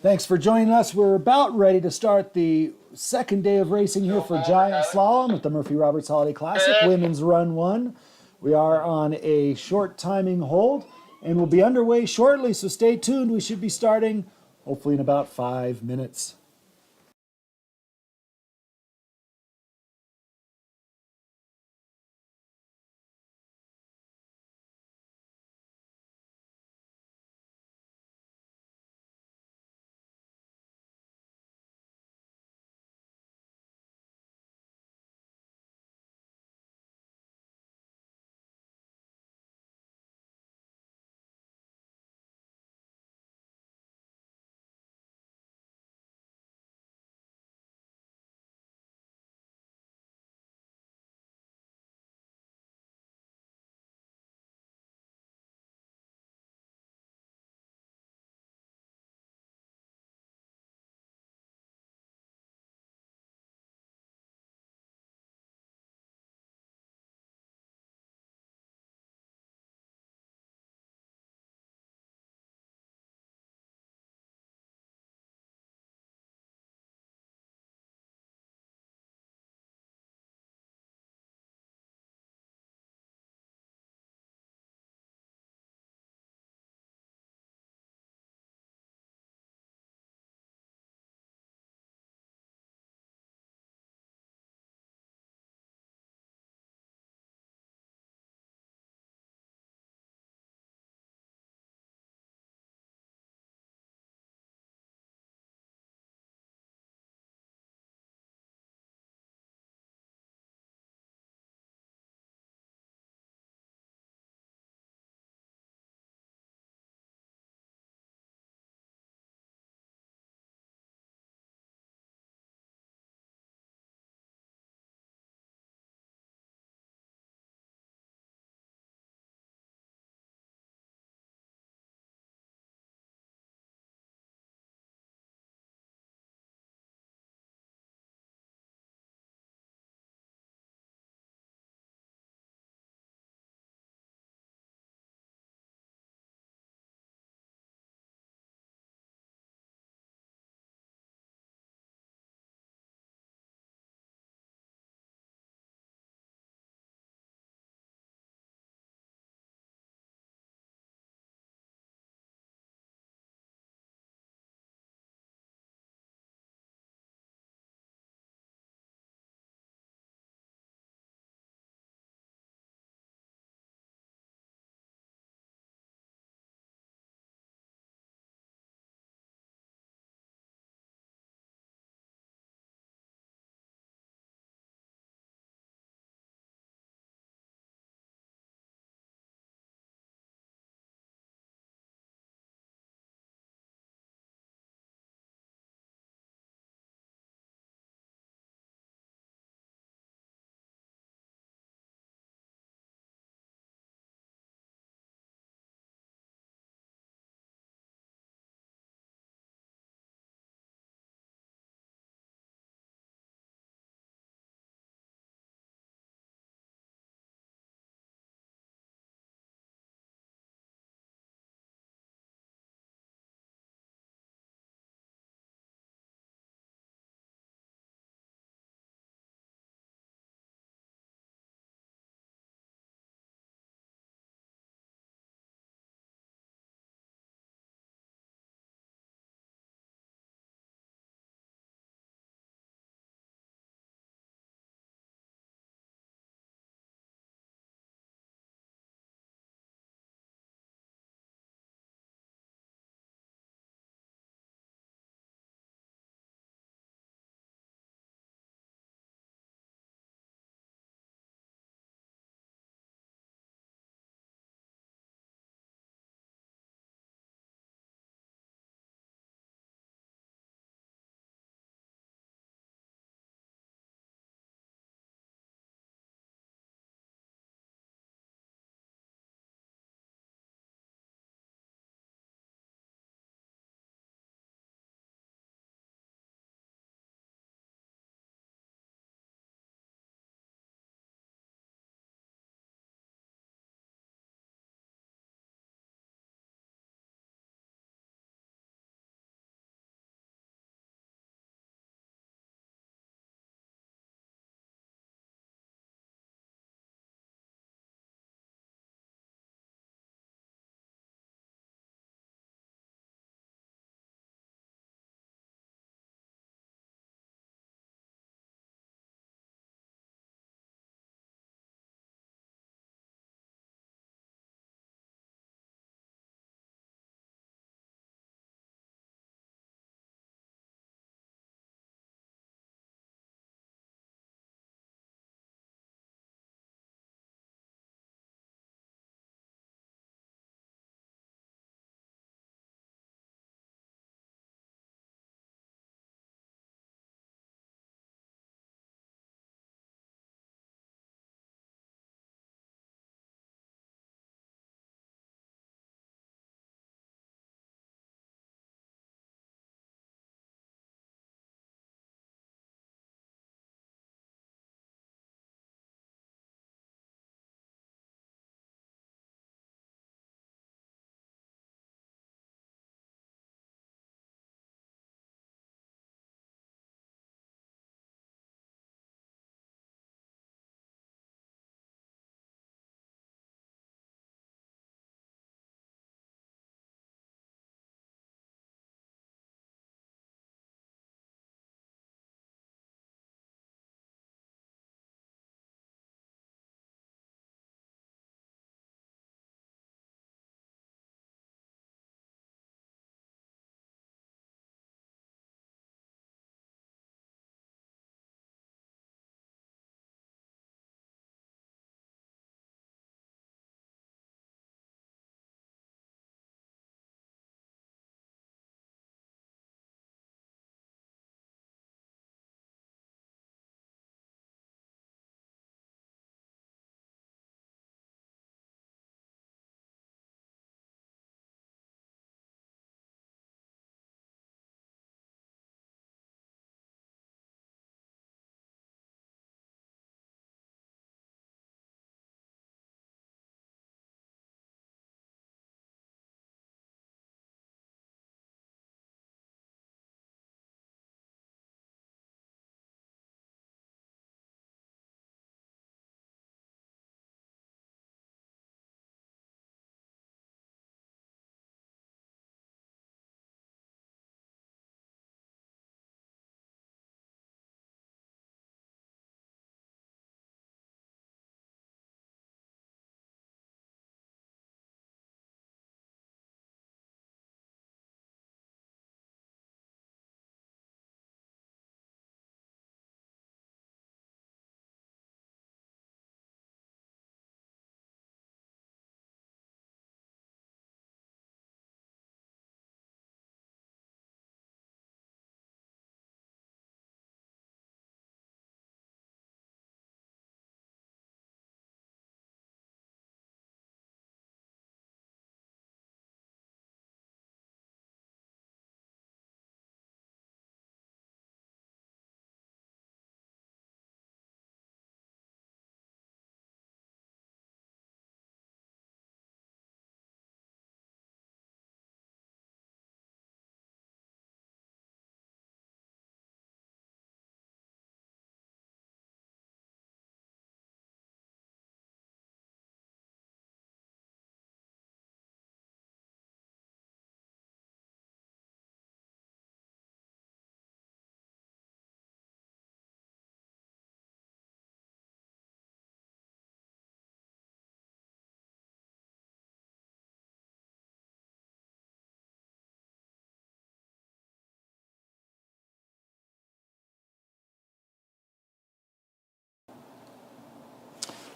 Thanks for joining us. We're about ready to start the second day of racing here for Giant Slalom at the Murphy Roberts Holiday Classic, Women's Run 1. We are on a short timing hold and we'll be underway shortly, so stay tuned. We should be starting hopefully in about 5 minutes.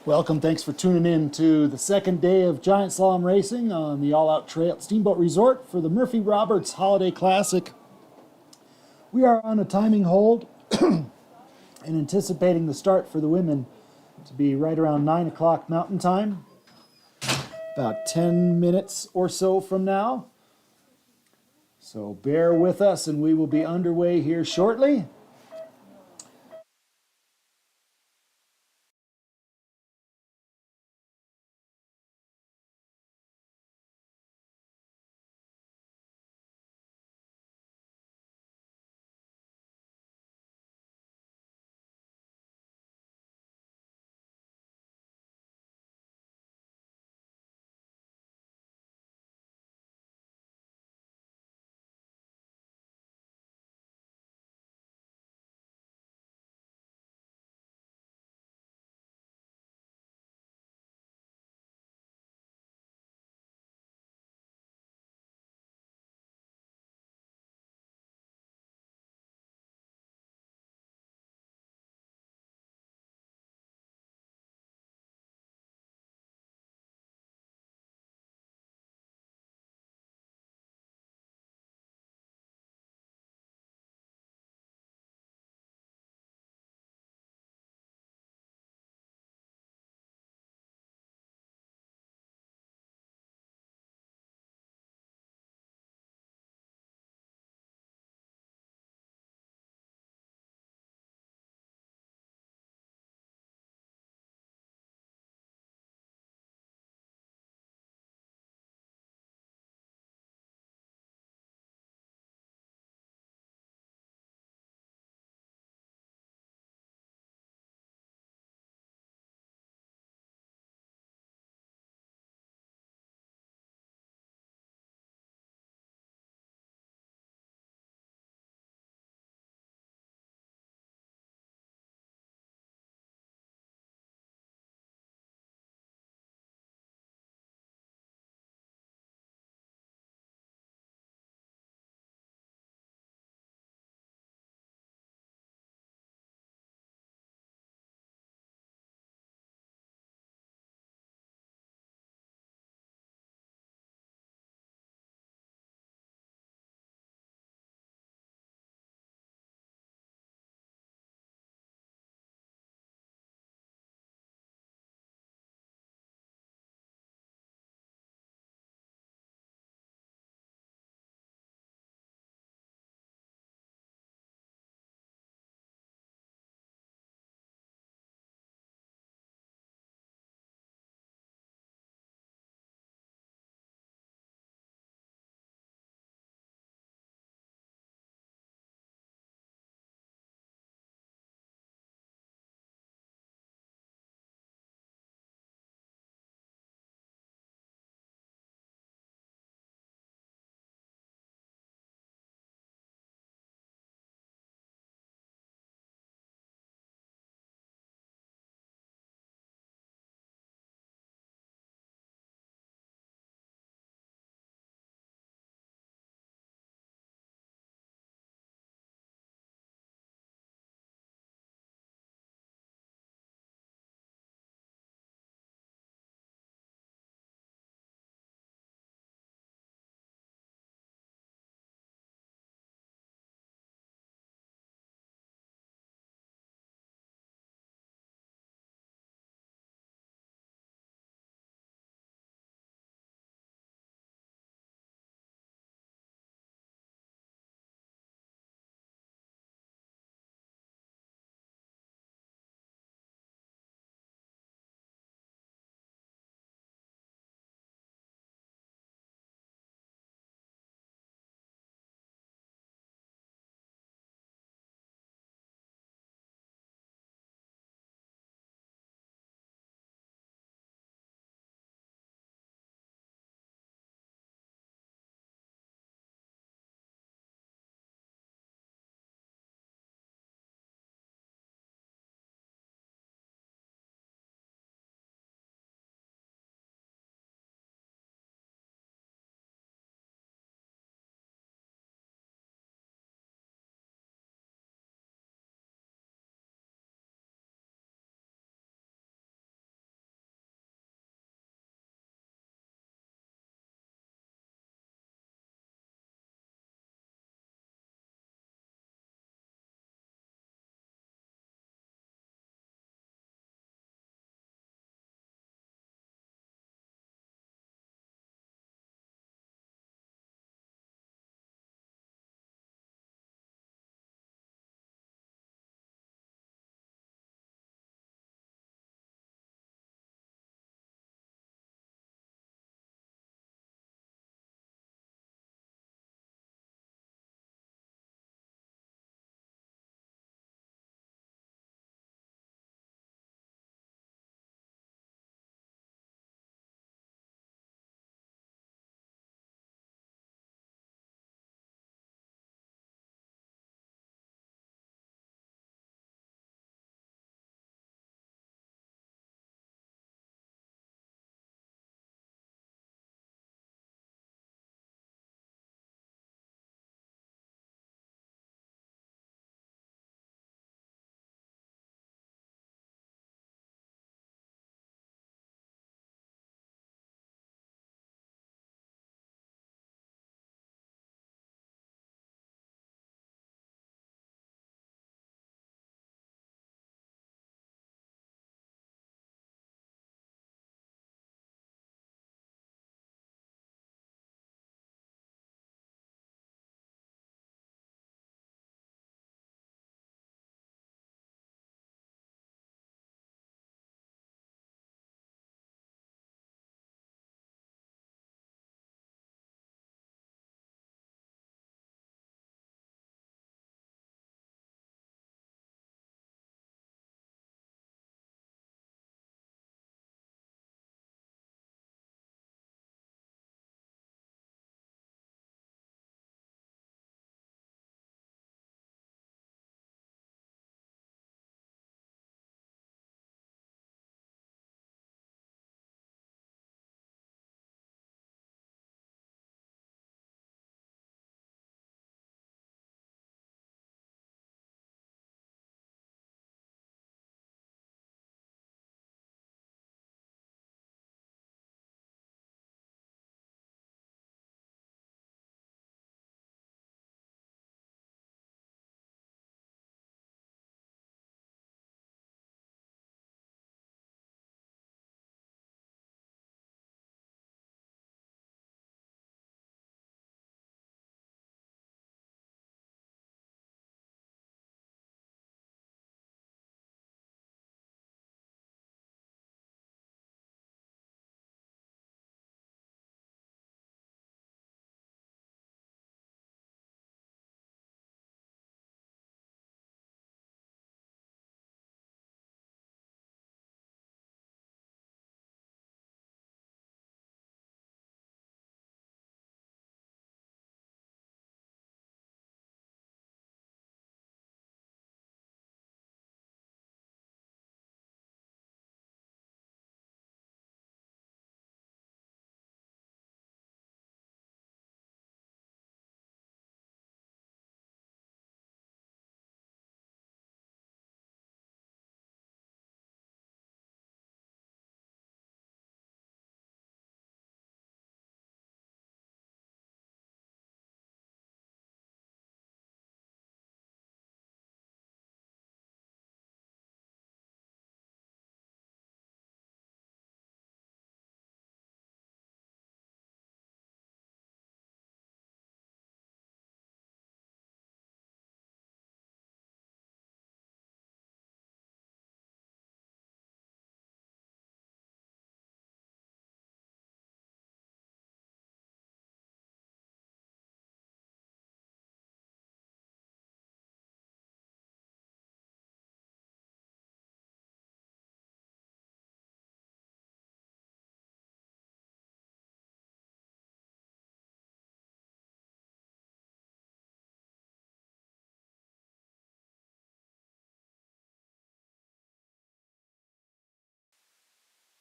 Welcome. Thanks for tuning in to the second day of giant slalom racing on the All Out Trail at Steamboat Resort for the Murphy Roberts Holiday Classic. We are on a timing hold and anticipating the start for the women to be right around 9 o'clock Mountain Time, about 10 minutes or so from now. So bear with us and we will be underway here shortly.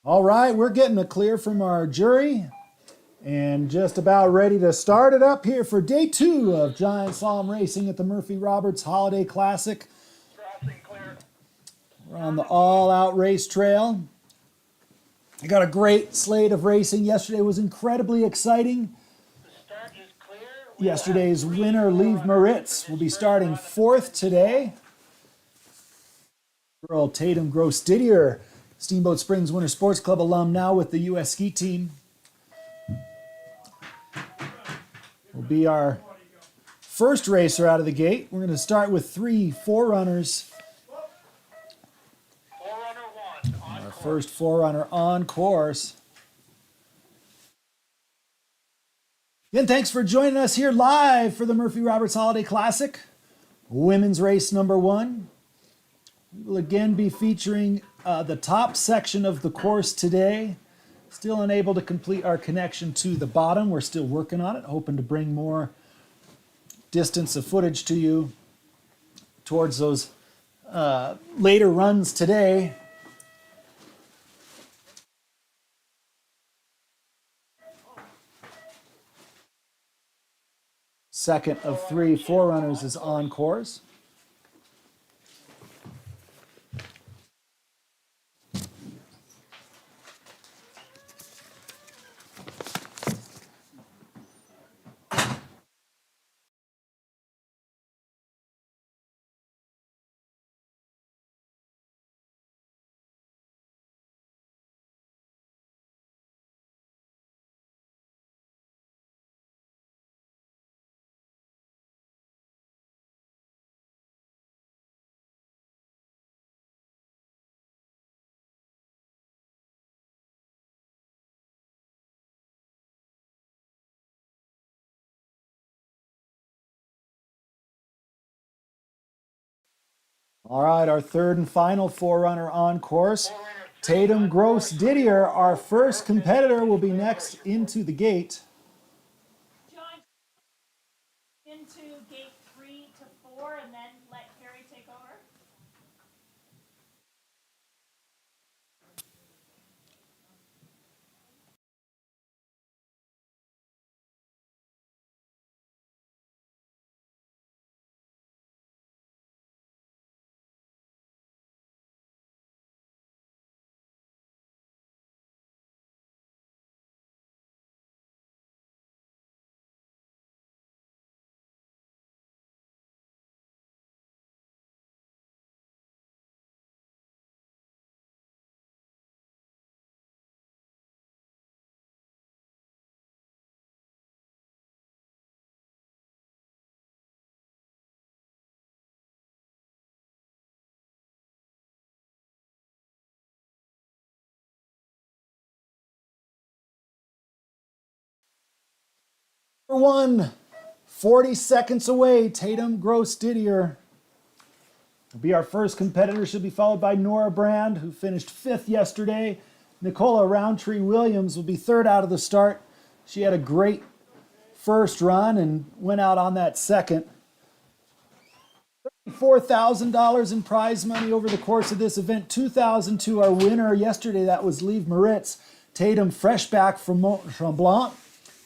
All right, we're getting a clear from our jury and just about ready to start it up here for day 2 of Giant Slalom racing at the Murphy Roberts Holiday Classic. We're on the all-out race trail. I got a great slate of racing. Yesterday was incredibly exciting. Yesterday's winner, Lieve Maritz, will be starting 4th today. Girl Tatum Gross-Didier, Steamboat Springs Winter Sports Club alum, now with the U.S. ski team, will be our first racer out of the gate. We're going to start with 3 forerunners. Our first forerunner on course. Again, thanks for joining us here live for the Murphy Roberts Holiday Classic, women's race number 1. We will again be featuring the top section of the course today. Still unable to complete our connection to the bottom. We're still working on it, hoping to bring more distance of footage to you towards those later runs today. Second of 3 forerunners is on course. All right, our third and final forerunner on course, Tatum Gross-Didier, our first competitor, will be next into the gate. John, into gate 3 to 4, and then let Carrie take over. Number 1, 40 seconds away, Tatum Gross-Didier will be our first competitor. She'll be followed by Nora Brand, who finished 5th yesterday. Nicola Roundtree Williams will be 3rd out of the start. She had a great first run and went out on that second. $4,000 in prize money over the course of this event. $2,000 to our winner yesterday. That was Lieve Maritz. Tatum, fresh back from Mont Tremblant,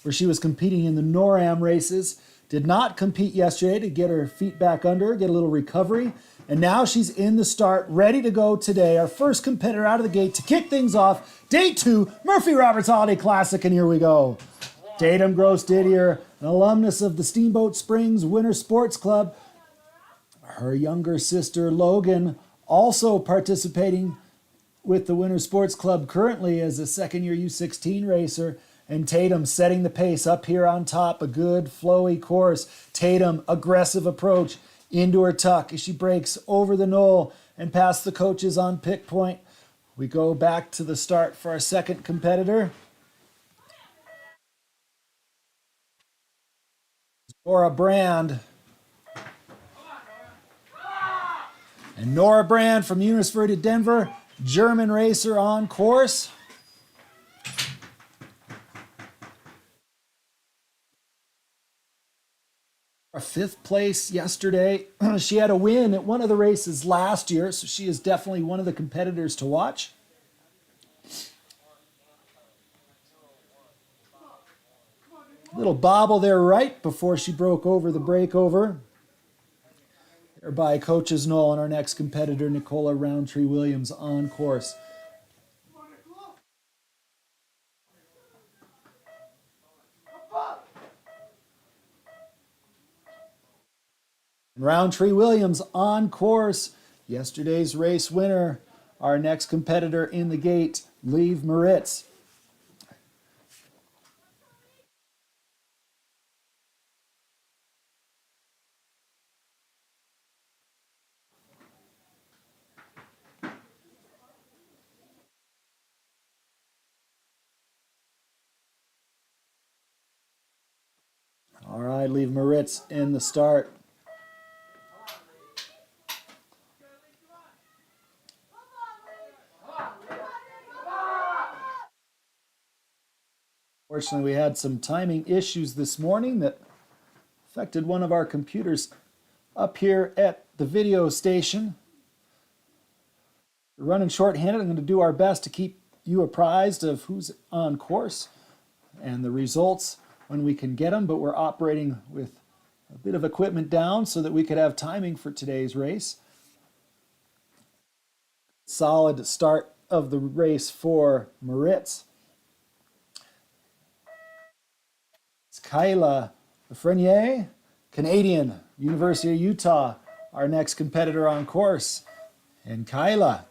where she was competing in the NORAM races. Did not compete yesterday to get her feet back under her, get a little recovery. And now she's in the start, ready to go today. Our first competitor out of the gate to kick things off. Day 2, Murphy Roberts Holiday Classic, and here we go. Tatum Gross-Didier, an alumnus of the Steamboat Springs Winter Sports Club. Her younger sister, Logan, also participating with the Winter Sports Club currently as a second-year U16 racer. And Tatum setting the pace up here on top. A good, flowy course. Tatum, aggressive approach into her tuck as she breaks over the knoll and past the coaches on pick point. We go back to the start for our second competitor. Nora Brand. And Nora Brand from the University of Denver, German racer on course. A 5th place yesterday. She had a win at one of the races last year, so she is definitely one of the competitors to watch. Little bobble there right before she broke over the breakover. There by Coaches Knoll and our next competitor, Nicola Roundtree-Williams, on course. Roundtree-Williams on course. Yesterday's race winner, our next competitor in the gate, Liv Moritz. All right, Liv Moritz in the start. Fortunately, we had some timing issues this morning that affected one of our computers up here at the video station. We're running short-handed. I'm going to do our best to keep you apprised of who's on course and the results when we can get them, but we're operating with a bit of equipment down so that we could have timing for today's race. Solid start of the race for Moritz. It's Kyla Lafreniere, Canadian, University of Utah, our next competitor on course. And Kyla,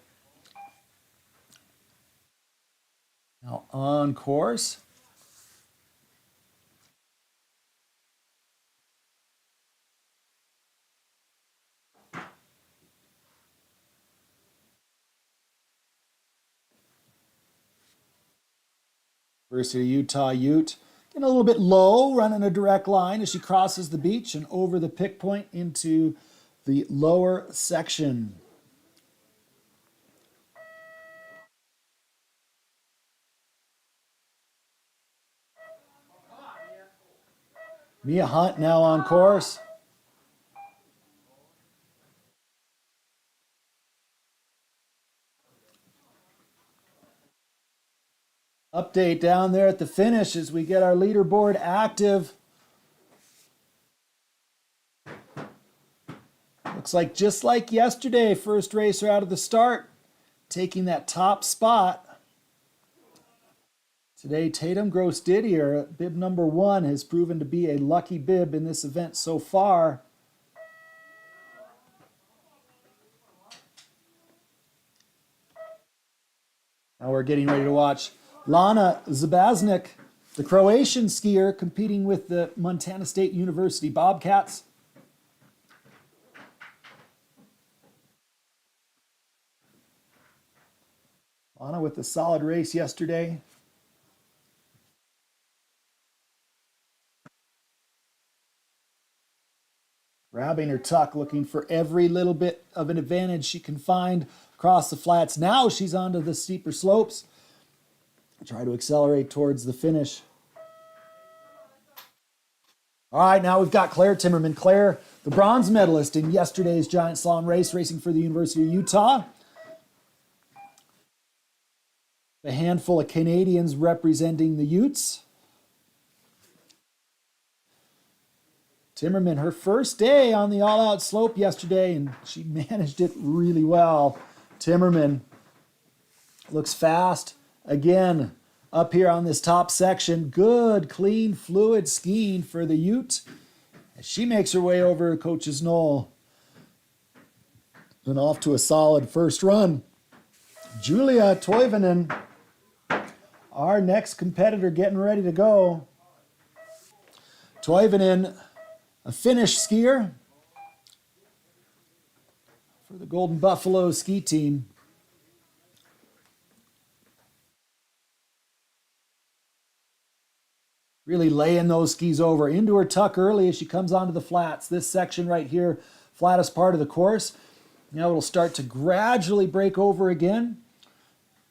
now on course. University of Utah Ute. Getting a little bit low, running a direct line as she crosses the beach and over the pick point into the lower section. Mia Hunt now on course. Update down there at the finish as we get our leaderboard active. Looks like just like yesterday, first racer out of the start, taking that top spot. Today, Tatum Gross Didier, bib number 1, has proven to be a lucky bib in this event so far. Now we're getting ready to watch Lana Zabaznik, the Croatian skier competing with the Montana State University Bobcats. Lana with a solid race yesterday. Grabbing her tuck, looking for every little bit of an advantage she can find across the flats. Now she's onto the steeper slopes. Try to accelerate towards the finish. All right, now we've got Claire Timmerman. Claire, the bronze medalist in yesterday's giant slalom race, racing for the University of Utah. A handful of Canadians representing the Utes. Timmerman, her first day on the all-out slope yesterday, and she managed it really well. Timmerman looks fast. Again, up here on this top section, good, clean, fluid skiing for the Ute. As she makes her way over Coaches Knoll. And off to a solid first run. Julia Toivonen, our next competitor, getting ready to go. Toivonen, a Finnish skier for the Golden Buffalo ski team. Really laying those skis over into her tuck early as she comes onto the flats. This section right here, flattest part of the course. Now it'll start to gradually break over again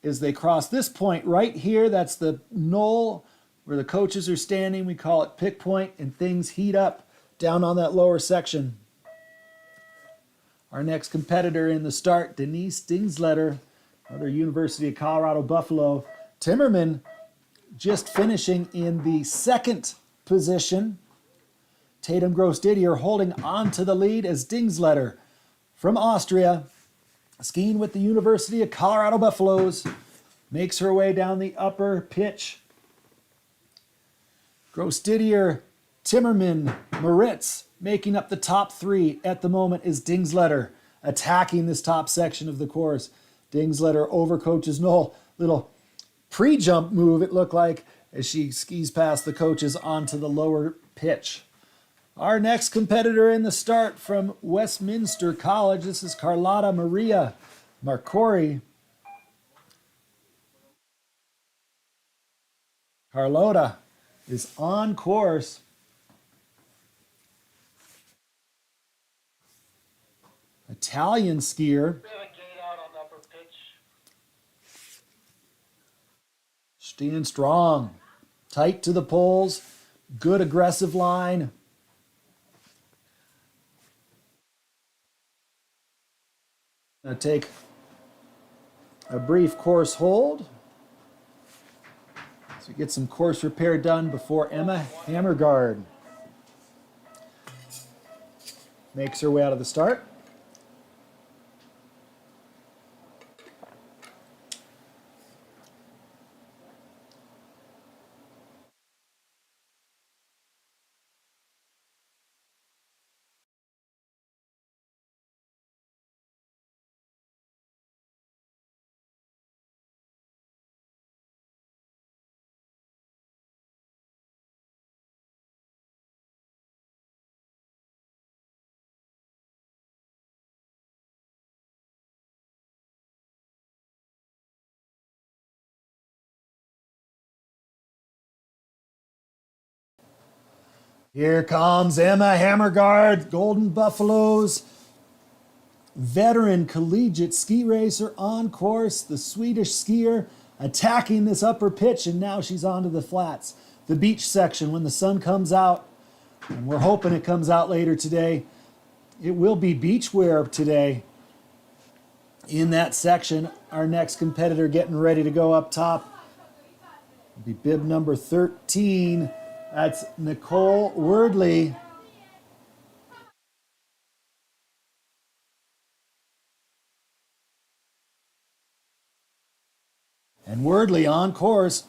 as they cross this point right here. That's the knoll where the coaches are standing. We call it pick point, and things heat up down on that lower section. Our next competitor in the start, Denise Dingsletter, another University of Colorado Buffalo. Timmerman just finishing in the second position. Tatum Gross-Didier holding on to the lead as Dingsletter from Austria, skiing with the University of Colorado Buffaloes, makes her way down the upper pitch. Gross-Didier, Timmerman, Moritz making up the top three at the moment is Dingsletter attacking this top section of the course. Dingsletter overcoaches Knoll. Little pre-jump move it looked like as she skis past the coaches onto the lower pitch. Our next competitor in the start from Westminster College, this is Carlotta Maria Marcori. Carlotta is on course. Italian skier. Staying strong. Tight to the poles. Good aggressive line. Now take a brief course hold. So get some course repair done before Emma Hammergard makes her way out of the start. Here comes Emma Hammergard, Golden Buffaloes, veteran collegiate ski racer on course, the Swedish skier attacking this upper pitch, and now she's onto the flats. The beach section when the sun comes out, and we're hoping it comes out later today. It will be beach wear today in that section. Our next competitor getting ready to go up top will be bib number 13. That's Nicole Wordley. And Wordley on course.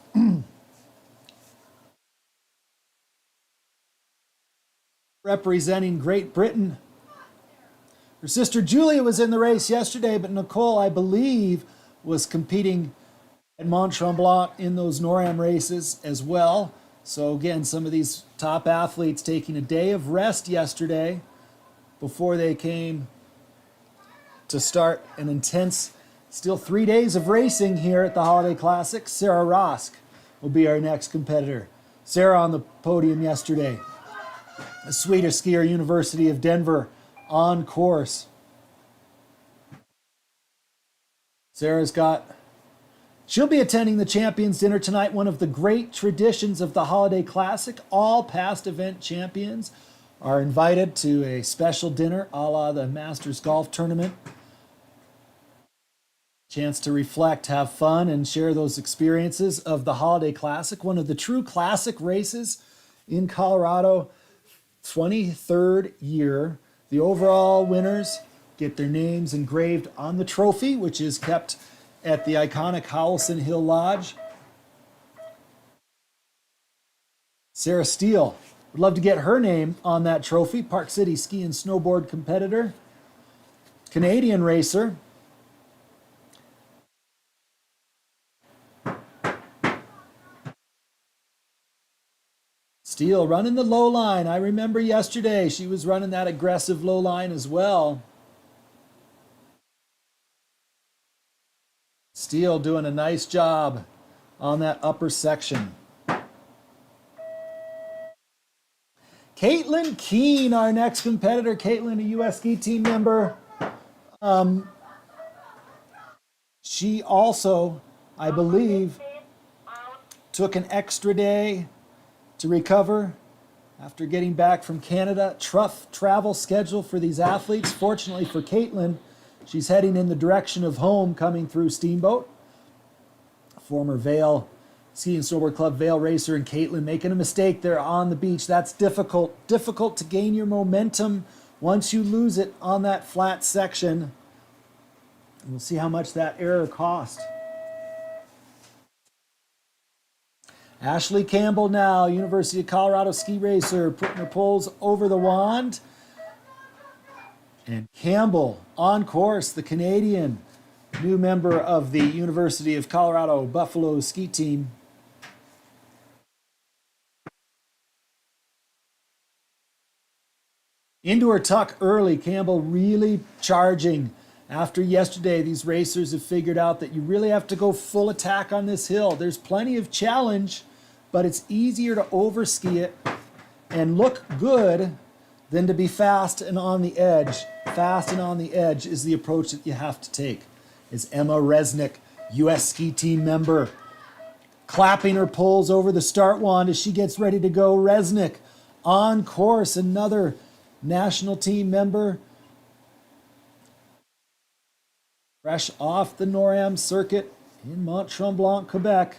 Representing Great Britain. Her sister Julia was in the race yesterday, but Nicole, I believe, was competing at Mont Tremblant in those NORAM races as well. So again, some of these top athletes taking a day of rest yesterday before they came to start an intense, still 3 days of racing here at the Holiday Classic. Sarah Rosk will be our next competitor. Sarah on the podium yesterday. A Swedish skier, University of Denver, on course. She'll be attending the Champions Dinner tonight, one of the great traditions of the Holiday Classic. All past event champions are invited to a special dinner a la the Masters Golf Tournament. Chance to reflect, have fun, and share those experiences of the Holiday Classic, one of the true classic races in Colorado. 23rd year. The overall winners get their names engraved on the trophy, which is kept at the iconic Howelson Hill Lodge. Sarah Steele would love to get her name on that trophy. Park City ski and snowboard competitor. Canadian racer. Steele running the low line. I remember yesterday she was running that aggressive low line as well. Steele doing a nice job on that upper section. Caitlin Keene, our next competitor. Caitlin, a U.S. ski team member. She also, I believe, took an extra day to recover after getting back from Canada. Tough travel schedule for these athletes. Fortunately for Caitlin, she's heading in the direction of home coming through Steamboat. Former Vail Ski and Snowboard Club Vail racer and Caitlin making a mistake there on the beach. That's difficult to gain your momentum once you lose it on that flat section. And we'll see how much that error cost. Ashley Campbell now, University of Colorado ski racer, putting her poles over the wand. And Campbell on course, the Canadian, new member of the University of Colorado Buffalo ski team. Into her tuck early, Campbell really charging. After yesterday, these racers have figured out that you really have to go full attack on this hill. There's plenty of challenge, but it's easier to overski it and look good than to be fast and on the edge. Fast and on the edge is the approach that you have to take. Is Emma Resnick, U.S. ski team member, clapping her poles over the start wand as she gets ready to go. Resnick on course, another national team member, fresh off the NORAM circuit in Mont-Tremblant, Quebec.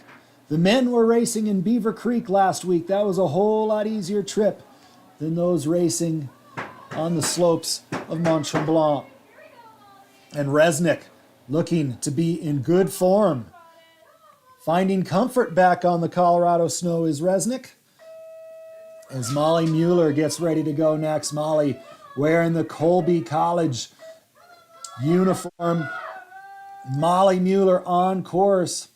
The men were racing in Beaver Creek last week. That was a whole lot easier trip than those racing on the slopes of Mont-Tremblant. And Resnick looking to be in good form. Finding comfort back on the Colorado snow is Resnick. As Molly Mueller gets ready to go next. Molly wearing the Colby College uniform. Molly Mueller on course.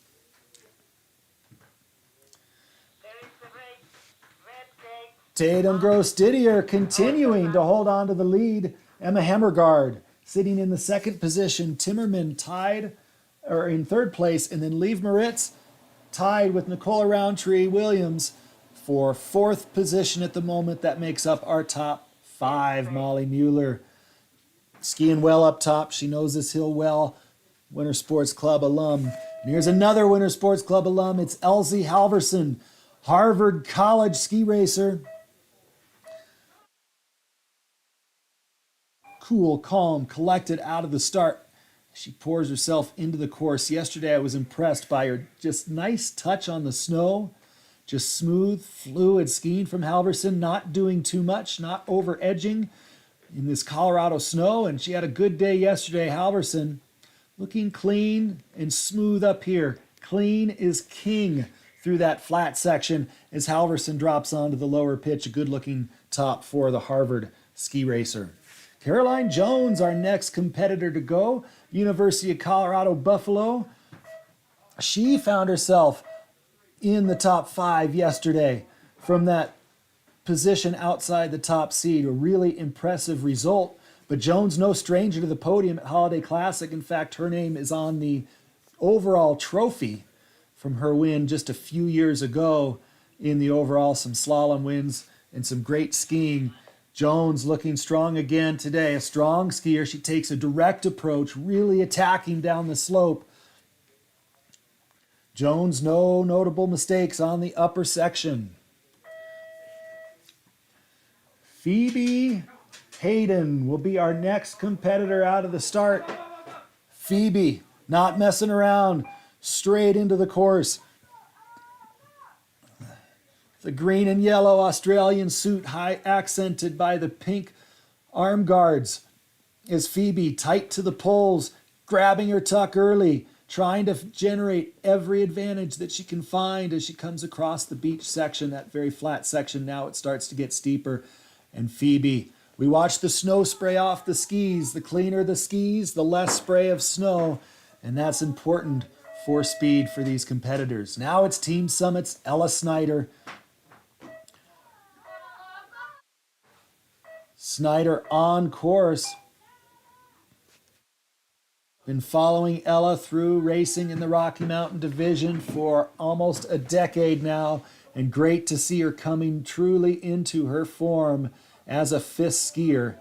Tatum Gross-Didier continuing to hold on to the lead. Emma Hemmergaard sitting in the second position. Timmerman tied, or in third place, and then Liv Moritz tied with Nicola Roundtree Williams for fourth position at the moment. That makes up our top five. Molly Mueller skiing well up top. She knows this hill well. Winter Sports Club alum. And here's another Winter Sports Club alum. It's Elsie Halverson, Harvard College ski racer. Cool, calm, collected out of the start. She pours herself into the course. Yesterday I was impressed by her just nice touch on the snow. Just smooth, fluid skiing from Halverson, not doing too much, not over edging in this Colorado snow. And she had a good day yesterday, Halverson. Looking clean and smooth up here. Clean is king through that flat section as Halverson drops onto the lower pitch. A good looking top for the Harvard ski racer. Caroline Jones, our next competitor to go. University of Colorado Buffalo. She found herself in the top five yesterday from that position outside the top seed. A really impressive result. But Jones, no stranger to the podium at Holiday Classic. In fact, her name is on the overall trophy from her win just a few years ago in the overall. Some slalom wins and some great skiing. Jones looking strong again today. A strong skier. She takes a direct approach, really attacking down the slope. Jones, no notable mistakes on the upper section. Phoebe Hayden will be our next competitor out of the start. Phoebe, not messing around, straight into the course. The green and yellow Australian suit, high accented by the pink arm guards. Is Phoebe tight to the poles, grabbing her tuck early, trying to generate every advantage that she can find as she comes across the beach section, that very flat section. Now it starts to get steeper. And Phoebe, we watch the snow spray off the skis. The cleaner the skis, the less spray of snow. And that's important for speed for these competitors. Now it's Team Summit's Ella Snyder. Snyder on course. Been following Ella through racing in the Rocky Mountain Division for almost a decade now, and great to see her coming truly into her form as a fifth skier.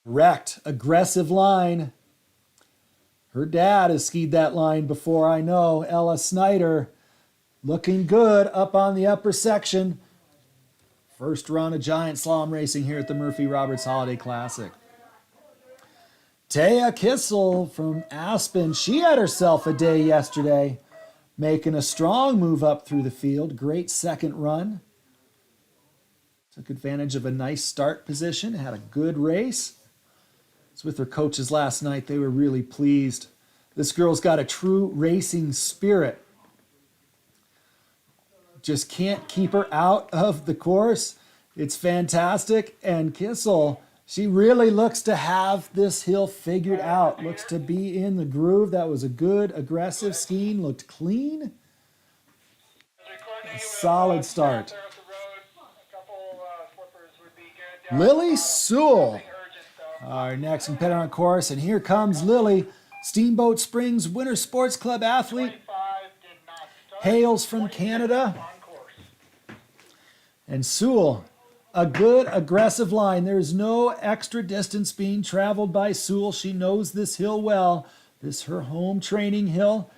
Wrecked, aggressive line. Her dad has skied that line before, I know. Ella Snyder looking good up on the upper section. First run of giant slalom racing here at the Murphy Roberts Holiday Classic. Taya Kissel from Aspen. She had herself a day yesterday, making a strong move up through the field. Great second run. Took advantage of a nice start position, had a good race. I was with her coaches last night. They were really pleased. This girl's got a true racing spirit. Just can't keep her out of the course. It's fantastic. And Kissel, she really looks to have this hill figured out. Looks to be in the groove. That was a good, aggressive skiing. Looked clean. A solid start. Lily Sewell, our next competitor on course. And here comes Lily, Steamboat Springs Winter Sports Club athlete. Hails from Canada. And Sewell, a good aggressive line. There's no extra distance being traveled by Sewell. She knows this hill well. This is her home training hill.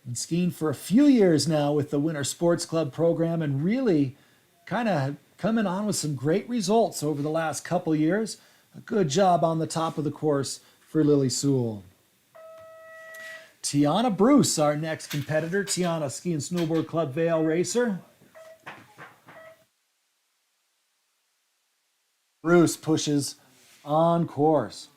Been skiing for a few years now with the Winter Sports Club program and really kind of coming on with some great results over the last couple years. A good job on the top of the course for Lily Sewell. Tiana Bruce, our next competitor. Tiana, Ski and Snowboard Club Vail racer. Bruce pushes on course.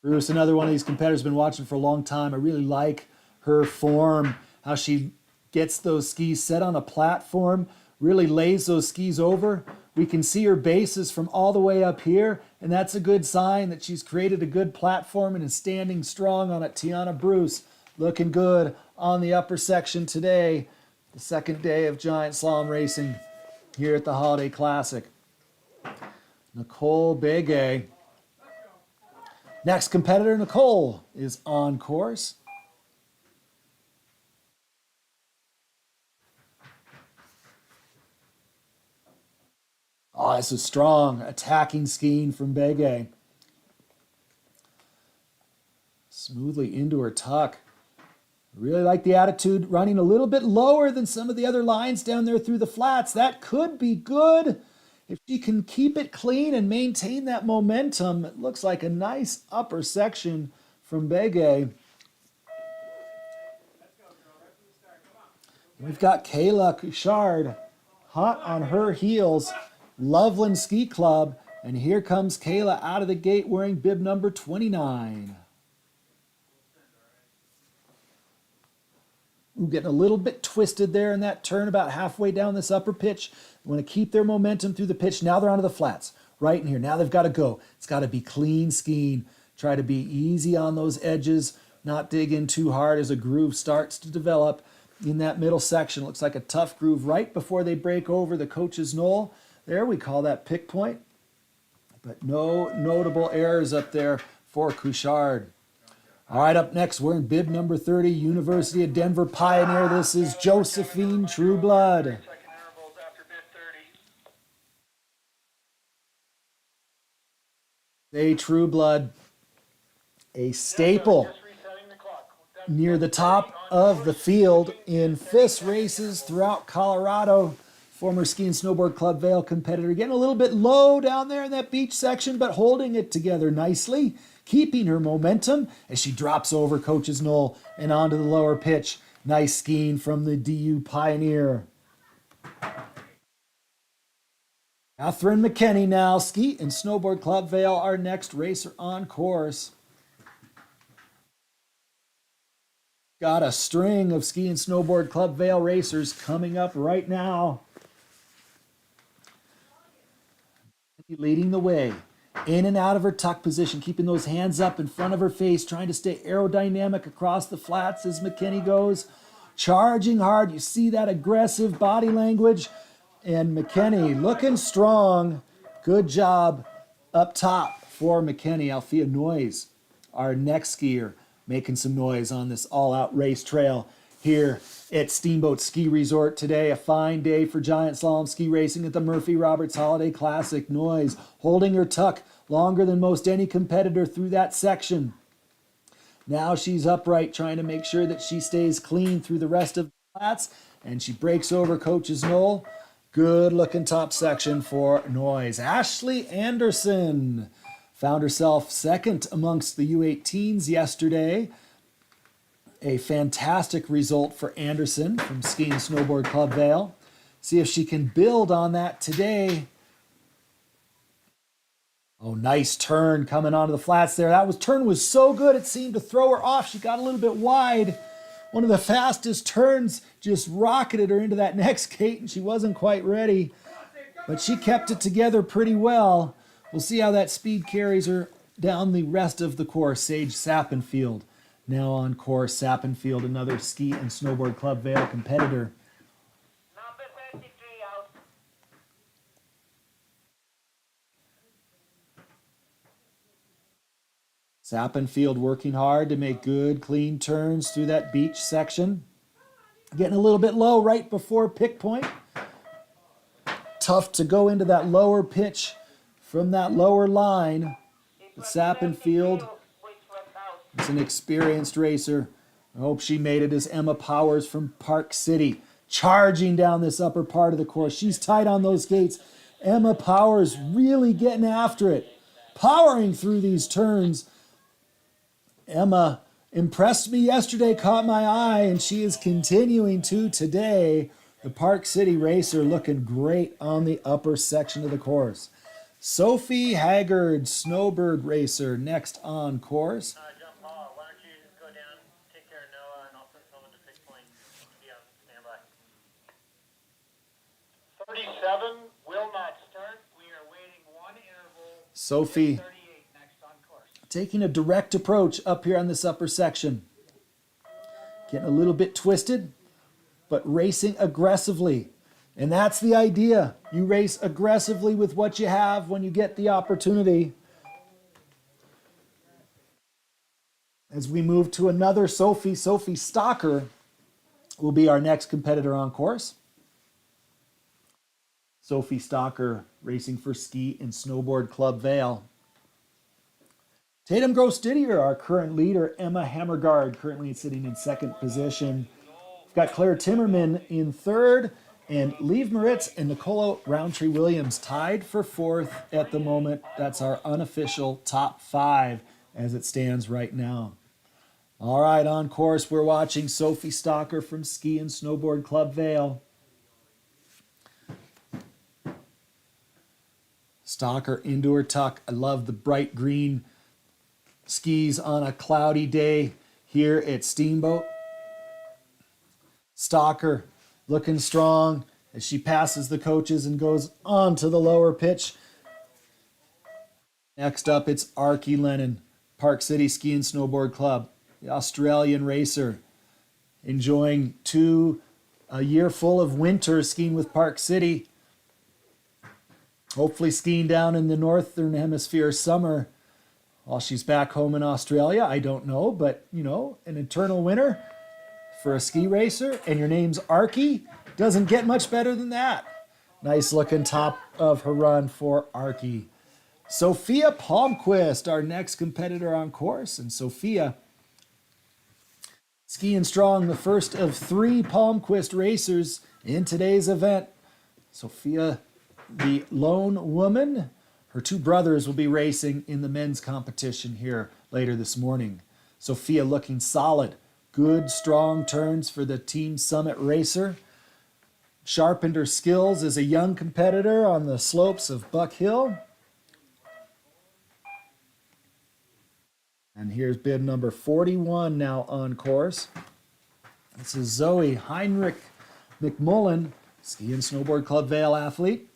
Bruce, another one of these competitors, been watching for a long time. I really like her form, how she gets those skis set on a platform, really lays those skis over. We can see her bases from all the way up here, and that's a good sign that she's created a good platform and is standing strong on it. Tiana Bruce looking good on the upper section today. The second day of giant slalom racing here at the Holiday Classic. Nicole Begay. Next competitor, Nicole, is on course. Oh, this is strong attacking skiing from Begay. Smoothly into her tuck. Really like the attitude, running a little bit lower than some of the other lines down there through the flats. That could be good if she can keep it clean and maintain that momentum. It looks like a nice upper section from Begay. We've got Kayla Couchard hot on her heels. Loveland Ski Club. And here comes Kayla out of the gate wearing bib number 29. Getting a little bit twisted there in that turn about halfway down this upper pitch. Want to keep their momentum through the pitch. Now they're onto the flats right in here. Now they've got to go. It's got to be clean skiing. Try to be easy on those edges, not dig in too hard as a groove starts to develop in that middle section. Looks like a tough groove right before they break over the coach's knoll. There, we call that pick point. But no notable errors up there for Couchard. All right, up next, we're in bib number 30, University of Denver Pioneer. This is Josephine Trueblood. A Trueblood, a staple near the top of the field in FIS races throughout Colorado. Former Ski and Snowboard Club Vail competitor. Getting a little bit low down there in that beach section, but holding it together nicely. Keeping her momentum as she drops over coach's knoll and onto the lower pitch. Nice skiing from the DU Pioneer. Catherine McKenney now, Ski and Snowboard Club Vail, our next racer on course. Got a string of Ski and Snowboard Club Vail racers coming up right now. Leading the way. In and out of her tuck position, keeping those hands up in front of her face, trying to stay aerodynamic across the flats as McKinney goes. Charging hard. You see that aggressive body language. And McKinney looking strong. Good job up top for McKinney. Althea Noyes, our next skier, making some noise on this all-out race trail here at Steamboat Ski Resort today. A fine day for giant slalom ski racing at the Murphy Roberts Holiday Classic. Noyes holding her tuck longer than most any competitor through that section. Now she's upright, trying to make sure that she stays clean through the rest of the flats, and she breaks over coach's knoll. Good looking top section for Noyes. Ashley Anderson found herself second amongst the U18s yesterday. A fantastic result for Anderson from Ski and Snowboard Club Vale. See if she can build on that today. Oh, nice turn coming onto the flats there. That turn was so good it seemed to throw her off. She got a little bit wide. One of the fastest turns just rocketed her into that next gate, and she wasn't quite ready. But she kept it together pretty well. We'll see how that speed carries her down the rest of the course. Sage Sappenfield now on course. Sappenfield, another Ski and Snowboard Club Vale competitor. Number 33 out. Sappenfield working hard to make good, clean turns through that beach section. Getting a little bit low right before pick point. Tough to go into that lower pitch from that lower line. But Sappenfield is an experienced racer. I hope she made it as Emma Powers from Park City, charging down this upper part of the course. She's tight on those gates. Emma Powers really getting after it, powering through these turns. Emma impressed me yesterday, caught my eye, and she is continuing to today. The Park City racer looking great on the upper section of the course. Sophie Haggard, snowbird racer, next on course. John Paul, why don't you go down, take care of Noah, and I'll send someone to pick point. Be on standby. 37 will not start. We are waiting one interval. Sophie 38 next on course. taking a direct approach up here on this upper section. Getting a little bit twisted, but racing aggressively. And that's the idea. You race aggressively with what you have when you get the opportunity. As we move to another Sophie Stocker will be our next competitor on course. Sophie Stocker racing for Ski and Snowboard Club Vale. Tatum Gross Didier, our current leader, Emma Hammergard, currently sitting in second position. We've got Claire Timmerman in third, and Lieve Moritz and Nicola Roundtree Williams tied for fourth at the moment. That's our unofficial top five as it stands right now. All right, on course, we're watching Sophie Stocker from Ski and Snowboard Club Vale. Stocker into her tuck. I love the bright green skis on a cloudy day here at Steamboat. Stocker looking strong as she passes the coaches and goes on to the lower pitch. Next up, it's Archie Lennon, Park City Ski and Snowboard Club, the Australian racer, enjoying a year full of winter skiing with Park City. Hopefully skiing down in the Northern Hemisphere summer while she's back home in Australia. I don't know, but, you know, an eternal winter for a ski racer, and your name's Archie, doesn't get much better than that. Nice looking top of her run for Archie. Sophia Palmquist, our next competitor on course, and Sophia skiing strong, the first of three Palmquist racers in today's event. Sophia, the lone woman. Her two brothers will be racing in the men's competition here later this morning. Sophia looking solid. Good, strong turns for the Team Summit racer. Sharpened her skills as a young competitor on the slopes of Buck Hill. And here's bib number 41 now on course. This is Zoe Heinrich McMullen, Ski and Snowboard Club Vale athlete.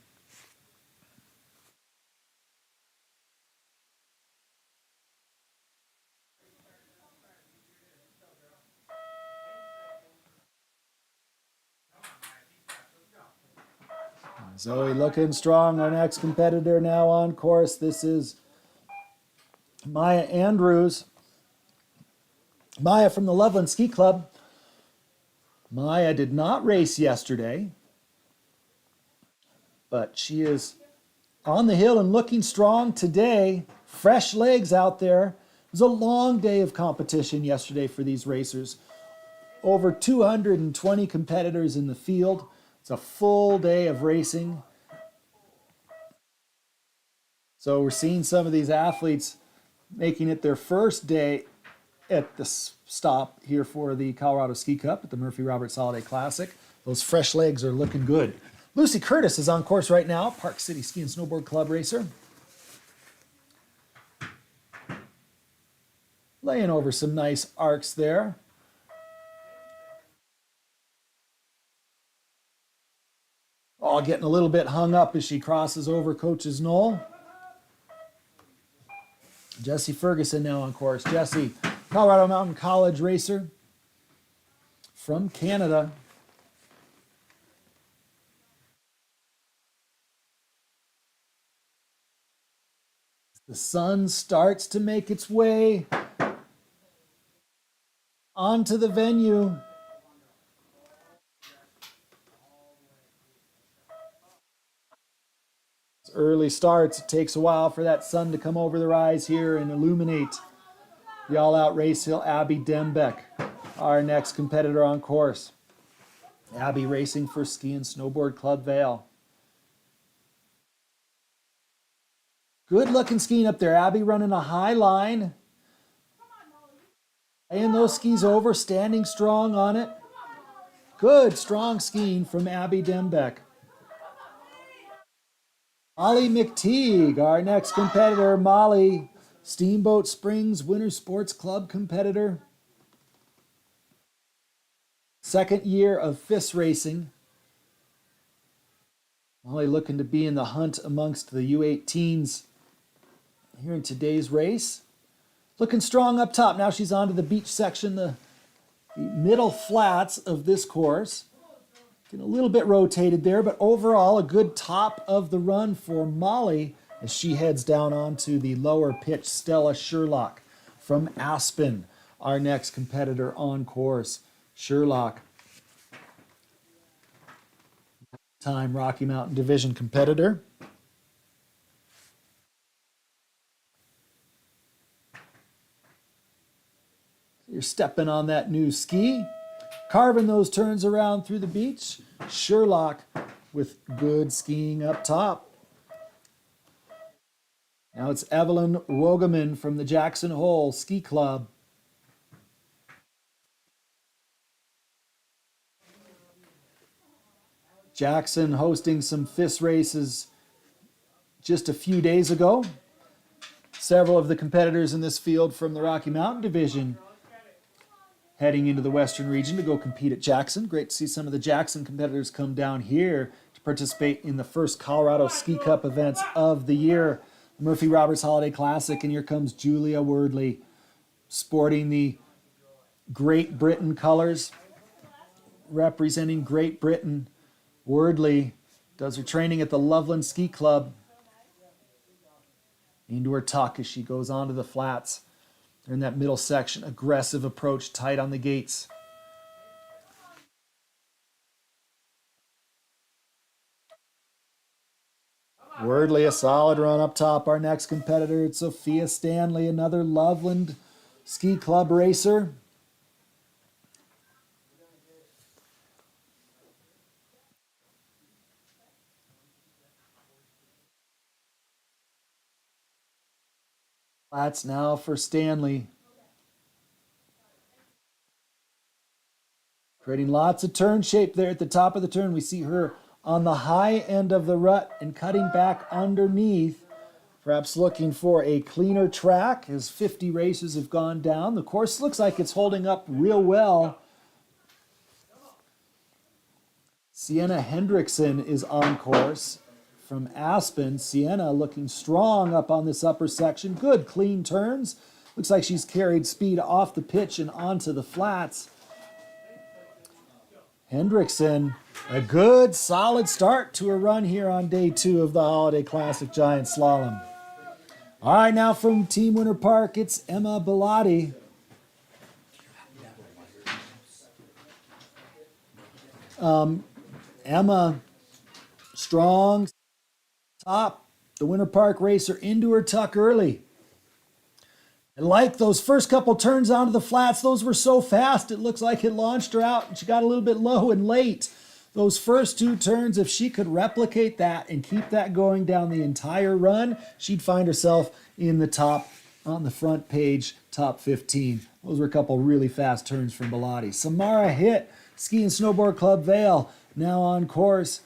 Zoe looking strong. Our next competitor now on course. This is Maya Andrews. Maya from the Loveland Ski Club. Maya did not race yesterday, but she is on the hill and looking strong today. Fresh legs out there. It was a long day of competition yesterday for these racers. Over 220 competitors in the field. It's a full day of racing. So we're seeing some of these athletes making it their first day at the stop here for the Colorado Ski Cup at the Murphy Roberts Holiday Classic. Those fresh legs are looking good. Lucy Curtis is on course right now, Park City Ski and Snowboard Club racer. Laying over some nice arcs there. Oh, getting a little bit hung up as she crosses over Coach's Knoll. Jesse Ferguson now on course. Jesse, Colorado Mountain College racer from Canada. The sun starts to make its way onto the venue. Early starts. It takes a while for that sun to come over the rise here and illuminate the all-out race hill. Abby Dembeck, our next competitor on course. Abby racing for Ski and Snowboard Club Vail. Good looking skiing up there. Abby running a high line. Laying those skis over, standing strong on it. Good, strong skiing from Abby Dembeck. Molly McTeague, our next competitor. Molly, Steamboat Springs Winter Sports Club competitor. Second year of FIS racing. Molly looking to be in the hunt amongst the U18s here in today's race. Looking strong up top. Now she's onto the beach section, the middle flats of this course. Getting a little bit rotated there, but overall a good top of the run for Molly as she heads down onto the lower pitch. Stella Sherlock from Aspen, our next competitor on course. Sherlock, time Rocky Mountain Division competitor. You're stepping on that new ski, carving those turns around through the beach. Sherlock with good skiing up top. Now it's Evelyn Wogeman from the Jackson Hole Ski Club. Jackson hosting some FIS races just a few days ago. Several of the competitors in this field from the Rocky Mountain Division heading into the Western region to go compete at Jackson. Great to see some of the Jackson competitors come down here to participate in the first Colorado Ski Cup events of the year, the Murphy Roberts Holiday Classic. And here comes Julia Wordley, sporting the Great Britain colors, representing Great Britain. Wordley does her training at the Loveland Ski Club. Into her tuck as she goes onto the flats. They're in that middle section, aggressive approach, tight on the gates. Wordley, a solid run up top. Our next competitor, it's Sophia Stanley, another Loveland Ski Club racer. Flats now for Stanley. Creating lots of turn shape there at the top of the turn. We see her on the high end of the rut and cutting back underneath. Perhaps looking for a cleaner track as 50 races have gone down. The course looks like it's holding up real well. Sienna Hendrickson is on course from Aspen. Sienna looking strong up on this upper section. Good clean turns. Looks like she's carried speed off the pitch and onto the flats. Hendrickson, a good solid start to a run here on day 2 of the Holiday Classic Giant Slalom. All right, now from Team Winter Park, it's Emma Bellotti. Emma, strong top, the Winter Park racer into her tuck early. I like those first couple turns onto the flats. Those were so fast, it looks like it launched her out, and she got a little bit low and late. Those first 2 turns, if she could replicate that and keep that going down the entire run, she'd find herself in the top, on the front page, top 15. Those were a couple really fast turns from Bilotti. Samara Hitt, Ski and Snowboard Club Vail, now on course.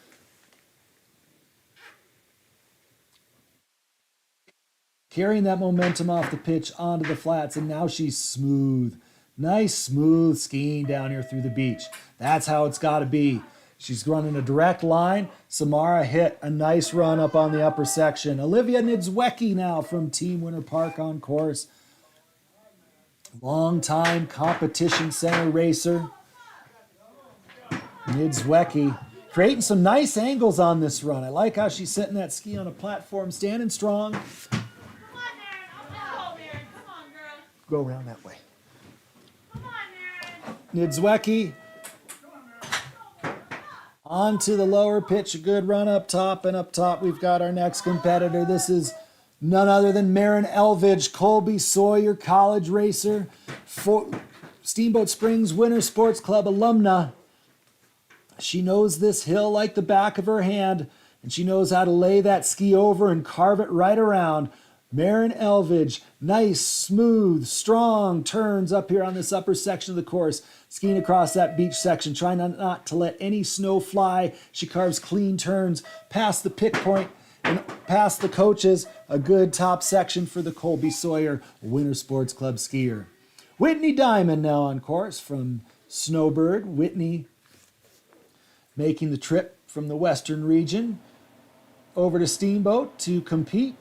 Carrying that momentum off the pitch onto the flats, and now she's smooth. Nice, smooth skiing down here through the beach. That's how it's got to be. She's running a direct line. Samara Hitt a nice run up on the upper section. Olivia Niedzwecki now from Team Winter Park on course. Long-time competition center racer. Niedzwecki creating some nice angles on this run. I like how she's setting that ski on a platform, standing strong. Come on, Maren. I'll go, Maren. Come on, girl. Go around that way. Come on, Maren. Niedzwecki onto the lower pitch. A good run up top, and up top we've got our next competitor. This is none other than Maren Elvidge, Colby Sawyer college racer, Steamboat Springs Winter Sports Club alumna. She knows this hill like the back of her hand, and she knows how to lay that ski over and carve it right around. Maren Elvidge, nice, smooth, strong turns up here on this upper section of the course, skiing across that beach section, trying not to let any snow fly. She carves clean turns past the pick point and past the coaches. A good top section for the Colby Sawyer Winter Sports Club skier. Whitney Diamond now on course from Snowbird. Whitney making the trip from the western region over to Steamboat to compete.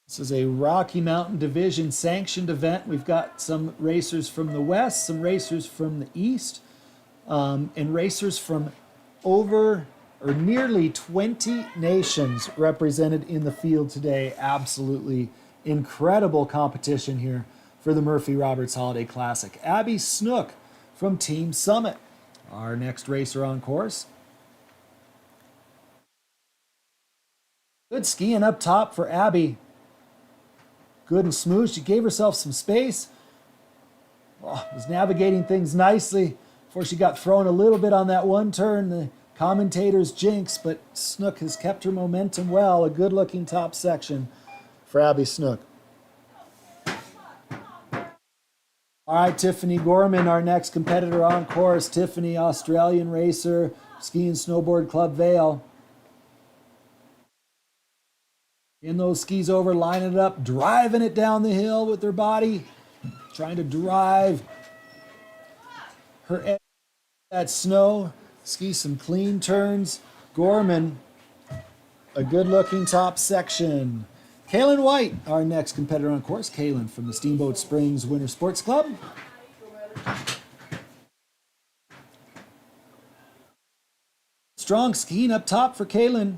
This is a Rocky Mountain Division sanctioned event. We've got some racers from the west, some racers from the east, and racers from over or nearly 20 nations represented in the field today. Absolutely incredible competition here for the Murphy Roberts Holiday Classic. Abby Snook from Team Summit, our next racer on course. Good skiing up top for Abby. Good and smooth. She gave herself some space. Was navigating things nicely before she got thrown a little bit on that one turn. The commentators jinx, but Snook has kept her momentum well. A good looking top section for Abby Snook. All right, Tiffany Gorman, our next competitor on course. Tiffany, Australian racer, Ski and Snowboard Club Vail. In those skis over, lining it up, driving it down the hill with her body, trying to drive her edge that snow, ski some clean turns. Gorman, a good-looking top section. Kaylin White, our next competitor on course. Kaylin from the Steamboat Springs Winter Sports Club. Strong skiing up top for Kaylin.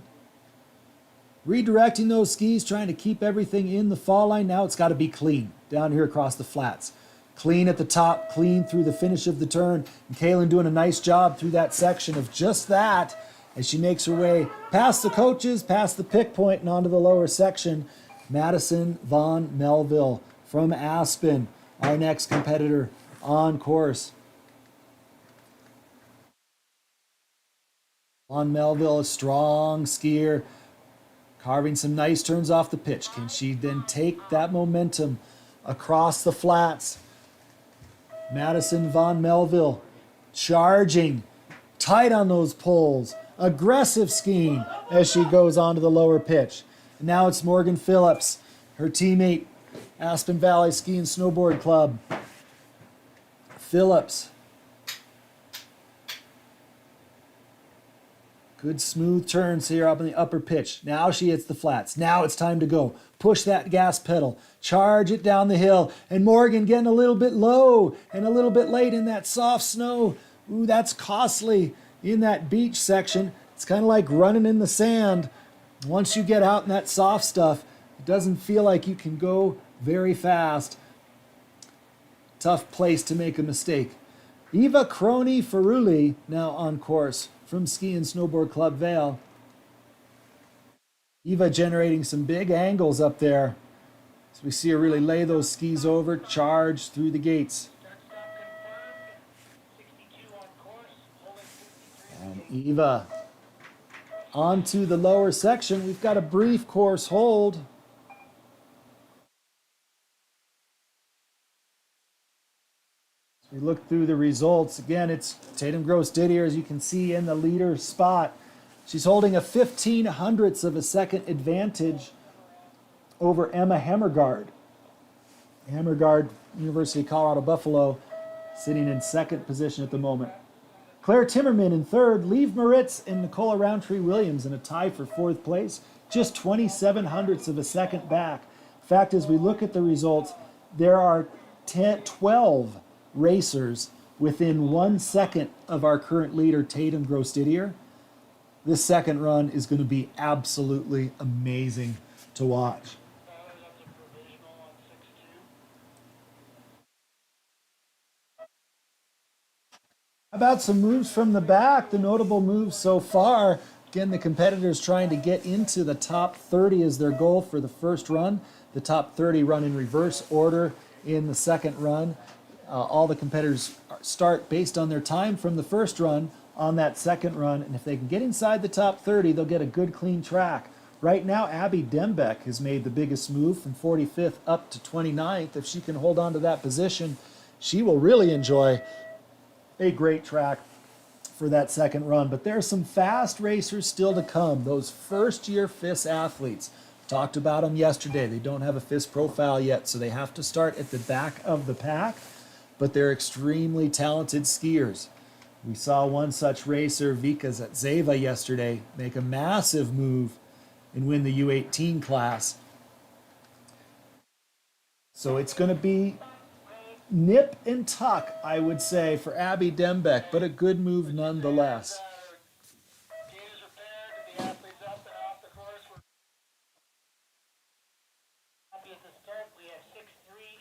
Redirecting those skis, trying to keep everything in the fall line. Now it's got to be clean down here across the flats. Clean at the top, clean through the finish of the turn. And Kaylin doing a nice job through that section of just that as she makes her way past the coaches, past the pick point, and onto the lower section. Madison Von Melville from Aspen, our next competitor on course. Von Melville, a strong skier, carving some nice turns off the pitch. Can she then take that momentum across the flats? Madison Von Melville charging, tight on those poles, aggressive skiing as she goes onto the lower pitch. And now it's Morgan Phillips, her teammate, Aspen Valley Ski and Snowboard Club. Phillips. Good smooth turns here up in the upper pitch. Now she hits the flats. Now it's time to go. Push that gas pedal. Charge it down the hill. And Morgan getting a little bit low and a little bit late in that soft snow. Ooh, that's costly in that beach section. It's kind of like running in the sand. Once you get out in that soft stuff, it doesn't feel like you can go very fast. Tough place to make a mistake. Eva Crony Ferruli now on course from Ski and Snowboard Club Vail. Eva generating some big angles up there. So we see her really lay those skis over, charge through the gates. Start stop confirmed. 62 on course. Eva onto the lower section. We've got a brief course hold. As we look through the results, again, it's Tatum Gross Didier, as you can see, in the leader spot. She's holding a 0.15 of a second advantage over Emma Hammergard. Hammergard, University of Colorado Buffalo, sitting in second position at the moment. Claire Timmerman in third, Lieve Moritz and Nicola Roundtree-Williams in a tie for fourth place, just 0.27 of a second back. In fact, as we look at the results, there are 12 racers within 1 second of our current leader, Tatum Gross Didier. This second run is going to be absolutely amazing to watch. How about some moves from the back? The notable moves so far. Again, the competitors trying to get into the top 30 is their goal for the first run. The top 30 run in reverse order in the second run. All the competitors start based on their time from the first run on that second run, and if they can get inside the top 30, they'll get a good clean track. Right now, Abby Dembeck has made the biggest move from 45th up to 29th. If she can hold on to that position, she will really enjoy a great track for that second run. But there are some fast racers still to come. Those first-year FIS athletes. Talked about them yesterday. They don't have a FIS profile yet, so they have to start at the back of the pack, but they're extremely talented skiers. We saw one such racer, Vika Zatseva, yesterday make a massive move and win the U18 class. So it's going to be nip and tuck, I would say, for Abby Dembeck, but a good move nonetheless.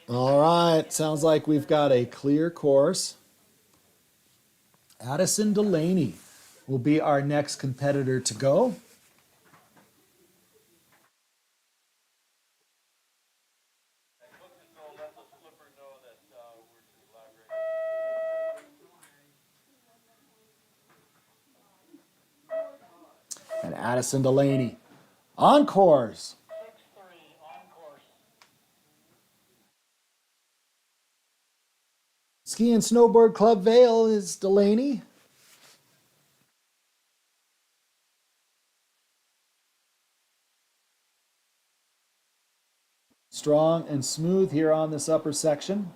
All right, sounds like we've got a clear course. Addison Delaney will be our next competitor to go. And Addison Delaney on course. Ski and Snowboard Club Vail is Delaney. Strong and smooth here on this upper section.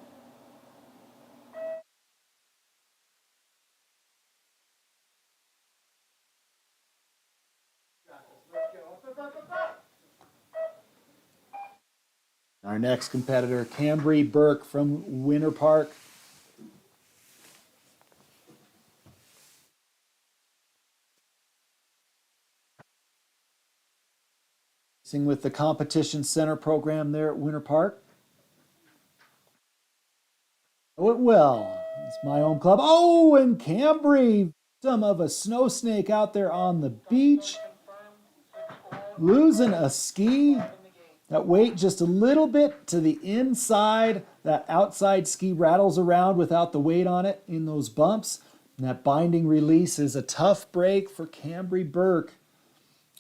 Our next competitor, Cambry Burke from Winter Park. Sing with the Competition Center program there at Winter Park. Oh, it will. It's my own club. Oh, and Cambry, victim of a snow snake out there on the beach. Losing a ski. That weight just a little bit to the inside. That outside ski rattles around without the weight on it in those bumps. And that binding release is a tough break for Cambry Burke.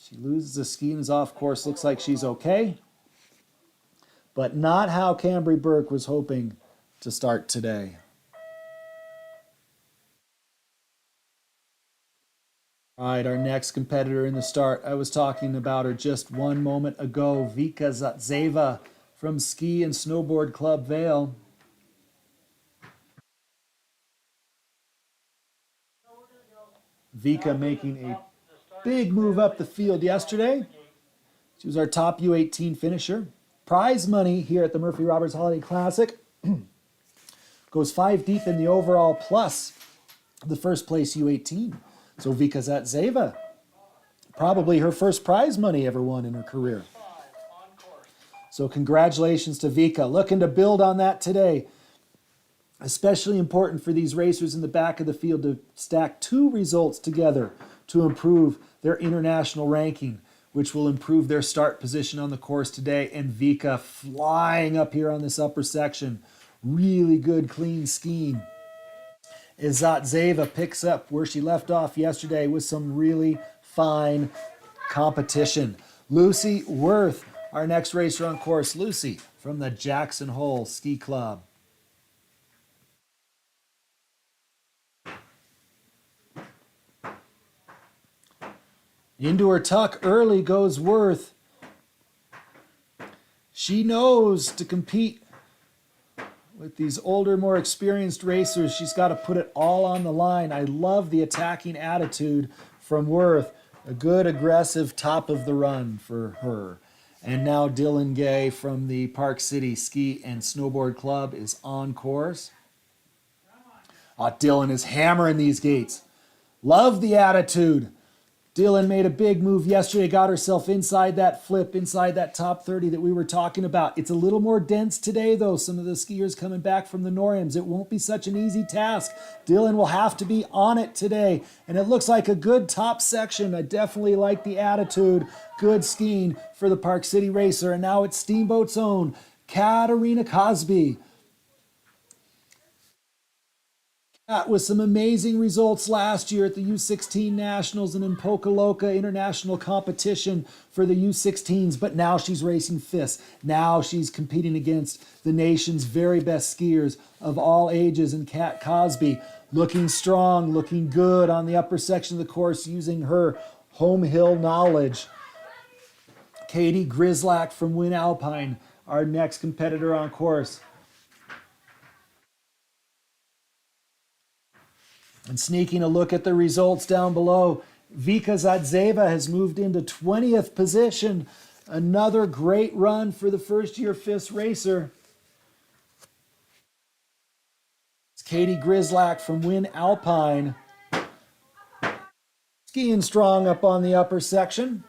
She loses the ski and is off course. Looks like she's okay. But not how Cambry Burke was hoping to start today. All right, our next competitor in the start. I was talking about her just one moment ago. Vika Zatseva from Ski and Snowboard Club Vail. Vika making a big move up the field yesterday. She was our top U18 finisher. Prize money here at the Murphy Roberts Holiday Classic goes 5 deep in the overall plus the first place U18. So Vika Zatseva, probably her first prize money ever won in her career. So congratulations to Vika. Looking to build on that today. Especially important for these racers in the back of the field to stack 2 results together to improve their international ranking, which will improve their start position on the course today. And Vika flying up here on this upper section. Really good, clean skiing. Izatzeva picks up where she left off yesterday with some really fine competition. Lucy Worth, our next racer on course. Lucy from the Jackson Hole Ski Club. Into her tuck early goes Worth. She knows to compete with these older, more experienced racers, she's got to put it all on the line. I love the attacking attitude from Worth. A good, aggressive top of the run for her. And now Dylan Gay from the Park City Ski and Snowboard Club is on course. Dylan is hammering these gates. Love the attitude. Dylan made a big move yesterday, got herself inside that flip, inside that top 30 that we were talking about. It's a little more dense today, though. Some of the skiers coming back from the Noriums. It won't be such an easy task. Dylan will have to be on it today. And it looks like a good top section. I definitely like the attitude. Good skiing for the Park City racer. And now it's Steamboat's own Katarina Cosby. With some amazing results last year at the U16 Nationals and in Pocaloka International Competition for the U16s, but now she's racing FIS. Now she's competing against the nation's very best skiers of all ages, and Kat Cosby looking strong, looking good on the upper section of the course using her home hill knowledge. Katie Grislack from Win Alpine, our next competitor on course. And sneaking a look at the results down below, Vika Zadzeva has moved into 20th position. Another great run for the first-year FIS racer. It's Katie Grislack from Win Alpine. Skiing strong up on the upper section.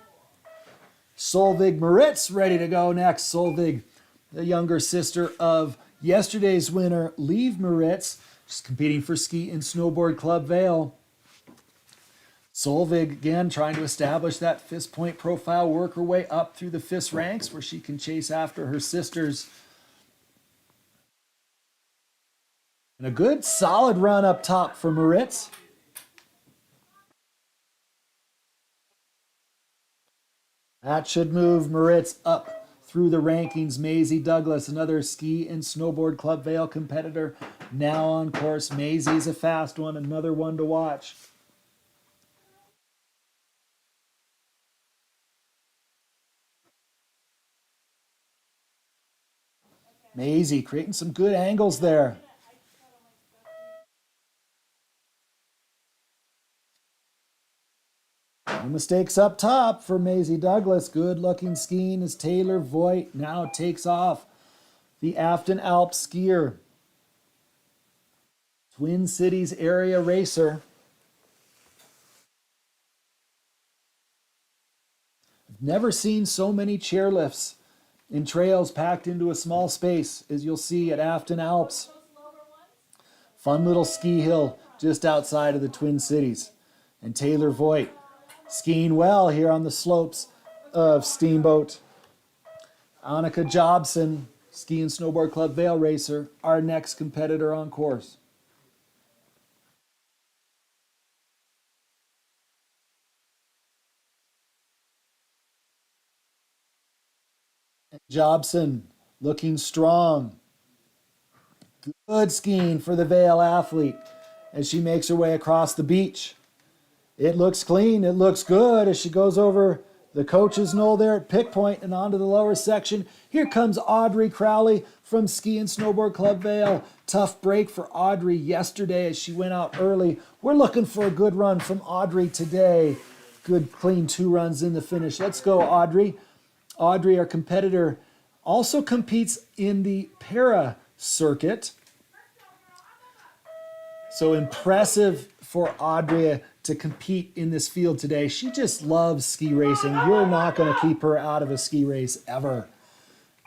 Solveig Moritz ready to go next. Solveig, the younger sister of yesterday's winner, Liv Moritz. She's competing for Ski and Snowboard Club Vail. Solveig, again, trying to establish that FIS point profile, work her way up through the FIS ranks where she can chase after her sisters. And a good, solid run up top for Moritz. That should move Moritz up through the rankings. Maisie Douglas, another Ski and Snowboard Club Vail competitor, now on course. Maisie's a fast one, another one to watch. Maisie creating some good angles there. No mistakes up top for Maisie Douglas. Good looking skiing as Taylor Voigt now takes off. The Afton Alps skier. Twin Cities area racer. I've never seen so many chairlifts in trails packed into a small space as you'll see at Afton Alps. Fun little ski hill just outside of the Twin Cities. And Taylor Voigt skiing well here on the slopes of Steamboat. Annika Jobson, Ski and Snowboard Club Vail racer, our next competitor on course. Jobson looking strong. Good skiing for the Vail athlete as she makes her way across the beach. It looks clean, it looks good as she goes over the coach's knoll there at Pick Point and onto the lower section. Here comes Audrey Crowley from Ski and Snowboard Club Vail. Tough break for Audrey yesterday as she went out early. We're looking for a good run from Audrey today. Good, clean 2 runs in the finish. Let's go, Audrey. Audrey, our competitor, also competes in the para circuit. So impressive for Audrey to compete in this field today. She just loves ski racing. You're not going to keep her out of a ski race ever.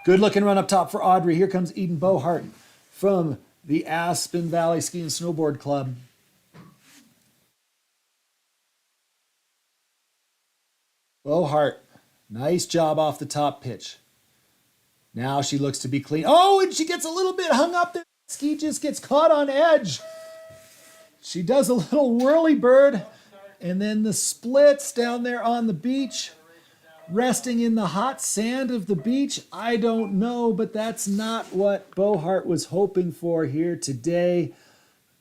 Good looking run up top for Audrey. Here comes Eden Bohart from the Aspen Valley Ski and Snowboard Club. Bohart, nice job off the top pitch. Now she looks to be clean. Oh, and she gets a little bit hung up there. Ski just gets caught on edge. She does a little whirly bird, and then the splits down there on the beach, resting in the hot sand of the beach. I don't know, but that's not what Bohart was hoping for here today.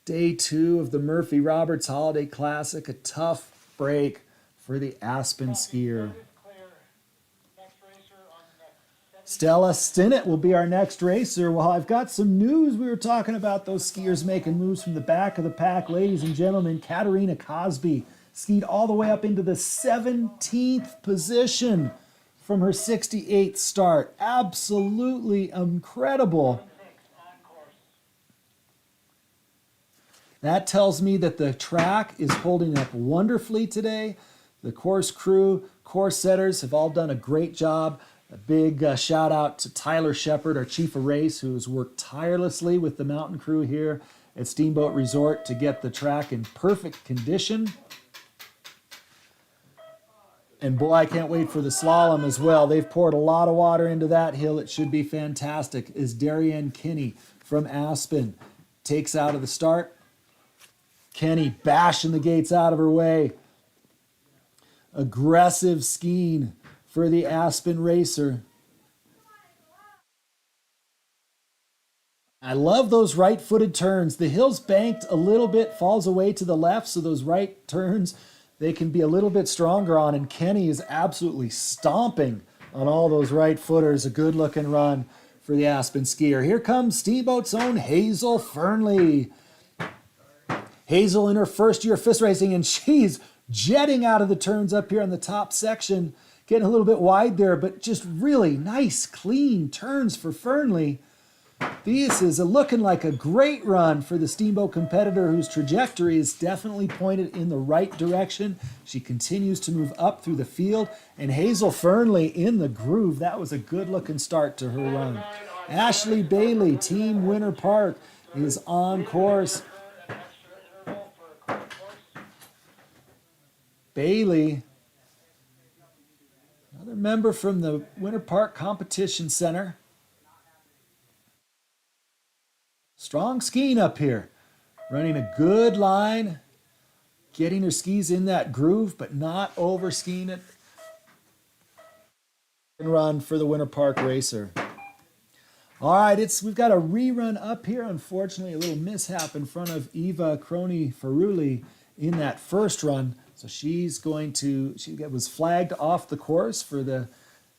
Day 2 of the Murphy Roberts Holiday Classic, a tough break for the Aspen skier. Stella Stinnett will be our next racer. Well, I've got some news. We were talking about those skiers making moves from the back of the pack. Ladies and gentlemen, Katerina Cosby skied all the way up into the 17th position from her 68th start. Absolutely incredible. That tells me that the track is holding up wonderfully today. The course crew, course setters have all done a great job. A big shout out to Tyler Shepard, our chief of race, who has worked tirelessly with the mountain crew here at Steamboat Resort to get the track in perfect condition. And boy, I can't wait for the slalom as well. They've poured a lot of water into that hill. It should be fantastic. As Darianne Kinney from Aspen takes out of the start. Kenny bashing the gates out of her way. Aggressive skiing for the Aspen racer. I love those right-footed turns. The hill's banked a little bit, falls away to the left, so those right turns they can be a little bit stronger on, and Kenny is absolutely stomping on all those right footers. A good-looking run for the Aspen skier. Here comes Steamboat's own Hazel Fernley. Hazel in her first year of fist racing, and she's jetting out of the turns up here on the top section. Getting a little bit wide there, but just really nice, clean turns for Fernley. This is looking like a great run for the Steamboat competitor whose trajectory is definitely pointed in the right direction. She continues to move up through the field, and Hazel Fernley in the groove. That was a good-looking start to her run. Ashley Bailey, Team Winter Park, is on course. Bailey, another member from the Winter Park Competition Center. Strong skiing up here. Running a good line. Getting her skis in that groove, but not over skiing it. And run for the Winter Park racer. All right, we've got a rerun up here. Unfortunately, a little mishap in front of Eva Crony-Ferruli in that first run. So she was flagged off the course for the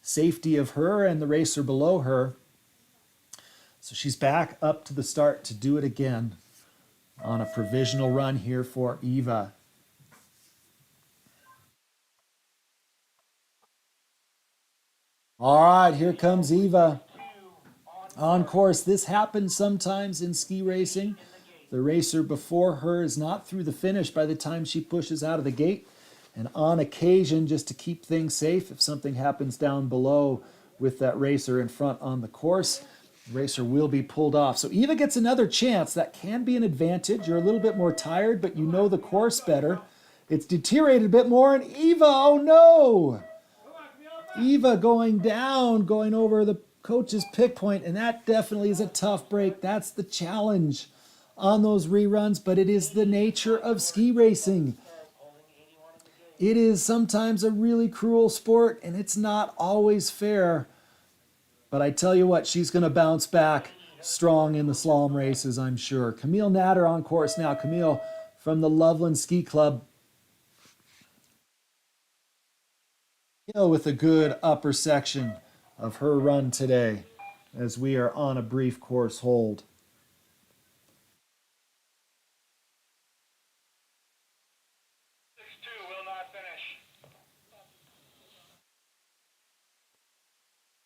safety of her and the racer below her. So she's back up to the start to do it again on a provisional run here for Eva. All right, here comes Eva on course. This happens sometimes in ski racing. The racer before her is not through the finish by the time she pushes out of the gate. And on occasion, just to keep things safe, if something happens down below with that racer in front on the course, the racer will be pulled off. So Eva gets another chance. That can be an advantage. You're a little bit more tired, but you know the course better. It's deteriorated a bit more, and Eva, oh no! Eva going down, going over the coach's pick point, and that definitely is a tough break. That's the challenge on those reruns, but it is the nature of ski racing. It is sometimes a really cruel sport, and it's not always fair. But I tell you what, she's going to bounce back strong in the slalom races, I'm sure. Camille Natter on course now. Camille from the Loveland Ski Club. With a good upper section of her run today as we are on a brief course hold.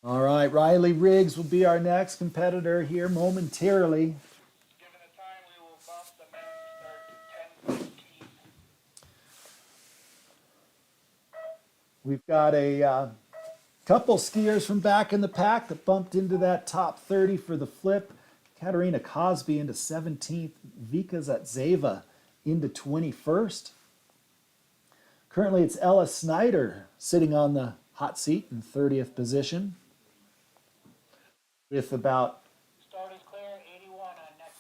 All right, Riley Riggs will be our next competitor here momentarily. Given the time, we will bump the men's start to 10:15. We've got a couple skiers from back in the pack that bumped into that top 30 for the flip. Katerina Cosby into 17th. Vika Zatseva into 21st. Currently, it's Ella Snyder sitting on the hot seat in 30th position. With about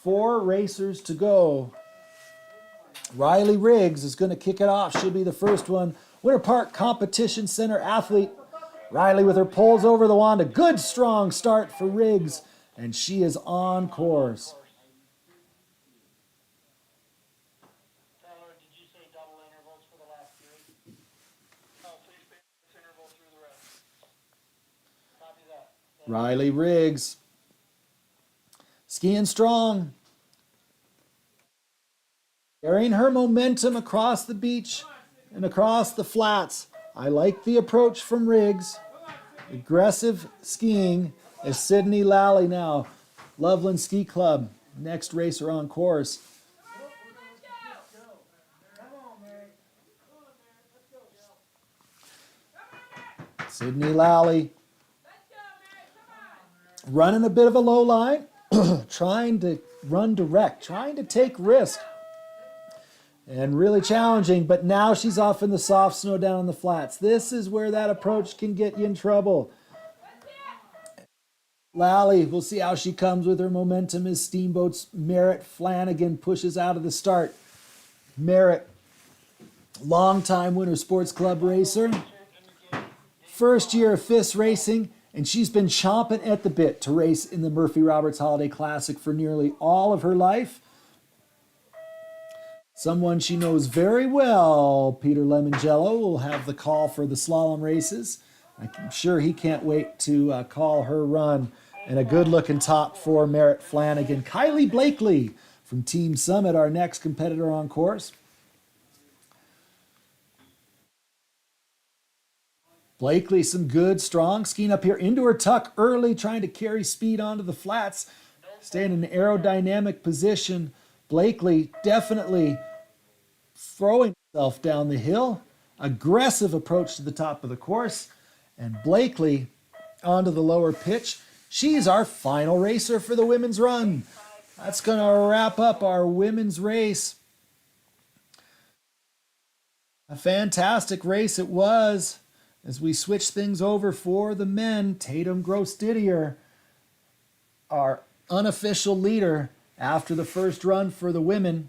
4 racers to go Riley Riggs is going to kick it off. She'll be the first one. Winter Park Competition Center athlete. Riley with her poles over the wand. A good strong start for Riggs, and she is on course. Tyler, did you say double intervals for the last period? Oh, please pay this interval through the rest. Copy that. Riley Riggs. Skiing strong. Carrying her momentum across the beach and across the flats. I like the approach from Riggs. Aggressive skiing is Sydney Lally now. Loveland Ski Club, next racer on course. Sydney Lally running a bit of a low line, trying to run direct, trying to take risk. And really challenging, but now she's off in the soft snow down on the flats. This is where that approach can get you in trouble. Lally, we'll see how she comes with her momentum as Steamboat's Merritt Flanagan pushes out of the start. Merritt, longtime Winter Sports Club racer. First year of FIS racing, and she's been chomping at the bit to race in the Murphy Roberts Holiday Classic for nearly all of her life. Someone she knows very well, Peter Lemongello, will have the call for the slalom races. I'm sure he can't wait to call her run. And a good-looking top for Merritt Flanagan. Kylie Blakely from Team Summit, our next competitor on course. Blakely, some good, strong skiing up here into her tuck early, trying to carry speed onto the flats. Stay in an aerodynamic position. Blakely definitely throwing herself down the hill. Aggressive approach to the top of the course. And Blakely onto the lower pitch. She's our final racer for the women's run. That's going to wrap up our women's race. A fantastic race it was. As we switch things over for the men, Tatum Gross-Didier, our unofficial leader after the first run for the women.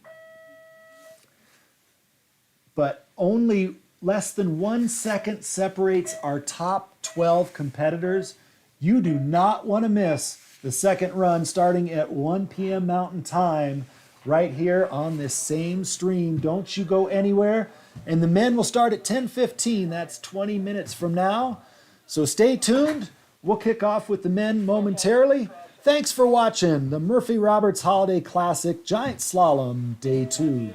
But only less than 1 second separates our top 12 competitors. You do not want to miss the second run starting at 1 p.m. Mountain Time right here on this same stream. Don't you go anywhere. And the men will start at 10:15. That's 20 minutes from now. So stay tuned. We'll kick off with the men momentarily. Thanks for watching the Murphy Roberts Holiday Classic Giant Slalom Day 2.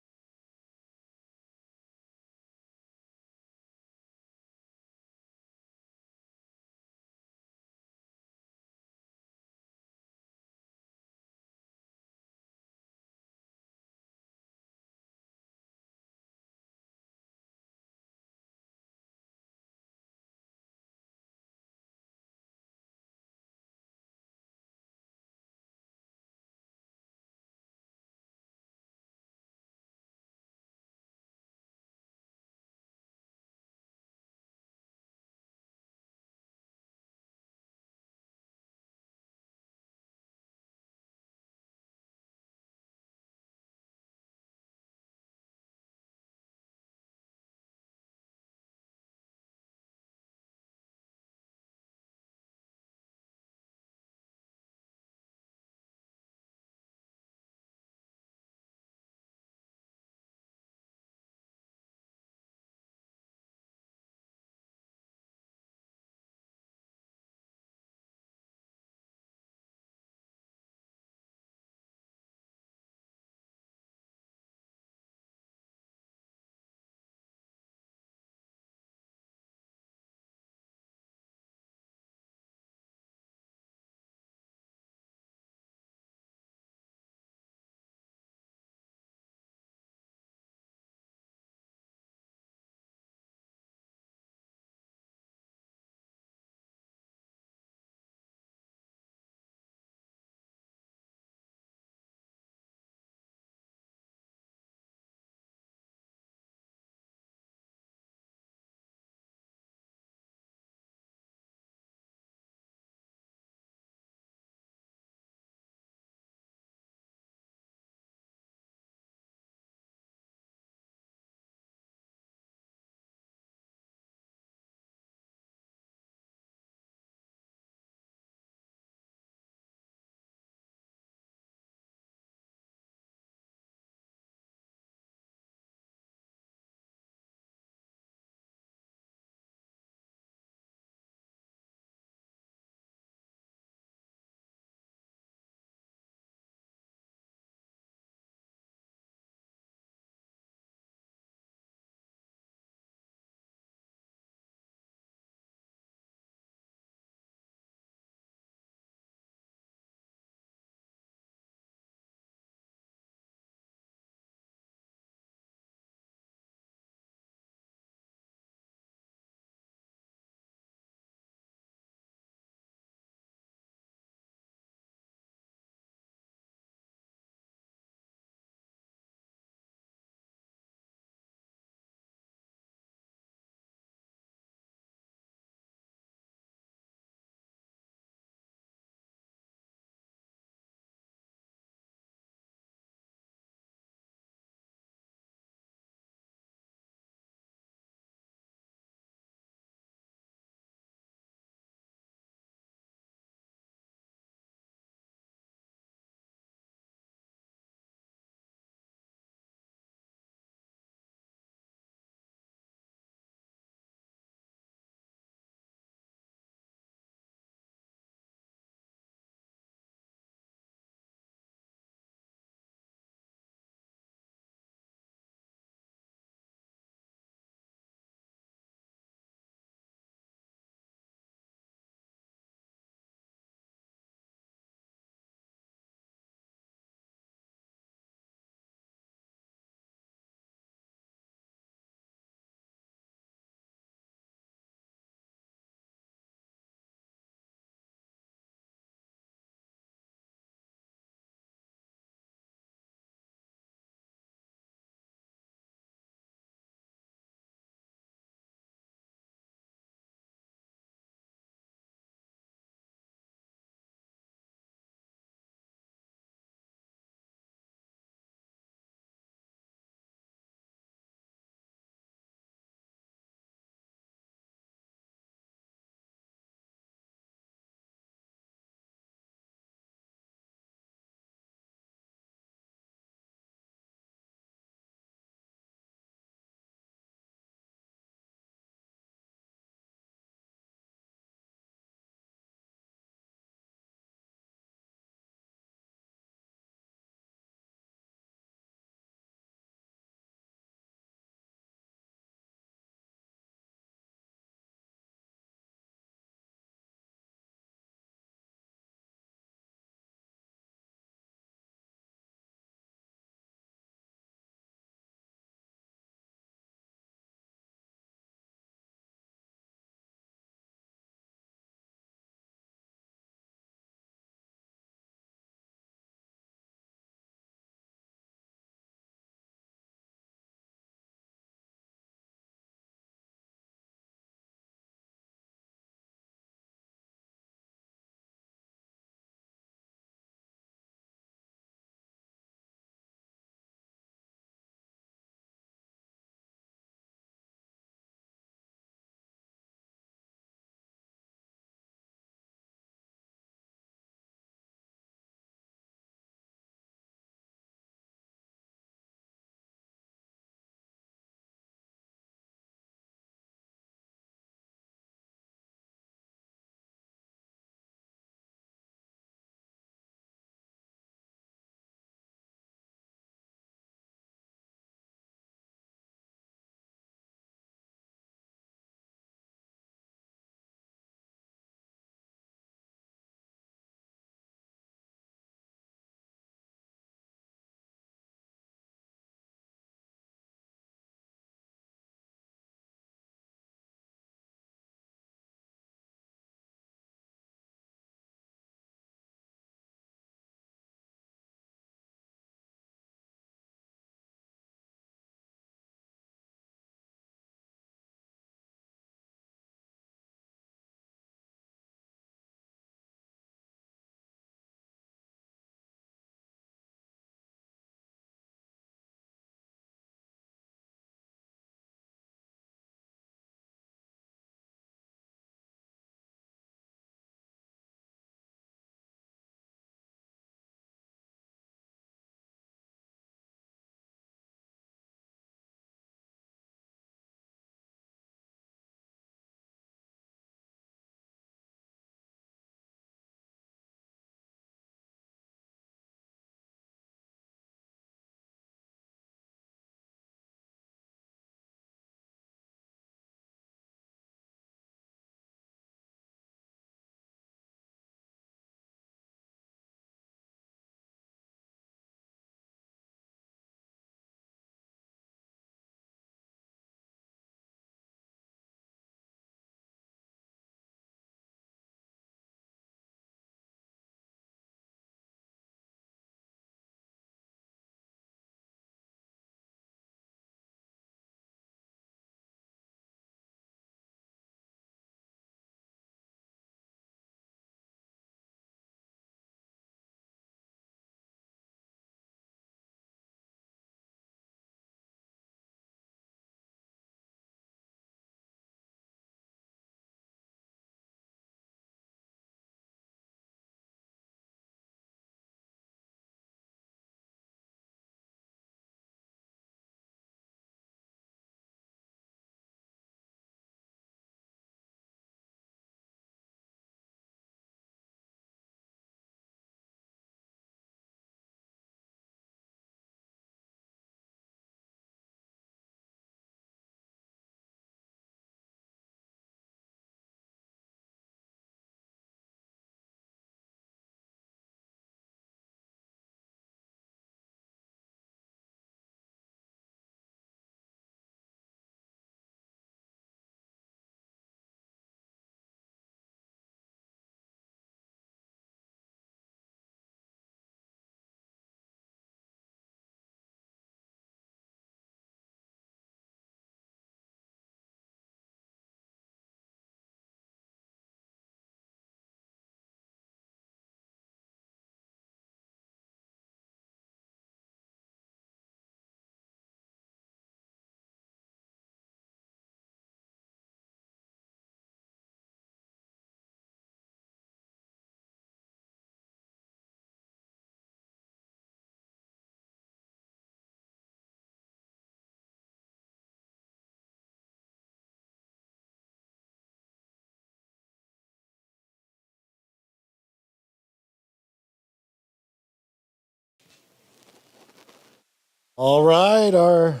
All right, our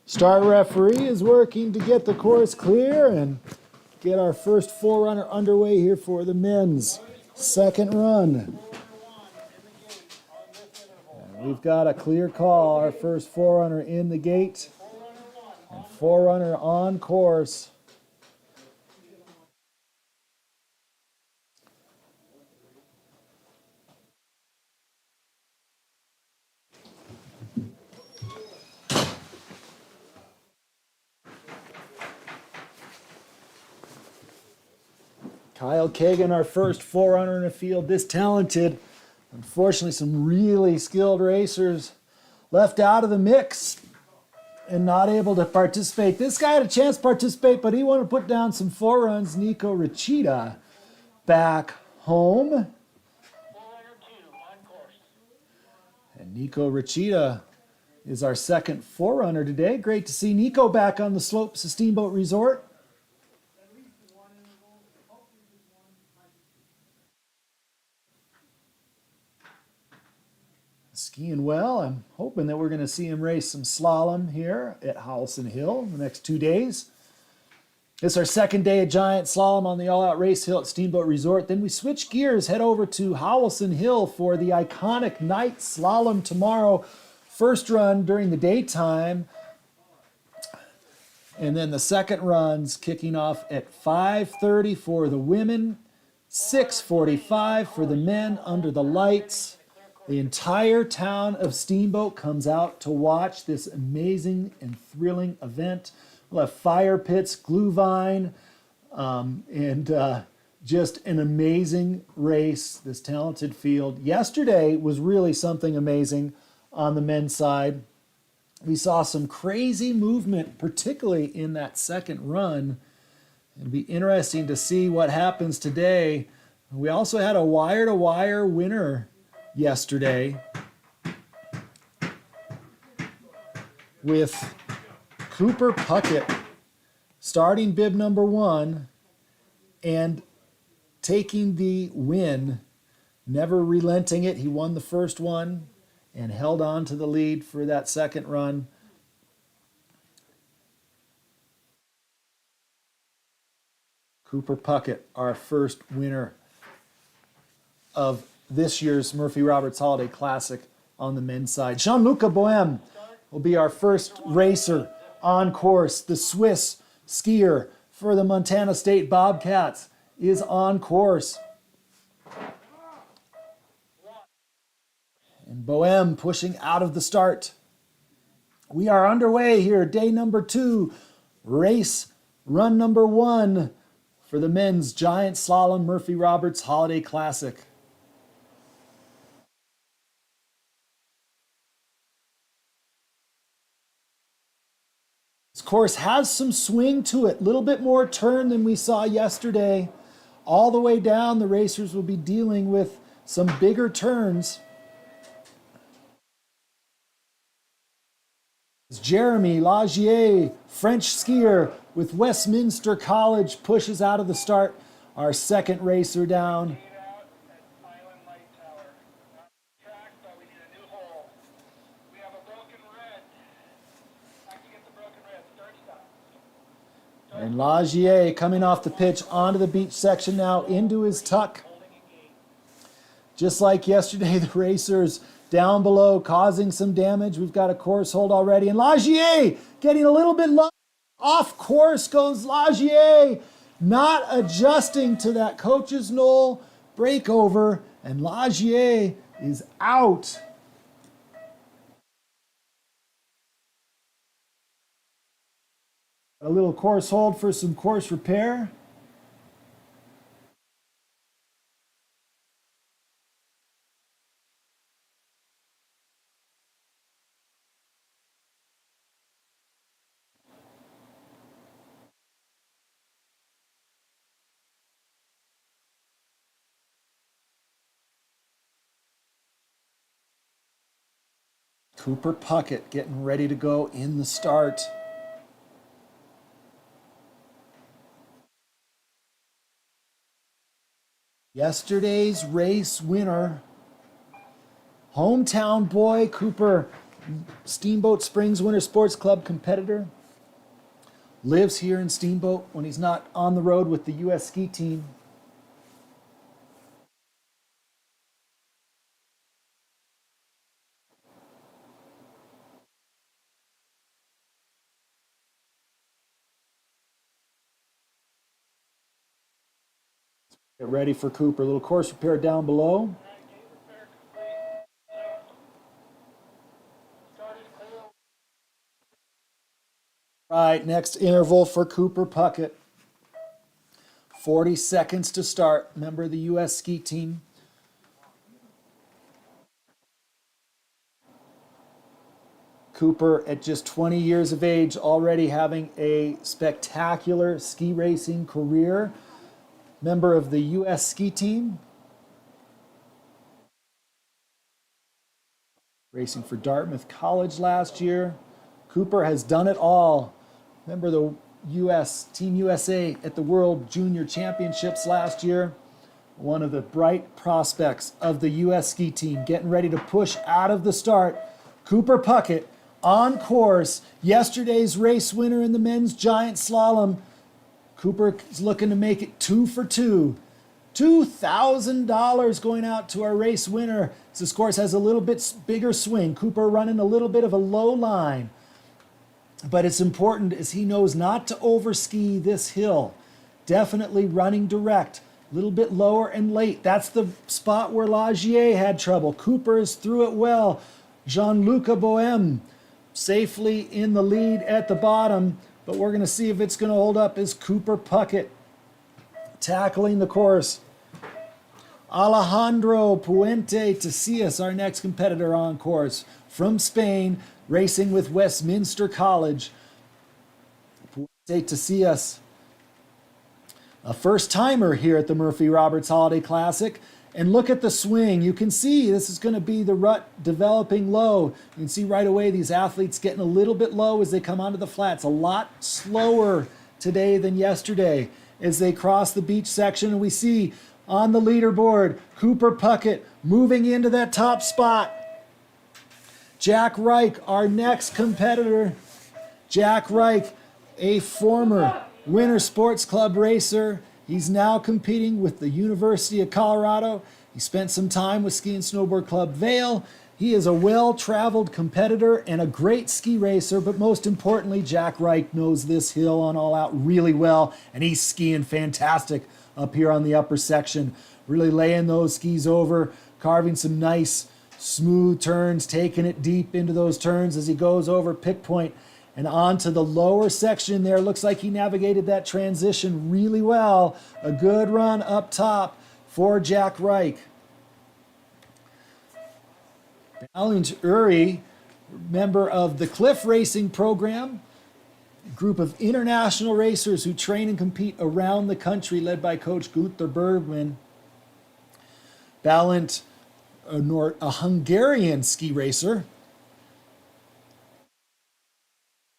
start referee is working to get the course clear and get our first forerunner underway here for the men's second run. And we've got a clear call, our first forerunner in the gate, and forerunner on course. Kyle Kagan, our first forerunner in a field this talented. Unfortunately, some really skilled racers left out of the mix and not able to participate. This guy had a chance to participate, but he wanted to put down some foreruns. Nico Ricchita back home. Forerunner 2 on course. And Nico Ricchita is our second forerunner today. Great to see Nico back on the slopes of Steamboat Resort. Skiing well. I'm hoping that we're going to see him race some slalom here at Howelson Hill the next 2 days. It's our second day of giant slalom on the all-out race hill at Steamboat Resort. Then we switch gears, head over to Howelson Hill for the iconic night slalom tomorrow. First run during the daytime. And then the second run's kicking off at 5:30 for the women, 6:45 for the men under the lights. The entire town of Steamboat comes out to watch this amazing and thrilling event. We'll have fire pits, glühwein, and just an amazing race, this talented field. Yesterday was really something amazing on the men's side. We saw some crazy movement, particularly in that second run. It'll be interesting to see what happens today. We also had a wire-to-wire winner yesterday with Cooper Puckett starting bib number 1 and taking the win, never relenting it. He won the first one and held on to the lead for that second run. Cooper Puckett, our first winner of this year's Murphy Roberts Holiday Classic on the men's side. Jean-Luc Bohème will be our first racer on course. The Swiss skier for the Montana State Bobcats is on course. And Bohème pushing out of the start. We are underway here, day number 2, race run number 1 for the men's giant slalom Murphy Roberts Holiday Classic. This course has some swing to it, a little bit more turn than we saw yesterday. All the way down, the racers will be dealing with some bigger turns. Jeremy Lagier, French skier with Westminster College, pushes out of the start. Our second racer down. Out at Island Light Tower. Not track, but we need a new hole. We have a broken red. I can get the broken red. Start stop. And Lagier coming off the pitch onto the beach section now into his tuck. Holding a gate. Just like yesterday, the racers down below causing some damage. We've got a course hold already. And Lagier getting a little bit low. Off course goes Lagier, not adjusting to that coach's knoll breakover. And Lagier is out. A little course hold for some course repair. Cooper Puckett getting ready to go in the start. Yesterday's race winner, hometown boy Cooper, Steamboat Springs Winter Sports Club competitor. Lives here in Steamboat when he's not on the road with the U.S. ski team. Get ready for Cooper. A little course repair down below. Right, next interval for Cooper Puckett. 40 seconds to start. Member of the U.S. ski team. Cooper, at just 20 years of age, already having a spectacular ski racing career. Member of the U.S. ski team. Racing for Dartmouth College last year. Cooper has done it all. Member of the U.S. Team USA at the World Junior Championships last year. One of the bright prospects of the U.S. ski team, getting ready to push out of the start. Cooper Puckett on course. Yesterday's race winner in the men's giant slalom. Cooper is looking to make it 2 for 2. $2,000 going out to our race winner. This course has a little bit bigger swing. Cooper running a little bit of a low line. But it's important as he knows not to overski this hill. Definitely running direct. A little bit lower and late. That's the spot where Lagier had trouble. Cooper is through it well. Jean-Luc Bohème safely in the lead at the bottom. But we're going to see if it's going to hold up as Cooper Puckett tackling the course. Alejandro Puente Tesias, our next competitor on course. From Spain, racing with Westminster College. Puente Tesias, a first-timer here at the Murphy Roberts Holiday Classic. And look at the swing. You can see this is going to be the rut developing low. You can see right away these athletes getting a little bit low as they come onto the flats. A lot slower today than yesterday as they cross the beach section. And we see on the leaderboard, Cooper Puckett moving into that top spot. Jack Reich, our next competitor. Jack Reich, a former Winter Sports Club racer. He's now competing with the University of Colorado. He spent some time with Ski and Snowboard Club Vail. He is a well-traveled competitor and a great ski racer, but most importantly, Jack Reich knows this hill on All Out really well, and he's skiing fantastic up here on the upper section. Really laying those skis over, carving some nice, smooth turns, taking it deep into those turns as he goes over Pick Point and onto the lower section there. Looks like he navigated that transition really well. A good run up top for Jack Reich. Balint Uri, member of the Cliff Racing program, a group of international racers who train and compete around the country, led by Coach Gunther Bergman. Balint, a Hungarian ski racer,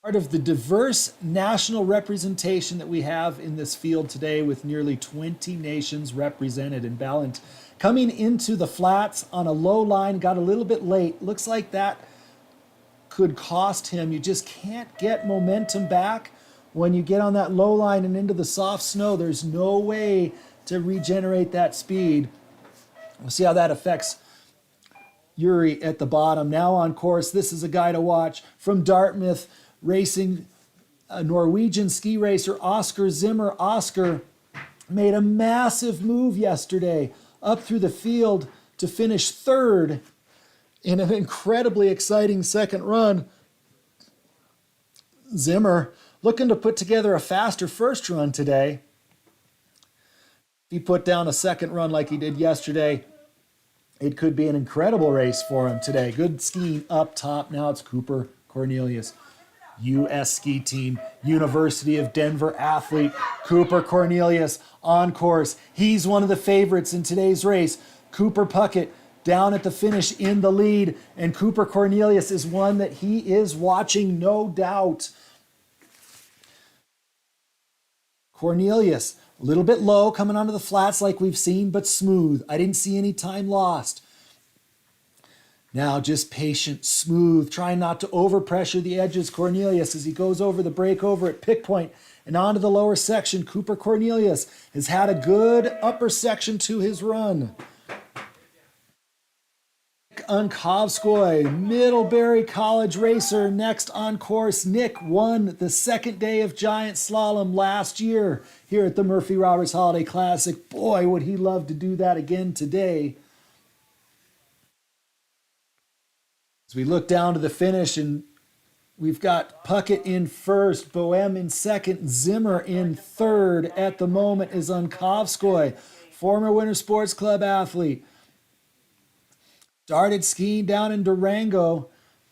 part of the diverse national representation that we have in this field today, with nearly 20 nations represented. And Balint coming into the flats on a low line, got a little bit late. Looks like that could cost him. You just can't get momentum back when you get on that low line and into the soft snow. There's no way to regenerate that speed. We'll see how that affects Yuri at the bottom. Now on course, this is a guy to watch from Dartmouth, racing a Norwegian ski racer, Oscar Zimmer. Oscar made a massive move yesterday up through the field to finish third in an incredibly exciting second run. Zimmer looking to put together a faster first run today. If he put down a second run like he did yesterday, it could be an incredible race for him today. Good skiing up top. Now it's Cooper Cornelius. U.S. ski team, University of Denver athlete, Cooper Cornelius on course. He's one of the favorites in today's race. Cooper Puckett down at the finish in the lead, and Cooper Cornelius is one that he is watching, no doubt. Cornelius, a little bit low coming onto the flats like we've seen, but smooth. I didn't see any time lost. Now just patient, smooth, trying not to overpressure the edges. Cornelius, as he goes over the breakover at pick point and onto the lower section. Cooper Cornelius has had a good upper section to his run. Unkovskoy, Middlebury College racer, next on course. Nick won the second day of giant slalom last year here at the Murphy Roberts Holiday Classic. Boy, would he love to do that again today. As we look down to the finish, and we've got Puckett in first, Boehm in second, Zimmer in third. At the moment is Unkovskoy, former Winter Sports Club athlete. Started skiing down in Durango,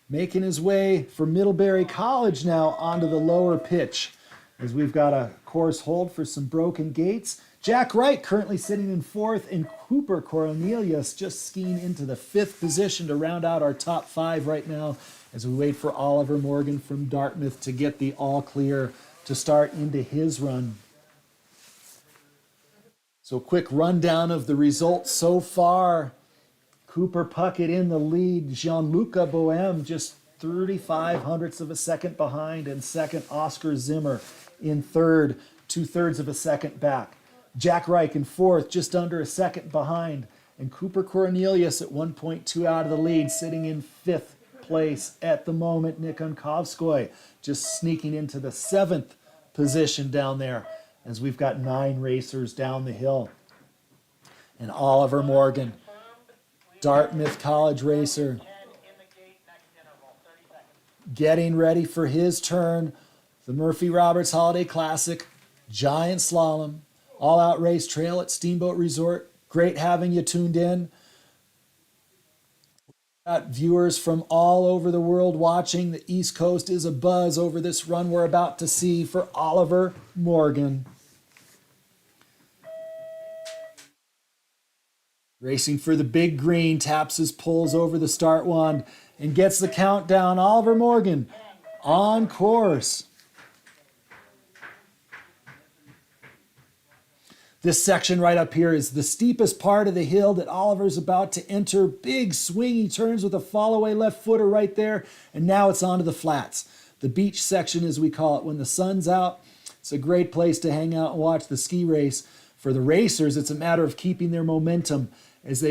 making his way for Middlebury College now onto the lower pitch. As we've got a course hold for some broken gates. Jack Wright currently sitting in fourth, and Cooper Cornelius just skiing into the fifth position to round out our top five right now as we wait for Oliver Morgan from Dartmouth to get the all clear to start into his run. So quick rundown of the results so far. Cooper Puckett in the lead. Gianluca Boehm just 35 hundredths of a second behind. And second, Oscar Zimmer in third, 2/3 of a second back. Jack Reich in fourth, just under a second behind. And Cooper Cornelius at 1.2 out of the lead, sitting in fifth place at the moment. Nick Unkovskoy just sneaking into the seventh position down there as we've got 9 racers down the hill. And Oliver Morgan, Dartmouth College racer, getting ready for his turn. The Murphy Roberts Holiday Classic, giant slalom, all-out race trail at Steamboat Resort. Great having you tuned in. Got viewers from all over the world watching. The East Coast is abuzz over this run we're about to see for Oliver Morgan. Racing for the big green, taps his pulls over the start wand and gets the countdown. Oliver Morgan on course. This section right up here is the steepest part of the hill that Oliver's about to enter. Big swingy turns with a fall-away left footer right there, and now it's onto the flats. The beach section, as we call it, when the sun's out. It's a great place to hang out and watch the ski race. For the racers, it's a matter of keeping their momentum as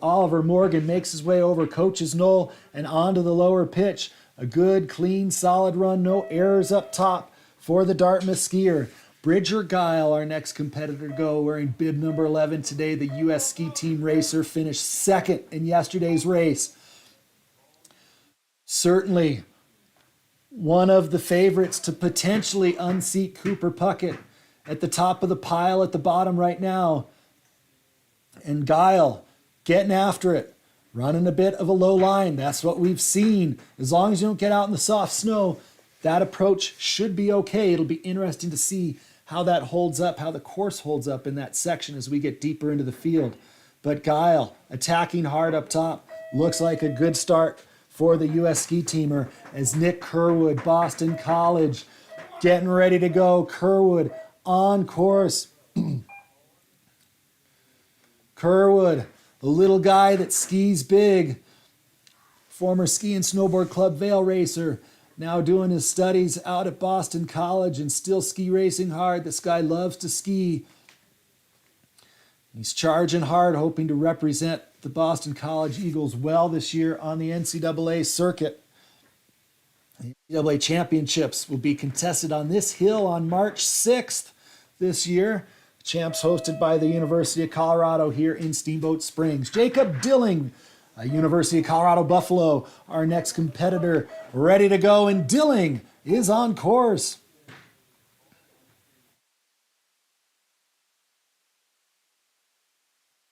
Oliver Morgan makes his way over Coach's Knoll and onto the lower pitch. A good, clean, solid run, no errors up top for the Dartmouth skier. Bridger Guile, our next competitor, go wearing bib number 11 today. The U.S. ski team racer finished second in yesterday's race. Certainly one of the favorites to potentially unseat Cooper Puckett at the top of the pile at the bottom right now. And Guile getting after it, running a bit of a low line. That's what we've seen. As long as you don't get out in the soft snow, that approach should be okay. It'll be interesting to see how that holds up, how the course holds up in that section as we get deeper into the field. But Guile attacking hard up top. Looks like a good start for the U.S. ski teamer as Nick Kerwood, Boston College, getting ready to go. Kerwood on course. Kerwood, the little guy that skis big, former ski and snowboard club Vail racer, now doing his studies out at Boston College and still ski racing hard. This guy loves to ski. He's charging hard, hoping to represent the Boston College Eagles well this year on the NCAA circuit. The NCAA championships will be contested on this hill on March 6th this year. Champs hosted by the University of Colorado here in Steamboat Springs. Jacob Dilling, University of Colorado Buffalo, our next competitor, ready to go, and Dilling is on course.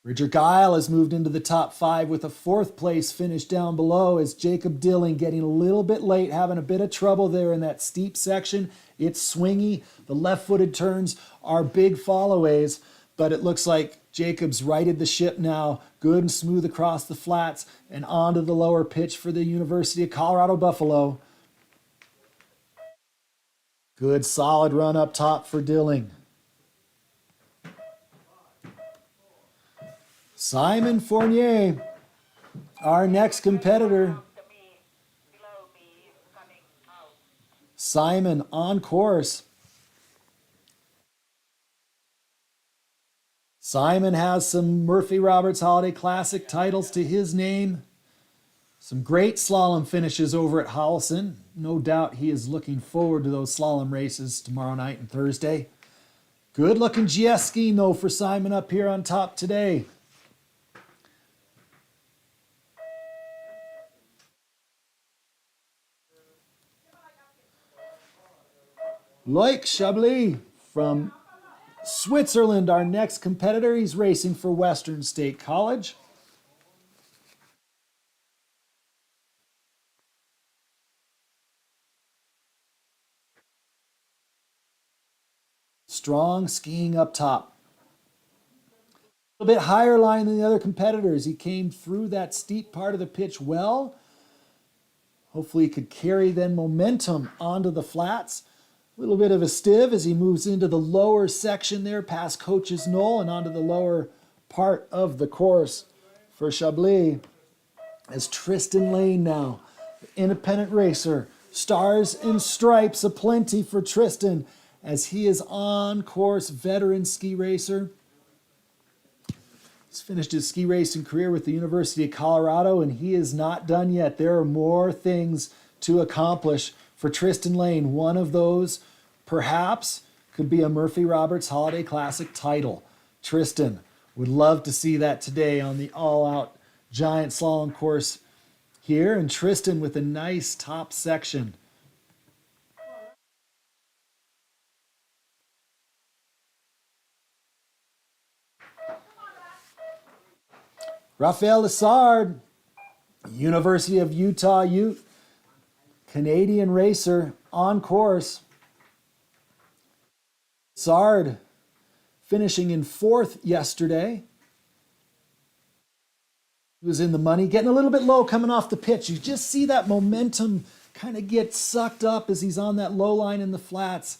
Bridger Guile has moved into the top 5 with a 4th place finish down below as Jacob Dilling getting a little bit late, having a bit of trouble there in that steep section. It's swingy. The left-footed turns are big followays, but it looks like Jacob's righted the ship now, good and smooth across the flats and onto the lower pitch for the University of Colorado Buffalo. Good solid run up top for Dilling. Simon Fournier, Our next competitor, Below me is coming out. Simon, on course. Simon has some Murphy Roberts Holiday Classic titles to his name. Some great slalom finishes over at Howelson. No doubt he is looking forward to those slalom races tomorrow night and Thursday. Good looking GS skiing though for Simon up here on top today. Loic Chablis from Switzerland, our next competitor. He's racing for Western State College. Strong skiing up top. A little bit higher line than the other competitors. He came through that steep part of the pitch well. Hopefully he could carry then momentum onto the flats. A little bit of a stiv as he moves into the lower section there past Coach's Knoll and onto the lower part of the course for Chablis. As Tristan Lane now, independent racer. Stars and stripes aplenty for Tristan as he is on course, veteran ski racer. He's finished his ski racing career with the University of Colorado, and he is not done yet. There are more things to accomplish for Tristan Lane. One of those, perhaps, could be a Murphy Roberts Holiday Classic title. Tristan would love to see that today on the all-out giant slalom course here. And Tristan with a nice top section. Raphael Lessard, University of Utah Ute, Canadian racer on course. Lessard finishing in 4th yesterday. He was in the money, getting a little bit low coming off the pitch. You just see that momentum kind of get sucked up as he's on that low line in the flats.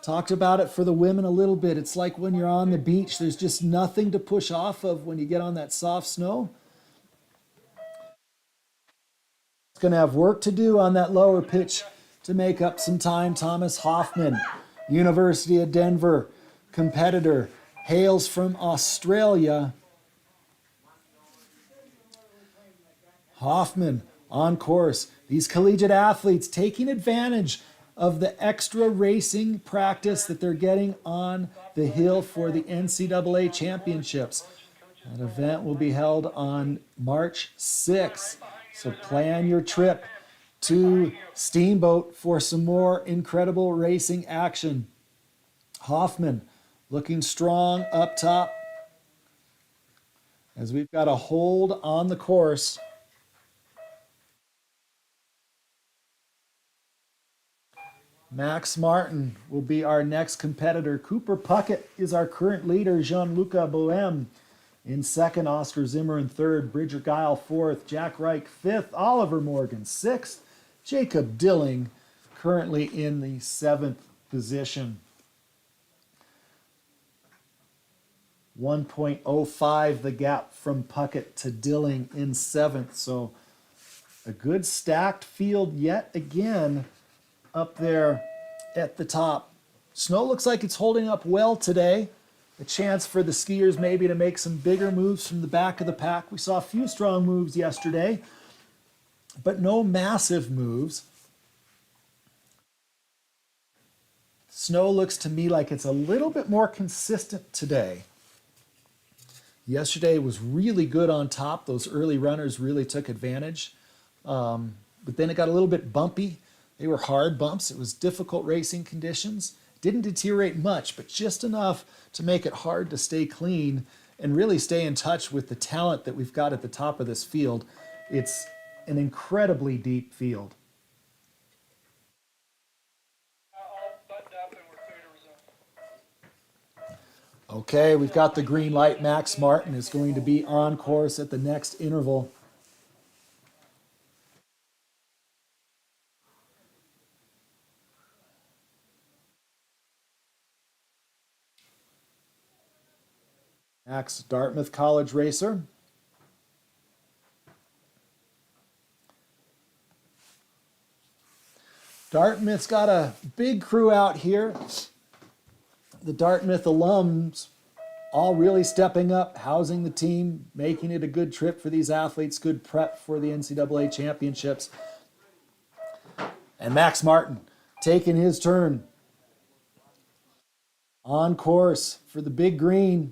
Talked about it for the women a little bit. It's like when you're on the beach, there's just nothing to push off of when you get on that soft snow. It's going to have work to do on that lower pitch to make up some time. Thomas Hoffman, University of Denver competitor, hails from Australia. Hoffman on course. These collegiate athletes taking advantage of the extra racing practice that they're getting on the hill for the NCAA championships. That event will be held on March 6th. So plan your trip to Steamboat for some more incredible racing action. Hoffman looking strong up top as we've got a hold on the course. Max Martin will be our next competitor. Cooper Puckett is our current leader. Jean-Luc Bohème in 2nd. Oscar Zimmer in 3rd. Bridger Guile 4th. Jack Reich 5th. Oliver Morgan 6th. Jacob Dilling currently in the 7th position. 1.05 the gap from Puckett to Dilling in 7th. So a good stacked field yet again up there at the top. Snow looks like it's holding up well today. A chance for the skiers maybe to make some bigger moves from the back of the pack. We saw a few strong moves yesterday, but no massive moves. Snow looks to me like it's a little bit more consistent today. Yesterday was really good on top. Those early runners really took advantage. But then it got a little bit bumpy. They were hard bumps. It was difficult racing conditions. Didn't deteriorate much, but just enough to make it hard to stay clean and really stay in touch with the talent that we've got at the top of this field. It's an incredibly deep field. All buttoned up and we're clear to resume. Okay, we've got the green light. Max Martin is going to be on course at the next interval. Max, Dartmouth College racer. Dartmouth's got a big crew out here. The Dartmouth alums all really stepping up, housing the team, making it a good trip for these athletes, good prep for the NCAA championships. And Max Martin taking his turn on course for the big green.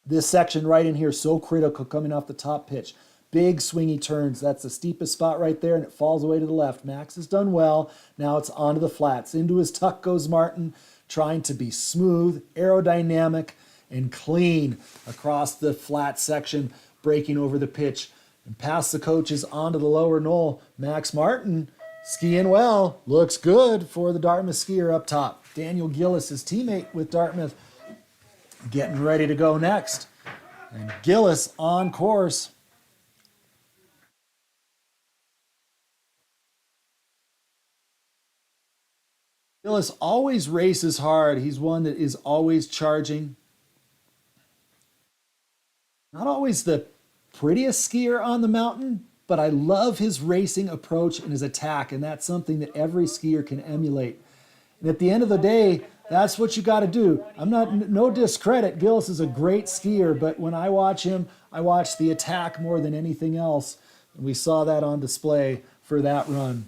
This section right in here, so critical coming off the top pitch. Big swingy turns. That's the steepest spot right there, and it falls away to the left. Max has done well. Now it's onto the flats. Into his tuck goes Martin, trying to be smooth, aerodynamic, and clean across the flat section, breaking over the pitch. And past the coaches onto the lower knoll. Max Martin skiing well. Looks good for the Dartmouth skier up top. Daniel Gillis, his teammate with Dartmouth, getting ready to go next. And Gillis on course. Gillis always races hard. He's one that is always charging. Not always the prettiest skier on the mountain, but I love his racing approach and his attack, and that's something that every skier can emulate. And at the end of the day, that's what you got to do. I'm not, no discredit. Gillis is a great skier, but when I watch him, I watch the attack more than anything else. And we saw that on display for that run.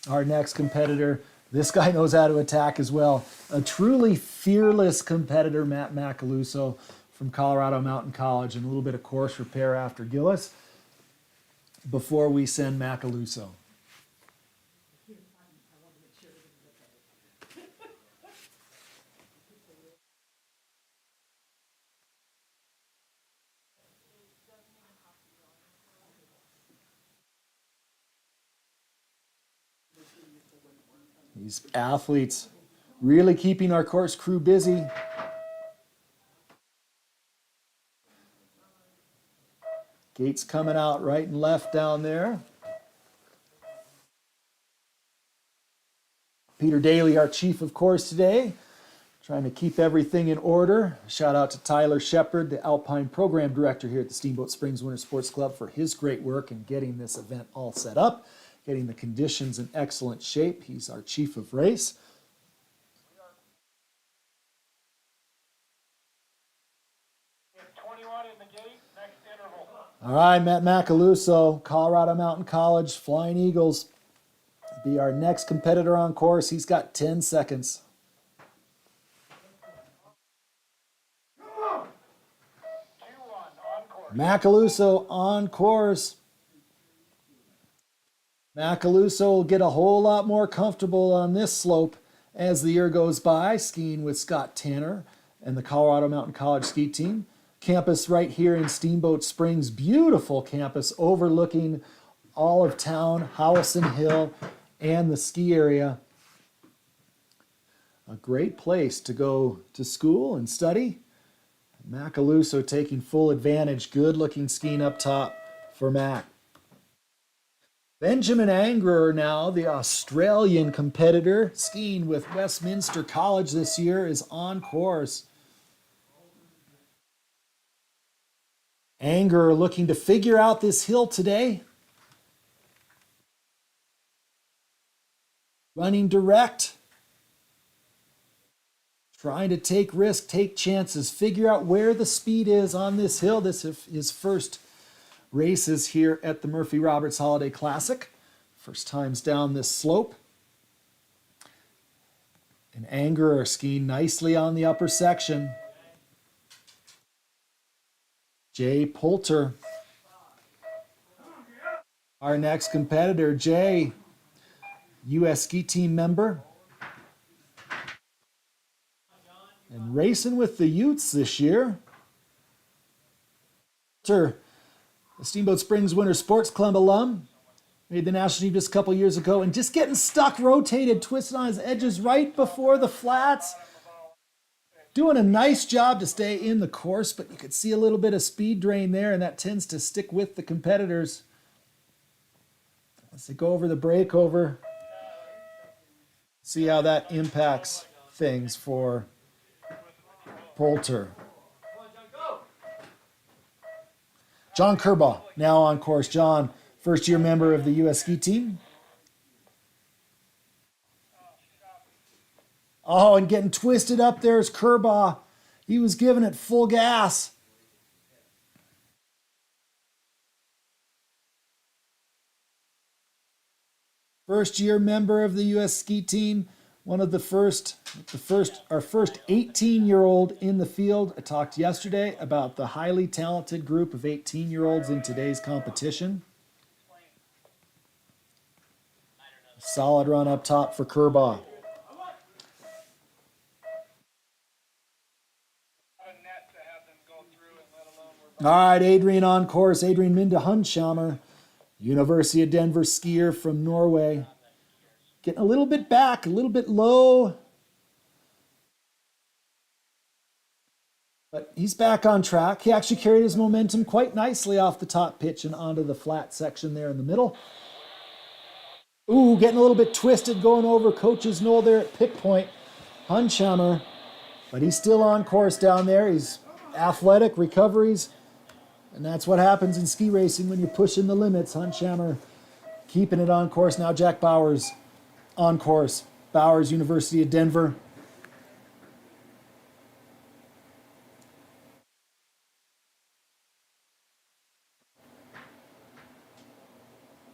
Our next competitor, this guy knows how to attack as well. A truly fearless competitor, Matt Macaluso from Colorado Mountain College, and a little bit of course repair after Gillis before we send Macaluso. These athletes really keeping our course crew busy. Gates coming out right and left down there. Peter Daly, our chief of course today, trying to keep everything in order. Shout out to Tyler Shepard, the Alpine Program Director here at the Steamboat Springs Winter Sports Club, for his great work in getting this event all set up, getting the conditions in excellent shape. He's our chief of race. All right, Matt Macaluso, Colorado Mountain College, Flying Eagles, be our next competitor on course. He's got 10 seconds. Macaluso on course. Macaluso will get a whole lot more comfortable on this slope as the year goes by, skiing with Scott Tanner and the Colorado Mountain College ski team. Campus right here in Steamboat Springs, beautiful campus overlooking all of town, Howison Hill, and the ski area. A great place to go to school and study. Macaluso taking full advantage, good looking skiing up top for Mac. Benjamin Angrer now, the Australian competitor, skiing with Westminster College this year, is on course. Angrer looking to figure out this hill today. Running direct. Trying to take risks, take chances, figure out where the speed is on this hill. This is his first races here at the Murphy Roberts Holiday Classic. First times down this slope. And Angrer skiing nicely on the upper section. Jay Poulter, our next competitor. Jay, U.S. ski team member. And racing with the Utes this year. Poulter, the Steamboat Springs Winter Sports Club alum, made the national team just a couple years ago, and just getting stuck, rotated, twisted on his edges right before the flats. Doing a nice job to stay in the course, but you could see a little bit of speed drain there, and that tends to stick with the competitors. As they go over the breakover, see how that impacts things for Poulter. John Kerbaugh now on course. John, first-year member of the U.S. ski team. Oh, and getting twisted up there is Kerbaugh. He was giving it full gas. First-year member of the U.S. ski team. One of our first 18-year-old in the field. I talked yesterday about the highly talented group of 18-year-olds in today's competition. Solid run up top for Kerbaugh. All right, Adrian on course. Adrian Minde Hundshammer, University of Denver skier from Norway. Getting a little bit back, a little bit low. But he's back on track. He actually carried his momentum quite nicely off the top pitch and onto the flat section there in the middle. Ooh, getting a little bit twisted going over Coach's Knoll there at pick point. Hundshammer, but he's still on course down there. He's athletic, recoveries, and that's what happens in ski racing when you're pushing the limits. Hundshammer keeping it on course. Now Jack Bowers on course. Bowers, University of Denver.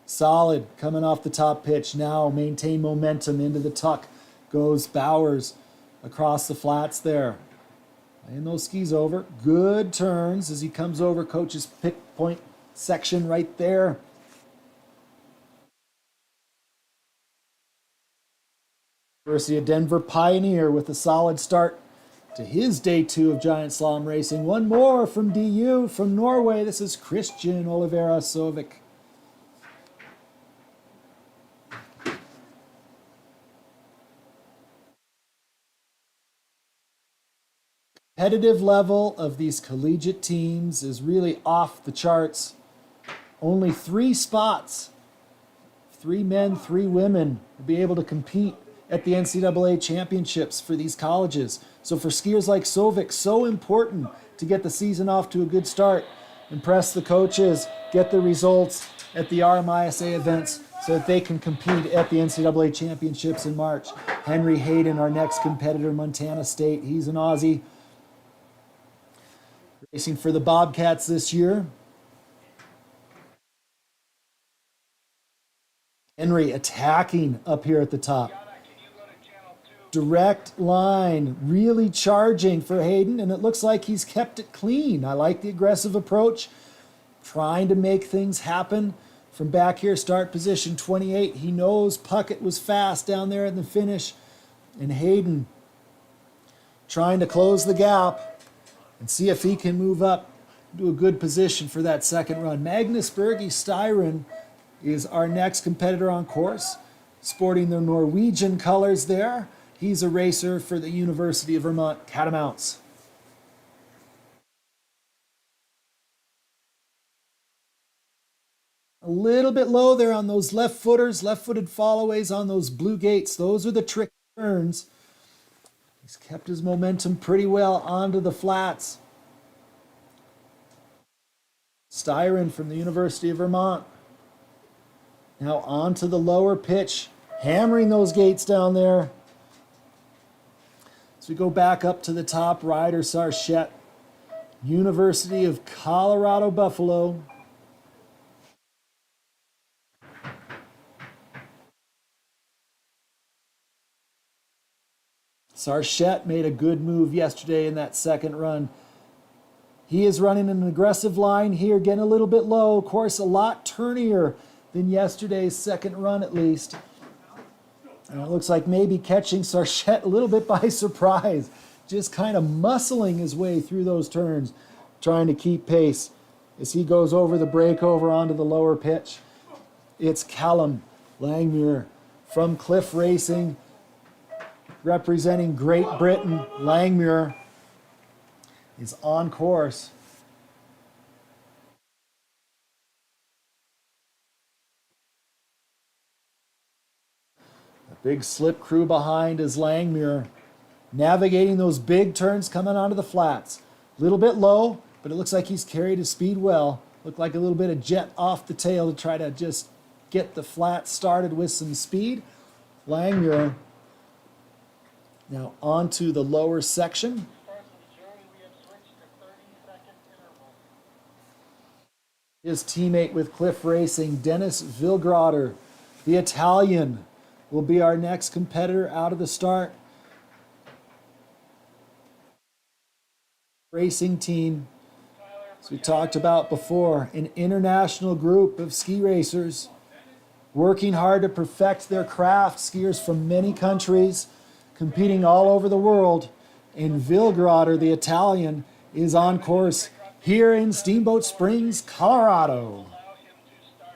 Solid coming off the top pitch. Now maintain momentum into the tuck. Goes Bowers across the flats there. Laying those skis over. Good turns as he comes over Coach's pick point section right there. University of Denver pioneer with a solid start to his day 2 of giant slalom racing. One more from DU from Norway. This is Christian Olivera Sovik. Competitive level of these collegiate teams is really off the charts. Only 3 spots, 3 men, 3 women, will be able to compete at the NCAA championships for these colleges. So for skiers like Sovik, so important to get the season off to a good start, impress the coaches, get the results at the RMISA events so that they can compete at the NCAA championships in March. Henry Hayden, our next competitor, Montana State, he's an Aussie. Racing for the Bobcats this year. Henry attacking up here at the top. Direct line, really charging for Hayden, and it looks like he's kept it clean. I like the aggressive approach, trying to make things happen from back here, start position 28. He knows Puckett was fast down there in the finish, and Hayden trying to close the gap and see if he can move up to a good position for that second run. Magnus Berge Styren is our next competitor on course, sporting the Norwegian colors there. He's a racer for the University of Vermont Catamounts. A little bit low there on those left footers, left-footed followaways on those blue gates. Those are the trick turns. He's kept his momentum pretty well onto the flats. Styren from the University of Vermont. Now onto the lower pitch, hammering those gates down there. So we go back up to the top, Ryder Sarchette, University of Colorado Buffalo. Sarchette made a good move yesterday in that second run. He is running an aggressive line here, getting a little bit low. Of course, a lot turnier than yesterday's second run at least. And it looks like maybe catching Sarchette a little bit by surprise. Just kind of muscling his way through those turns, trying to keep pace as he goes over the breakover onto the lower pitch. It's Callum Langmuir from Cliff Racing, representing Great Britain. Langmuir is on course. A big slip crew behind is Langmuir, navigating those big turns coming onto the flats. A little bit low, but it looks like he's carried his speed well. Looked like a little bit of jet off the tail to try to just get the flat started with some speed. Langmuir Now onto the lower section. As far as the journey, we have switched to 30-second interval. His teammate with Cliff Racing, Dennis Vilgrater, the Italian, will be our next competitor out of the start. Racing team, as we talked about before, an international group of ski racers working hard to perfect their craft, skiers from many countries, competing all over the world. And Vilgrater, the Italian, is on course here in Steamboat Springs, Colorado. Allow him to start.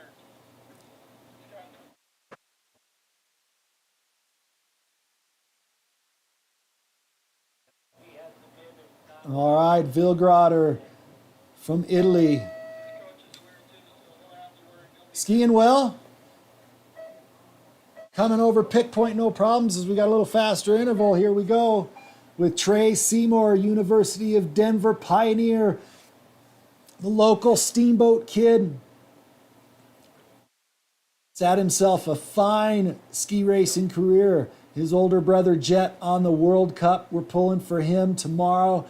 All right, Vilgrater from Italy. Skiing well. Coming over pick point, no problems, as we got a little faster interval. Here we go with Trey Seymour, University of Denver pioneer, the local Steamboat kid. He's had himself a fine ski racing career. His older brother Jet on the World Cup. We're pulling for him tomorrow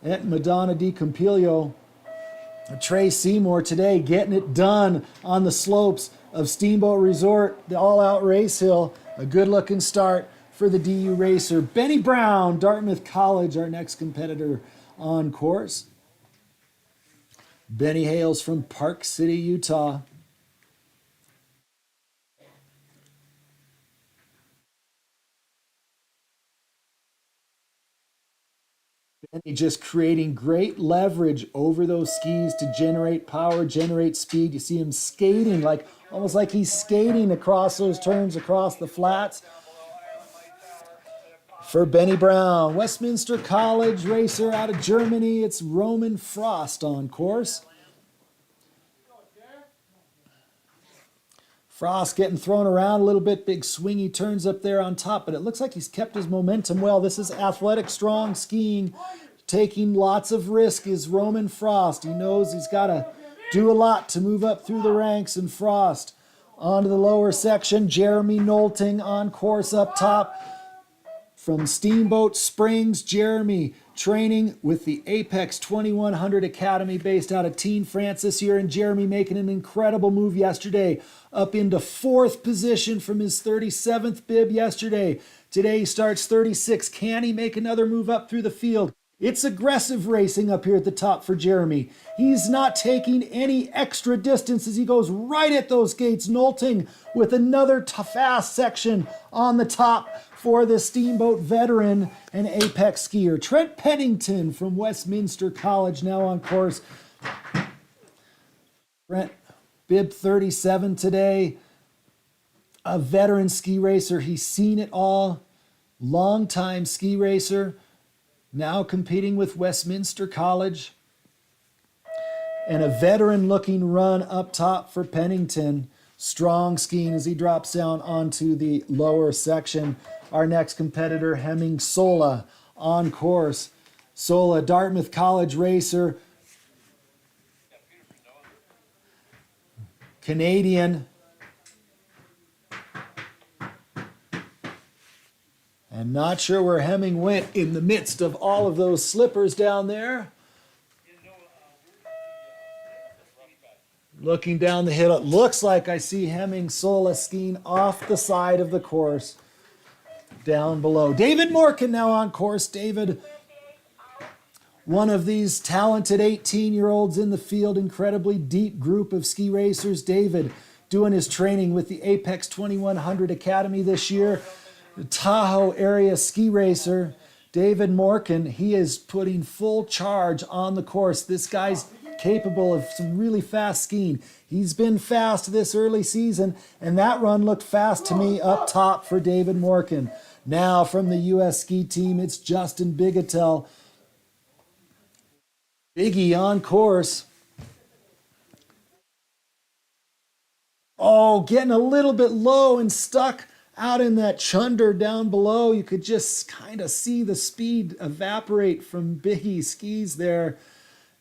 at Madonna di Campiglio. Trey Seymour today getting it done on the slopes of Steamboat Resort, the all-out race hill. A good-looking start for the DU racer. Benny Brown, Dartmouth College, our next competitor on course. Benny hails from Park City, Utah. Benny just creating great leverage over those skis to generate power, generate speed. You see him skating, like almost like he's skating across those turns, across the flats. For Benny Brown, Westminster College racer out of Germany, it's Roman Frost on course. Frost getting thrown around a little bit, big swingy turns up there on top, but it looks like he's kept his momentum well. This is athletic, strong skiing, taking lots of risk is Roman Frost. He knows he's got to do a lot to move up through the ranks, and Frost onto the lower section. Jeremy Nolting on course up top. From Steamboat Springs, Jeremy training with the Apex 2100 Academy based out of Teen France this year, and Jeremy making an incredible move yesterday up into 4th position from his 37th bib yesterday. Today he starts 36. Can he make another move up through the field? It's aggressive racing up here at the top for Jeremy. He's not taking any extra distance as he goes right at those gates. Nolting with another fast section on the top for the Steamboat veteran and Apex skier. Trent Pennington from Westminster College now on course. Trent, bib 37 today. A veteran ski racer. He's seen it all. Long-time ski racer. Now competing with Westminster College. And a veteran-looking run up top for Pennington. Strong skiing as he drops down onto the lower section. Our next competitor, Hemming Sola, on course. Sola, Dartmouth College racer. Canadian. And not sure where Hemming went in the midst of all of those slippers down there. Looking down the hill, it looks like I see Hemming Sola skiing off the side of the course down below. David Morgan now on course. David, one of these talented 18-year-olds in the field, incredibly deep group of ski racers. David doing his training with the Apex 2100 Academy this year. The Tahoe area ski racer, David Morgan, he is putting full charge on the course. This guy's capable of some really fast skiing. He's been fast this early season, and that run looked fast to me up top for David Morgan. Now from the U.S. ski team, it's Justin Bigetel. Biggie on course. Oh, getting a little bit low and stuck out in that chunder down below. You could just kind of see the speed evaporate from Biggie's skis there.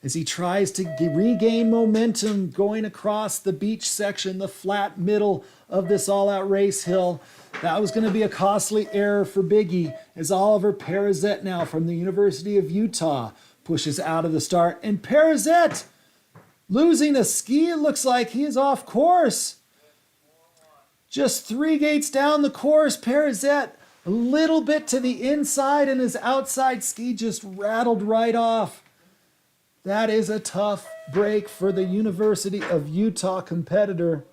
as he tries to regain momentum going across the beach section, the flat middle of this all-out race hill. That was going to be a costly error for Biggie, as Oliver Perizet now from the University of Utah pushes out of the start. And Perizet losing a ski. It looks like he is off course. Just 3 gates down the course, Perizet a little bit to the inside, and his outside ski just rattled right off. That is a tough break for the University of Utah competitor.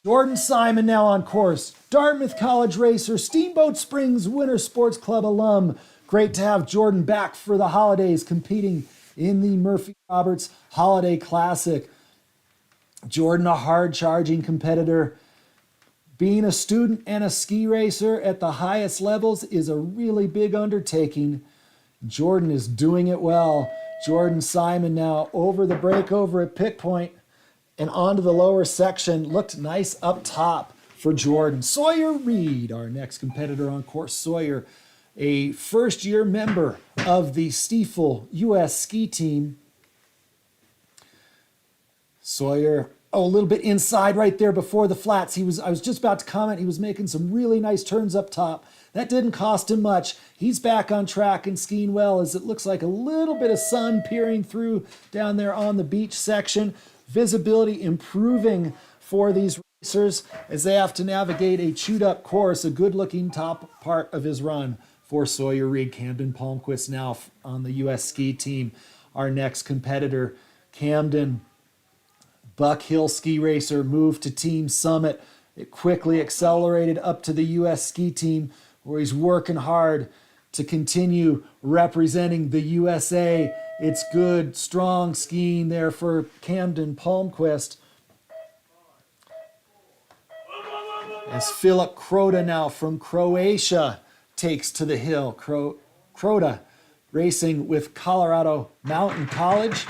Jordan Simon now on course. Dartmouth College racer, Steamboat Springs Winter Sports Club alum. Great to have Jordan back for the holidays, competing in the Murphy Roberts Holiday Classic. Jordan, a hard-charging competitor. Being a student and a ski racer at the highest levels is a really big undertaking. Jordan is doing it well. Jordan Simon now over the breakover at Pick Point and onto the lower section. Looked nice up top for Jordan. Sawyer Reed, our next competitor on course. Sawyer, a first-year member of the Stiefel U.S. ski team. Sawyer, a little bit inside right there before the flats. I was just about to comment, he was making some really nice turns up top. That didn't cost him much. He's back on track and skiing well, as it looks like a little bit of sun peering through down there on the beach section. Visibility improving for these racers as they have to navigate a chewed up course, a good looking top part of his run for Sawyer Reed. Camden Palmquist now on the U.S. ski team. Our next competitor, Camden, Buck Hill ski racer, moved to Team Summit. It quickly accelerated up to the U.S. ski team, where he's working hard to continue representing the USA. It's good, strong skiing there for Camden Palmquist. As Filip Krota now from Croatia takes to the hill. Krota racing with Colorado Mountain College.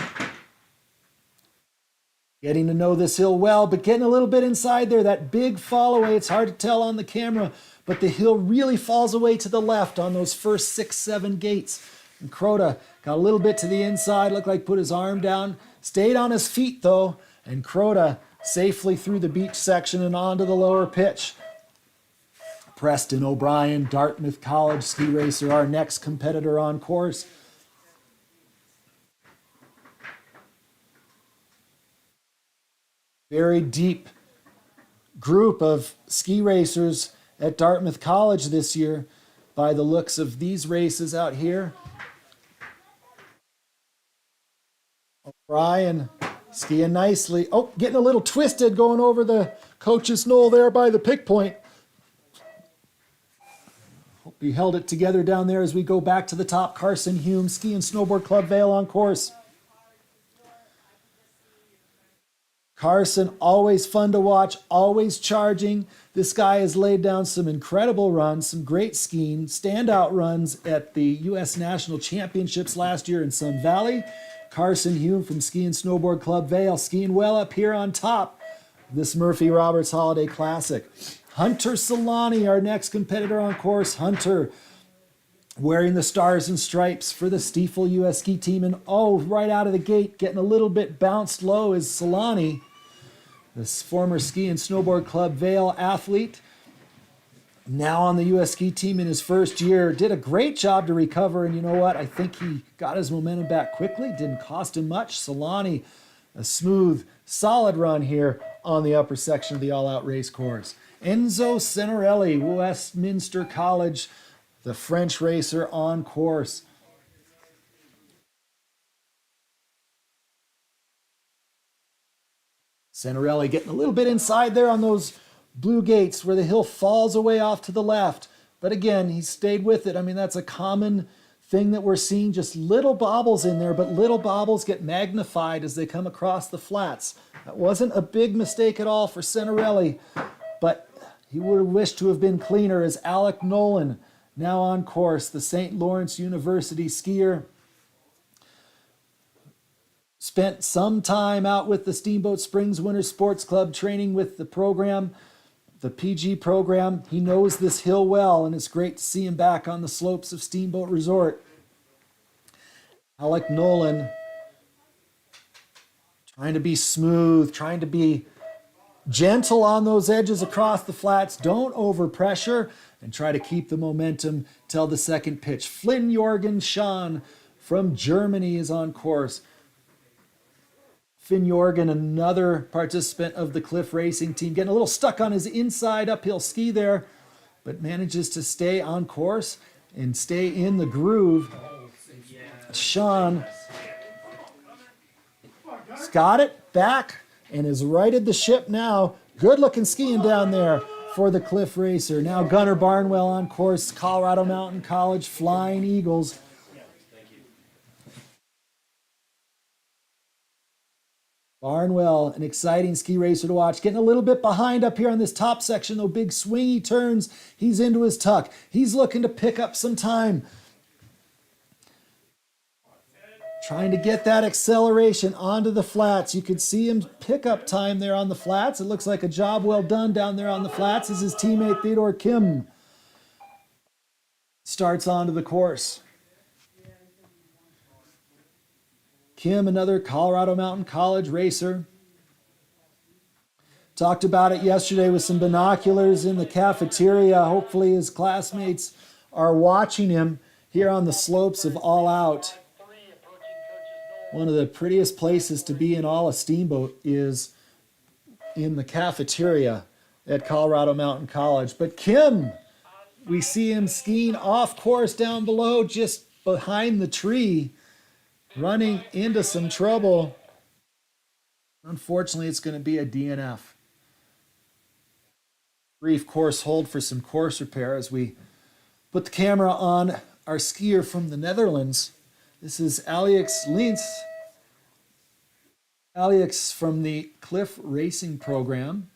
Getting to know this hill well, but getting a little bit inside there. That big fall away, it's hard to tell on the camera, but the hill really falls away to the left on those first 6, 7 gates. And Krota got a little bit to the inside, looked like put his arm down, stayed on his feet though, and Krota safely through the beach section and onto the lower pitch. Preston O'Brien, Dartmouth College ski racer, our next competitor on course. Very deep group of ski racers at Dartmouth College this year by the looks of these races out here. O'Brien skiing nicely. Oh, getting a little twisted going over the coach's knoll there by the pick point. Hope he held it together down there as we go back to the top. Carson Hume, Ski and Snowboard Club Vail on course. Carson, always fun to watch, always charging. This guy has laid down some incredible runs, some great skiing, standout runs at the U.S. National Championships last year in Sun Valley. Carson Hume from Ski and Snowboard Club Vail, skiing well up here on top of this Murphy Roberts Holiday Classic. Hunter Solani, our next competitor on course. Hunter wearing the stars and stripes for the Stiefel U.S. ski team. And right out of the gate, getting a little bit bounced low is Solani, this former Ski and Snowboard Club Vail athlete, now on the U.S. ski team in his first year. Did a great job to recover, and you know what? I think he got his momentum back quickly. Didn't cost him much. Solani, a smooth, solid run here on the upper section of the all-out race course. Enzo Senerelli, Westminster College, the French racer on course. Senerelli getting a little bit inside there on those blue gates where the hill falls away off to the left. But again, he stayed with it. I mean, that's a common thing that we're seeing, just little bobbles in there, but little bobbles get magnified as they come across the flats. That wasn't a big mistake at all for Senerelli, but he would have wished to have been cleaner. As Alec Nolan now on course, the St. Lawrence University skier. Spent some time out with the Steamboat Springs Winter Sports Club training with the program, the PG program. He knows this hill well, and it's great to see him back on the slopes of Steamboat Resort. Alec Nolan trying to be smooth, trying to be gentle on those edges across the flats. Don't overpressure and try to keep the momentum till the second pitch. Flynn Jorgen Schahn from Germany is on course. Finn Jorgen, another participant of the Cliff Racing team, getting a little stuck on his inside uphill ski there, but manages to stay on course and stay in the groove. Sean has got it back and has righted the ship now. Good looking skiing down there for the Cliff Racer. Now Gunnar Barnwell on course, Colorado Mountain College Flying Eagles. Barnwell, an exciting ski racer to watch. Getting a little bit behind up here on this top section, though. Big swingy turns. He's into his tuck. He's looking to pick up some time. Trying to get that acceleration onto the flats. You could see him pick up time there on the flats. It looks like a job well done down there on the flats as his teammate Theodore Kim starts onto the course. Kim, another Colorado Mountain College racer. Talked about it yesterday with some binoculars in the cafeteria. Hopefully his classmates are watching him here on the slopes of All Out. One of the prettiest places to be in all of Steamboat is in the cafeteria at Colorado Mountain College. But Kim, we see him skiing off course down below, just behind the tree, running into some trouble. Unfortunately, it's going to be a DNF. Brief course hold for some course repair as we put the camera on our skier from the Netherlands. This is Alex Lins. Alex from the Cliff Racing program.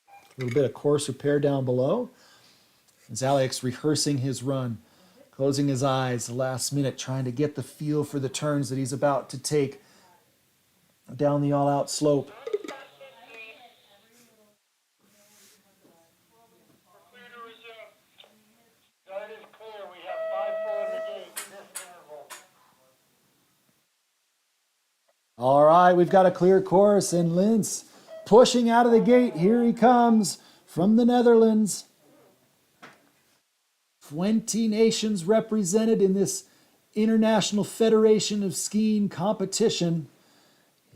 A little bit of course repair down below. As Alex rehearsing his run, closing his eyes the last minute, trying to get the feel for the turns that he's about to take down the all-out slope. All right, we've got a clear course, and Lins pushing out of the gate. Here he comes from the Netherlands. 20 nations represented in this International Federation of Skiing competition.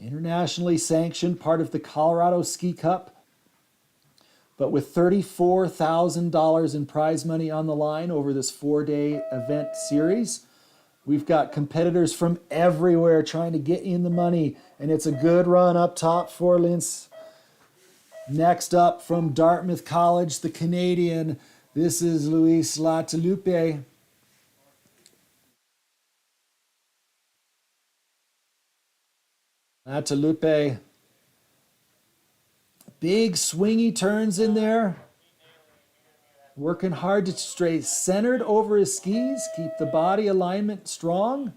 Internationally sanctioned, part of the Colorado Ski Cup. But with $34,000 in prize money on the line over this 4-day event series. We've got competitors from everywhere trying to get in the money, and it's a good run up top for Lins. Next up from Dartmouth College, the Canadian, this is Luis Latalupe. Latalupe, big swingy turns in there. Working hard to stay centered over his skis, keep the body alignment strong.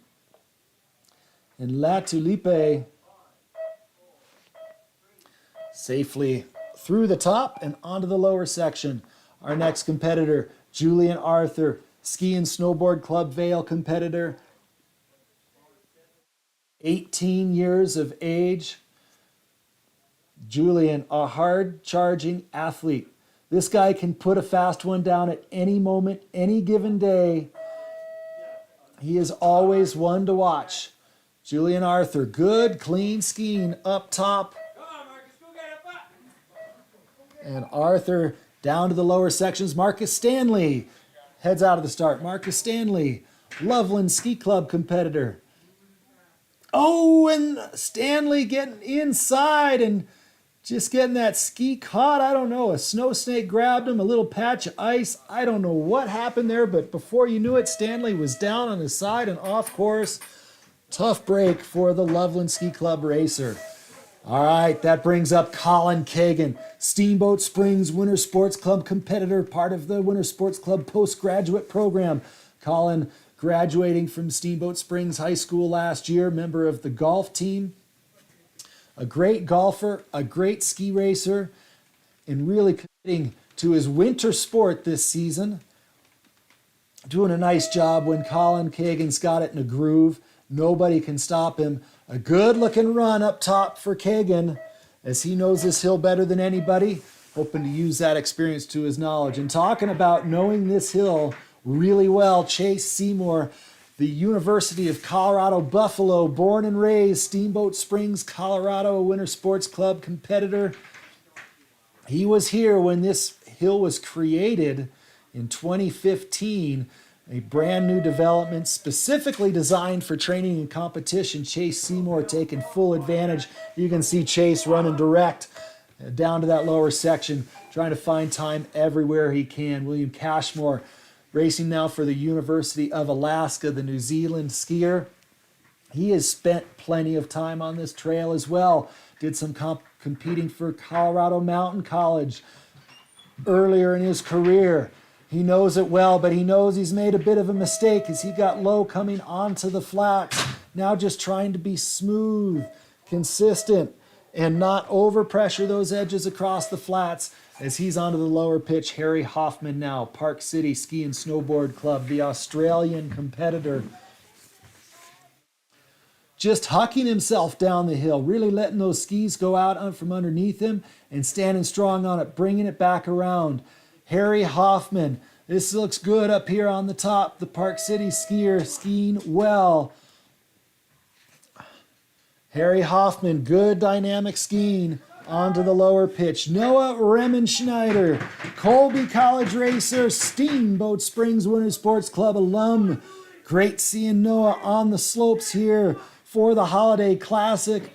And Latulipe safely through the top and onto the lower section. Our next competitor, Julian Arthur, Ski and Snowboard Club Vail competitor. 18 years of age. Julian, a hard-charging athlete. This guy can put a fast one down at any moment, any given day. He is always one to watch. Julian Arthur, good, clean skiing up top. And Arthur down to the lower sections. Marcus Stanley heads out of the start. Marcus Stanley, Loveland Ski Club competitor. Oh, and Stanley getting inside and just getting that ski caught. I don't know. A snow snake grabbed him, a little patch of ice. I don't know what happened there, but before you knew it, Stanley was down on his side and off course. Tough break for the Loveland Ski Club racer. All right, that brings up Colin Kagan, Steamboat Springs Winter Sports Club competitor, part of the Winter Sports Club postgraduate program. Colin graduating from Steamboat Springs High School last year, member of the golf team. A great golfer, a great ski racer, and really committing to his winter sport this season. doing a nice job when Colin Kagan's got it in a groove. Nobody can stop him. A good looking run up top for Kagan as he knows this hill better than anybody, hoping to use that experience to his knowledge. And talking about knowing this hill really well, Chase Seymour, the University of Colorado Buffalo, born and raised, Steamboat Springs, Colorado, a winter sports club competitor. He was here when this hill was created in 2015, a brand new development specifically designed for training and competition. Chase Seymour taking full advantage. You can see Chase running direct down to that lower section, trying to find time everywhere he can. William Cashmore racing now for the University of Alaska, the New Zealand skier. He has spent plenty of time on this trail as well. Did some competing for Colorado Mountain College earlier in his career. He knows it well, but he knows he's made a bit of a mistake as he got low coming onto the flats. Now just trying to be smooth, consistent, and not overpressure those edges across the flats as he's onto the lower pitch. Harry Hoffman now, Park City Ski and Snowboard Club, the Australian competitor. Just hucking himself down the hill, really letting those skis go out from underneath him and standing strong on it, bringing it back around. Harry Hoffman, this looks good up here on the top. The Park City skier skiing well. Harry Hoffman, good dynamic skiing onto the lower pitch. Noah Remenschneider, Colby College racer, Steamboat Springs Winter Sports Club alum. Great seeing Noah on the slopes here for the Holiday Classic.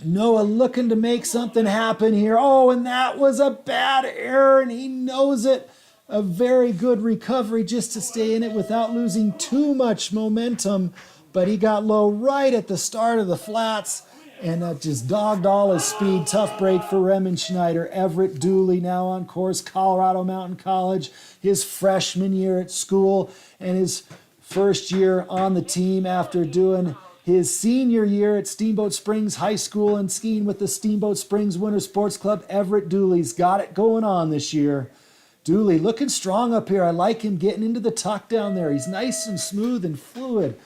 Noah looking to make something happen here. Oh, and that was a bad error, and he knows it. A very good recovery just to stay in it without losing too much momentum. But he got low right at the start of the flats, and that just dogged all his speed. Tough break for Remenschneider. Everett Dooley now on course, Colorado Mountain College. His freshman year at school and his first year on the team after doing his senior year at Steamboat Springs High School and skiing with the Steamboat Springs Winter Sports Club. Everett Dooley's got it going on this year. Dooley looking strong up here. I like him getting into the tuck down there. He's nice and smooth and fluid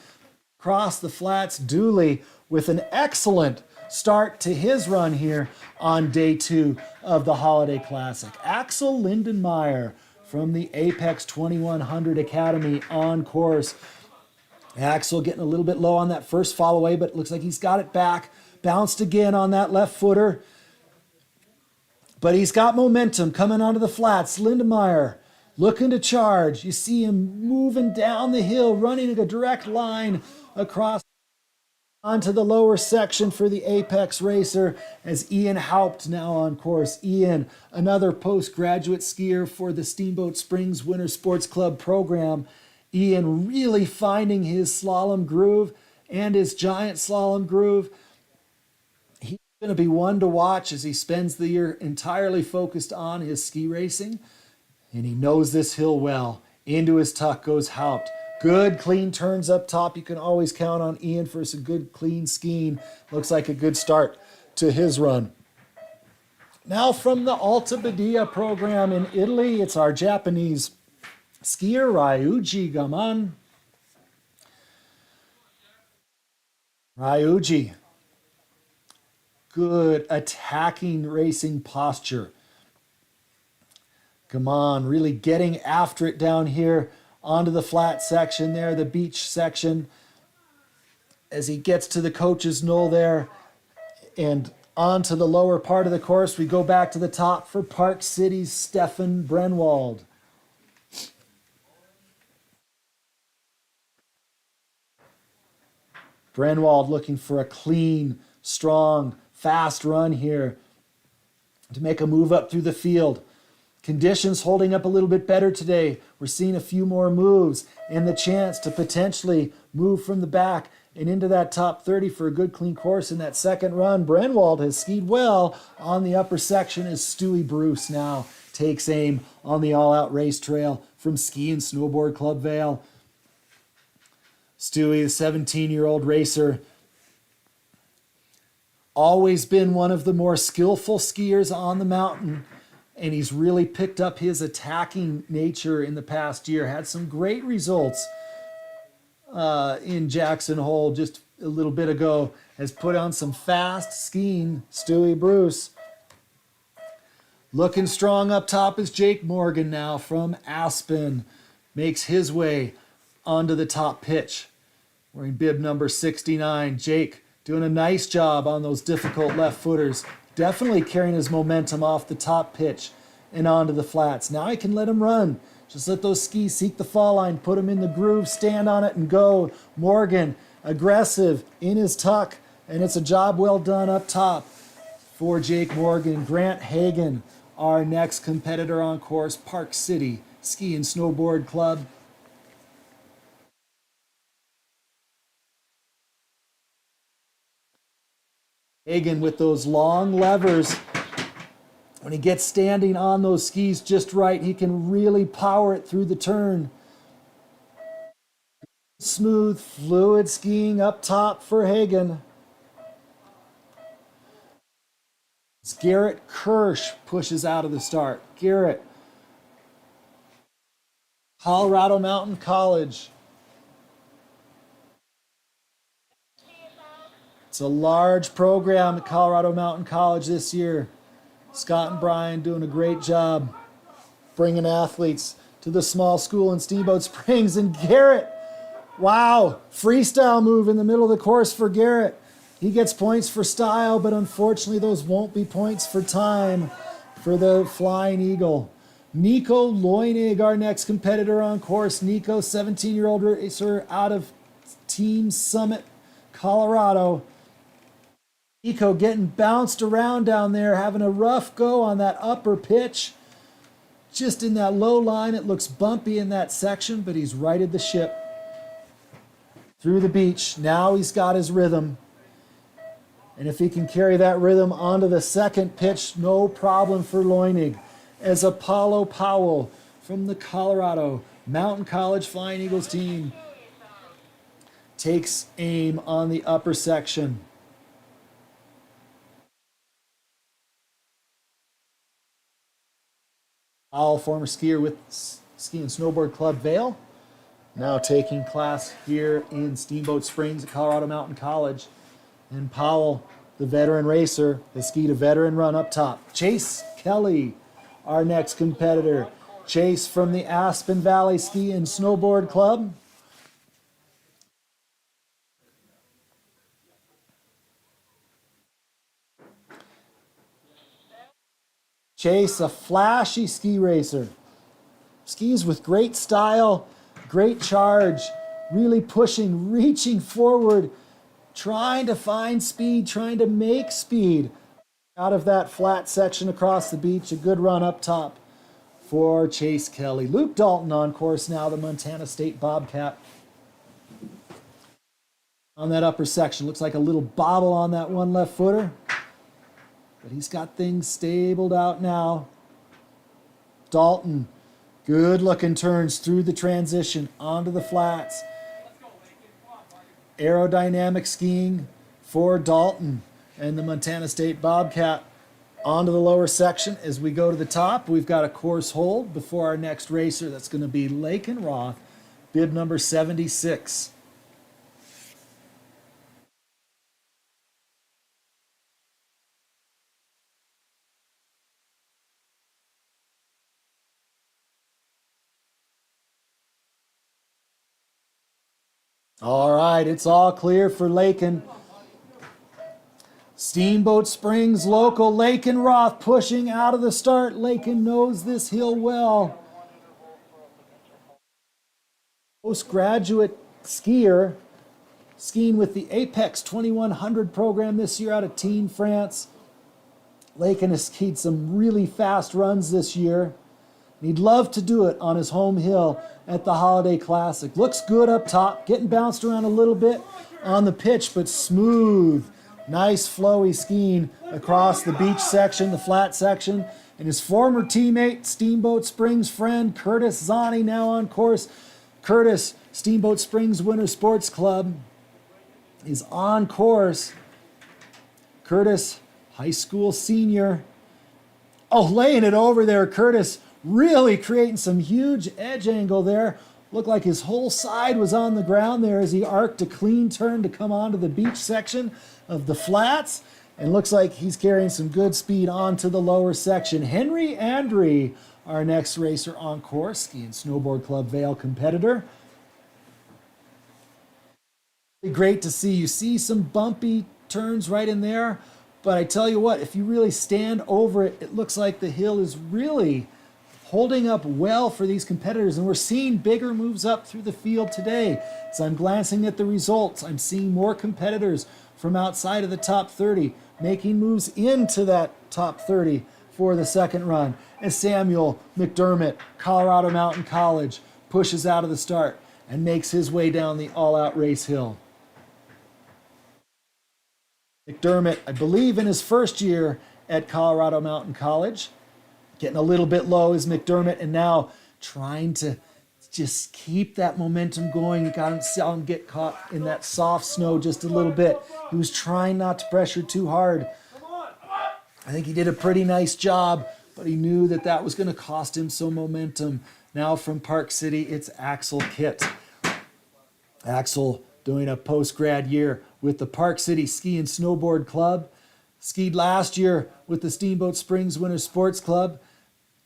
across the flats. Dooley with an excellent start to his run here on day 2 of the Holiday Classic. Axel Lindenmeyer from the Apex 2100 Academy on course. Axel getting a little bit low on that first fall away, but looks like he's got it back. Bounced again on that left footer. But he's got momentum coming onto the flats. Lindenmeyer looking to charge. You see him moving down the hill, running a direct line across onto the lower section for the Apex racer as Ian Haupt now on course. Ian, another postgraduate skier for the Steamboat Springs Winter Sports Club program. Ian really finding his slalom groove and his giant slalom groove. He's going to be one to watch as he spends the year entirely focused on his ski racing. And he knows this hill well. Into his tuck goes Haupt. Good clean turns up top. You can always count on Ian for some good clean skiing. Looks like a good start to his run. Now from the Alta Badia program in Italy, it's our Japanese skier Ryuji Gaman. Ryuji, good attacking racing posture. Gaman really getting after it down here onto the flat section there, the beach section, as he gets to the coach's knoll there and onto the lower part of the course. We go back to the top for Park City's Stefan Brenwald. Brenwald looking for a clean, strong, fast run here to make a move up through the field. Conditions holding up a little bit better today. We're seeing a few more moves and the chance to potentially move from the back and into that top 30 for a good clean course in that second run. Brenwald has skied well on the upper section as Stewie Bruce now takes aim on the all-out race trail from Ski and Snowboard Club Vale. Stewie, the 17-year-old racer, always been one of the more skillful skiers on the mountain and he's really picked up his attacking nature in the past year. Had some great results in Jackson Hole just a little bit ago. Has put on some fast skiing, Stewie Bruce. Looking strong up top is Jake Morgan now from Aspen. Makes his way onto the top pitch. Wearing bib number 69. Jake doing a nice job on those difficult left footers. Definitely carrying his momentum off the top pitch and onto the flats. Now he can let him run. Just let those skis seek the fall line, put him in the groove, stand on it and go. Morgan, aggressive in his tuck, and it's a job well done up top for Jake Morgan. Grant Hagan, our next competitor on course, Park City Ski and Snowboard Club. Hagan with those long levers. When he gets standing on those skis just right, he can really power it through the turn. Smooth, fluid skiing up top for Hagan. Garrett Kirsch pushes out of the start. Garrett, Colorado Mountain College. It's a large program at Colorado Mountain College this year. Scott and Brian doing a great job bringing athletes to the small school in Steamboat Springs. And Garrett, wow, freestyle move in the middle of the course for Garrett. He gets points for style, but unfortunately those won't be points for time for the Flying Eagle. Nico Loinig, our next competitor on course. Nico, 17-year-old racer out of Team Summit, Colorado. Nico getting bounced around down there, having a rough go on that upper pitch. Just in that low line, it looks bumpy in that section, but he's righted the ship through the beach. Now he's got his rhythm. And if he can carry that rhythm onto the second pitch, no problem for Loinig. As Apollo Powell from the Colorado Mountain College Flying Eagles team takes aim on the upper section. Powell, former skier with Ski and Snowboard Club Vail, now taking class here in Steamboat Springs at Colorado Mountain College. And Powell, the veteran racer, has skied a veteran run up top. Chase Kelly, our next competitor. Chase from the Aspen Valley Ski and Snowboard Club. Chase, a flashy ski racer. Skis with great style, great charge, really pushing, reaching forward, trying to find speed, trying to make speed out of that flat section across the beach. A good run up top for Chase Kelly. Luke Dalton on course now, the Montana State Bobcat. On that upper section, looks like a little bobble on that one left footer. But he's got things stabled out now. Dalton, good looking turns through the transition onto the flats. Aerodynamic skiing for Dalton and the Montana State Bobcat onto the lower section. As we go to the top, we've got a course hold before our next racer. That's going to be Lakin Roth, bib number 76. All right, it's all clear for Lakin. Steamboat Springs local Lakin Roth pushing out of the start. Lakin knows this hill well. Postgraduate skier, skiing with the Apex 2100 program this year out of Teen France. Lakin has skied some really fast runs this year. He'd love to do it on his home hill at the Holiday Classic. Looks good up top, getting bounced around a little bit on the pitch, but smooth. Nice flowy skiing across the beach section, the flat section. And his former teammate, Steamboat Springs friend, Curtis Zani, now on course. Curtis, Steamboat Springs Winter Sports Club, is on course. Curtis, high school senior, Oh, laying it over there, Curtis really creating some huge edge angle there. Looked like his whole side was on the ground there as he arced a clean turn to come onto the beach section of the flats. And looks like he's carrying some good speed onto the lower section. Henry Andre, our next racer on course, Ski and Snowboard Club Vail competitor. Great to see. You see some bumpy turns right in there. But I tell you what, if you really stand over it, it looks like the hill is really holding up well for these competitors. And we're seeing bigger moves up through the field today. As I'm glancing at the results, I'm seeing more competitors from outside of the top 30 making moves into that top 30 for the second run. As Samuel McDermott, Colorado Mountain College, pushes out of the start and makes his way down the all-out race hill. McDermott, I believe in his first year at Colorado Mountain College. Getting a little bit low is McDermott, and now trying to just keep that momentum going. You got him, saw him get caught in that soft snow just a little bit. He was trying not to pressure too hard. I think he did a pretty nice job, but he knew that that was going to cost him some momentum. Now from Park City, it's Axel Kitt. Axel doing a post-grad year with the Park City Ski and Snowboard Club. Skied last year with the Steamboat Springs Winter Sports Club.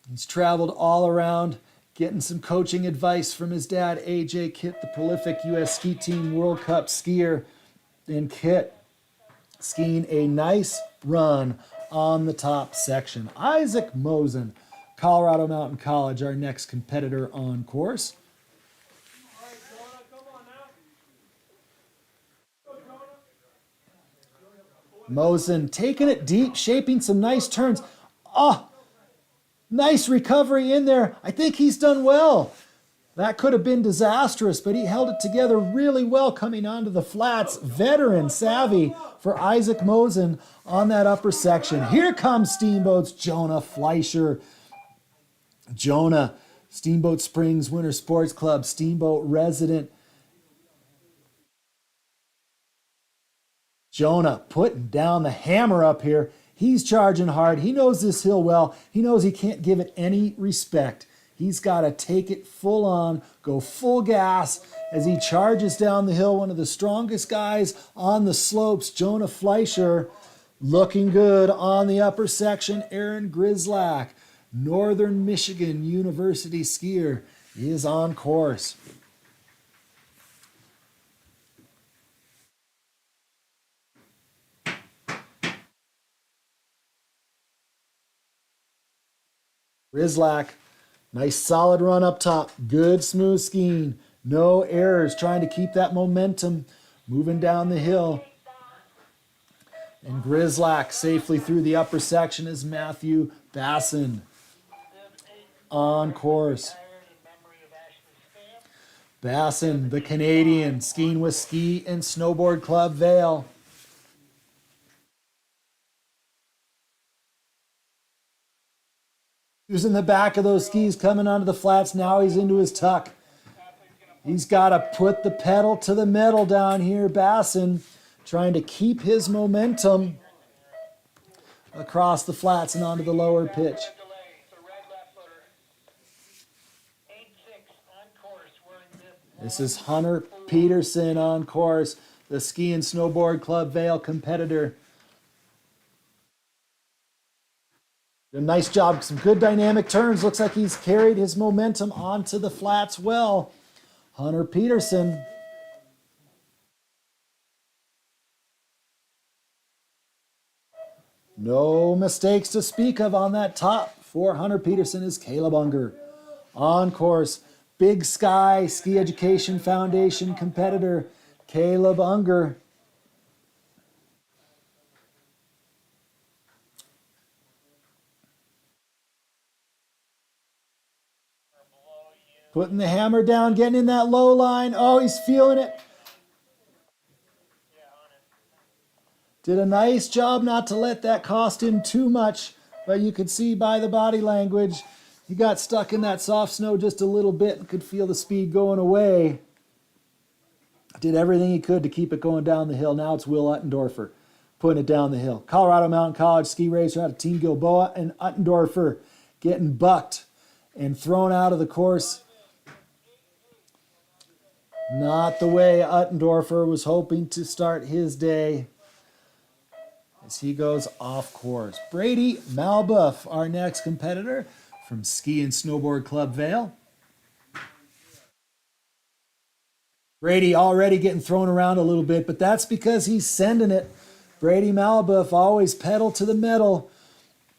He's traveled all around, getting some coaching advice from his dad, AJ Kitt, the prolific U.S. Ski Team World Cup skier. And Kitt skiing a nice run on the top section. Isaac Mosen, Colorado Mountain College, our next competitor on course. Mosen taking it deep, shaping some nice turns. Oh, nice recovery in there. I think he's done well. That could have been disastrous, but he held it together really well coming onto the flats. Veteran savvy for Isaac Mosen on that upper section. Here comes Steamboat's Jonah Fleischer. Jonah, Steamboat Springs Winter Sports Club, Steamboat resident. Jonah putting down the hammer up here. He's charging hard. He knows this hill well. He knows he can't give it any respect. He's got to take it full on, go full gas as he charges down the hill. One of the strongest guys on the slopes, Jonah Fleischer, looking good on the upper section. Aaron Grislak, Northern Michigan University skier, is on course. Grislak, nice solid run up top. Good smooth skiing. No errors. Trying to keep that momentum moving down the hill. And Grislak safely through the upper section is Matthew Basson on course. Basson, the Canadian, skiing with Ski and Snowboard Club Vail. He was in the back of those skis coming onto the flats. Now he's into his tuck. He's got to put the pedal to the metal down here. Basson trying to keep his momentum across the flats and onto the lower pitch. This is Hunter Peterson on course, the Ski and Snowboard Club Vail competitor. A nice job, some good dynamic turns. Looks like he's carried his momentum onto the flats well. Hunter Peterson. No mistakes to speak of on that top. For Hunter Peterson is Caleb Unger. On course, Big Sky Ski Education Foundation competitor, Caleb Unger. Putting the hammer down, getting in that low line. Oh, he's feeling it. Did a nice job not to let that cost him too much, but you could see by the body language, he got stuck in that soft snow just a little bit and could feel the speed going away. Did everything he could to keep it going down the hill. Now it's Will Uttendorfer, putting it down the hill. Colorado Mountain College ski racer out of Team Gilboa, and Uttendorfer getting bucked and thrown out of the course. Not the way Uttendorfer was hoping to start his day as he goes off course. Brady Malbuff, our next competitor from Ski and Snowboard Club Vail. Brady already getting thrown around a little bit, but that's because he's sending it. Brady Malbuff always pedal to the metal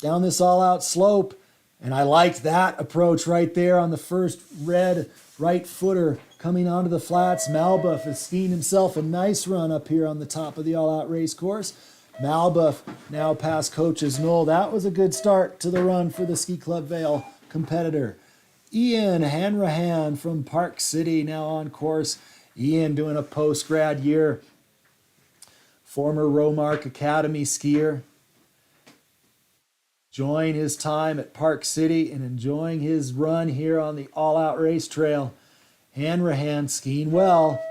down this all-out slope. And I liked that approach right there on the first red right footer coming onto the flats. Malbuff has skiing himself a nice run up here on the top of the all-out race course. Malbuff now past Coach's Knoll. That was a good start to the run for the Ski Club Vail competitor. Ian Hanrahan from Park City now on course. Ian doing a post-grad year. Former Romark Academy skier. Enjoying his time at Park City and enjoying his run here on the all-out race trail. Hanrahan skiing well.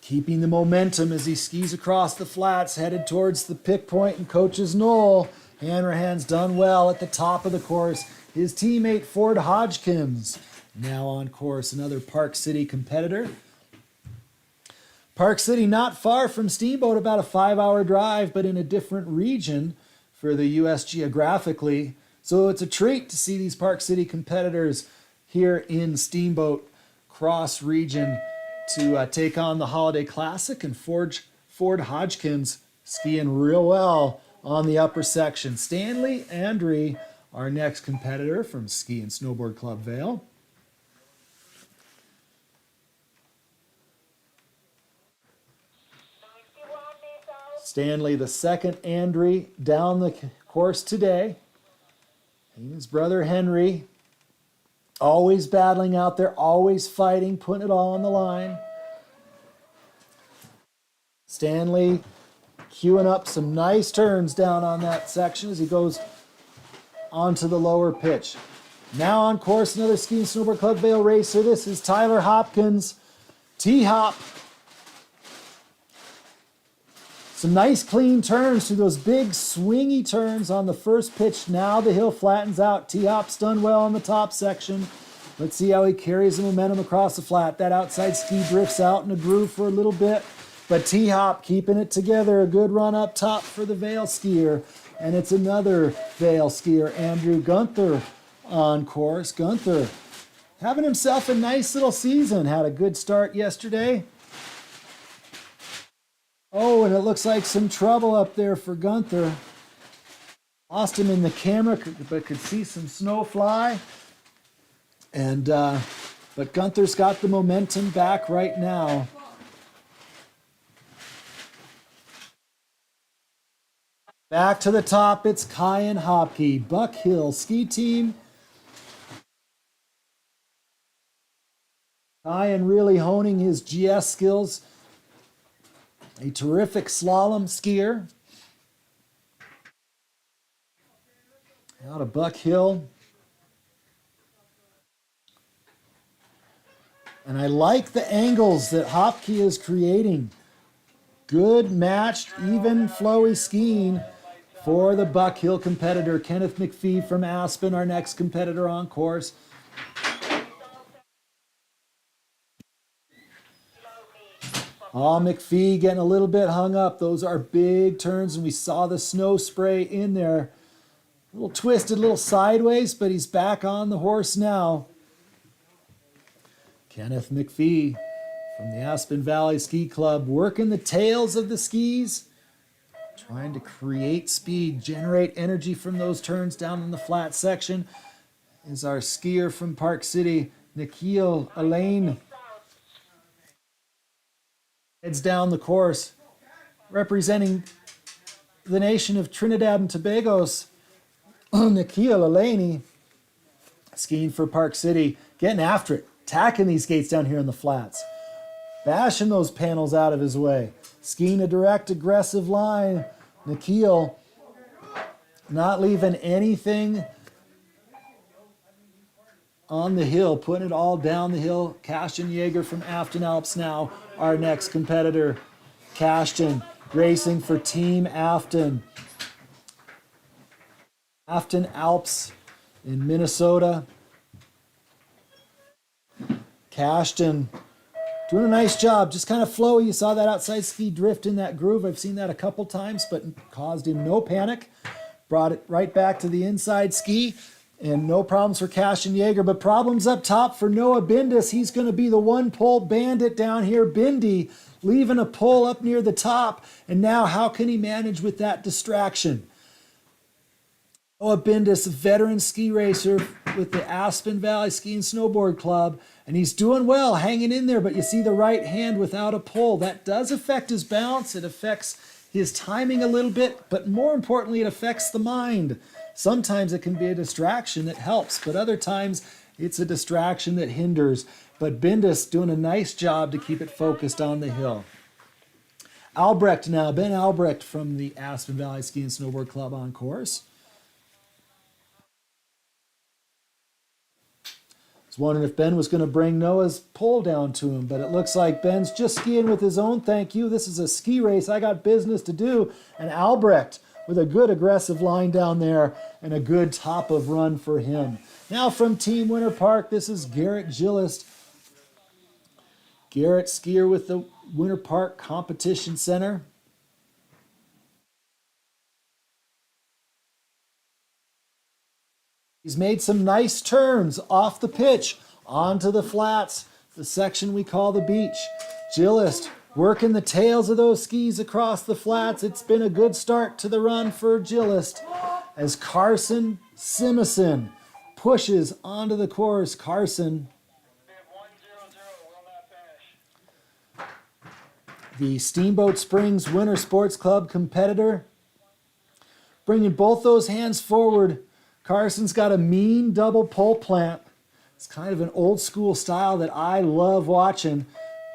Keeping the momentum as he skis across the flats, headed towards the pick point and Coach's Knoll. Hanrahan's done well at the top of the course. His teammate Ford Hodgkins now on course, another Park City competitor. Park City not far from Steamboat, about a 5-hour drive, but in a different region for the U.S. geographically. So it's a treat to see these Park City competitors here in Steamboat Cross region to take on the Holiday Classic, and Ford Hodgkins skiing real well on the upper section. Stanley Andry, our next competitor from Ski and Snowboard Club Vail. Stanley, the second Andry down the course today. He and his brother Henry always battling out there, always fighting, putting it all on the line. Stanley queuing up some nice turns down on that section as he goes onto the lower pitch. Now on course, another Ski and Snowboard Club Vail racer. This is Tyler Hopkins. T-Hop. Some nice clean turns through those big swingy turns on the first pitch. Now the hill flattens out. T-Hop's done well on the top section. Let's see how he carries the momentum across the flat. That outside ski drifts out in a groove for a little bit. But T-Hop keeping it together. A good run up top for the Vail skier. And it's another Vail skier, Andrew Gunther, on course. Gunther having himself a nice little season. Had a good start yesterday. Oh, and it looks like some trouble up there for Gunther. Lost him in the camera, but could see some snow fly. And but Gunther's got the momentum back right now. Back to the top, it's Kyan Hopke, Buck Hill Ski Team. Kyan really honing his GS skills. A terrific slalom skier. Out of Buck Hill. And I like the angles that Hopke is creating. Good matched, even flowy skiing for the Buck Hill competitor. Kenneth McPhee from Aspen, our next competitor on course. Oh, McPhee getting a little bit hung up. Those are big turns, and we saw the snow spray in there. A little twisted, a little sideways, but he's back on the horse now. Kenneth McPhee from the Aspen Valley Ski Club, working the tails of the skis, trying to create speed, generate energy from those turns down in the flat section, is our skier from Park City, Nikhil Elaine. Heads down the course, representing the nation of Trinidad and Tobago's Nikhil Elaney, skiing for Park City, getting after it, tacking these gates down here in the flats, bashing those panels out of his way, skiing a direct, aggressive line. Nikhil not leaving anything on the hill, putting it all down the hill. Kashtan Yeager from Afton Alps now, our next competitor. Kashtan racing for Team Afton. Afton Alps in Minnesota. Cashton doing a nice job, just kind of flowy. You saw that outside ski drift in that groove. I've seen that a couple times, but caused him no panic. Brought it right back to the inside ski, and no problems for Cashton Yeager, but problems up top for Noah Bindis. He's going to be the one pull bandit down here. Bindi leaving a pull up near the top, and now how can he manage with that distraction? Noah Bindis, a veteran ski racer with the Aspen Valley Ski and Snowboard Club, and he's doing well, hanging in there, but you see the right hand without a pull. That does affect his balance. It affects his timing a little bit, but more importantly, it affects the mind. Sometimes it can be a distraction that helps, but other times it's a distraction that hinders. But Bindis doing a nice job to keep it focused on the hill. Albrecht now, Ben Albrecht from the Aspen Valley Ski and Snowboard Club on course. I was wondering if Ben was going to bring Noah's pole down to him, but it looks like Ben's just skiing with his own thank you. This is a ski race. I got business to do. And Albrecht with a good aggressive line down there and a good top of run for him. Now from Team Winter Park, this is Garrett Gillist. Garrett, skier with the Winter Park Competition Center. He's made some nice turns off the pitch onto the flats, the section we call the beach. Gillist working the tails of those skis across the flats. It's been a good start to the run for Gillist as Carson Simison pushes onto the course. Carson, the Steamboat Springs Winter Sports Club competitor, bringing both those hands forward. Carson's got a mean double pole plant. It's kind of an old school style that I love watching,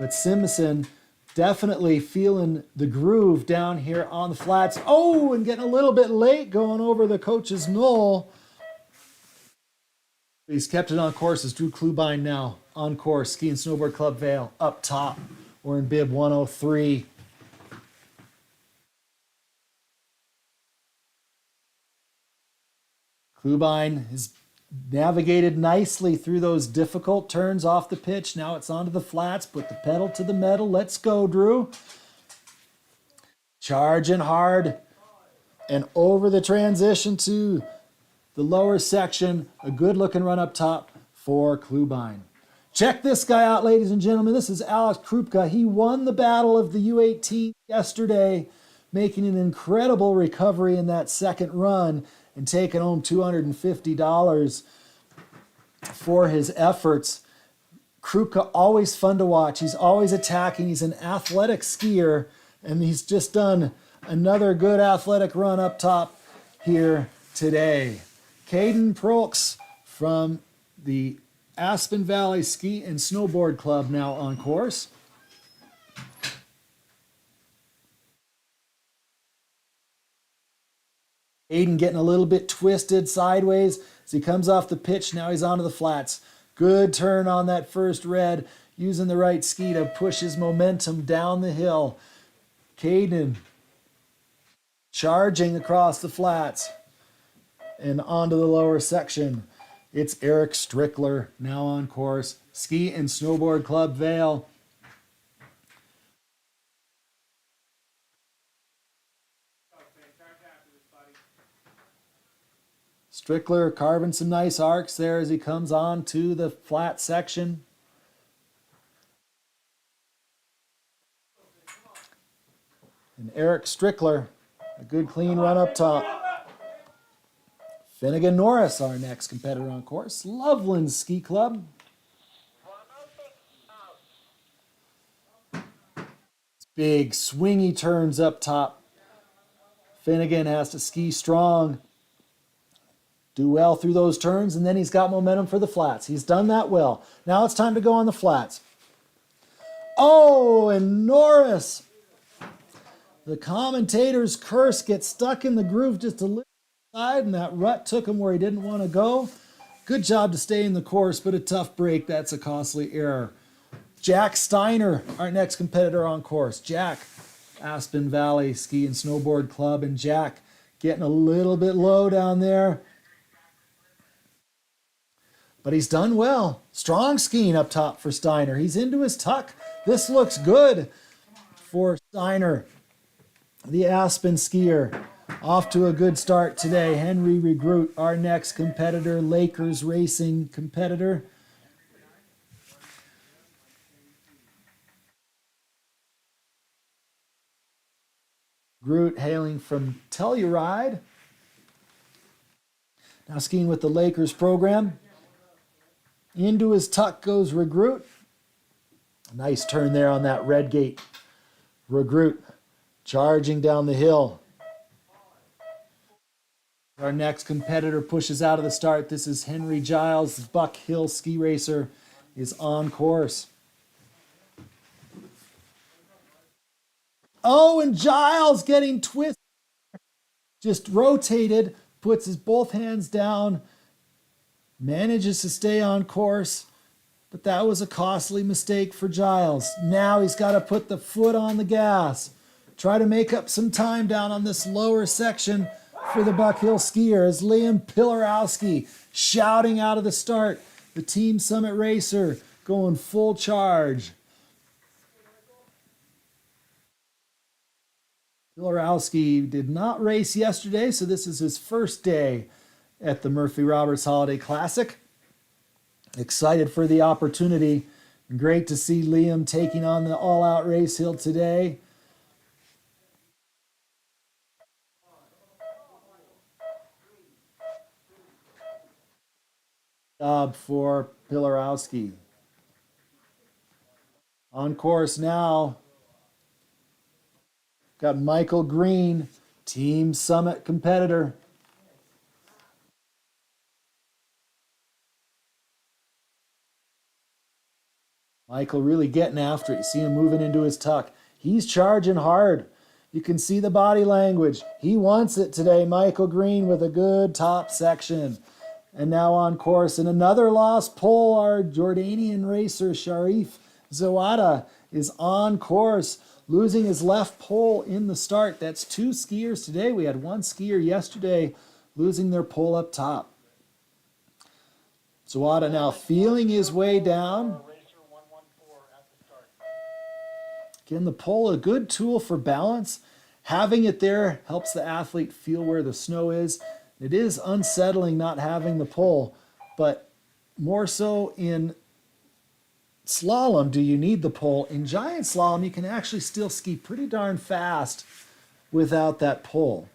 but Simison definitely feeling the groove down here on the flats. Oh, and getting a little bit late going over the coach's knoll. He's kept it on course as Drew Klubine now on course. Ski and Snowboard Club Vail up top. We're in bib 103. Klubine has navigated nicely through those difficult turns off the pitch. Now it's onto the flats. Put the pedal to the metal. Let's go, Drew. Charging hard and over the transition to the lower section. A good-looking run up top for Klubine. Check this guy out, ladies and gentlemen. This is Alex Krupka. He won the battle of the U18 yesterday, making an incredible recovery in that second run and taking home $250 for his efforts. Krupka, always fun to watch. He's always attacking. He's an athletic skier, and he's just done another good athletic run up top here today. Caden Prolks from the Aspen Valley Ski and Snowboard Club now on course. Aiden getting a little bit twisted sideways as he comes off the pitch. Now he's onto the flats. Good turn on that first red, using the right ski to push his momentum down the hill. Caden charging across the flats and onto the lower section. It's Eric Strickler now on course. Ski and Snowboard Club Vail. Strickler carving some nice arcs there as he comes on to the flat section. And Eric Strickler, a good clean run up top. Finnegan Norris, our next competitor on course. Loveland Ski Club. Big swingy turns up top. Finnegan has to ski strong. Do well through those turns, and then he's got momentum for the flats. He's done that well. Now it's time to go on the flats. Oh, and Norris. The commentator's curse gets stuck in the groove just a little side, and that rut took him where he didn't want to go. Good job to stay in the course, but a tough break. That's a costly error. Jack Steiner, our next competitor on course. Jack Aspen Valley Ski and Snowboard Club, and Jack getting a little bit low down there. But he's done well. Strong skiing up top for Steiner. He's into his tuck. This looks good for Steiner, the Aspen skier. Off to a good start today. Henry Regroot, our next competitor, Lakers Racing competitor. Groot hailing from Telluride. Now skiing with the Lakers program. Into his tuck goes Regroot. Nice turn there on that red gate. Regroot charging down the hill. Our next competitor pushes out of the start. This is Henry Giles, Buck Hill ski racer, is on course. Oh, and Giles getting twisted. Just rotated, puts his both hands down, manages to stay on course, but that was a costly mistake for Giles. Now he's got to put the foot on the gas, try to make up some time down on this lower section for the Buck Hill skier as Liam Pilarowski shouting out of the start. The Team Summit racer going full charge. Pilarowski did not race yesterday, so this is his first day at the Murphy Roberts Holiday Classic. Excited for the opportunity. Great to see Liam taking on the all-out race hill today. Job for Pilarowski. On course now. Got Michael Green, Team Summit competitor. Michael really getting after it. You see him moving into his tuck. He's charging hard. You can see the body language. He wants it today. Michael Green with a good top section. And now on course. And another lost pole. Our Jordanian racer, Sharif Zawada, is on course, losing his left pole in the start. That's two skiers today. We had one skier yesterday losing their pole up top. Zawada now feeling his way down. Again, the pole, a good tool for balance. Having it there helps the athlete feel where the snow is. It is unsettling not having the pole, but more so in slalom do you need the pole. In giant slalom, you can actually still ski pretty darn fast without that pole.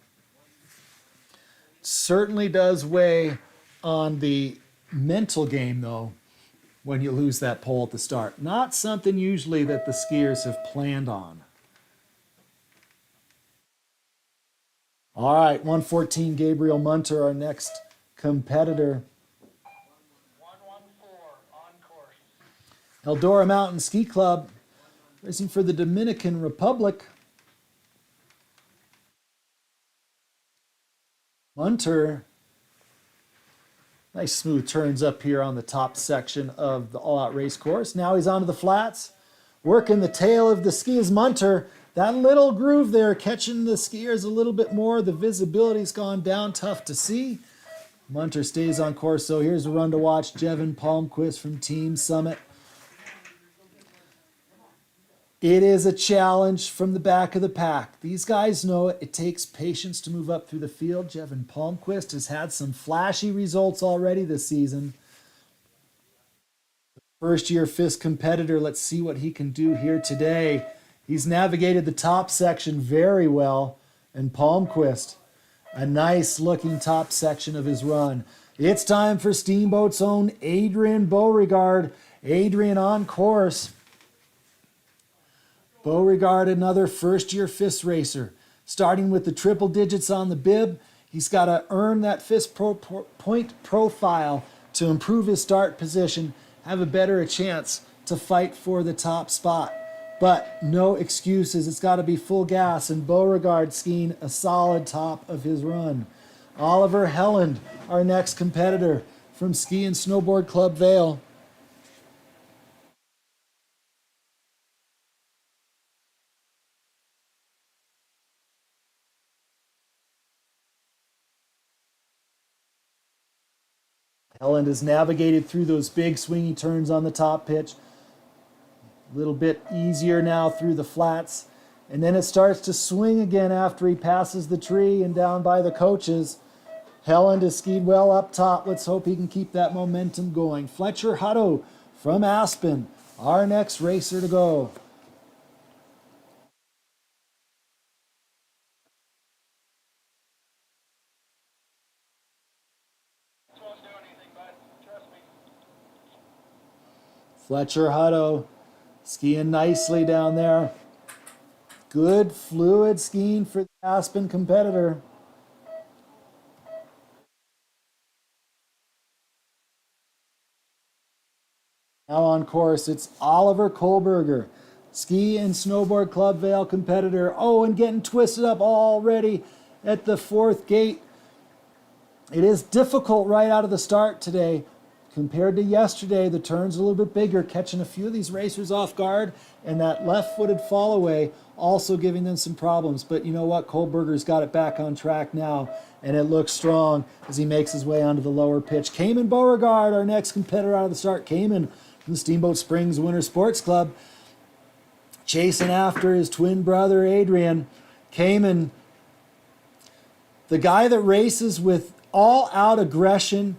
Certainly does weigh on the mental game, though, when you lose that pole at the start. Not something usually that the skiers have planned on. All right, 114, Gabriel Munter, our next competitor. 114 on course. Eldora Mountain Ski Club, racing for the Dominican Republic. Munter, nice smooth turns up here on the top section of the all-out race course. Now he's onto the flats, working the tail of the ski is Munter. That little groove there, catching the skiers a little bit more. The visibility's gone down, tough to see. Munter stays on course, so here's a run to watch. Jevin Palmquist from Team Summit. It is a challenge from the back of the pack. These guys know it. It takes patience to move up through the field. Jevin Palmquist has had some flashy results already this season. First-year FIS competitor. Let's see what he can do here today. He's navigated the top section very well. And Palmquist, a nice-looking top section of his run. It's time for Steamboat's own Adrian Beauregard. Adrian on course. Beauregard, another first-year FIS racer. Starting with the triple digits on the bib, he's got to earn that FIS point profile to improve his start position, have a better chance to fight for the top spot. But no excuses. It's got to be full gas, and Beauregard skiing a solid top of his run. Oliver Helland, our next competitor from Ski and Snowboard Club Vail. Helland has navigated through those big swingy turns on the top pitch. A little bit easier now through the flats. And then it starts to swing again after he passes the tree and down by the coaches. Helland has skied well up top. Let's hope he can keep that momentum going. Fletcher Hutto from Aspen, our next racer to go. This won't do anything, bud. Trust me. Fletcher Hutto skiing nicely down there. Good fluid skiing for the Aspen competitor. Now on course, it's Oliver Kohlberger, Ski and Snowboard Club Vail competitor. Oh, and getting twisted up already at the fourth gate. It is difficult right out of the start today. Compared to yesterday, the turn's a little bit bigger, catching a few of these racers off guard, and that left-footed fall away also giving them some problems. But you know what? Kohlberger's got it back on track now, and it looks strong as he makes his way onto the lower pitch. Cayman Beauregard, our next competitor out of the start. Cayman from the Steamboat Springs Winter Sports Club, chasing after his twin brother, Adrian. Cayman, the guy that races with all-out aggression,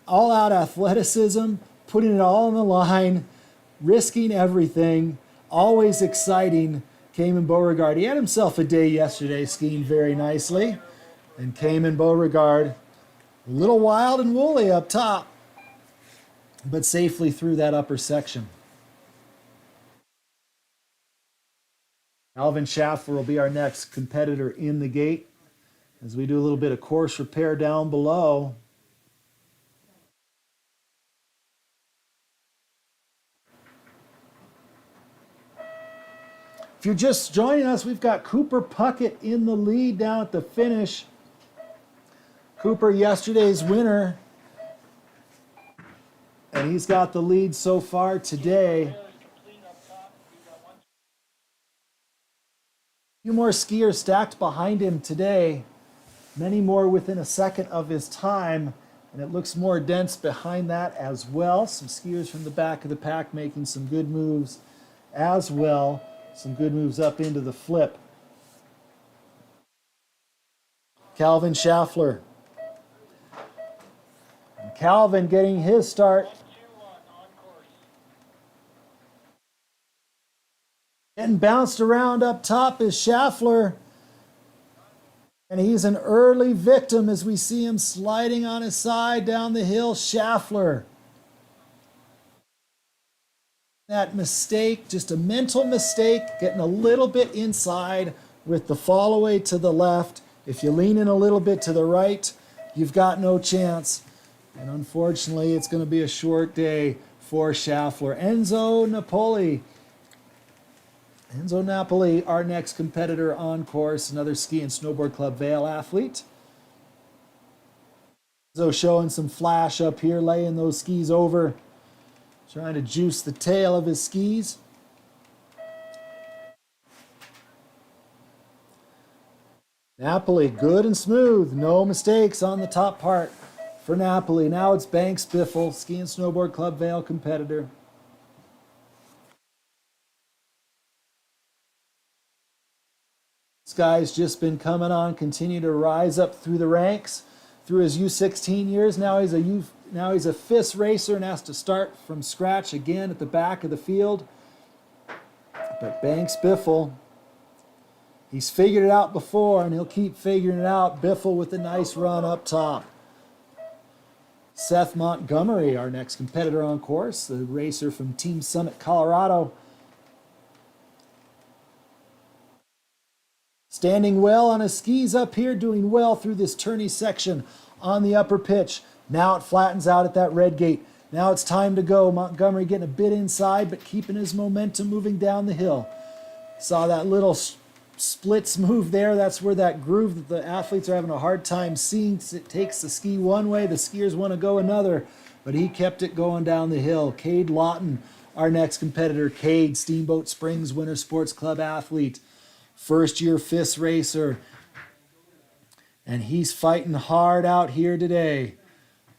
all-out athleticism, putting it all on the line, risking everything, always exciting. Cayman Beauregard. He had himself a day yesterday skiing very nicely. And Cayman Beauregard, a little wild and woolly up top, but safely through that upper section. Alvin Schaffer will be our next competitor in the gate as we do a little bit of course repair down below. If you're just joining us, we've got Cooper Puckett in the lead down at the finish. Cooper, yesterday's winner, and he's got the lead so far today. Fairly complete up top. We've got one. A few more skiers stacked behind him today. Many more within a second of his time, and it looks more dense behind that as well. Some skiers from the back of the pack making some good moves as well. Some good moves up into the flip. Calvin Schaffler. And Calvin getting his start. 1-2-1 on course. Getting bounced around up top is Schaffler. And he's an early victim as we see him sliding on his side down the hill. Schaffler. That mistake, just a mental mistake, getting a little bit inside with the fall away to the left. If you lean in a little bit to the right, you've got no chance. And unfortunately, it's going to be a short day for Schaffler. Enzo Napoli. Enzo Napoli, our next competitor on course, another Ski and Snowboard Club Vail athlete. Enzo showing some flash up here, laying those skis over. Trying to juice the tail of his skis. Napoli, good and smooth. No mistakes on the top part for Napoli. Now it's Banks Biffle, Ski and Snowboard Club Vail competitor. This guy's just been coming on, continue to rise up through the ranks through his U16 years. Now he's a FIS racer and has to start from scratch again at the back of the field. But Banks Biffle, he's figured it out before and he'll keep figuring it out. Biffle with a nice run up top. Seth Montgomery, our next competitor on course, the racer from Team Summit, Colorado. Standing well on his skis up here, doing well through this turny section on the upper pitch. Now it flattens out at that red gate. Now it's time to go. Montgomery getting a bit inside, but keeping his momentum moving down the hill. Saw that little splits move there. That's where that groove that the athletes are having a hard time seeing. It takes the ski one way, the skiers want to go another, but he kept it going down the hill. Cade Lawton, our next competitor. Cade, Steamboat Springs Winter Sports Club athlete. First year FIS racer. And he's fighting hard out here today.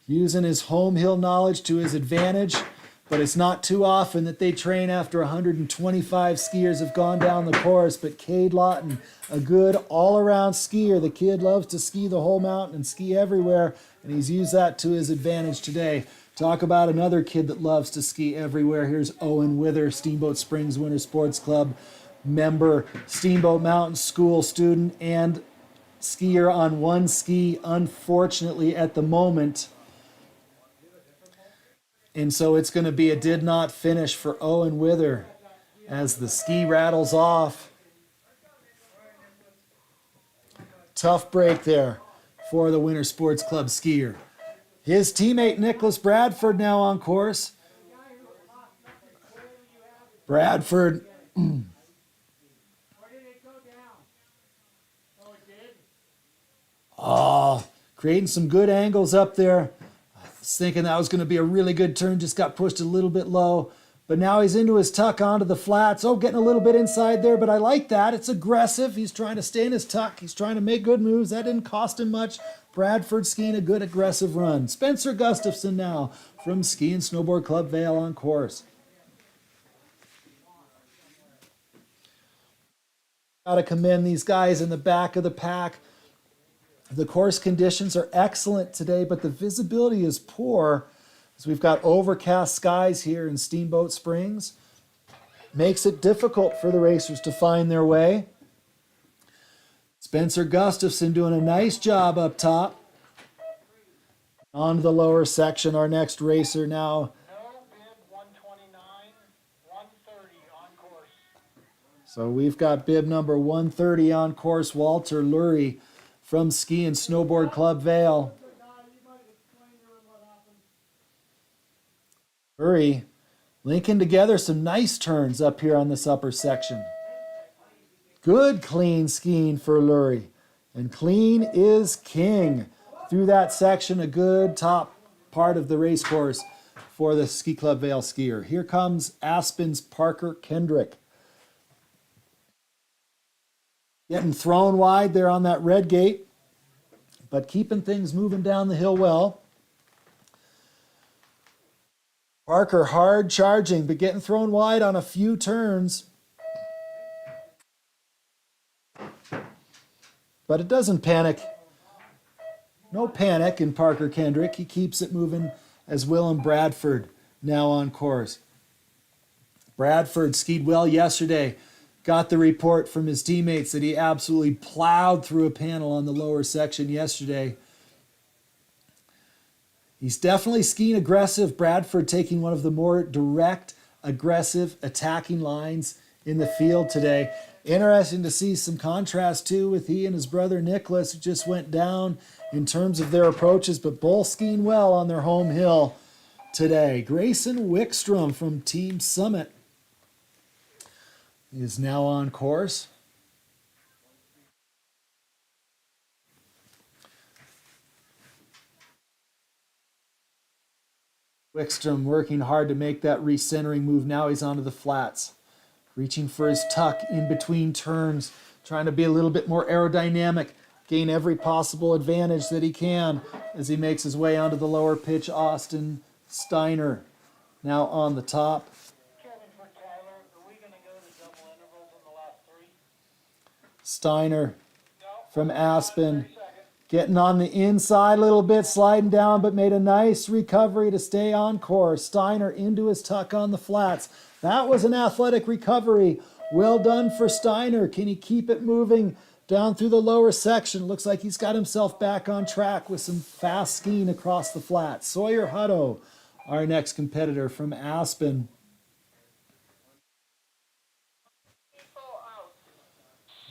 using his home hill knowledge to his advantage, but it's not too often that they train after 125 skiers have gone down the course. But Cade Lawton, a good all-around skier. The kid loves to ski the whole mountain and ski everywhere, and he's used that to his advantage today. Talk about another kid that loves to ski everywhere. Here's Owen Wither, Steamboat Springs Winter Sports Club member, Steamboat Mountain School student, and skier on one ski, unfortunately, at the moment. And so it's going to be a did not finish for Owen Wither as the ski rattles off. Tough break there for the Winter Sports Club skier. His teammate Nicholas Bradford now on course. Bradford creating some good angles up there. I was thinking that was going to be a really good turn, just got pushed a little bit low. But now he's into his tuck onto the flats. Oh, getting a little bit inside there, but I like that. It's aggressive. He's trying to stay in his tuck. He's trying to make good moves. That didn't cost him much. Bradford skiing a good aggressive run. Spencer Gustafson now from Ski and Snowboard Club Vail on course. Got to commend these guys in the back of the pack. The course conditions are excellent today, but the visibility is poor as we've got overcast skies here in Steamboat Springs. Makes it difficult for the racers to find their way. Spencer Gustafson doing a nice job up top. On to the lower section, our next racer now. No bib 129, 130 on course. So we've got bib number 130 on course, Walter Lurie from Ski and Snowboard Club Vail. Lurie linking together some nice turns up here on this upper section. Good clean skiing for Lurie. And clean is king. Through that section, a good top part of the race course for the Ski Club Vail skier. Here comes Aspen's Parker Kendrick. Getting thrown wide there on that red gate, but keeping things moving down the hill well. Parker hard charging, but getting thrown wide on a few turns. But it doesn't panic. No panic in Parker Kendrick. He keeps it moving as Willem Bradford now on course. Bradford skied well yesterday. Got the report from his teammates that he absolutely plowed through a panel on the lower section yesterday. He's definitely skiing aggressive. Bradford taking one of the more direct, aggressive, attacking lines in the field today. Interesting to see some contrast, too, with he and his brother Nicholas, who just went down in terms of their approaches, but both skiing well on their home hill today. Grayson Wickstrom from Team Summit is now on course. Wickstrom working hard to make that recentering move. Now he's onto the flats. Reaching for his tuck in between turns. Trying to be a little bit more aerodynamic. Gain every possible advantage that he can as he makes his way onto the lower pitch. Austin Steiner now on the top. Kevin for Tyler, are we going to go to double intervals in the last three? Steiner No. from Aspen. 30 seconds. Getting on the inside a little bit, sliding down, but made a nice recovery to stay on course. Steiner into his tuck on the flats. That was an athletic recovery. Well done for Steiner. Can he keep it moving down through the lower section? Looks like he's got himself back on track with some fast skiing across the flats. Sawyer Hutto, our next competitor from Aspen.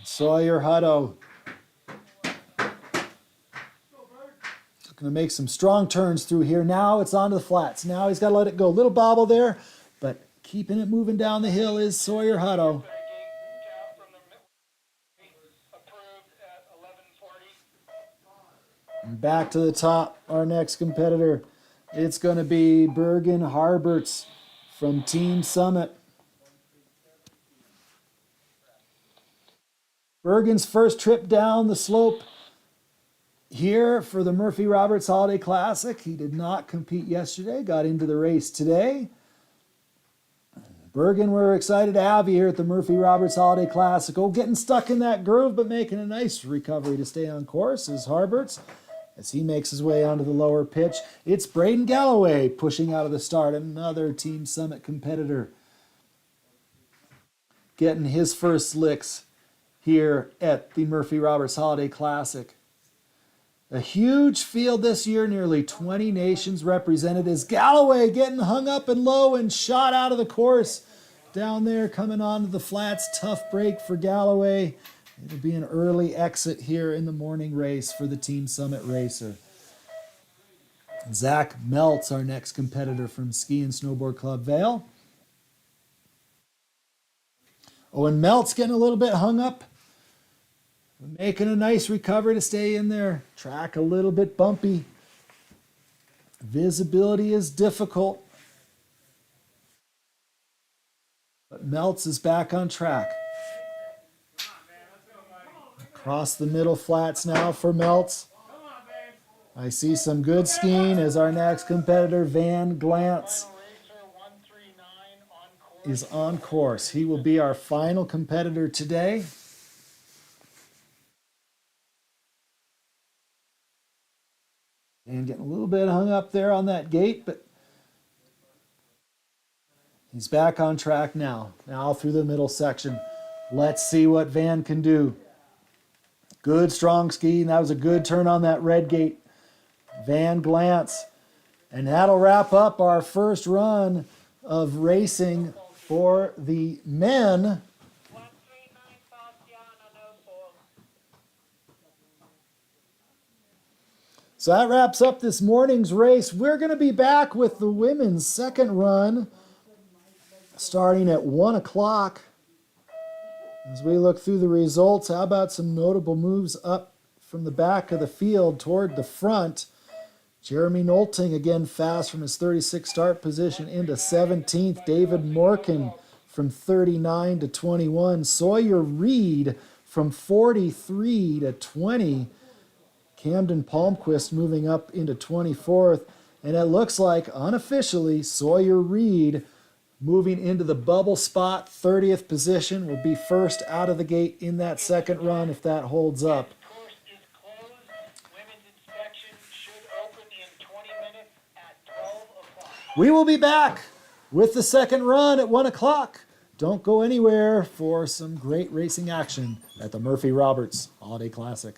Sawyer Hutto. Going to make some strong turns through here. Now it's onto the flats. Now he's got to let it go. Little bobble there, but keeping it moving down the hill is Sawyer Hutto. Approved at 11:40. And back to the top, our next competitor. It's going to be Bergen Harberts from Team Summit. Bergen's first trip down the slope here for the Murphy Roberts Holiday Classic. He did not compete yesterday, got into the race today. Bergen, we're excited to have you here at the Murphy Roberts Holiday Classic. Oh, getting stuck in that groove, but making a nice recovery to stay on course is Harberts as he makes his way onto the lower pitch. It's Braden Galloway pushing out of the start, another Team Summit competitor getting his first licks here at the Murphy Roberts Holiday Classic. A huge field this year, nearly 20 nations represented, as Galloway getting hung up and low and shot out of the course down there, coming onto the flats. Tough break for Galloway. It'll be an early exit here in the morning race for the Team Summit racer. Zach Meltz, our next competitor from Ski and Snowboard Club Vail. Owen Meltz getting a little bit hung up. Making a nice recovery to stay in there. Track a little bit bumpy. Visibility is difficult. But Meltz is back on track. Across the middle flats now for Meltz. I see some good skiing as our next competitor, Van Glantz, is on course. He will be our final competitor today. And getting a little bit hung up there on that gate, but he's back on track now. Now through the middle section. Let's see what Van can do. Good strong skiing. That was a good turn on that red gate. Van Glantz. And that'll wrap up our first run of racing for the men. So that wraps up this morning's race. We're going to be back with the women's second run starting at 1 o'clock. As we look through the results, how about some notable moves up from the back of the field toward the front? Jeremy Nolting again fast from his 36th start position into 17th. David Morkin from 39 to 21. Sawyer Reed from 43 to 20. Camden Palmquist moving up into 24th. And it looks like, unofficially, Sawyer Reed moving into the bubble spot, 30th position, will be first out of the gate in that second run if that holds up. Course is closed. Women's inspection should open in 20 minutes at 12 o'clock. We will be back with the second run at 1 o'clock. Don't go anywhere for some great racing action at the Murphy Roberts Holiday Classic.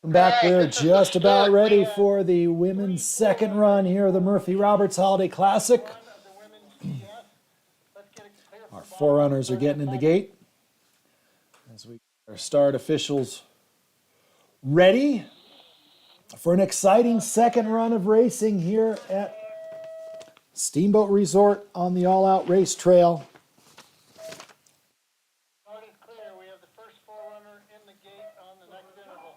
Back there, just about ready for the women's second run here of the Murphy Roberts Holiday Classic. Our forerunners are getting in the gate as we get our start officials ready for an exciting second run of racing here at Steamboat Resort on the all-out race trail. Start is clear. We have the first forerunner in the gate on the next interval.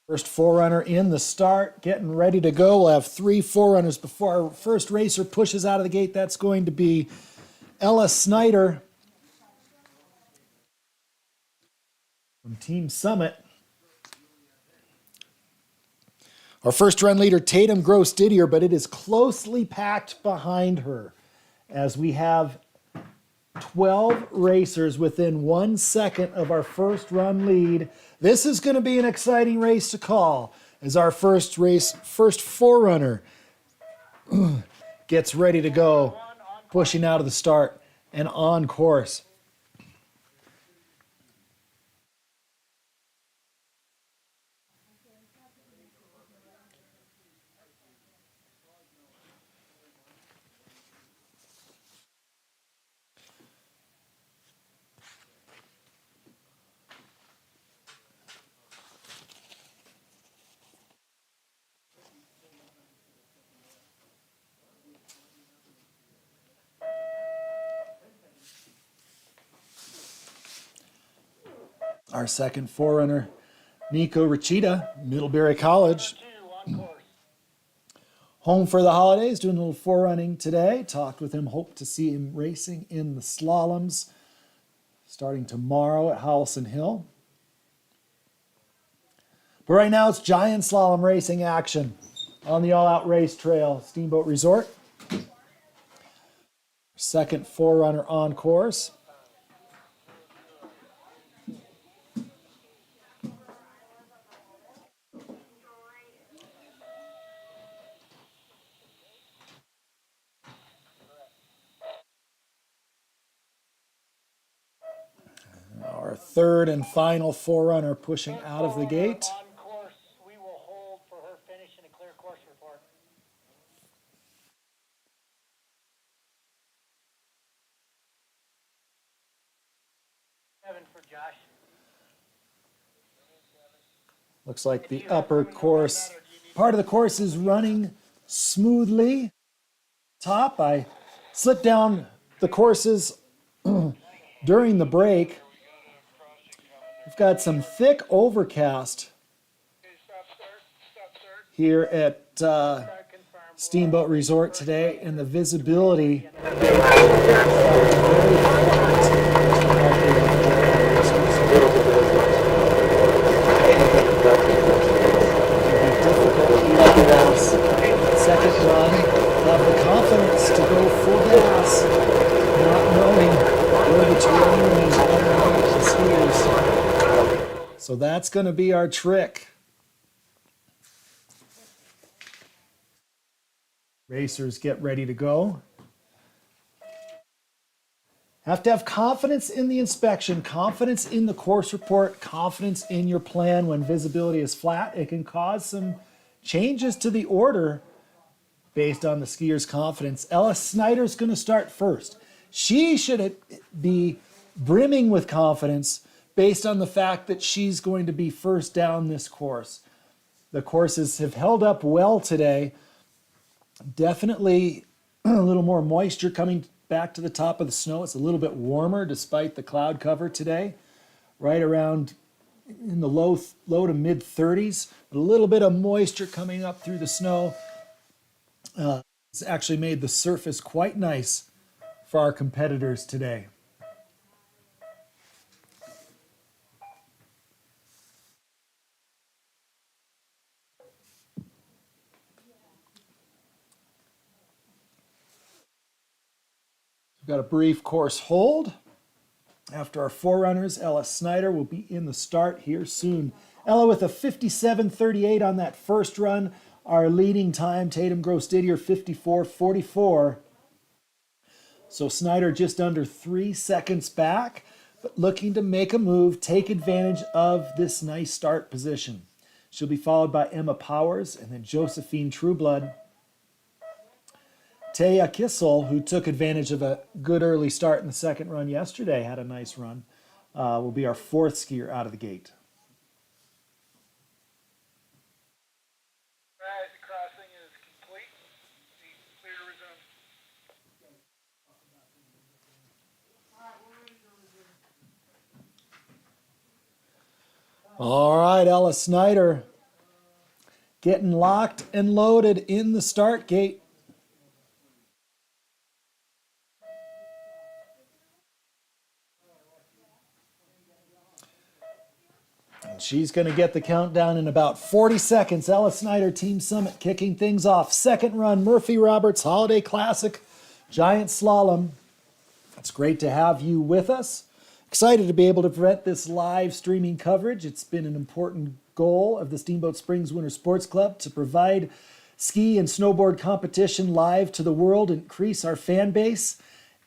First forerunner in the start, getting ready to go. We'll have 3 forerunners before our first racer pushes out of the gate. That's going to be Ella Snyder from Team Summit. Our first run leader, Tatum Gross Didier, but it is closely packed behind her as we have 12 racers within 1 second of our first run lead. This is going to be an exciting race to call as our first forerunner gets ready to go, pushing out of the start and on course. Our second forerunner, Nico Ricchita, Middlebury College. Home for the holidays, doing a little forerunning today. Talked with him, hope to see him racing in the slaloms starting tomorrow at Howelson Hill. But right now it's giant slalom racing action on the all-out race trail, Steamboat Resort. Second forerunner on course. Our third and final forerunner pushing out of the gate. On course, we will hold for her finish and a clear course report. Seven for Josh. Looks like the upper course, part of the course is running smoothly. Top, I slipped down the courses during the break. We've got some thick overcast here at Steamboat Resort today, and the visibility second run, have the confidence to go full gas, not knowing where the terrain is underneath the skiers. So that's going to be our trick. Racers get ready to go. Have to have confidence in the inspection, confidence in the course report, confidence in your plan when visibility is flat. It can cause some changes to the order based on the skier's confidence. Ella Snyder's going to start first. She should be brimming with confidence based on the fact that she's going to be first down this course. The courses have held up well today. Definitely a little more moisture coming back to the top of the snow. It's a little bit warmer despite the cloud cover today, right around in the low to mid 30s. A little bit of moisture coming up through the snow. It's actually made the surface quite nice for our competitors today. We've got a brief course hold. After our forerunners, Ella Snyder will be in the start here soon. Ella with a 57.38 on that first run. Our leading time, Tatum Gross Didier, 54.44. So Snyder just under 3 seconds back. but looking to make a move, take advantage of this nice start position. She'll be followed by Emma Powers and then Josephine Trueblood. Taya Kissel, who took advantage of a good early start in the second run yesterday, had a nice run, will be our fourth skier out of the gate. Right, the crossing is complete. Clear to resume. All right, Ella Snyder getting locked and loaded in the start gate. And she's going to get the countdown in about 40 seconds. Ella Snyder, Team Summit, kicking things off. Second run, Murphy Roberts Holiday Classic, Giant Slalom. It's great to have you with us. Excited to be able to present this live streaming coverage. It's been an important goal of the Steamboat Springs Winter Sports Club to provide ski and snowboard competition live to the world, increase our fan base,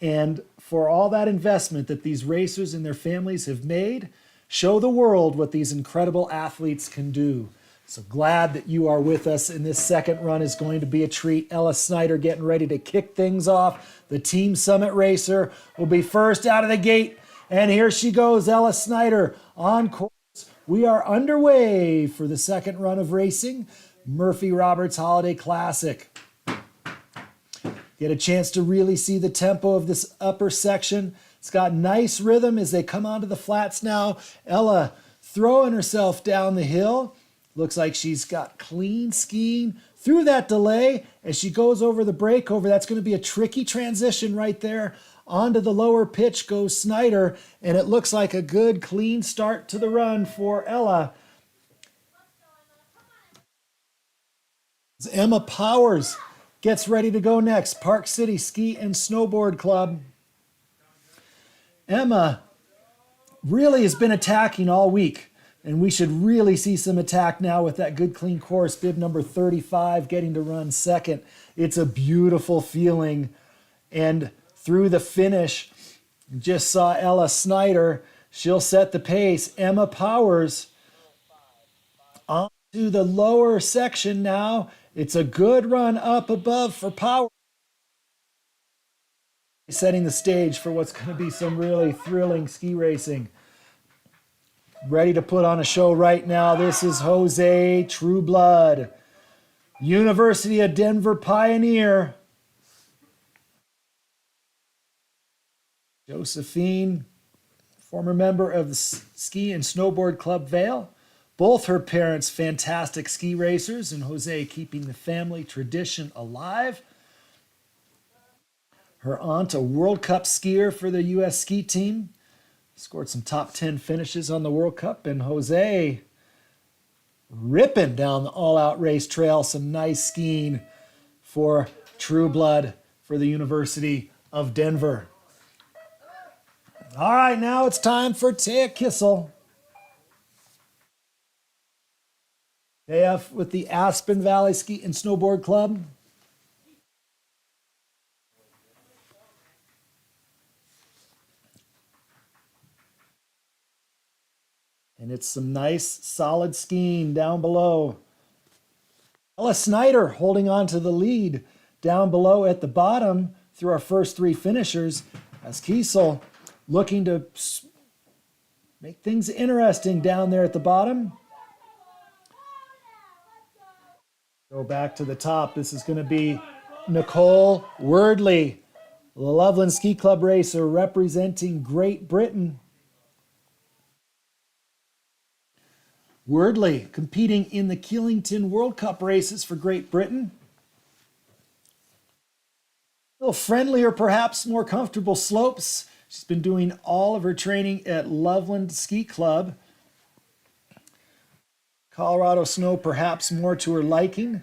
and for all that investment that these racers and their families have made, show the world what these incredible athletes can do. So glad that you are with us, and this second run is going to be a treat. Ella Snyder getting ready to kick things off. The Team Summit racer will be first out of the gate. And here she goes, Ella Snyder on course. We are underway for the second run of racing, Murphy Roberts Holiday Classic. Get a chance to really see the tempo of this upper section. It's got nice rhythm as they come onto the flats now. Ella throwing herself down the hill. Looks like she's got clean skiing through that delay as she goes over the breakover. That's going to be a tricky transition right there. Onto the lower pitch goes Snyder, and it looks like a good, clean start to the run for Ella. Emma Powers gets ready to go next. Park City Ski and Snowboard Club. Emma really has been attacking all week, and we should really see some attack now with that good, clean course. Bib number 35 getting to run second. It's a beautiful feeling, and through the finish, just saw Ella Snyder. She'll set the pace. Emma Powers onto the lower section now. It's a good run up above for Powers. Setting the stage for what's going to be some really thrilling ski racing. Ready to put on a show right now. This is Jose Trueblood, University of Denver Pioneer. Josephine, former member of the Ski and Snowboard Club Vail. Both her parents, fantastic ski racers, and Jose keeping the family tradition alive. Her aunt, a World Cup skier for the U.S. ski team. Scored some top 10 finishes on the World Cup. And Jose ripping down the all-out race trail. Some nice skiing for Trueblood for the University of Denver. All right, now it's time for Taya Kissel. Taya with the Aspen Valley Ski and Snowboard Club. And it's some nice, solid skiing down below. Ella Snyder holding on to the lead down below at the bottom through our first three finishers, as Kiesel looking to make things interesting down there at the bottom. Go back to the top. This is going to be Nicole Wordley, the Loveland Ski Club racer representing Great Britain. Wordley competing in the Killington World Cup races for Great Britain. A little friendlier, perhaps more comfortable slopes. She's been doing all of her training at Loveland Ski Club. Colorado snow perhaps more to her liking.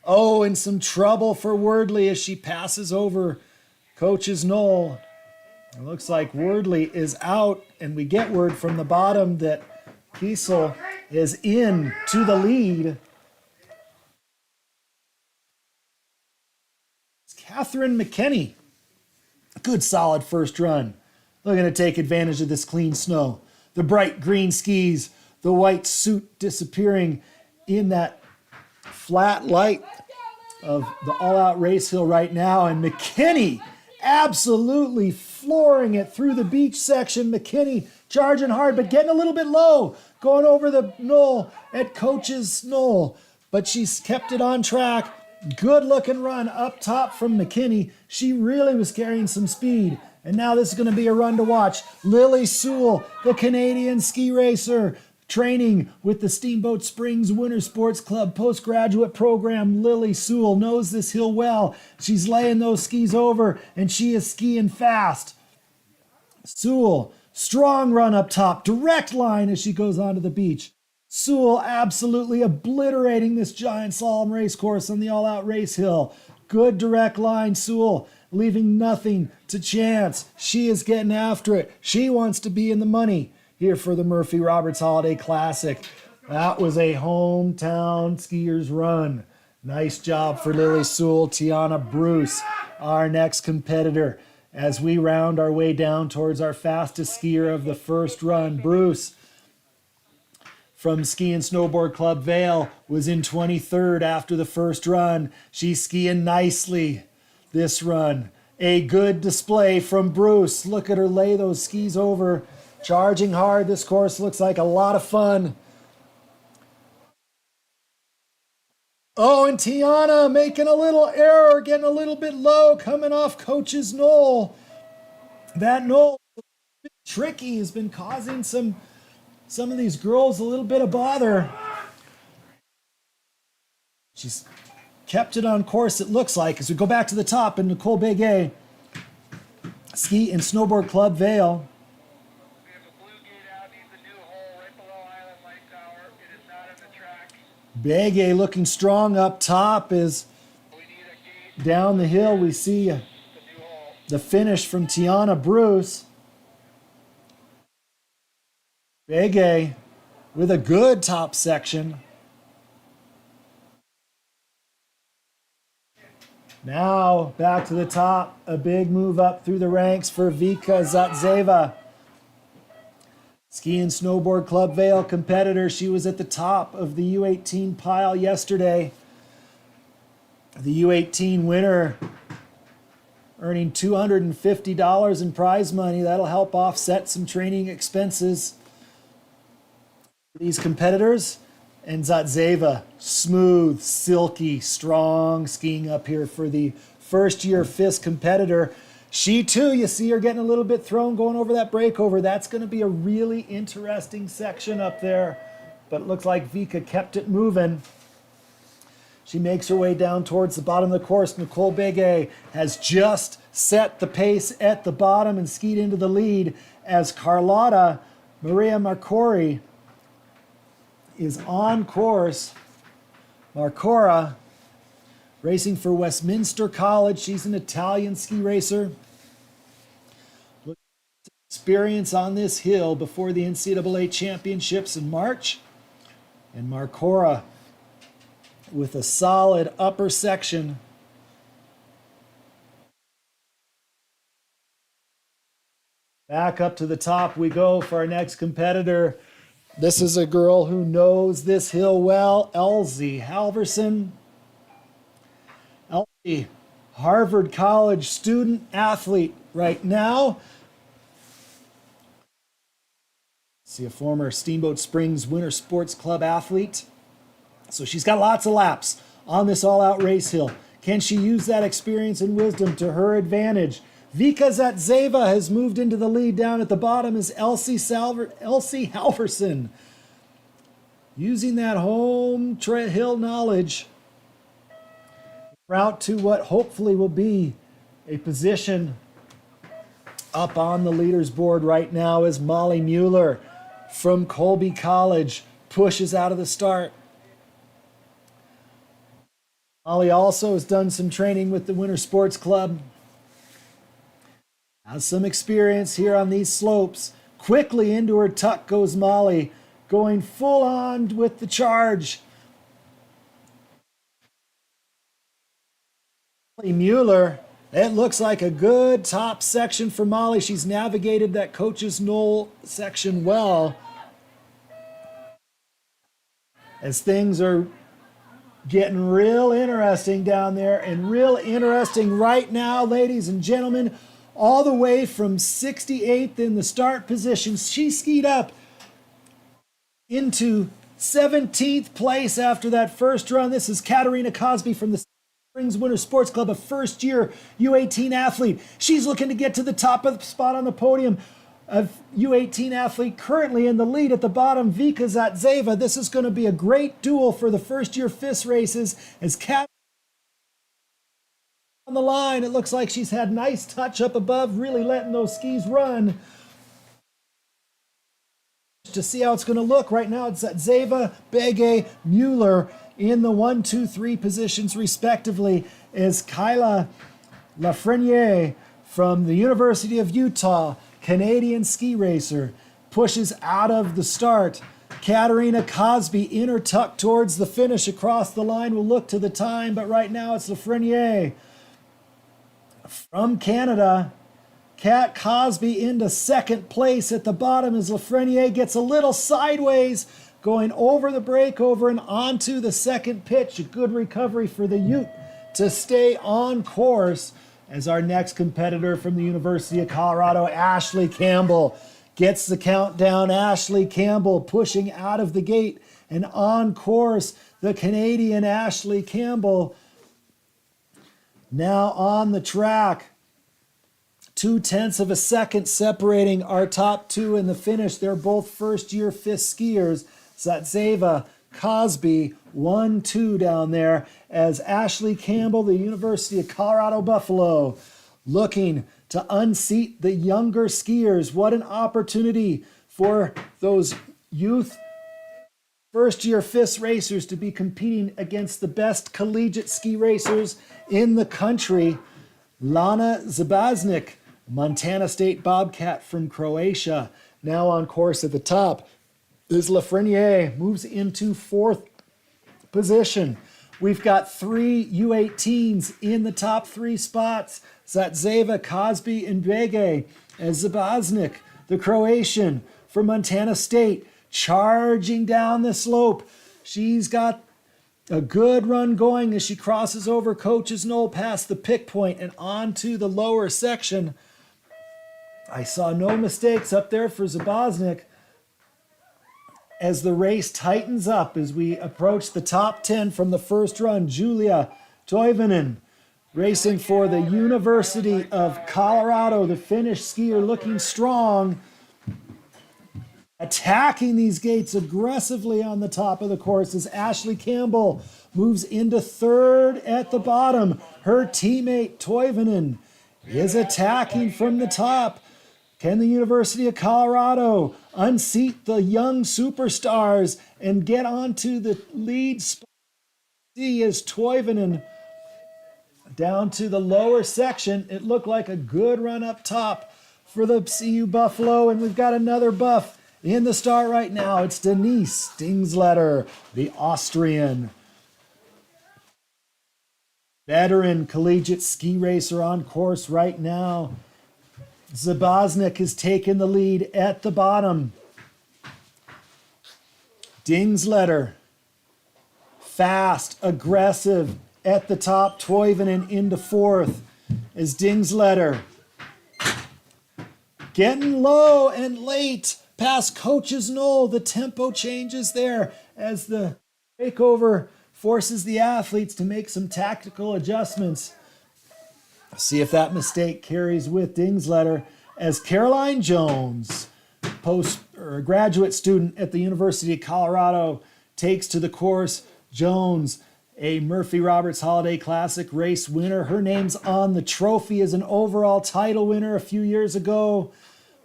Oh, and some trouble for Wordley as she passes over Coach's Knoll. It looks like Wordley is out, and we get word from the bottom that Kiesel is in to the lead. It's Catherine McKenney. Good solid first run. looking to take advantage of this clean snow. The bright green skis, the white suit disappearing in that flat light of the all-out race hill right now. And McKinney absolutely flooring it through the beach section. McKinney charging hard, but getting a little bit low, going over the knoll at Coach's Knoll. But she's kept it on track. Good looking run up top from McKinney. She really was carrying some speed. And now this is going to be a run to watch. Lily Sewell, the Canadian ski racer, training with the Steamboat Springs Winter Sports Club postgraduate program. Lily Sewell knows this hill well. She's laying those skis over, and she is skiing fast. Sewell, strong run up top, direct line as she goes onto the beach. Sewell absolutely obliterating this giant slalom race course on the all-out race hill. Good direct line, Sewell, leaving nothing to chance. She is getting after it. She wants to be in the money here for the Murphy Roberts Holiday Classic. That was a hometown skiers run. Nice job for Lily Sewell. Tiana Bruce, our next competitor, as we round our way down towards our fastest skier of the first run. Bruce from Ski and Snowboard Club Vail was in 23rd after the first run. She's skiing nicely this run. A good display from Bruce. Look at her lay those skis over, charging hard. This course looks like a lot of fun. Oh, and Tiana making a little error, getting a little bit low, coming off Coach's Knoll. That knoll, tricky, has been causing some of these girls a little bit of bother. She's kept it on course, it looks like, as we go back to the top in Nicole Béguet, Ski and Snowboard Club Vail. We have a blue gate out, needs a new hole right below Island Light Tower. It is not on the track. Béguet looking strong up top as We need a gate, down the hill we see the new hole. the finish from Tiana Bruce. Béguet with a good top section. Now back to the top, a big move up through the ranks for Vika Zatseva. Ski and Snowboard Club Vail competitor. She was at the top of the U18 pile yesterday. The U18 winner earning $250 in prize money. That'll help offset some training expenses. These competitors, and Zatseva, smooth, silky, strong skiing up here for the first year FIS competitor. She too, you see her getting a little bit thrown going over that breakover. That's going to be a really interesting section up there, but it looks like Vika kept it moving. She makes her way down towards the bottom of the course. Nicole Béguet has just set the pace at the bottom and skied into the lead as Carlotta Maria Marcori is on course. Marcora racing for Westminster College. She's an Italian ski racer. Experience on this hill before the NCAA championships in March. And Marcora with a solid upper section. Back up to the top we go for our next competitor. This is a girl who knows this hill well, Elsie Halverson. Elsie, Harvard College student athlete right now. See, a former Steamboat Springs Winter Sports Club athlete. So she's got lots of laps on this all-out race hill. Can she use that experience and wisdom to her advantage? Vika Zatseva has moved into the lead. Down at the bottom is Elsie Halverson. Using that home hill knowledge, route to what hopefully will be a position up on the leaders board right now as Molly Mueller from Colby College pushes out of the start. Molly also has done some training with the Winter Sports Club. Has some experience here on these slopes. Quickly into her tuck goes Molly, going full on with the charge. Molly Mueller It looks like a good top section for Molly. She's navigated that coach's knoll section well. As things are getting real interesting down there, and real interesting right now, ladies and gentlemen, all the way from 68th in the start position. She skied up into 17th place after that first run. This is Katarina Cosby from the Springs Winter Sports Club, a first-year U18 athlete. She's looking to get to the top of the spot on the podium. A U18 athlete currently in the lead at the bottom, Vika Zatseva. This is going to be a great duel for the first-year FIS races as Kat on the line. It looks like she's had nice touch up above, really letting those skis run. To see how it's going to look right now, it's Zatseva, Bege, Mueller in the 1, 2, 3 positions respectively, as Kyla Lafreniere from the University of Utah, Canadian ski racer, pushes out of the start. Katarina Cosby inner tuck towards the finish across the line. We'll look to the time, but right now it's Lafreniere from Canada. Kat Cosby into second place at the bottom as Lafreniere gets a little sideways, going over the breakover and onto the second pitch. A good recovery for the Ute to stay on course as our next competitor from the University of Colorado, Ashley Campbell, gets the countdown. Ashley Campbell pushing out of the gate and on course. The Canadian Ashley Campbell now on the track. 0.2 of a second separating our top two in the finish. They're both first-year FIS skiers. Zatseva, Cosby, 1-2 down there as Ashley Campbell, the University of Colorado Buffalo, looking to unseat the younger skiers. What an opportunity for those youth first-year FIS racers to be competing against the best collegiate ski racers in the country. Lana Zabaznik, Montana State Bobcat from Croatia, now on course at the top. As Lafreniere moves into fourth position. We've got 3 U18s in the top 3 spots. Zatseva, Cosby, and Bege. As Zabaznik, the Croatian from Montana State, charging down the slope. She's got a good run going as she crosses over Coach's Knoll past the pick point and onto the lower section. I saw no mistakes up there for Zabaznik as the race tightens up as we approach the top 10 from the first run. Julia Toivonen racing for the University of Colorado, the Finnish skier, looking strong, attacking these gates aggressively on the top of the course as Ashley Campbell moves into third at the bottom. Her teammate Toivonen is attacking from the top. Can the University of Colorado unseat the young superstars and get onto the lead spot? See as Toivonen down to the lower section. It looked like a good run up top for the CU Buffalo, and we've got another buff in the start right now. It's Denise Stingsletter, the Austrian veteran collegiate ski racer on course right now. Zabaznik has taken the lead at the bottom. Dingsletter, fast, aggressive at the top. Toivonen into fourth as Dingsletter getting low and late past Coach's Knoll. The tempo changes there as the breakover forces the athletes to make some tactical adjustments. See if that mistake carries with Dingsletter as Caroline Jones, graduate student at the University of Colorado, takes to the course. Jones, a Murphy Roberts Holiday Classic race winner. Her name's on the trophy as an overall title winner a few years ago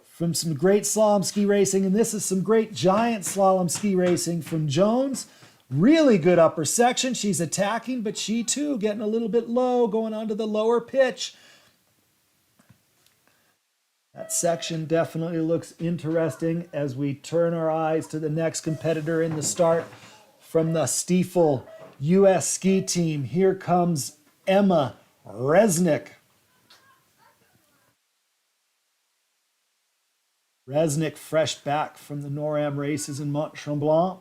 from some great slalom ski racing. And this is some great giant slalom ski racing from Jones. Really good upper section. She's attacking, but she too getting a little bit low, going onto the lower pitch. That section definitely looks interesting as we turn our eyes to the next competitor in the start from the Stiefel U.S. ski team. Here comes Emma Resnick. Resnick fresh back from the NORAM races in Mont Tremblant.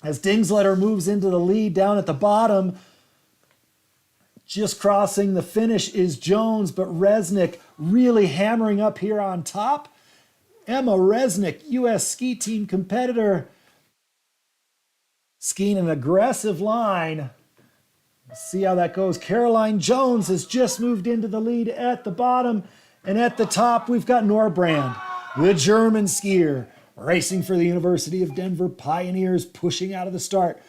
As Dingsletter moves into the lead down at the bottom, just crossing the finish is Jones, but Resnick really hammering up here on top. Emma Resnick, U.S. ski team competitor, skiing an aggressive line. Let's see how that goes. Caroline Jones has just moved into the lead at the bottom, and at the top we've got Norbrand, the German skier, racing for the University of Denver Pioneers, pushing out of the start.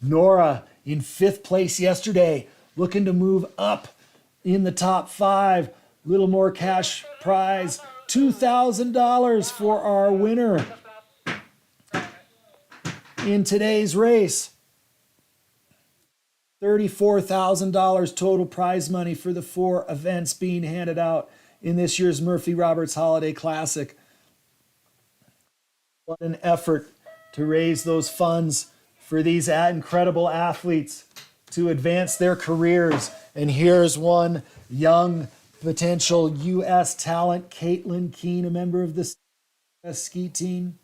Nora in 5th place yesterday, looking to move up in the top 5. Little more cash prize, $2,000 for our winner in today's race. $34,000 total prize money for the 4 events being handed out in this year's Murphy Roberts Holiday Classic. What an effort to raise those funds for these incredible athletes to advance their careers. And here's one young potential U.S. talent, Caitlin Keene, a member of the U.S. ski team.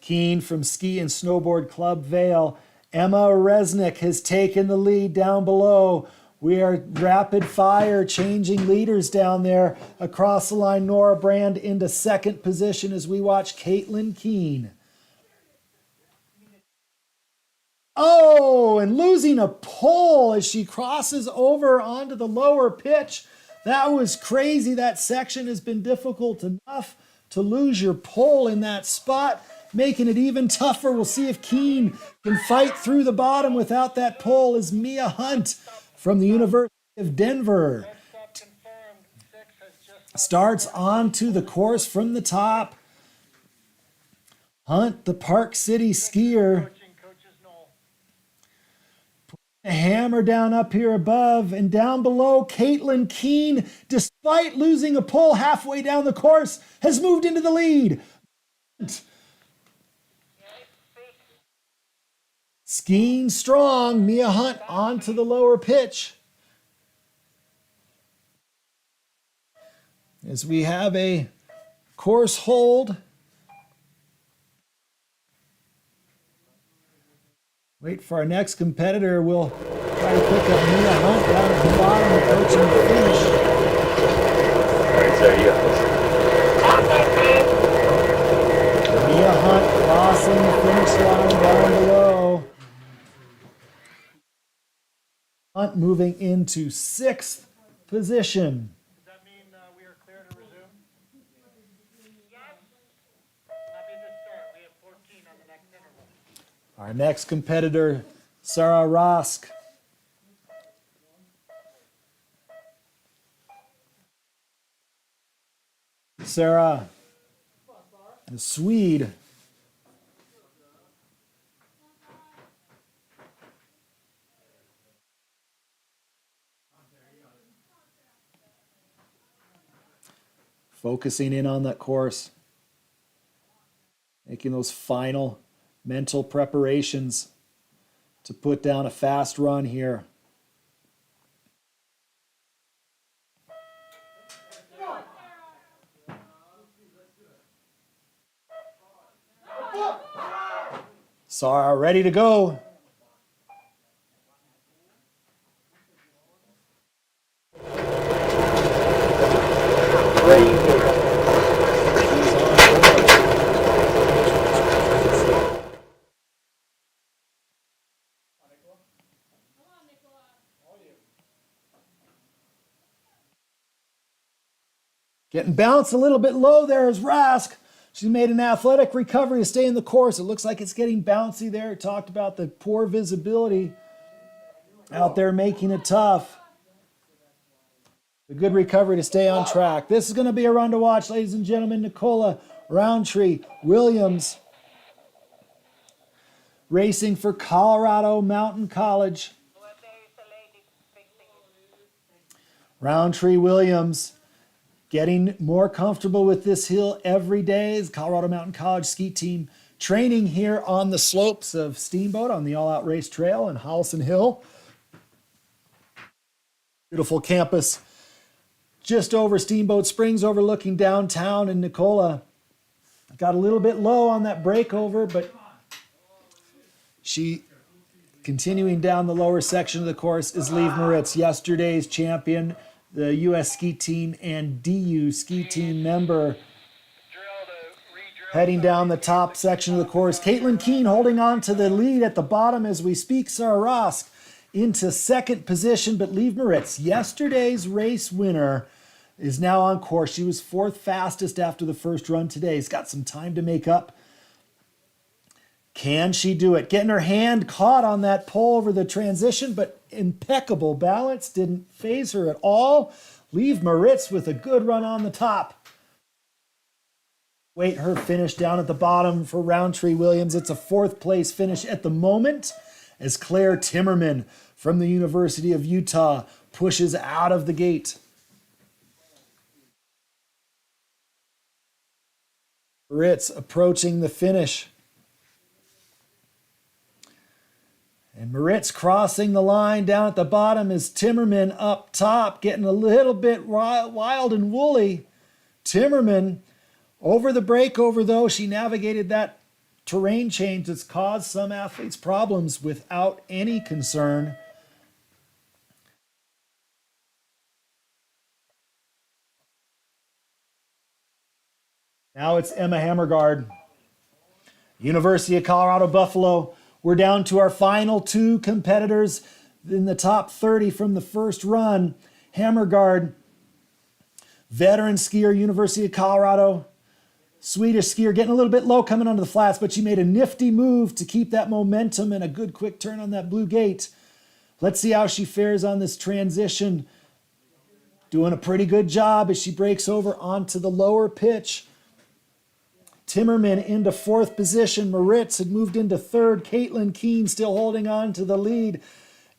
Keene from Ski and Snowboard Club Vail. Emma Resnick has taken the lead down below. We are rapid fire changing leaders down there. Across the line, Nora Brand into 2nd position as we watch Caitlin Keene. Oh, and losing a pole as she crosses over onto the lower pitch. That was crazy. That section has been difficult enough. To lose your pole in that spot, making it even tougher. We'll see if Keene can fight through the bottom without that pole, as Mia Hunt from the University of Denver starts onto the course from the top. Hunt, the Park City skier, a hammer down up here above, and down below, Caitlin Keene, despite losing a pole halfway down the course, has moved into the lead. Skiing strong, Mia Hunt onto the lower pitch. As we have a course hold. Wait for our next competitor. We'll try to pick up Mia Hunt down at the bottom, approaching the finish. Mia Hunt crossing the finish line down below. Hunt moving into 6th position. Does that mean we are clear to resume? Yes. Happy to start. We have 14 on the next interval. Our next competitor, Sarah Rosk. Sarah, the Swede. Focusing in on that course, making those final mental preparations to put down a fast run here. Sarah ready to go. Getting bounced a little bit low there is Rask. She made an athletic recovery to stay in the course. It looks like it's getting bouncy there. It talked about the poor visibility out there making it tough. A good recovery to stay on track. This is going to be a run to watch, ladies and gentlemen. Nicola Roundtree Williams racing for Colorado Mountain College. Roundtree Williams getting more comfortable with this hill every day. The Colorado Mountain College ski team training here on the slopes of Steamboat on the All Out Race Trail in Holliston Hill. Beautiful campus just over Steamboat Springs overlooking downtown, and Nicola got a little bit low on that breakover, but she continuing down the lower section of the course is Liv Moritz, yesterday's champion, the U.S. ski team and DU ski team member. Heading down the top section of the course, Caitlin Keene holding on to the lead at the bottom as we speak. Sarah Rosk into second position, but Liv Moritz, yesterday's race winner, is now on course. She was fourth fastest after the first run today. She's got some time to make up. Can she do it? Getting her hand caught on that pole over the transition, but impeccable balance. Didn't phase her at all. Liv Moritz with a good run on the top. Wait her finish down at the bottom for Roundtree Williams. It's a fourth place finish at the moment as Claire Timmerman from the University of Utah pushes out of the gate. Moritz approaching the finish. And Moritz crossing the line down at the bottom is Timmerman up top, getting a little bit wild and woolly. Timmerman over the breakover, though, she navigated that terrain change that's caused some athletes problems without any concern. Now it's Emma Hammergard. University of Colorado Buffalo. We're down to our final two competitors in the top 30 from the first run. Hammergard, veteran skier, University of Colorado. Swedish skier getting a little bit low coming onto the flats, but she made a nifty move to keep that momentum and a good quick turn on that blue gate. Let's see how she fares on this transition. Doing a pretty good job as she breaks over onto the lower pitch. Timmerman into fourth position. Moritz had moved into third. Caitlin Keene still holding on to the lead.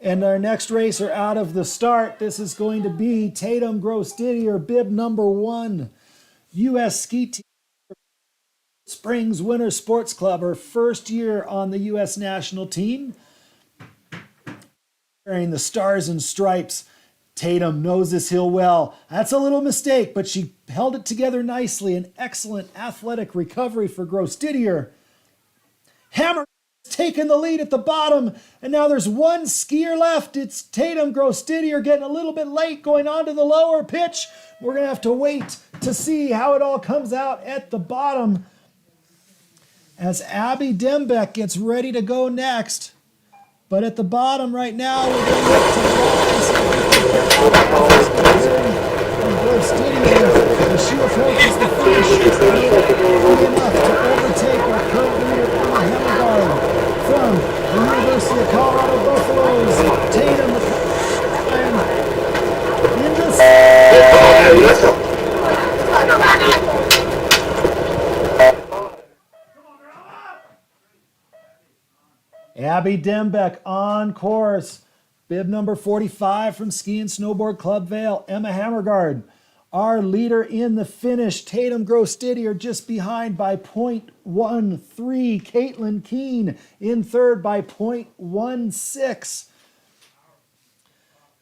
And our next racer out of the start, this is going to be Tatum Gross-Didier, bib number 1. U.S. Ski Team Springs Winter Sports Club, her first year on the U.S. national team. Wearing the stars and stripes. Tatum knows this hill well. That's a little mistake, but she held it together nicely. An excellent athletic recovery for Gross-Didier. Hammer taking the lead at the bottom, and now there's one skier left. It's Tatum Gross-Didier getting a little bit late going on to the lower pitch. We're going to have to wait to see how it all comes out at the bottom as Abby Dembeck gets ready to go next. But at the bottom right now, we're going to look to rise. As she approaches the finish, early enough to overtake our current leader, Emma Hammergard, from the University of Colorado Buffaloes. Tatum Abby Dembeck on course. Bib number 45 from Ski and Snowboard Club Vail, Emma Hammergard. Our leader in the finish, Tatum Gross-Didier, just behind by 0.13. Caitlin Keene in third by 0.16.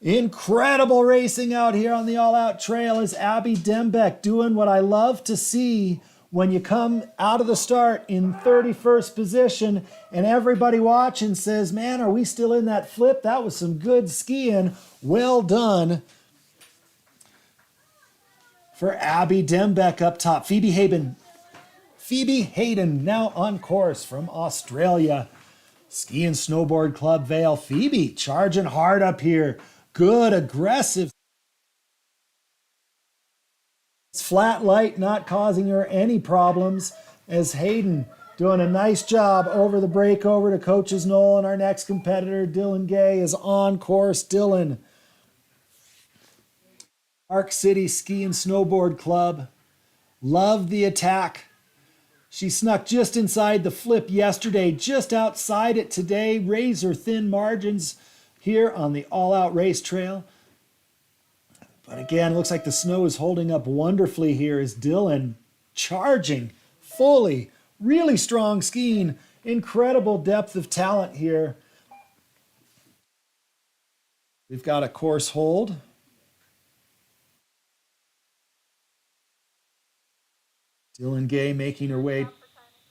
Incredible racing out here on the All Out Trail is Abby Dembeck doing what I love to see when you come out of the start in 31st position and everybody watching says, man, are we still in that flip? That was some good skiing. Well done for Abby Dembeck up top. Phoebe Hayden now on course from Australia. Ski and Snowboard Club Vail. Phoebe charging hard up here. Good, aggressive. Flat light not causing her any problems as Hayden doing a nice job over the breakover to Coach's Knoll, and our next competitor, Dylan Gay, is on course. Dylan. Park City Ski and Snowboard Club. Love the attack. She snuck just inside the flip yesterday, just outside it today. Razor thin margins here on the All Out Race Trail. But again, it looks like the snow is holding up wonderfully here as Dylan charging fully. Really strong skiing. Incredible depth of talent here. We've got a course hold. Dylan Gay making her way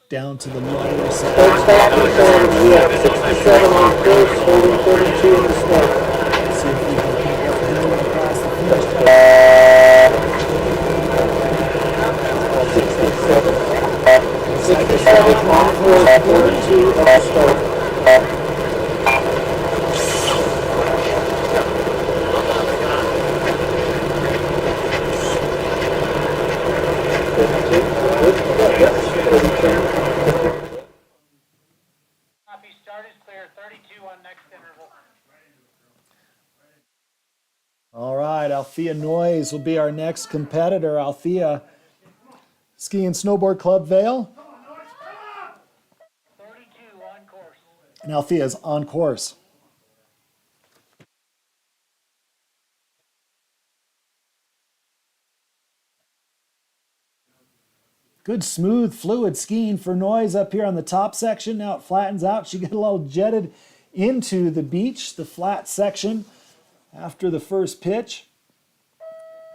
down to the lower Third section. stop, yeah, 67 on course, holding 32 in the start. See if we can keep up Dylan across the finish. 67. 67 on course, 42 at the start. Copy, start is clear, 32 on next interval. All right, Althea Noyes will be our next competitor. Althea, Ski and Snowboard Club Vale. 32 on course. And Althea's on course. Good smooth fluid skiing for Noyes up here on the top section. Now it flattens out. She got a little jetted into the beach, the flat section, after the first pitch.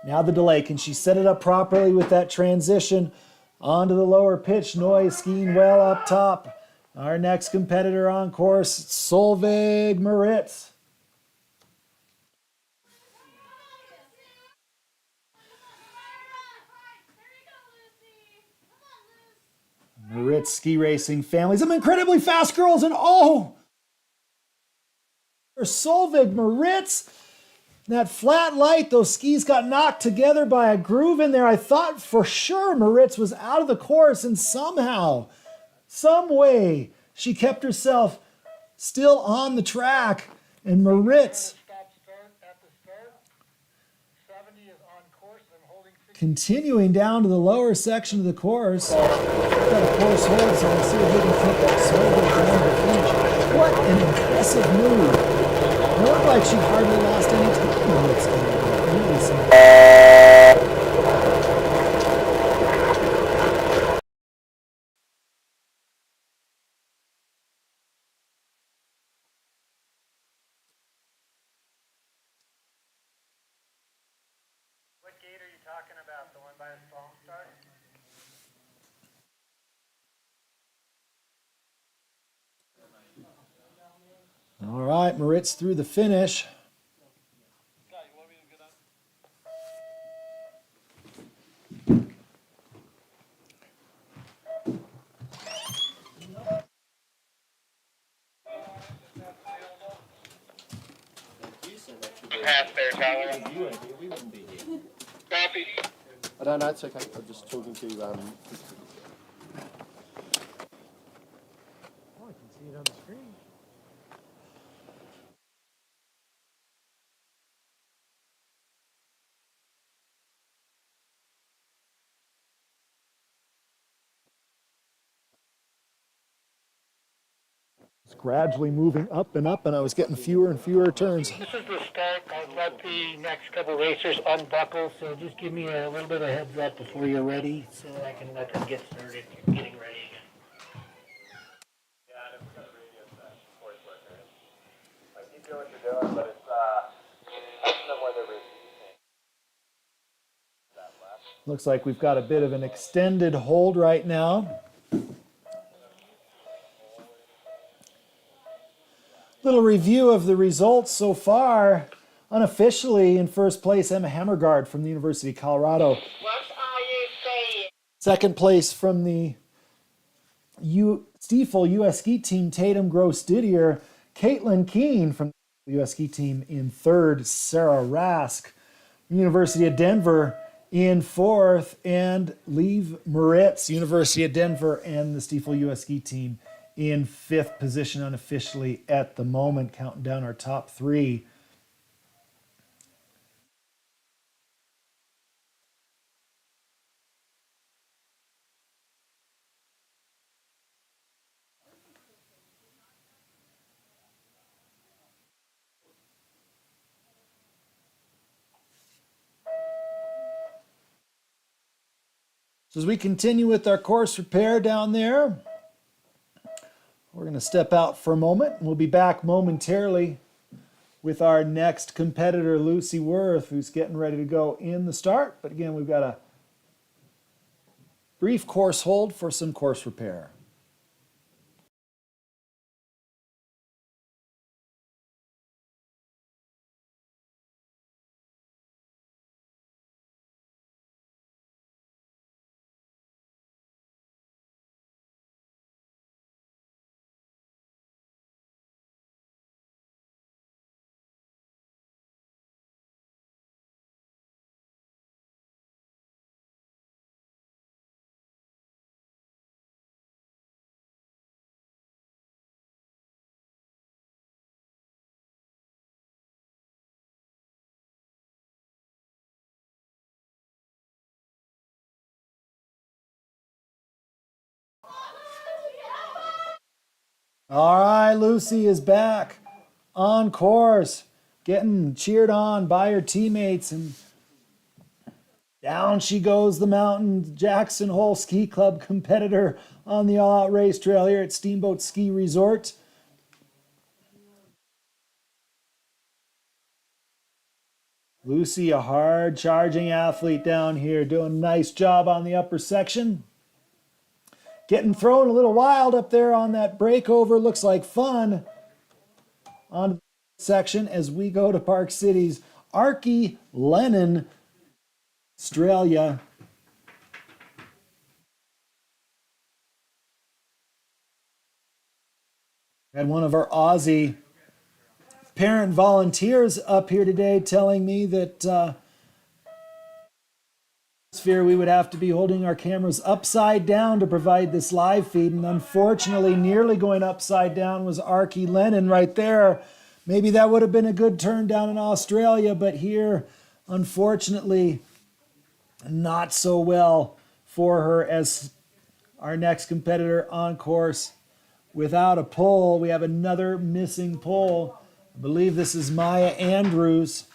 Now the delay. Can she set it up properly with that transition onto the lower pitch? Noyes skiing well up top. Our next competitor on course, Solveig Maritz. Maritz ski racing family. Some incredibly fast girls, and oh! For Solveig Maritz, that flat light, those skis got knocked together by a groove in there. I thought for sure Maritz was out of the course, and somehow, some way, she kept herself still on the track. And Maritz Stop start at the start. 70 is on course, I'm holding 60. continuing down to the lower section of the course. Got a course hold, so we'll see if we can keep that Solveig down to the finish. What an impressive move. It looked like she hardly lost any time in this game. Really simple. What gate are you talking about? The one by the strong start? All right, Maritz through the finish. Scott, you want me to get up? Pass there, Tyler. Copy. I don't know, it's okay. I'm just talking to Oh, I can see it on the screen. It's gradually moving up, and I was getting fewer and fewer turns. This is the start. I'll let the next couple racers unbuckle, so just give me a little bit of heads up before you're ready so I can let them get started getting ready again. Yeah, and it's got a radio set for its workers. Like, keep doing what you're doing, but it's, asking them where they're racing. That left. Looks like we've got a bit of an extended hold right now. Little review of the results so far. Unofficially in first place, Emma Hammergard from the University of Colorado. What are you saying? Second place from the Stiefel US Ski Team, Tatum Gross Didier. Caitlin Keene from the US Ski Team in third. Sarah Rask, University of Denver in fourth. And Liv Maritz, University of Denver, and the Stiefel US Ski Team in fifth position unofficially at the moment, counting down our top three. So as we continue with our course repair down there, we're going to step out for a moment, and we'll be back momentarily with our next competitor, Lucy Worth, who's getting ready to go in the start. But again, we've got a brief course hold for some course repair. All right, Lucy is back on course, getting cheered on by her teammates, and down she goes the mountain. Jackson Hole Ski Club competitor on the all-out race trail here at Steamboat Ski Resort. Lucy, a hard charging athlete down here, doing a nice job on the upper section. Getting thrown a little wild up there on that breakover. Looks like fun on the section as we go to Park City's Archie Lennon, Australia. Had one of our Aussie parent volunteers up here today telling me that we would have to be holding our cameras upside down to provide this live feed, and unfortunately nearly going upside down was Archie Lennon right there. Maybe that would have been a good turn down in Australia, but here unfortunately not so well for her as our next competitor on course without a pole. We have another missing pole. I believe this is Maya Andrews.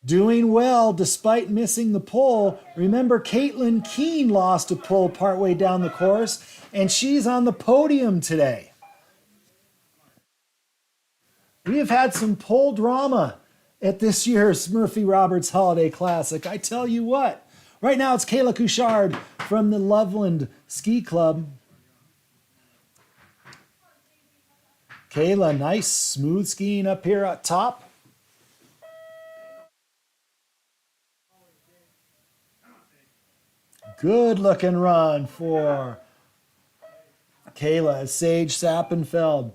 Doing well despite missing the pole. Remember, Caitlin Keene lost a pole partway down the course, and she's on the podium today. We have had some pole drama at this year's Murphy Roberts Holiday Classic. I tell you what. Right now it's Kayla Couchard from the Loveland Ski Club. Kayla, nice smooth skiing up here at top. Good looking run for Kayla as Sage Sappenfeld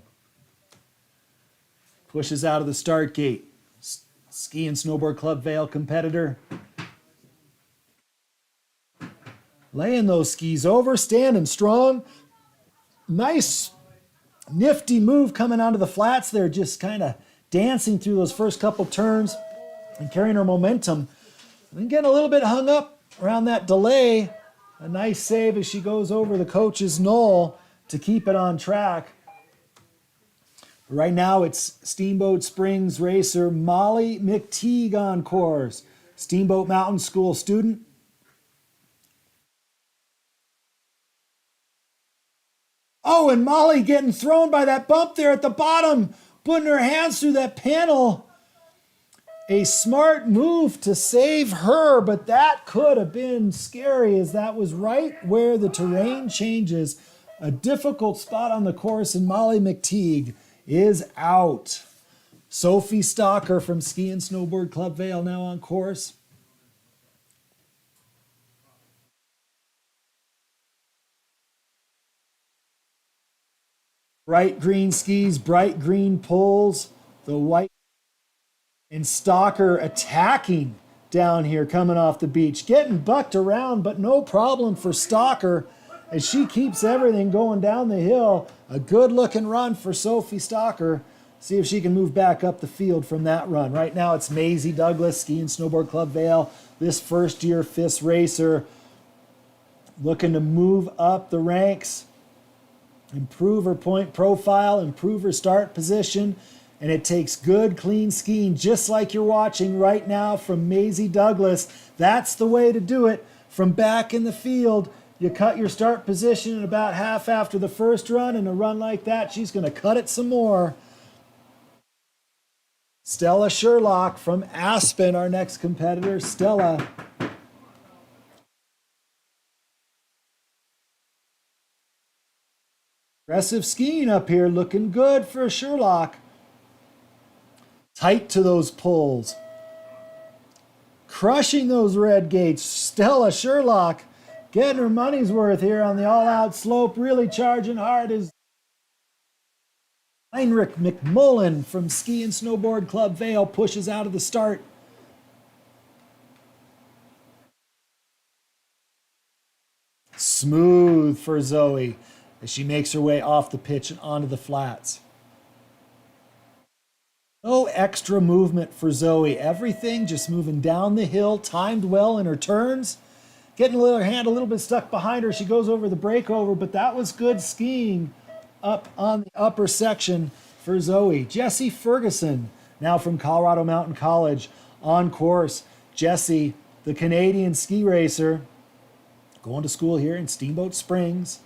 pushes out of the start gate. Ski and Snowboard Club Vail competitor. Laying those skis over, standing strong. Nice, nifty move coming onto the flats there, just kind of dancing through those first couple turns and carrying her momentum. And then getting a little bit hung up around that delay. A nice save as she goes over the coach's knoll to keep it on track. Right now it's Steamboat Springs racer Molly McTeague on course. Steamboat Mountain School student. Oh, and Molly getting thrown by that bump there at the bottom, putting her hands through that panel. A smart move to save her, but that could have been scary as that was right where the terrain changes. A difficult spot on the course, and Molly McTeague is out. Sophie Stalker from Ski and Snowboard Club Vail now on course. Bright green skis, bright green poles, the white. And Stalker attacking down here coming off the beach. Getting bucked around, but no problem for Stalker as she keeps everything going down the hill. A good looking run for Sophie Stalker. See if she can move back up the field from that run. Right now it's Maisie Douglas, Ski and Snowboard Club Vail. This first year FIS racer looking to move up the ranks, improve her point profile, improve her start position. And it takes good, clean skiing, just like you're watching right now from Maisie Douglas. That's the way to do it. From back in the field, you cut your start position at about half after the first run, and a run like that, she's going to cut it some more. Stella Sherlock from Aspen, our next competitor. Stella Aggressive skiing up here, looking good for Sherlock. Tight to those pulls. Crushing those red gates. Stella Sherlock getting her money's worth here on the all-out slope. Really charging hard is Heinrich McMullen from Ski and Snowboard Club Vail pushes out of the start. Smooth for Zoe as she makes her way off the pitch and onto the flats. No extra movement for Zoe. Everything just moving down the hill, timed well in her turns. Getting her hand a little bit stuck behind her. She goes over the breakover, but that was good skiing up on the upper section for Zoe. Jessie Ferguson, now from Colorado Mountain College, on course. Jessie, the Canadian ski racer, going to school here in Steamboat Springs.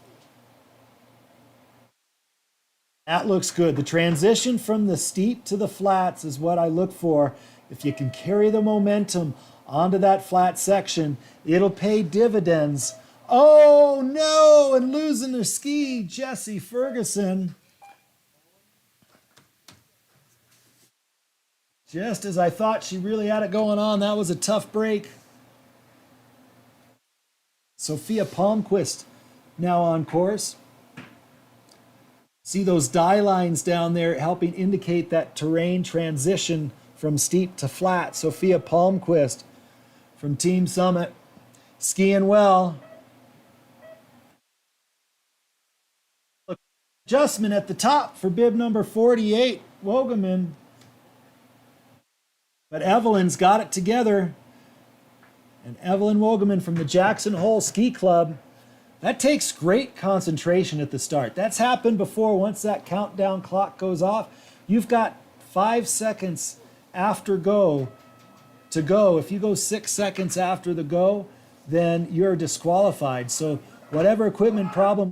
That looks good. The transition from the steep to the flats is what I look for. If you can carry the momentum onto that flat section, it'll pay dividends. Oh no, and losing her ski, Jessie Ferguson. Just as I thought she really had it going on, that was a tough break. Sophia Palmquist now on course. See those die lines down there helping indicate that terrain transition from steep to flat. Sophia Palmquist from Team Summit, skiing well. Adjustment at the top for bib number 48, Wogeman. But Evelyn's got it together. And Evelyn Wogeman from the Jackson Hole Ski Club. That takes great concentration at the start. That's happened before. Once that countdown clock goes off, you've got 5 seconds after go to go. If you go 6 seconds after the go, then you're disqualified. So whatever equipment problem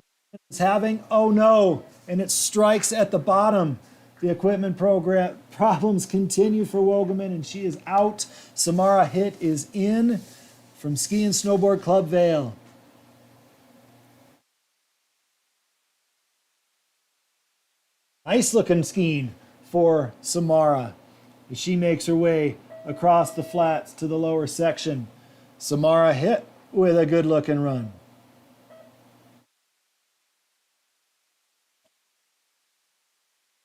is having, oh no, and it strikes at the bottom. The equipment program problems continue for Wogeman, and she is out. Samara Hitt is in from Ski and Snowboard Club Vail. Nice looking skiing for Samara as she makes her way across the flats to the lower section. Samara Hitt with a good looking run.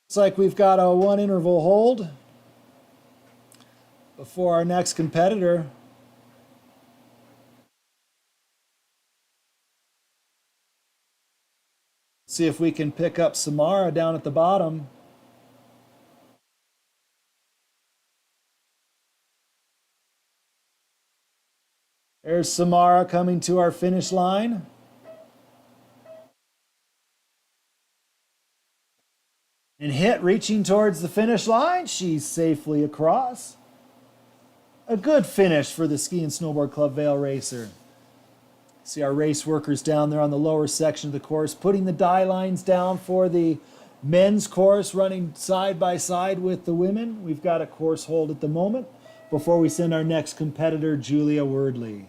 Looks like we've got a 1 interval hold before our next competitor. See if we can pick up Samara down at the bottom. There's Samara coming to our finish line. And Hitt reaching towards the finish line. She's safely across. A good finish for the Ski and Snowboard Club Vail racer. See our race workers down there on the lower section of the course, putting the die lines down for the men's course, running side by side with the women. We've got a course hold at the moment before we send our next competitor, Julia Wordley.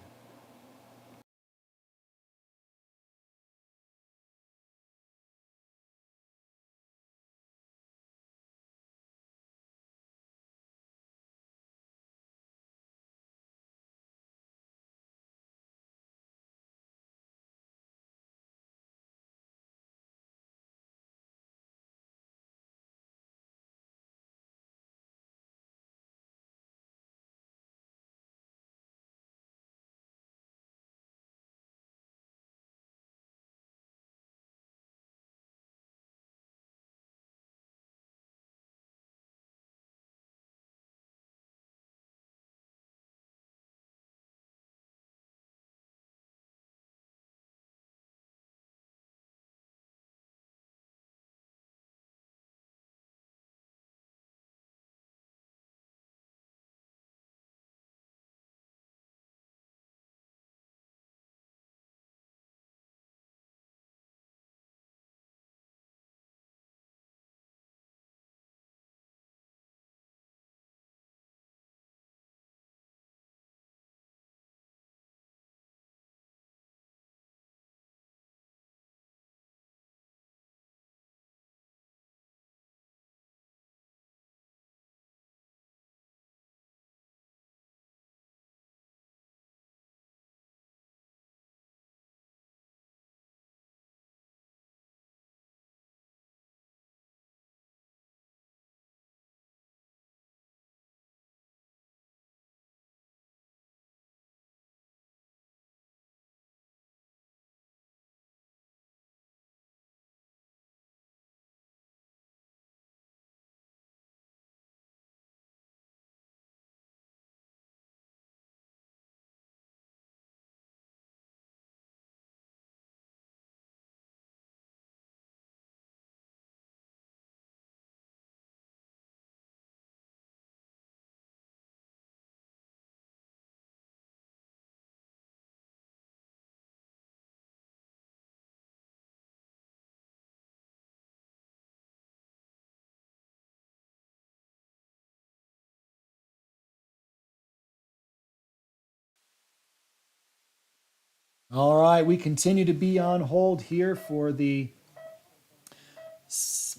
All right, we continue to be on hold here for the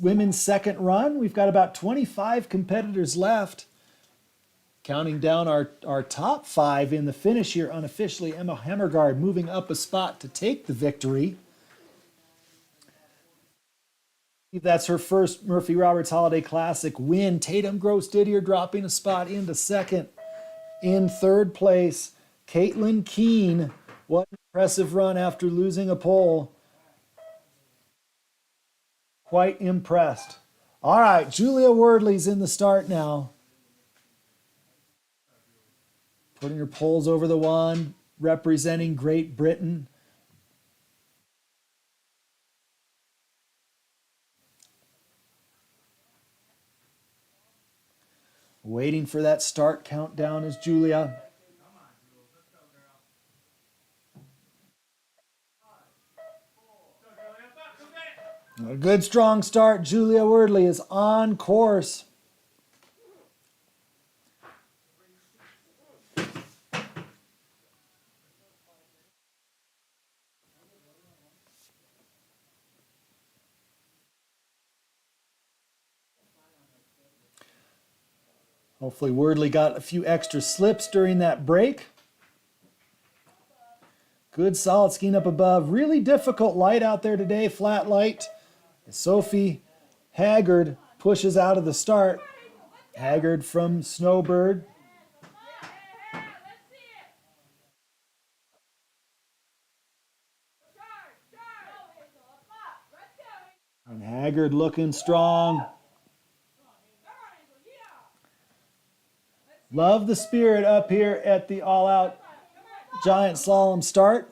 women's second run. We've got about 25 competitors left. Counting down our top 5 in the finish here unofficially, Emma Hammergard moving up a spot to take the victory. That's her first Murphy Roberts Holiday Classic win. Tatum Gross Didier dropping a spot into second. In third place, Caitlin Keene. What an impressive run after losing a pole. Quite impressed. All right, Julia Wordley's in the start now. Putting her poles over the wand, representing Great Britain. Waiting for that start countdown is Julia. A good strong start. Julia Wordley is on course. Hopefully Wordley got a few extra slips during that break. Good solid skiing up above. Really difficult light out there today, flat light. Sophie Haggard pushes out of the start. Haggard from Snowbird. And Haggard looking strong. Love the spirit up here at the all-out giant slalom start.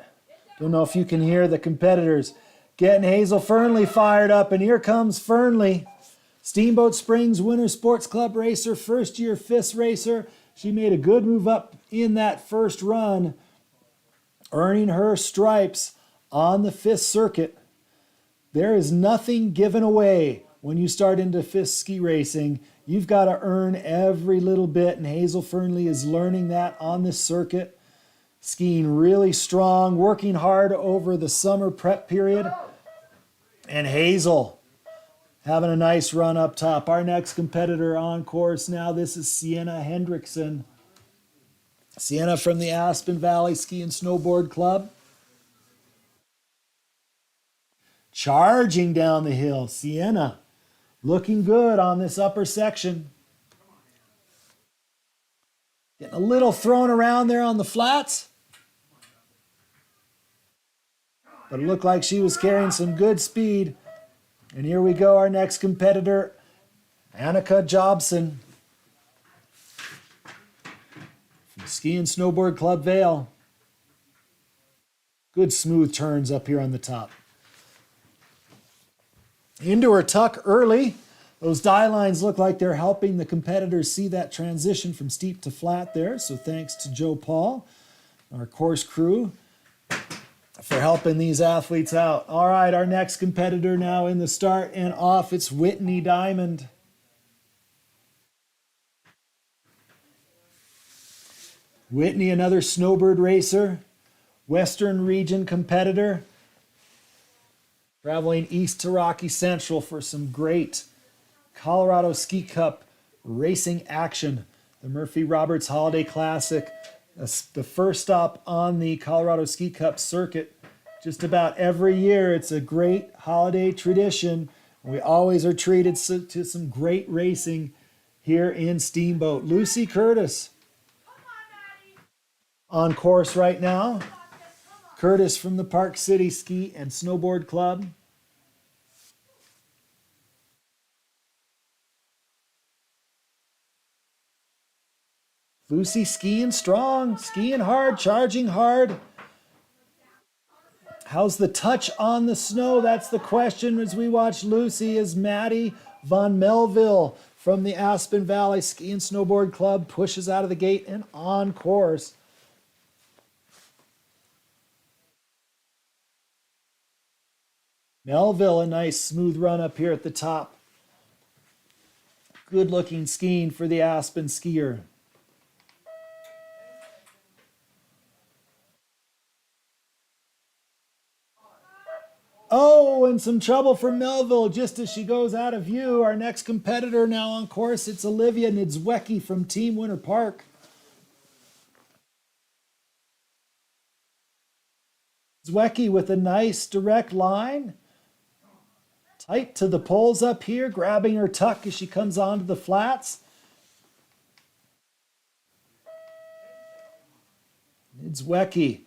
Don't know if you can hear the competitors getting Hazel Fernley fired up, and here comes Fernley. Steamboat Springs Winter Sports Club racer, first-year FIS racer. She made a good move up in that first run, earning her stripes on the FIS circuit. There is nothing given away when you start into FIS ski racing. You've got to earn every little bit, and Hazel Fernley is learning that on this circuit. Skiing really strong, working hard over the summer prep period. And Hazel having a nice run up top. Our next competitor on course now, this is Sienna Hendrickson. Sienna from the Aspen Valley Ski and Snowboard Club. Charging down the hill, Sienna looking good on this upper section. Getting a little thrown around there on the flats. But it looked like she was carrying some good speed. And here we go, our next competitor, Annika Jobson. From Ski and Snowboard Club Vale. Good smooth turns up here on the top. Into her tuck early. Those die lines look like they're helping the competitors see that transition from steep to flat there. So thanks to Joe Paul, our course crew, for helping these athletes out. All right, our next competitor now in the start and off. It's Whitney Diamond. Whitney, another snowbird racer, Western region competitor. Traveling east to Rocky Central for some great Colorado Ski Cup racing action. The Murphy Roberts Holiday Classic, the first stop on the Colorado Ski Cup circuit. Just about every year, it's a great holiday tradition. We always are treated to some great racing here in Steamboat. Lucy Curtis on course right now. Curtis from the Park City Ski and Snowboard Club. Lucy skiing strong, skiing hard, charging hard. How's the touch on the snow? That's the question as we watch Lucy as Maddie Von Melville from the Aspen Valley Ski and Snowboard Club pushes out of the gate and on course. Melville, a nice smooth run up here at the top. Good looking skiing for the Aspen skier. Oh, and some trouble for Melville just as she goes out of view. Our next competitor now on course, it's Olivia Niedzwiecki from Team Winter Park. Niedzwiecki with a nice direct line. Tight to the poles up here, grabbing her tuck as she comes onto the flats. Niedzwiecki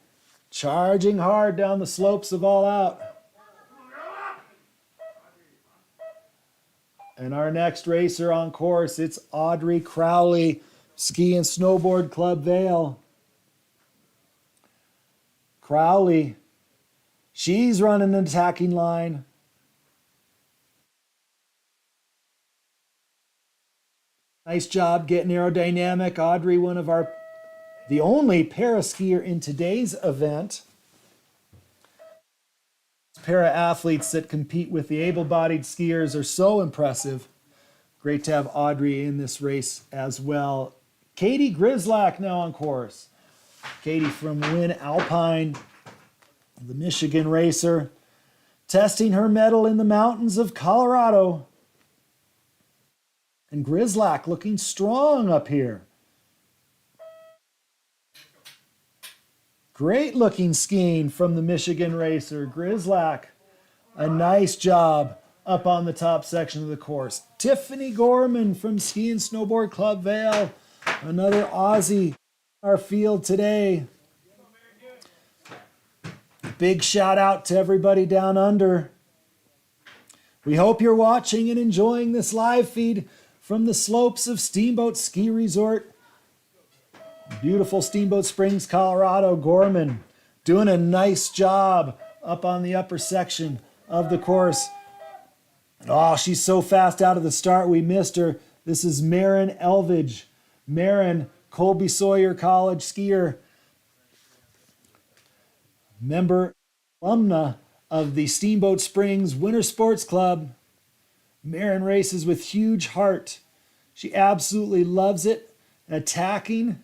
charging hard down the slopes of All Out. And our next racer on course, it's Audrey Crowley, Ski and Snowboard Club Vail. Crowley, she's running an attacking line. Nice job getting aerodynamic. Audrey, the only para-skier in today's event. Para-athletes that compete with the able-bodied skiers are so impressive. Great to have Audrey in this race as well. Katie Grislak now on course. Katie from Win Alpine, the Michigan racer, testing her mettle in the mountains of Colorado. And Grislak looking strong up here. Great looking skiing from the Michigan racer, Grislak. A nice job up on the top section of the course. Tiffany Gorman from Ski and Snowboard Club Vail, another Aussie in our field today. Big shout out to everybody down under. We hope you're watching and enjoying this live feed from the slopes of Steamboat Ski Resort. Beautiful Steamboat Springs, Colorado. Gorman doing a nice job up on the upper section of the course. Oh, she's so fast out of the start, we missed her. This is Marin Elvidge. Marin, Colby Sawyer College skier, member, alumna of the Steamboat Springs Winter Sports Club. Marin races with huge heart. She absolutely loves it. Attacking,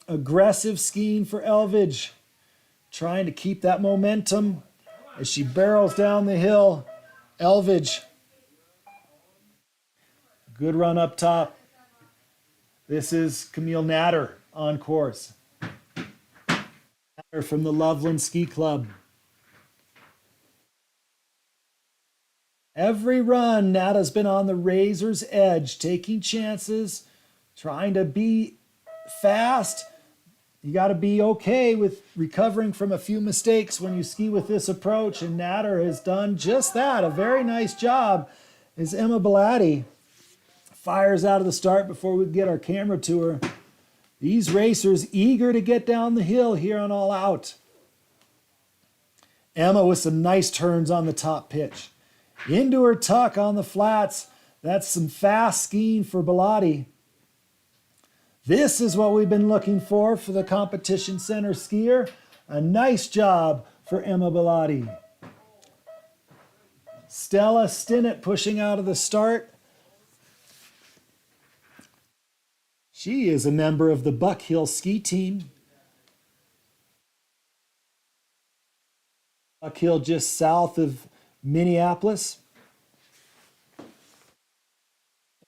aggressive skiing for Elvidge. Trying to keep that momentum as she barrels down the hill. Elvidge. Good run up top. This is Camille Natter on course. Natter from the Loveland Ski Club. Every run, Nata's been on the razor's edge, taking chances, trying to be fast. You got to be okay with recovering from a few mistakes when you ski with this approach, and Natter has done just that. A very nice job as Emma Belatti fires out of the start before we get our camera to her. These racers eager to get down the hill here on All Out. Emma with some nice turns on the top pitch. Into her tuck on the flats. That's some fast skiing for Belatti. This is what we've been looking for the competition center skier. A nice job for Emma Belatti. Stella Stinnett pushing out of the start. She is a member of the Buck Hill ski team. Buck Hill just south of Minneapolis.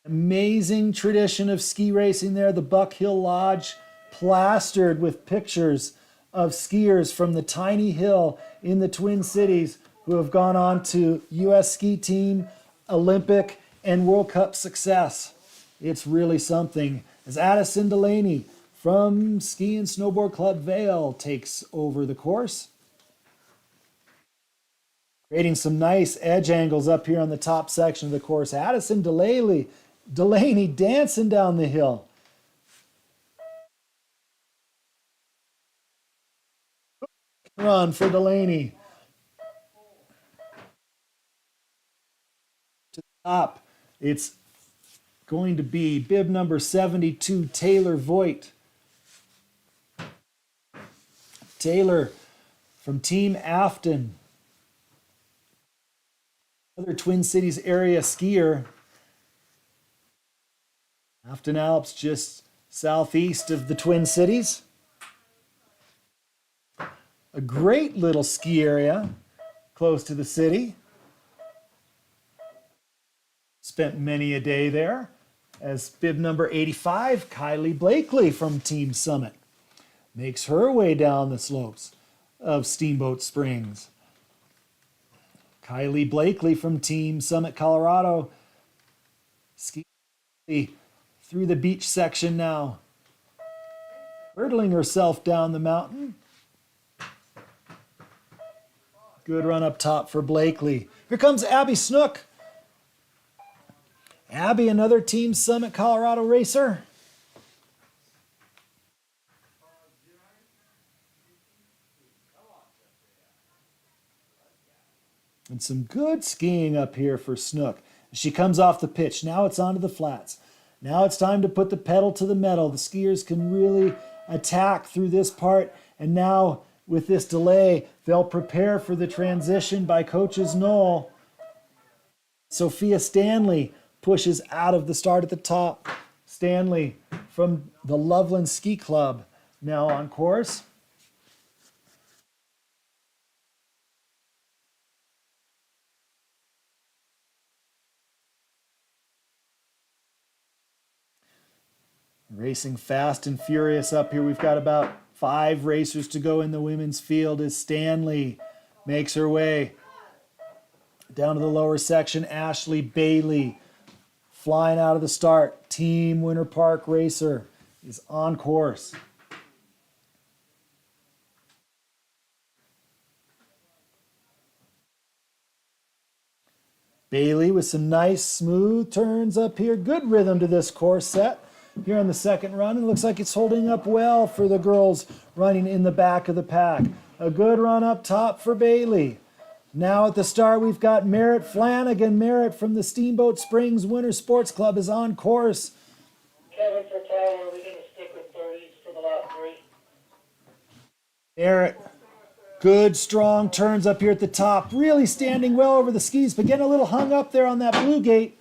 Amazing tradition of ski racing there. The Buck Hill Lodge plastered with pictures of skiers from the tiny hill in the Twin Cities who have gone on to U.S. ski team, Olympic, and World Cup success. It's really something. As Addison Delaney from Ski and Snowboard Club Vail takes over the course. Creating some nice edge angles up here on the top section of the course. Addison Delaney dancing down the hill. Run for Delaney. To the top, it's going to be bib number 72, Taylor Voigt. Taylor from Team Afton. Another Twin Cities area skier. Afton Alps just southeast of the Twin Cities. A great little ski area, close to the city. Spent many a day there. As bib number 85, Kylie Blakely from Team Summit makes her way down the slopes of Steamboat Springs. Kylie Blakely from Team Summit, Colorado, ski through the beach section now, hurdling herself down the mountain. Good run up top for Blakely. Here comes Abby Snook. Abby, another Team Summit Colorado racer. And some good skiing up here for Snook. She comes off the pitch. Now it's onto the flats. Now it's time to put the pedal to the metal. The skiers can really attack through this part. And now with this delay, they'll prepare for the transition by coaches Noel. Sophia Stanley pushes out of the start at the top. Stanley from the Loveland Ski Club now on course. Racing fast and furious up here. We've got about 5 racers to go in the women's field as Stanley makes her way down to the lower section. Ashley Bailey flying out of the start. Team Winter Park racer is on course. Bailey with some nice smooth turns up here. Good rhythm to this course set here on the second run. It looks like it's holding up well for the girls running in the back of the pack. A good run up top for Bailey. Now at the start, we've got Merritt Flanagan. Merritt from the Steamboat Springs Winter Sports Club is on course. Kevin for Tyler, we're going to stick with 30s for the last 3. Merritt, good strong turns up here at the top. Really standing well over the skis, but getting a little hung up there on that blue gate.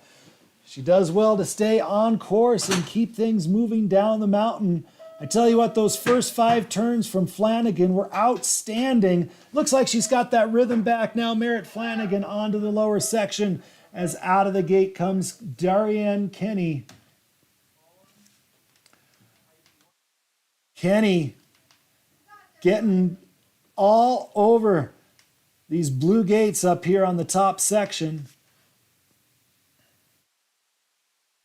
She does well to stay on course and keep things moving down the mountain. I tell you what, those first 5 turns from Flanagan were outstanding. Looks like she's got that rhythm back now. Merritt Flanagan onto the lower section as out of the gate comes Darianne Kenny. Kenny getting all over these blue gates up here on the top section.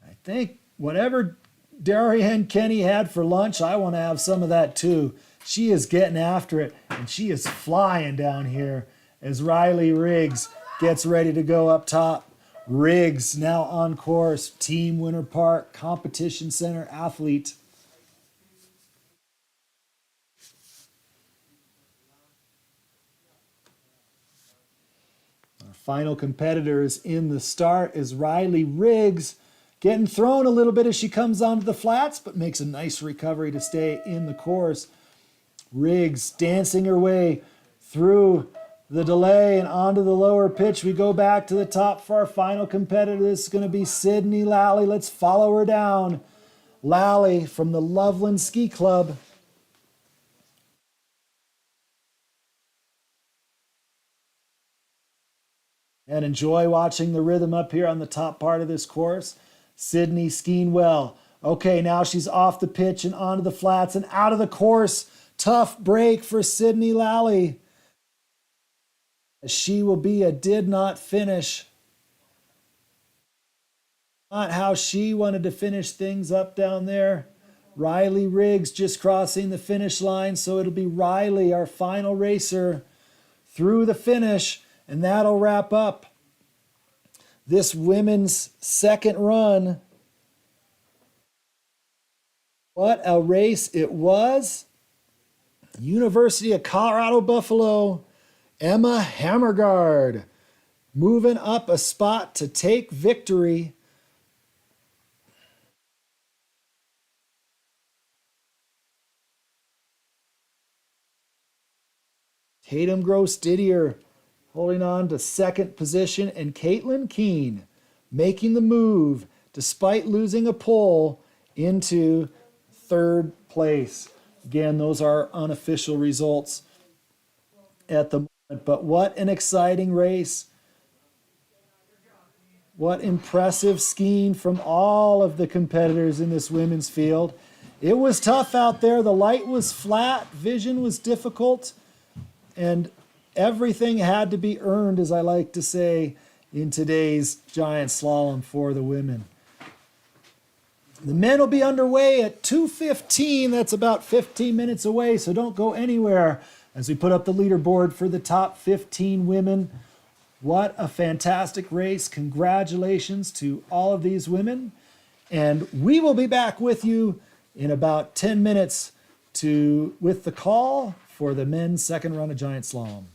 I think whatever Darianne Kenny had for lunch, I want to have some of that too. She is getting after it, and she is flying down here as Riley Riggs gets ready to go up top. Riggs now on course, Team Winter Park Competition Center athlete. Our final competitors in the start is Riley Riggs, getting thrown a little bit as she comes onto the flats, but makes a nice recovery to stay in the course. Riggs dancing her way through the delay and onto the lower pitch. We go back to the top for our final competitor. This is going to be Sydney Lally. Let's follow her down. Lally from the Loveland Ski Club. And enjoy watching the rhythm up here on the top part of this course. Sydney skiing well. Okay, now she's off the pitch and onto the flats and out of the course. Tough break for Sydney Lally. She will be a did not finish. Not how she wanted to finish things up down there. Riley Riggs just crossing the finish line, so it'll be Riley, our final racer, through the finish, and that'll wrap up this women's second run. What a race it was. University of Colorado Buffalo, Emma Hammergard moving up a spot to take victory. Tatum Gross Didier holding on to second position, and Caitlin Keene making the move despite losing a pole into third place. Again, those are unofficial results at the But what an exciting race. What impressive skiing from all of the competitors in this women's field. It was tough out there. The light was flat, vision was difficult, and everything had to be earned, as I like to say, in today's giant slalom for the women. The men will be underway at 2:15. That's about 15 minutes away, so don't go anywhere as we put up the leaderboard for the top 15 women. What a fantastic race. Congratulations to all of these women. And we will be back with you in about 10 minutes with the call for the men's second run of giant slalom.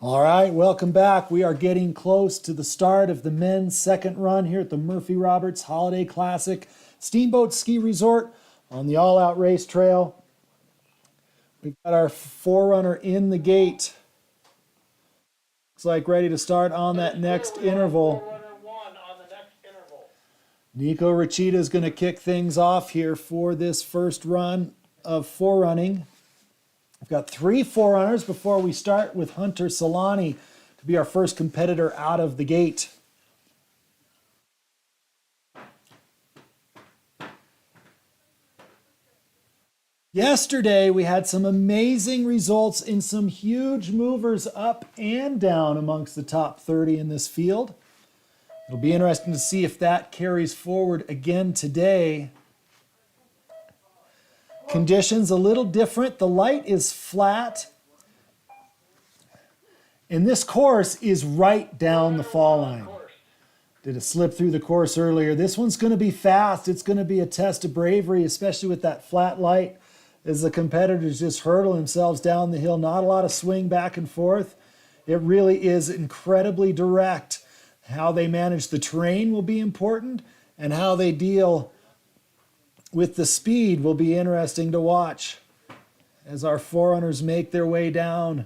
All right, welcome back. We are getting close to the start of the men's second run here at the Murphy Roberts Holiday Classic Steamboat Ski Resort on the All Out Race Trail. We've got our forerunner in the gate. Looks like ready to start on that next interval. Forerunner 1 on the next interval. Nico Rachita is going to kick things off here for this first run of forerunning. We've got 3 forerunners before we start with Hunter Solani to be our first competitor out of the gate. Yesterday, we had some amazing results in some huge movers up and down amongst the top 30 in this field. It'll be interesting to see if that carries forward again today. Conditions a little different. The light is flat. And this course is right down the fall line. Did a slip through the course earlier. This one's going to be fast. It's going to be a test of bravery, especially with that flat light as the competitors just hurdle themselves down the hill. Not a lot of swing back and forth. It really is incredibly direct. How they manage the terrain will be important, and how they deal with the speed will be interesting to watch as our forerunners make their way down.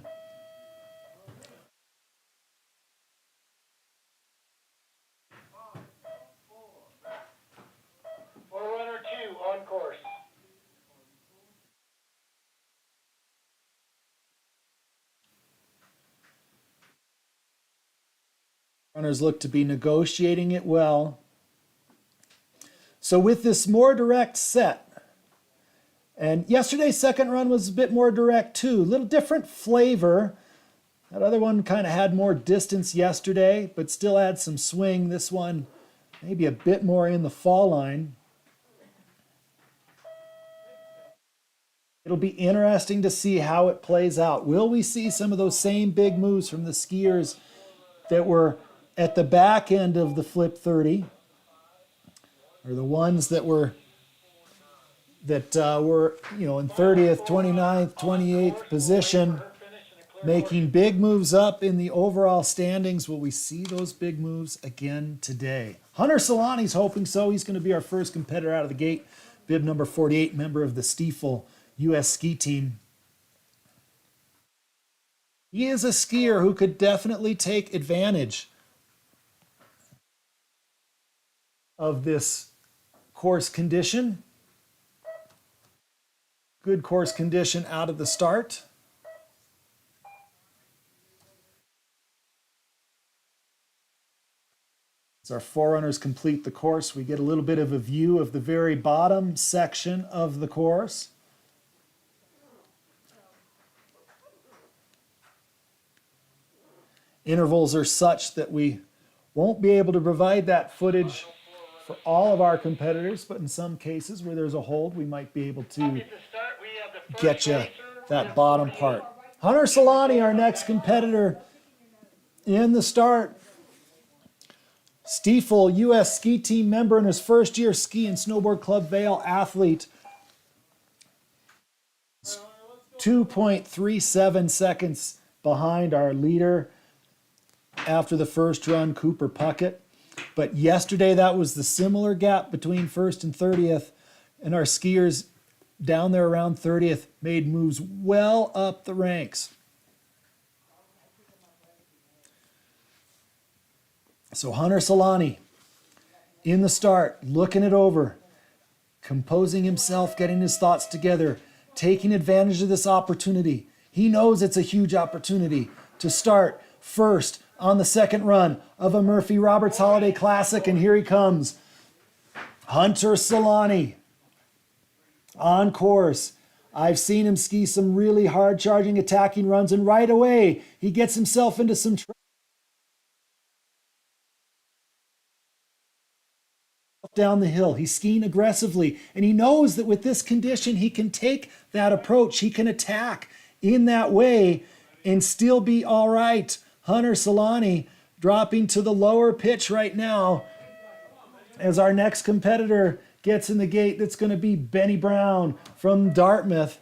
Forerunner 2 on course. Runners look to be negotiating it well. So with this more direct set, and yesterday's second run was a bit more direct too, a little different flavor. That other one kind of had more distance yesterday, but still had some swing. This one maybe a bit more in the fall line. It'll be interesting to see how it plays out. Will we see some of those same big moves from the skiers that were at the back end of the flip 30? Or the ones that were in 30th, 29th, 28th position, making big moves up in the overall standings. Will we see those big moves again today? Hunter Solani's hoping so. He's going to be our first competitor out of the gate. Bib number 48, member of the Stiefel U.S. ski team. He is a skier who could definitely take advantage of this course condition. Good course condition out of the start. As our forerunners complete the course, we get a little bit of a view of the very bottom section of the course. Intervals are such that we won't be able to provide that footage for all of our competitors, but in some cases where there's a hold, we might be able to get you that bottom part. Hunter Solani, our next competitor in the start. Stiefel U.S. ski team member in his first year, ski and snowboard club Vail athlete. 2.37 seconds behind our leader after the first run, Cooper Puckett. But yesterday, that was the similar gap between first and 30th. And our skiers down there around 30th made moves well up the ranks. So Hunter Solani in the start, looking it over, composing himself, getting his thoughts together, taking advantage of this opportunity. He knows it's a huge opportunity to start first on the second run of a Murphy Roberts Holiday Classic, and here he comes. Hunter Solani on course. I've seen him ski some really hard charging, attacking runs, and right away he gets himself into some trouble down the hill. He's skiing aggressively, and he knows that with this condition he can take that approach. He can attack in that way and still be all right. Hunter Solani dropping to the lower pitch right now as our next competitor gets in the gate. That's going to be Benny Brown from Dartmouth.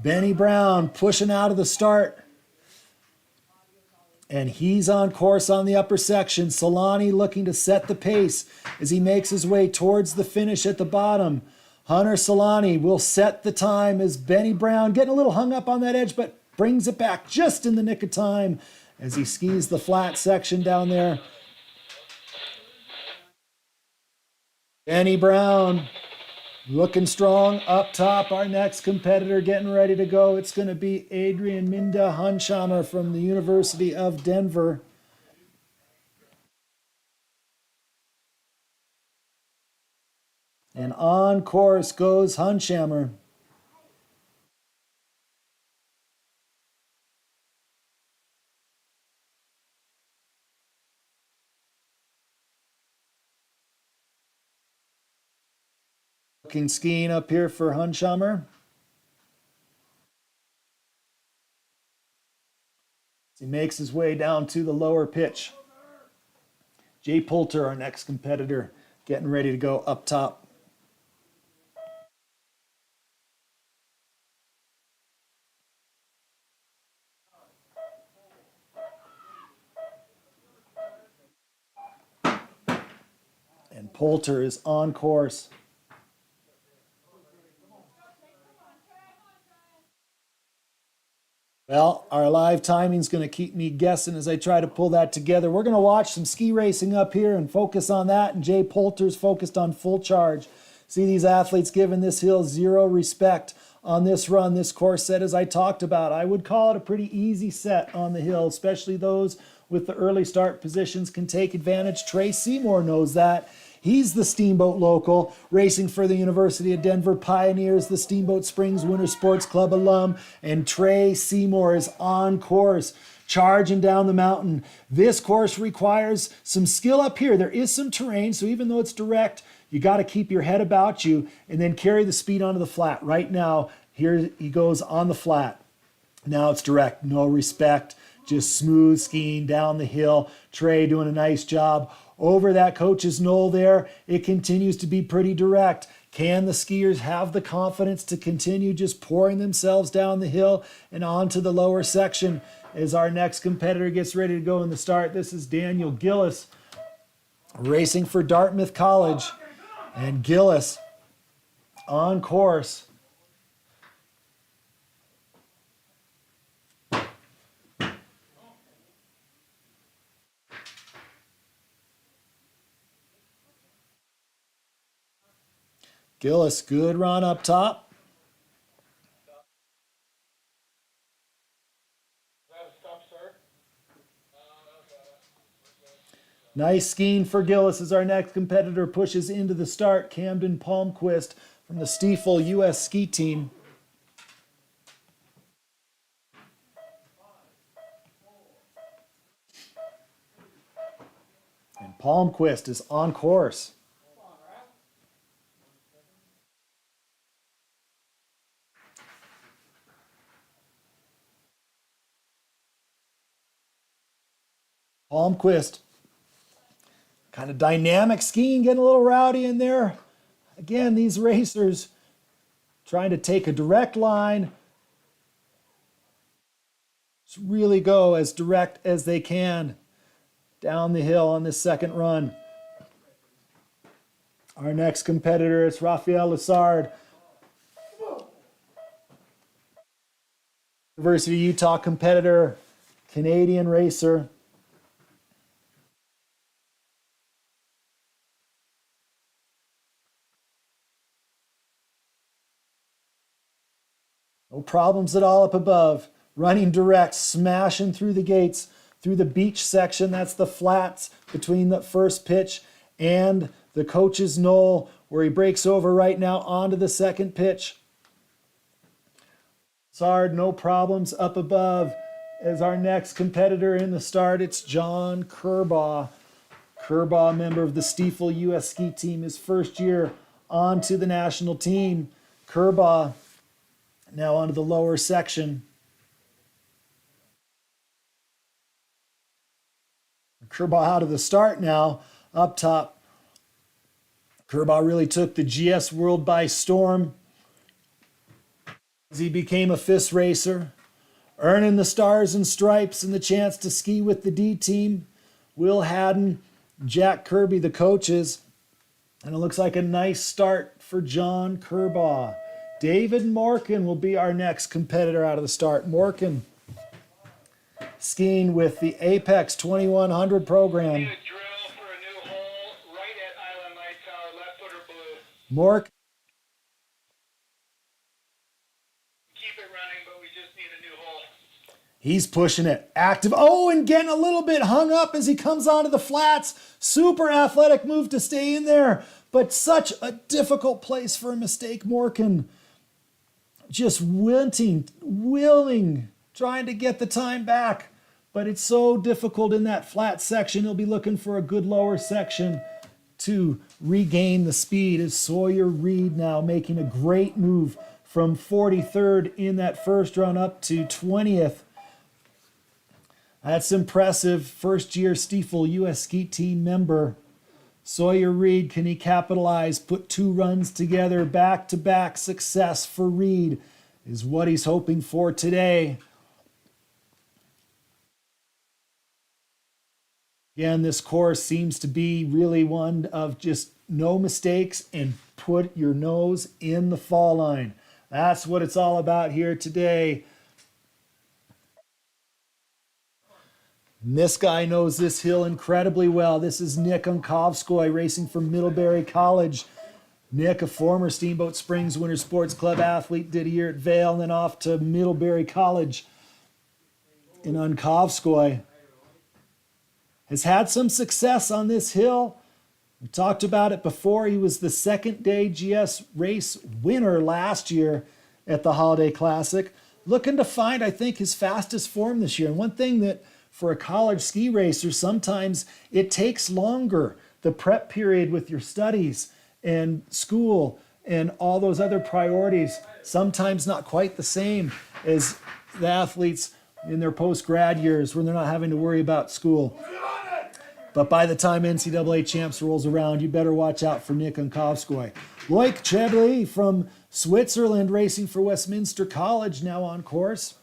Benny Brown pushing out of the start. And he's on course on the upper section. Solani looking to set the pace as he makes his way towards the finish at the bottom. Hunter Solani will set the time as Benny Brown getting a little hung up on that edge, but brings it back just in the nick of time as he skis the flat section down there. Benny Brown looking strong up top. Our next competitor getting ready to go. It's going to be Adrian Minda Hunsheimer from the University of Denver. And on course goes Hunsheimer. Looking skiing up here for Hunsheimer. He makes his way down to the lower pitch. Jay Poulter, our next competitor, getting ready to go up top. And Poulter is on course. Well, our live timing's going to keep me guessing as I try to pull that together. We're going to watch some ski racing up here and focus on that, and Jay Poulter's focused on full charge. See these athletes giving this hill zero respect on this run, this course set as I talked about. I would call it a pretty easy set on the hill, especially those with the early start positions can take advantage. Trey Seymour knows that. He's the Steamboat local, racing for the University of Denver Pioneers, the Steamboat Springs Winter Sports Club alum, and Trey Seymour is on course, charging down the mountain. This course requires some skill up here. There is some terrain, so even though it's direct, you got to keep your head about you and then carry the speed onto the flat. Right now, here he goes on the flat. Now it's direct, no respect, just smooth skiing down the hill. Trey doing a nice job. Over that coach's knoll there, it continues to be pretty direct. Can the skiers have the confidence to continue just pouring themselves down the hill and onto the lower section as our next competitor gets ready to go in the start? This is Daniel Gillis racing for Dartmouth College. And Gillis on course. Gillis, good run up top. Nice skiing for Gillis as our next competitor pushes into the start. Camden Palmquist from the Stiefel U.S. ski team. And Palmquist is on course. Palmquist, kind of dynamic skiing, getting a little rowdy in there. Again, these racers trying to take a direct line, just really go as direct as they can down the hill on this second run. Our next competitor is Raphael Lessard, University of Utah competitor, Canadian racer. No problems at all up above. Running direct, smashing through the gates, through the beach section. That's the flats between the first pitch and the coach's knoll, where he breaks over right now onto the second pitch. Sard, no problems up above. As our next competitor in the start, it's John Kerbaugh. Kerbaugh, member of the Stiefel U.S. ski team, his first year onto the national team. Kerbaugh now onto the lower section. Kerbaugh out of the start now, up top. Kerbaugh really took the GS World by storm as he became a FIS racer. earning the stars and stripes and the chance to ski with the D team. Will Haddon, Jack Kirby, the coaches. And it looks like a nice start for John Kerbaugh. David Morkin will be our next competitor out of the start. Morkin skiing with the Apex 2100 program. Need a drill for a new hole right at Island Light Tower, left footer blue. Mork, Keep it running, but we just need a new hole. he's pushing it. Active. Oh, and getting a little bit hung up as he comes onto the flats. Super athletic move to stay in there. But such a difficult place for a mistake, Morkin. Just willing, trying to get the time back. But it's so difficult in that flat section. He'll be looking for a good lower section to regain the speed. As Sawyer Reed now making a great move from 43rd in that first run up to 20th. That's impressive. First year Stiefel U.S. Ski Team member. Sawyer Reed, can he capitalize, put 2 runs together, back-to-back success for Reed is what he's hoping for today. Again, this course seems to be really one of just no mistakes and put your nose in the fall line. That's what it's all about here today. And this guy knows this hill incredibly well. This is Nick Unkovskoy racing for Middlebury College. Nick, a former Steamboat Springs Winter Sports Club athlete, did a year at Vail and then off to Middlebury College. In Unkovskoy has had some success on this hill. We talked about it before. He was the second day GS race winner last year at the Holiday Classic. Looking to find, I think, his fastest form this year. And one thing that for a college ski racer, sometimes it takes longer. The prep period with your studies and school and all those other priorities, sometimes not quite the same as the athletes in their post-grad years when they're not having to worry about school. But by the time NCAA Champs rolls around, you better watch out for Nick Unkovskoy. Loic Chebly from Switzerland racing for Westminster College now on course.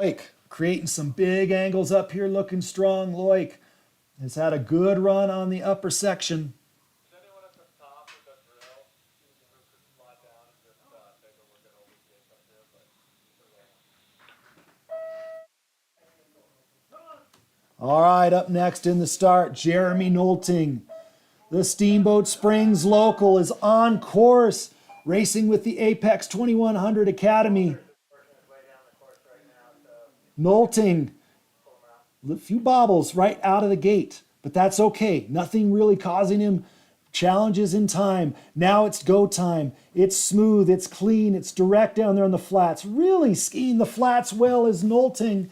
Loic creating some big angles up here, looking strong. Loic has had a good run on the upper section. Is anyone at the top with a drill? Who could slide down and just take a look at all these gates up here? But All right, up next in the start, Jeremy Nolting. The Steamboat Springs local is on course, racing with the Apex 2100 Academy. Nolting, a few bobbles right out of the gate, but that's okay. Nothing really causing him challenges in time. Now it's go time. It's smooth, it's clean, it's direct down there on the flats. Really skiing the flats well is Nolting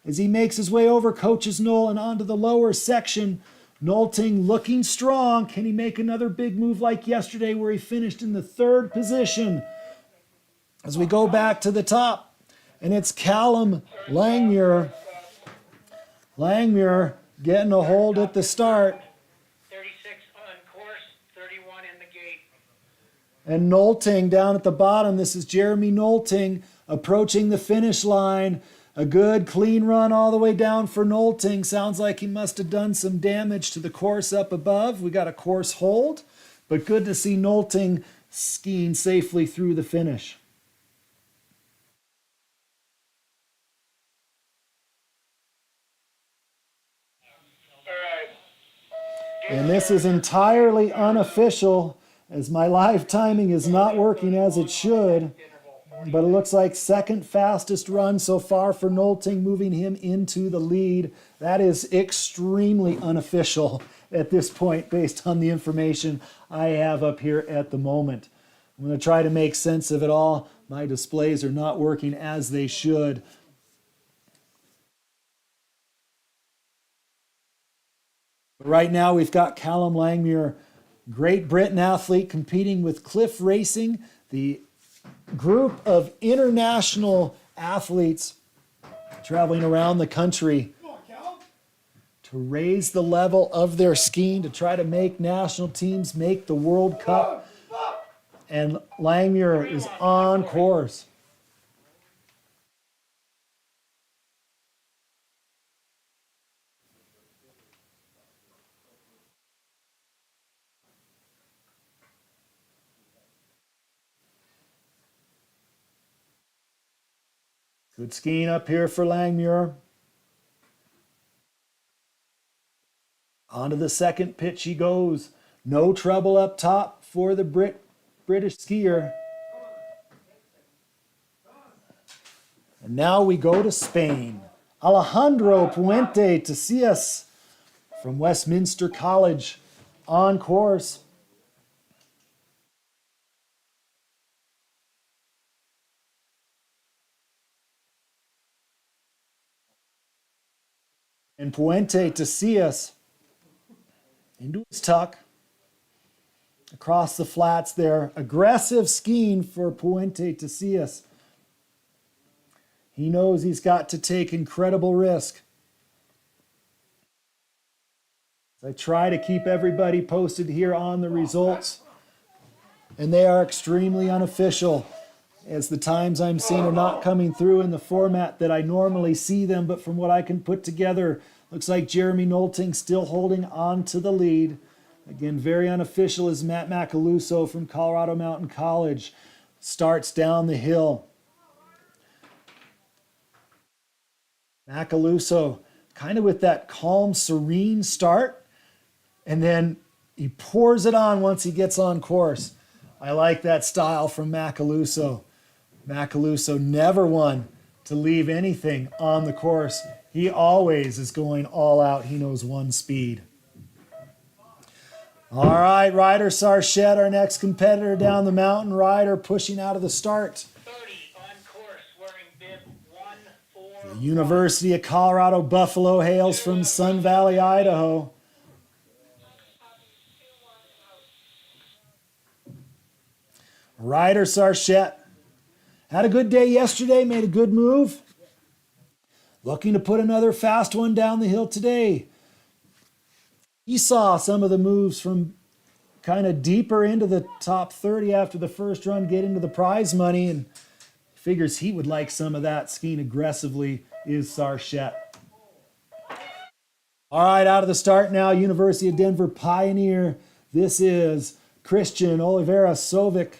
as he makes his way over Coach's Knoll and onto the lower section. Nolting looking strong. Can he make another big move like yesterday where he finished in the 3rd position? As we go back to the top, and it's Callum Langmuir. Langmuir getting a hold at the start. 36 on course, 31 in the gate. And Nolting down at the bottom. This is Jeremy Nolting approaching the finish line. A good clean run all the way down for Nolting. Sounds like he must have done some damage to the course up above. We got a course hold, but good to see Nolting skiing safely through the finish. And this is entirely unofficial as my live timing is not working as it should. But it looks like second fastest run so far for Nolting, moving him into the lead. That is extremely unofficial at this point based on the information I have up here at the moment. I'm going to try to make sense of it all. My displays are not working as they should. Right now we've got Callum Langmuir, Great Britain athlete, competing with Cliff Racing, the group of international athletes traveling around the country to raise the level of their skiing, to try to make national teams make the World Cup. and Langmuir is on course. Good skiing up here for Langmuir. Onto the second pitch he goes. No trouble up top for the British skier. And now we go to Spain. Alejandro Puente Tesias from Westminster College on course. And Puente Tesias into his tuck. Across the flats there. Aggressive skiing for Puente Tesias. He knows he's got to take incredible risk. I try to keep everybody posted here on the results. And they are extremely unofficial, as the times I'm seeing are not coming through in the format that I normally see them. But from what I can put together, looks like Jeremy Nolting still holding on to the lead. Again, very unofficial as Matt Macaluso from Colorado Mountain College starts down the hill. Macaluso kind of with that calm, serene start, and then he pours it on once he gets on course. I like that style from Macaluso. Macaluso never one to leave anything on the course. He always is going all out. He knows one speed. All right, Ryder Sarchette, our next competitor down the mountain. Ryder pushing out of the start. 30 on course, wearing bib 1-4. The University of Colorado Buffalo hails from Sun Valley, Idaho. Ryder Sarchette had a good day yesterday, made a good move. Looking to put another fast one down the hill today. He saw some of the moves from kind of deeper into the top 30 after the first run get into the prize money, and figures he would like some of that. Skiing aggressively is Sarchette. All right, out of the start now, University of Denver Pioneer. This is Christian Olivera Sovik.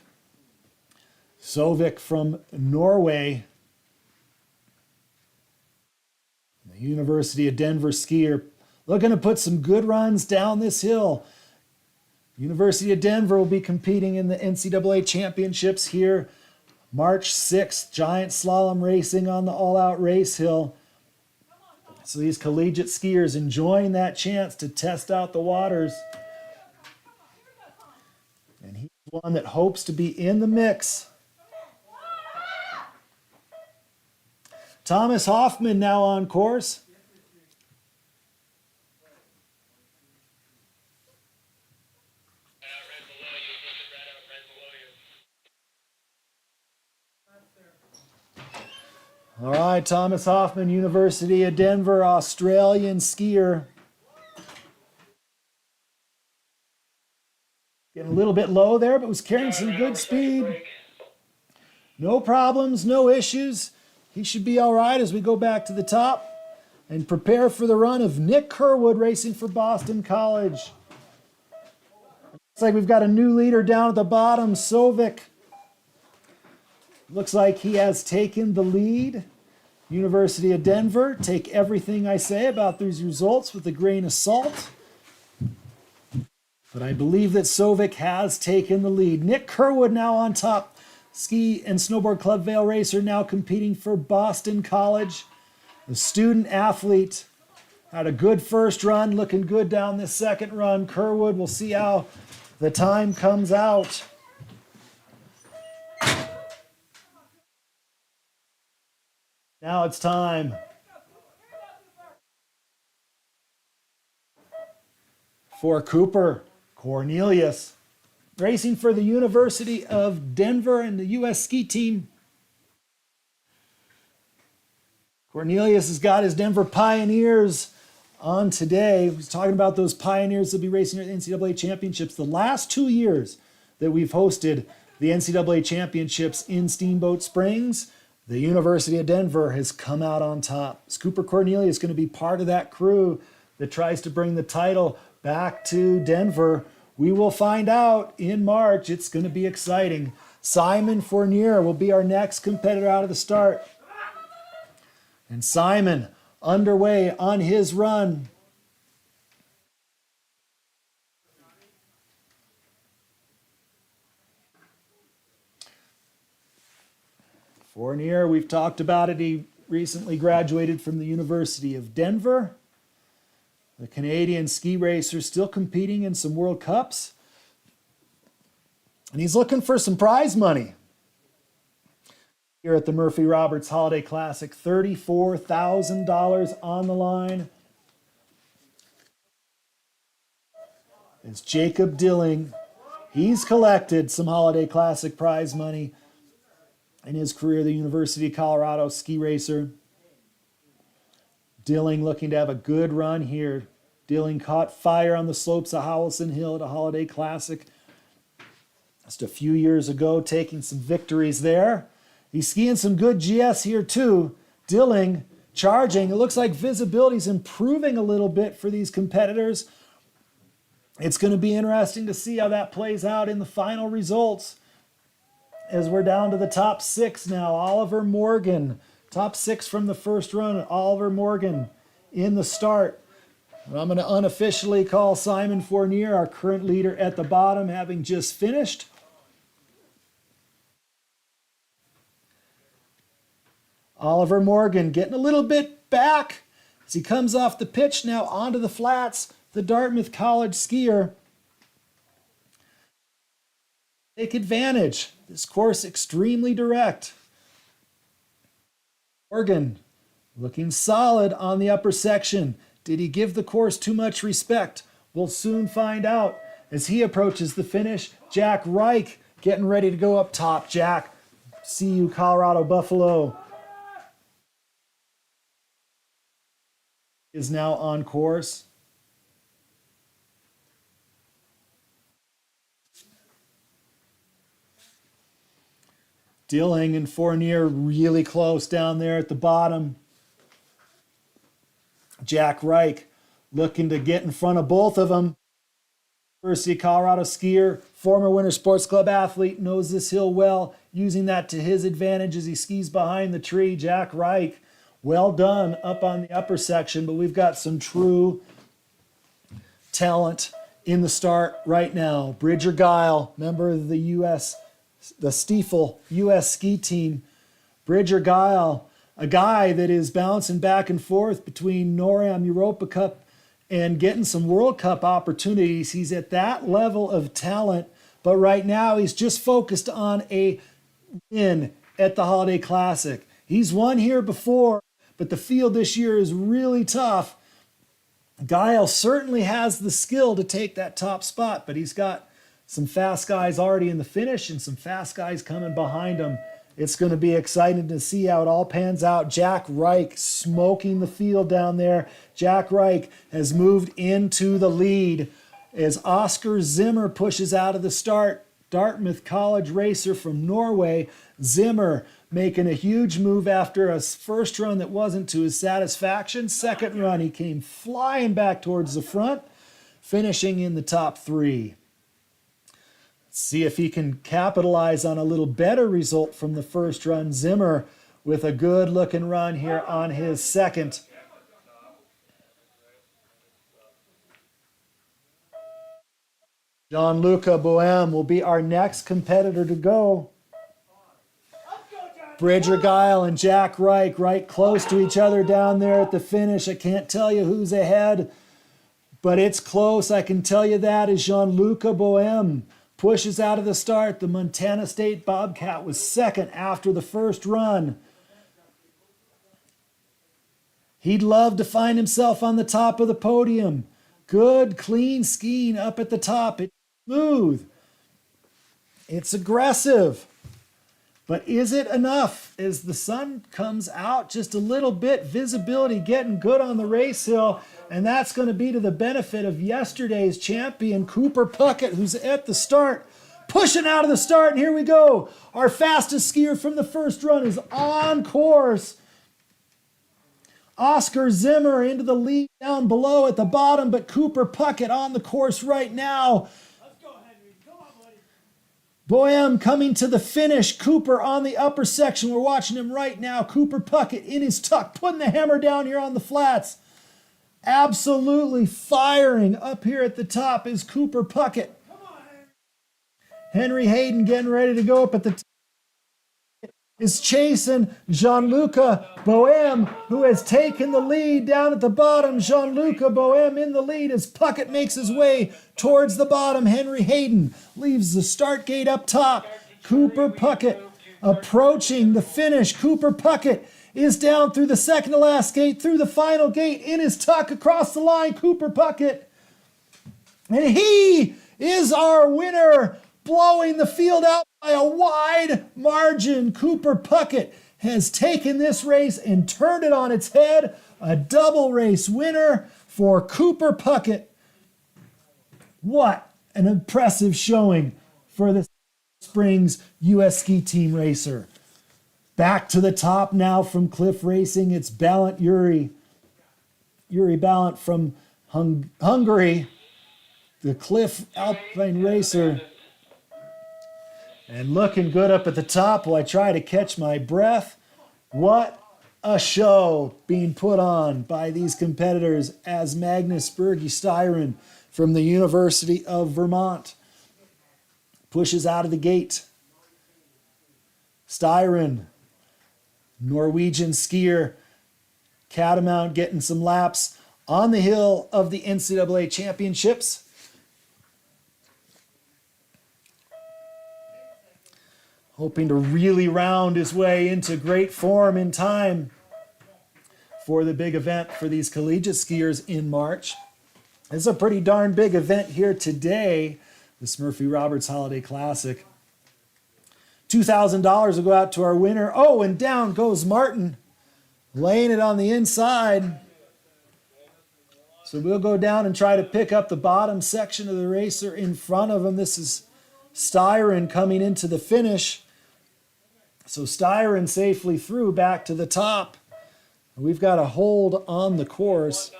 Sovik from Norway. The University of Denver skier looking to put some good runs down this hill. University of Denver will be competing in the NCAA championships here March 6th. Giant slalom racing on the all-out race hill. So these collegiate skiers enjoying that chance to test out the waters. And he's one that hopes to be in the mix. Thomas Hoffman now on course. All right, Thomas Hoffman, University of Denver, Australian skier. Getting a little bit low there, but was carrying some good speed. No problems, no issues. He should be all right as we go back to the top and prepare for the run of Nick Kerwood racing for Boston College. Looks like we've got a new leader down at the bottom, Sovik. Looks like he has taken the lead. University of Denver, take everything I say about these results with a grain of salt. But I believe that Sovik has taken the lead. Nick Kerwood now on top. Ski and Snowboard Club Vail racer now competing for Boston College. The student athlete had a good first run, looking good down this second run. Kerwood, we'll see how the time comes out. Now it's time for Cooper Cornelius, racing for the University of Denver and the U.S. ski team. Cornelius has got his Denver Pioneers on today. He's talking about those Pioneers that will be racing at the NCAA championships. The last 2 years that we've hosted the NCAA championships in Steamboat Springs, the University of Denver has come out on top. Cooper Cornelius is going to be part of that crew that tries to bring the title back to Denver. We will find out in March. It's going to be exciting. Simon Fournier will be our next competitor out of the start. And Simon underway on his run. Fournier, we've talked about it. He recently graduated from the University of Denver. The Canadian ski racer still competing in some World Cups. And he's looking for some prize money. Here at the Murphy Roberts Holiday Classic, $34,000 on the line. It's Jacob Dilling. He's collected some Holiday Classic prize money in his career, the University of Colorado ski racer. Dilling looking to have a good run here. Dilling caught fire on the slopes of Howelson Hill at a Holiday Classic just a few years ago, taking some victories there. He's skiing some good GS here too. Dilling charging. It looks like visibility's improving a little bit for these competitors. It's going to be interesting to see how that plays out in the final results. As we're down to the top 6 now. Oliver Morgan, top 6 from the first run. Oliver Morgan in the start. And I'm going to unofficially call Simon Fournier our current leader at the bottom, having just finished. Oliver Morgan getting a little bit back as he comes off the pitch now onto the flats. The Dartmouth College skier. Take advantage. This course extremely direct. Morgan looking solid on the upper section. Did he give the course too much respect? We'll soon find out as he approaches the finish. Jack Reich getting ready to go up top. Jack, see you, Colorado Buffalo, is now on course. Dilling and Fournier really close down there at the bottom. Jack Reich looking to get in front of both of them. University of Colorado skier, former Winter Sports Club athlete, knows this hill well, using that to his advantage as he skis behind the tree. Jack Reich, well done up on the upper section, but we've got some true talent in the start right now. Bridger Guile, member of the Stiefel U.S. ski team. Bridger Guile, a guy that is bouncing back and forth between NORAM Europa Cup and getting some World Cup opportunities. He's at that level of talent, but right now he's just focused on a win at the Holiday Classic. He's won here before, but the field this year is really tough. Guile certainly has the skill to take that top spot, but he's got some fast guys already in the finish and some fast guys coming behind him. It's going to be exciting to see how it all pans out. Jack Reich smoking the field down there. Jack Reich has moved into the lead as Oscar Zimmer pushes out of the start. Dartmouth College racer from Norway. Zimmer making a huge move after a first run that wasn't to his satisfaction. Second run, he came flying back towards the front, finishing in the top 3. See if he can capitalize on a little better result from the first run. Zimmer with a good looking run here on his second. Gianluca Boehm will be our next competitor to go. Bridger Guile and Jack Reich right close to each other down there at the finish. I can't tell you who's ahead, but it's close. I can tell you that as Gianluca Boehm pushes out of the start. The Montana State Bobcat was second after the first run. He'd love to find himself on the top of the podium. Good, clean skiing up at the top. It's smooth. It's aggressive. But is it enough? As the sun comes out just a little bit, visibility getting good on the race hill, and that's going to be to the benefit of yesterday's champion, Cooper Puckett, who's at the start. pushing out of the start, and here we go. Our fastest skier from the first run is on course. Oscar Zimmer into the lead down below at the bottom, but Cooper Puckett on the course right now. Let's go, Henry. Come on, buddy. Boehm coming to the finish. Cooper on the upper section. We're watching him right now. Cooper Puckett in his tuck, putting the hammer down here on the flats. Absolutely firing up here at the top is Cooper Puckett. Come on, Henry. Henry Hayden getting ready to go up at the top. Is chasing Gianluca Boehm, who has taken the lead down at the bottom. Gianluca Boehm in the lead as Puckett makes his way towards the bottom. Henry Hayden leaves the start gate up top. Cooper Puckett approaching the finish. Cooper Puckett is down through the second to last gate, through the final gate, in his tuck across the line. Cooper Puckett. And he is our winner, blowing the field out by a wide margin. Cooper Puckett has taken this race and turned it on its head. A double race winner for Cooper Puckett. What an impressive showing for the Springs U.S. Ski Team racer. Back to the top now from Cliff Racing. It's Balint Yuri Balint from Hungary, the Cliff Alpine racer. And looking good up at the top while I try to catch my breath. What a show being put on by these competitors as Magnus Berge Styron from the University of Vermont pushes out of the gate. Styron, Norwegian skier, Catamount getting some laps on the hill of the NCAA championships. Hoping to really round his way into great form in time for the big event for these collegiate skiers in March. It's a pretty darn big event here today, this Murphy Roberts Holiday Classic. $2,000 will go out to our winner. Oh, and down goes Martin, laying it on the inside. So we'll go down and try to pick up the bottom section of the racer in front of him. This is Styron coming into the finish. So Styron safely through back to the top. We've got a hold on the course.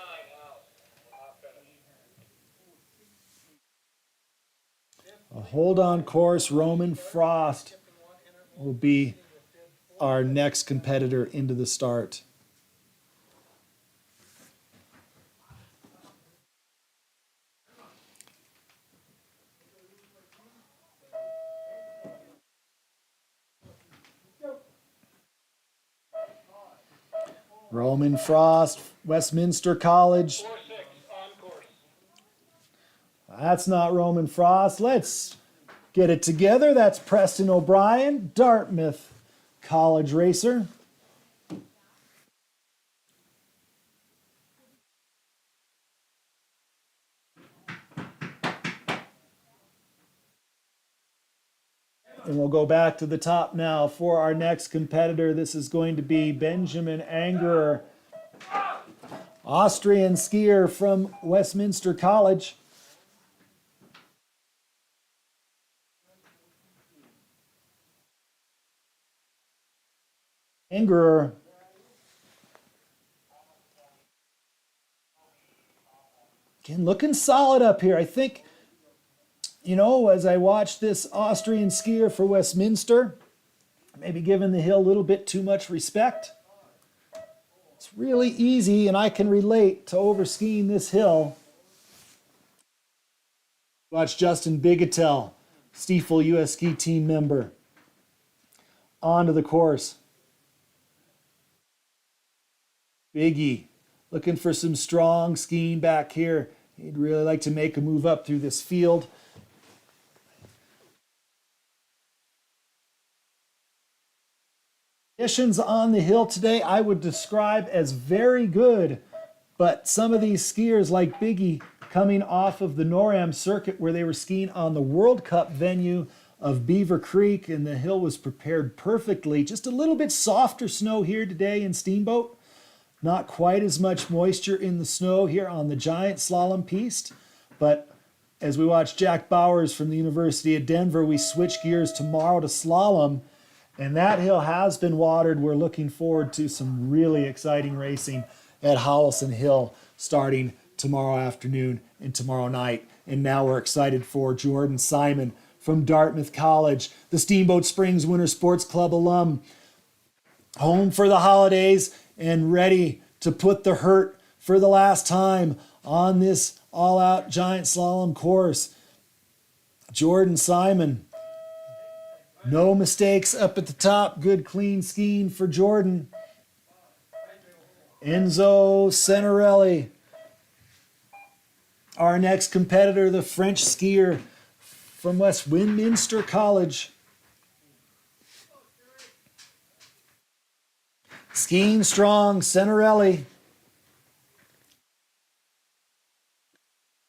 A hold on course. Roman Frost will be our next competitor into the start. Roman Frost, Westminster College. 4-6 on course. That's not Roman Frost. Let's get it together. That's Preston O'Brien, Dartmouth College racer. And we'll go back to the top now for our next competitor. This is going to be Benjamin Angerer, Austrian skier from Westminster College. Angerer again looking solid up here. I think, you know, as I watch this Austrian skier for Westminster, maybe giving the hill a little bit too much respect. It's really easy, and I can relate to overskiing this hill. Watch Justin Bigetel, Stiefel US Ski Team member, onto the course. Biggie, looking for some strong skiing back here. He'd really like to make a move up through this field. Conditions on the hill today I would describe as very good, but some of these skiers like Biggie coming off of the NORAM circuit where they were skiing on the World Cup venue of Beaver Creek, and the hill was prepared perfectly. Just a little bit softer snow here today in Steamboat. Not quite as much moisture in the snow here on the giant slalom piste, but as we watch Jack Bowers from the University of Denver. We switch gears tomorrow to slalom, and that hill has been watered. We're looking forward to some really exciting racing at Howelson Hill starting tomorrow afternoon and tomorrow night. And now we're excited for Jordan Simon from Dartmouth College, the Steamboat Springs Winter Sports Club alum, home for the holidays and ready to put the hurt for the last time on this all-out giant slalom course. Jordan Simon, no mistakes up at the top. Good clean skiing for Jordan. Enzo Senarelli, our next competitor, the French skier from Westminster College. Skiing strong, Senarelli.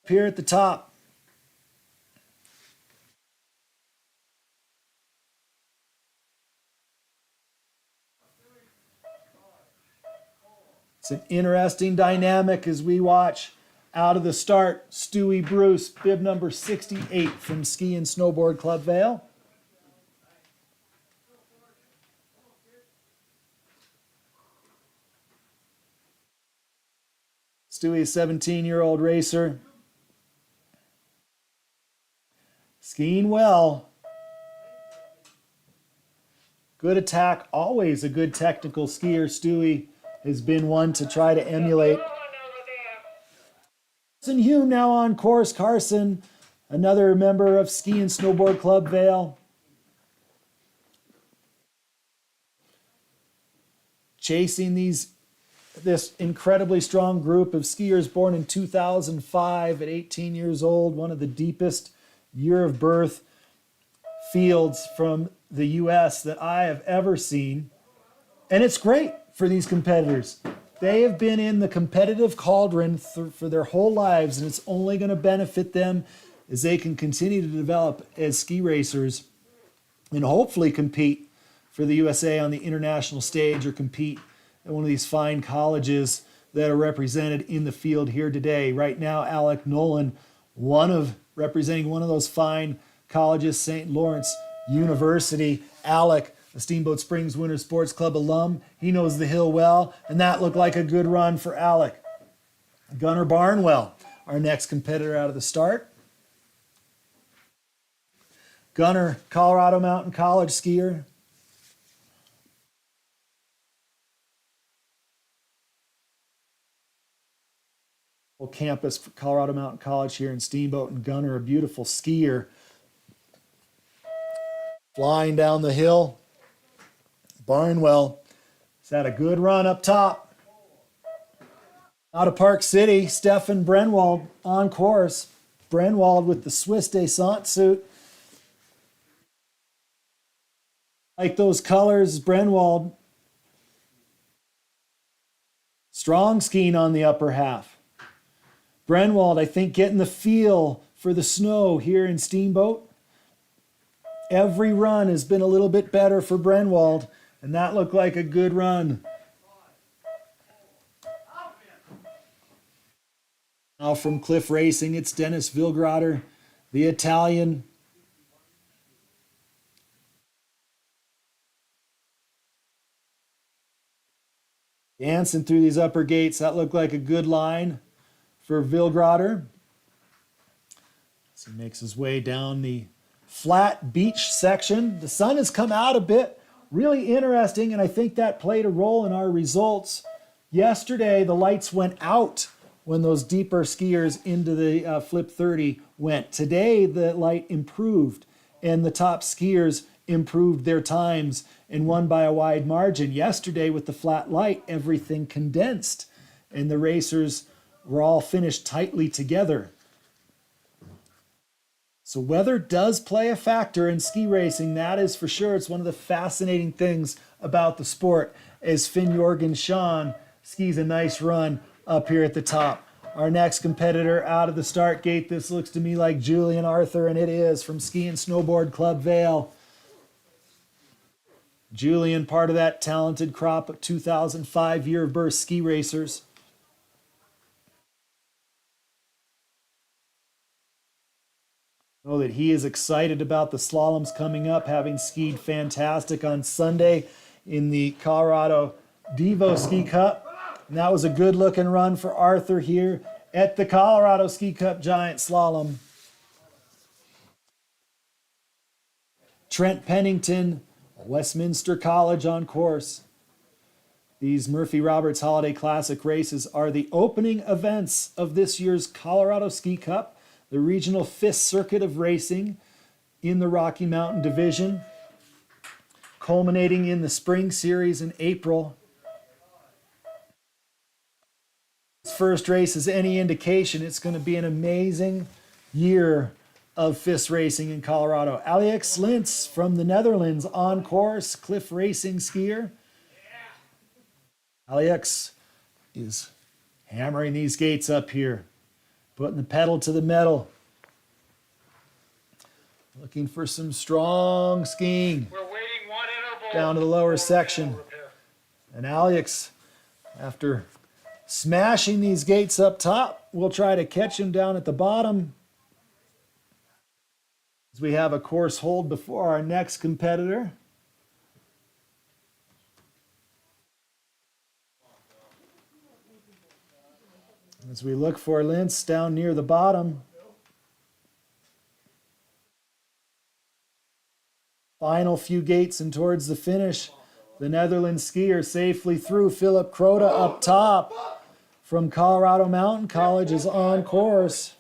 Here at the top. It's an interesting dynamic as we watch out of the start, Stewie Bruce, bib number 68 from Ski and Snowboard Club Vale. Stewie, a 17-year-old racer. Skiing well. Good attack, always a good technical skier. Stewie has been one to try to emulate. Carson Hume now on course. Carson, another member of Ski and Snowboard Club Vale. Chasing this incredibly strong group of skiers born in 2005 at 18 years old, one of the deepest year of birth fields from the U.S. that I have ever seen. And it's great for these competitors. They have been in the competitive cauldron for their whole lives, and it's only going to benefit them as they can continue to develop as ski racers and hopefully compete for the USA on the international stage or compete at one of these fine colleges that are represented in the field here today. Right now, Alec Nolan, representing one of those fine colleges, St. Lawrence University. Alec, a Steamboat Springs Winter Sports Club alum, he knows the hill well, and that looked like a good run for Alec. Gunnar Barnwell, our next competitor out of the start. Gunnar, Colorado Mountain College skier. Campus for Colorado Mountain College here in Steamboat, and Gunnar, a beautiful skier. Flying down the hill. Barnwell has had a good run up top. Out of Park City, Stefan Brenwald on course. Brenwald with the Swiss Descente suit. Like those colors, Brenwald. Strong skiing on the upper half. Brenwald, I think, getting the feel for the snow here in Steamboat. Every run has been a little bit better for Brenwald, and that looked like a good run. Now from Cliff Racing, it's Dennis Vilgrater, the Italian. Dancing through these upper gates, that looked like a good line for Vilgrater. As he makes his way down the flat beach section. The sun has come out a bit. Really interesting, and I think that played a role in our results. Yesterday, the lights went out when those deeper skiers into the Flip 30 went. Today, the light improved, and the top skiers improved their times and won by a wide margin. Yesterday, with the flat light, everything condensed, and the racers were all finished tightly together. So weather does play a factor in ski racing, that is for sure. It's one of the fascinating things about the sport as Finn Jorgen Sean skis a nice run up here at the top. Our next competitor out of the start gate, this looks to me like Julian Arthur, and it is from Ski and Snowboard Club Vale. Julian, part of that talented crop of 2005 year of birth ski racers. Know that he is excited about the slaloms coming up, having skied fantastic on Sunday in the Colorado Devo Ski Cup. And that was a good looking run for Arthur here at the Colorado Ski Cup Giant Slalom. Trent Pennington, Westminster College on course. These Murphy Roberts Holiday Classic races are the opening events of this year's Colorado Ski Cup, the regional 5th circuit of racing in the Rocky Mountain Division, culminating in the Spring Series in April. This first race is any indication, it's going to be an amazing year of FIS racing in Colorado. Alex Lintz from the Netherlands on course, cliff racing skier. Alex is hammering these gates up here, putting the pedal to the metal. Looking for some strong skiing We're waiting one interval. down to the lower section. And Alex, after smashing these gates up top, we'll try to catch him down at the bottom. As we have a course hold before our next competitor. As we look for Lintz down near the bottom. Final few gates and towards the finish. The Netherlands skier safely through. Philip Croda up top from Colorado Mountain College is on course.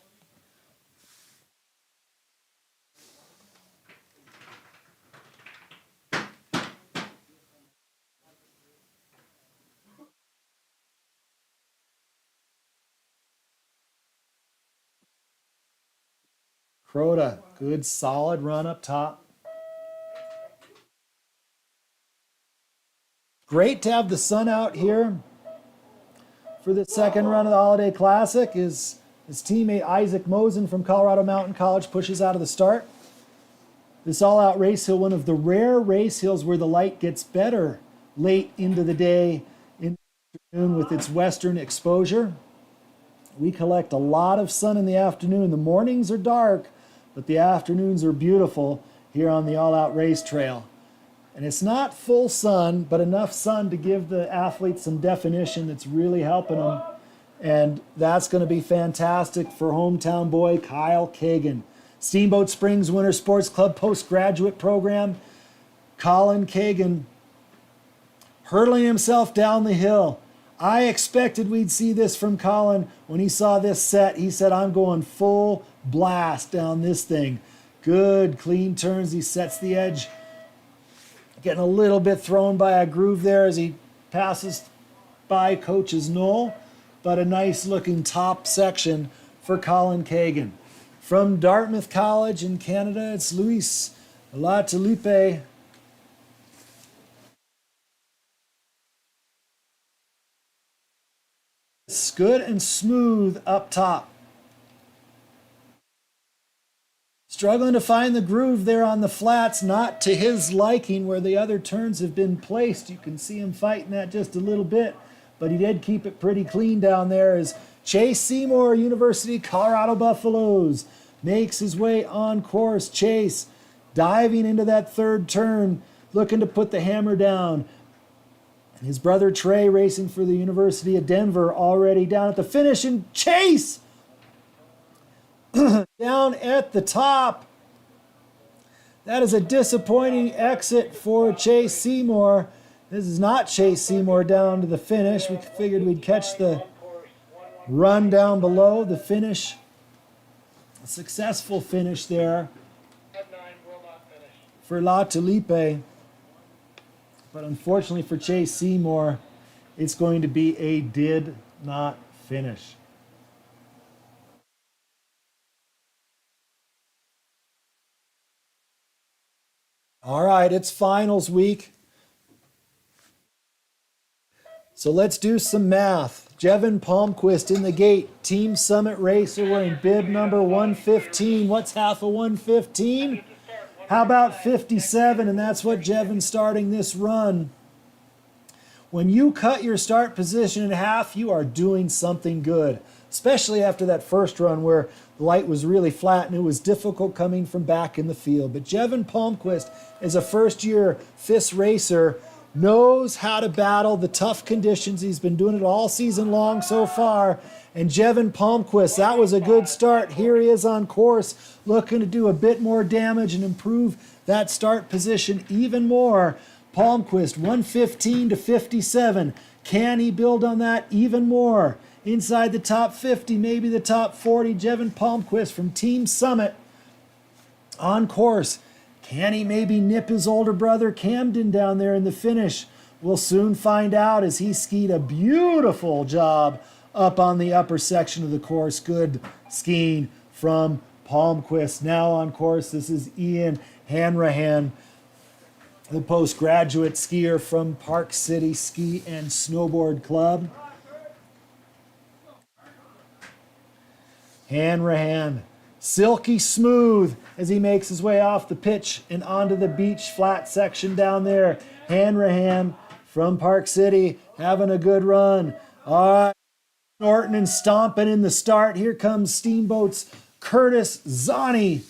Croda, good solid run up top. Great to have the sun out here for the second run of the Holiday Classic. His teammate Isaac Mosen from Colorado Mountain College pushes out of the start. This all-out race hill, one of the rare race hills where the light gets better late into the day, in the afternoon with its western exposure. We collect a lot of sun in the afternoon. The mornings are dark, but the afternoons are beautiful here on the all-out race trail. And it's not full sun, but enough sun to give the athletes some definition that's really helping them. And that's going to be fantastic for hometown boy Kyle Kagan. Steamboat Springs Winter Sports Club postgraduate program. Colin Kagan hurtling himself down the hill. I expected we'd see this from Colin. When he saw this set, he said, I'm going full blast down this thing. Good, clean turns. He sets the edge. Getting a little bit thrown by a groove there as he passes by Coach's Knoll, but a nice looking top section for Colin Kagan. From Dartmouth College in Canada, it's Luis Latulipe. It's good and smooth up top. Struggling to find the groove there on the flats, not to his liking where the other turns have been placed. You can see him fighting that just a little bit, but he did keep it pretty clean down there as Chase Seymour, University of Colorado Buffaloes, makes his way on course. Chase diving into that third turn, looking to put the hammer down. His brother Trey racing for the University of Denver already down at the finish, and Chase down at the top. That is a disappointing exit for Chase Seymour. This is not Chase Seymour down to the finish. We figured we'd catch the run down below the finish. A successful finish there for La Tulipe. But unfortunately for Chase Seymour, it's going to be a did not finish. All right, it's finals week. So let's do some math. Jevin Palmquist in the gate, Team Summit Racer wearing bib number 115. What's half of 115? How about 57? And that's what Jevin's starting this run. When you cut your start position in half, you are doing something good. especially after that first run where the light was really flat and it was difficult coming from back in the field. But Jevin Palmquist, as a first-year FIS racer, knows how to battle the tough conditions. He's been doing it all season long so far. And Jevin Palmquist, that was a good start. Here he is on course, looking to do a bit more damage and improve that start position even more. Palmquist, 115 to 57. Can he build on that even more? Inside the top 50, maybe the top 40. Jevin Palmquist from Team Summit on course. Can he maybe nip his older brother Camden down there in the finish? We'll soon find out as he skied a beautiful job up on the upper section of the course. Good skiing from Palmquist. Now on course, this is Ian Hanrahan, the postgraduate skier from Park City Ski and Snowboard Club. Hanrahan, silky smooth as he makes his way off the pitch and onto the beach flat section down there. Hanrahan from Park City having a good run. All right, Norton and stomping in the start. Here comes Steamboat's Curtis Zani,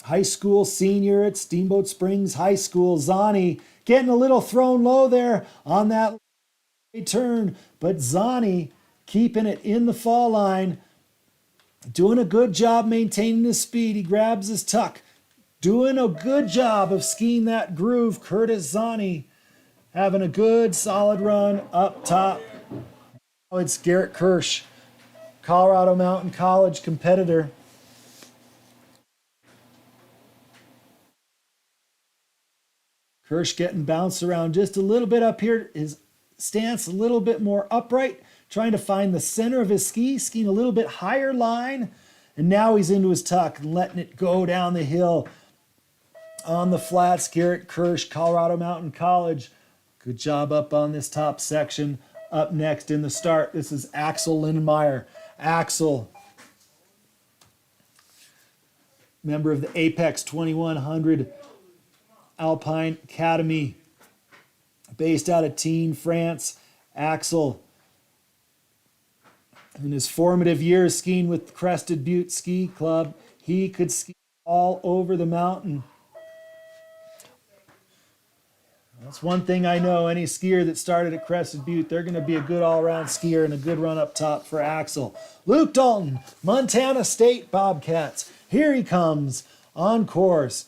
high school senior at Steamboat Springs High School. Zani getting a little thrown low there on that turn, but Zani keeping it in the fall line, doing a good job maintaining his speed. He grabs his tuck, doing a good job of skiing that groove. Curtis Zani having a good solid run up top. Oh, it's Garrett Kirsch, Colorado Mountain College competitor. Kirsch getting bounced around just a little bit up here. His stance a little bit more upright, trying to find the center of his ski, skiing a little bit higher line. And now he's into his tuck and letting it go down the hill on the flats. Garrett Kirsch, Colorado Mountain College. Good job up on this top section. Up next in the start, this is Axel Lindenmeyer. Axel, member of the Apex 2100 Alpine Academy, based out of Tignes, France. Axel, in his formative years skiing with Crested Butte Ski Club, he could ski all over the mountain. That's one thing I know. Any skier that started at Crested Butte, they're going to be a good all-around skier and a good run up top for Axel. Luke Dalton, Montana State Bobcats. Here he comes on course.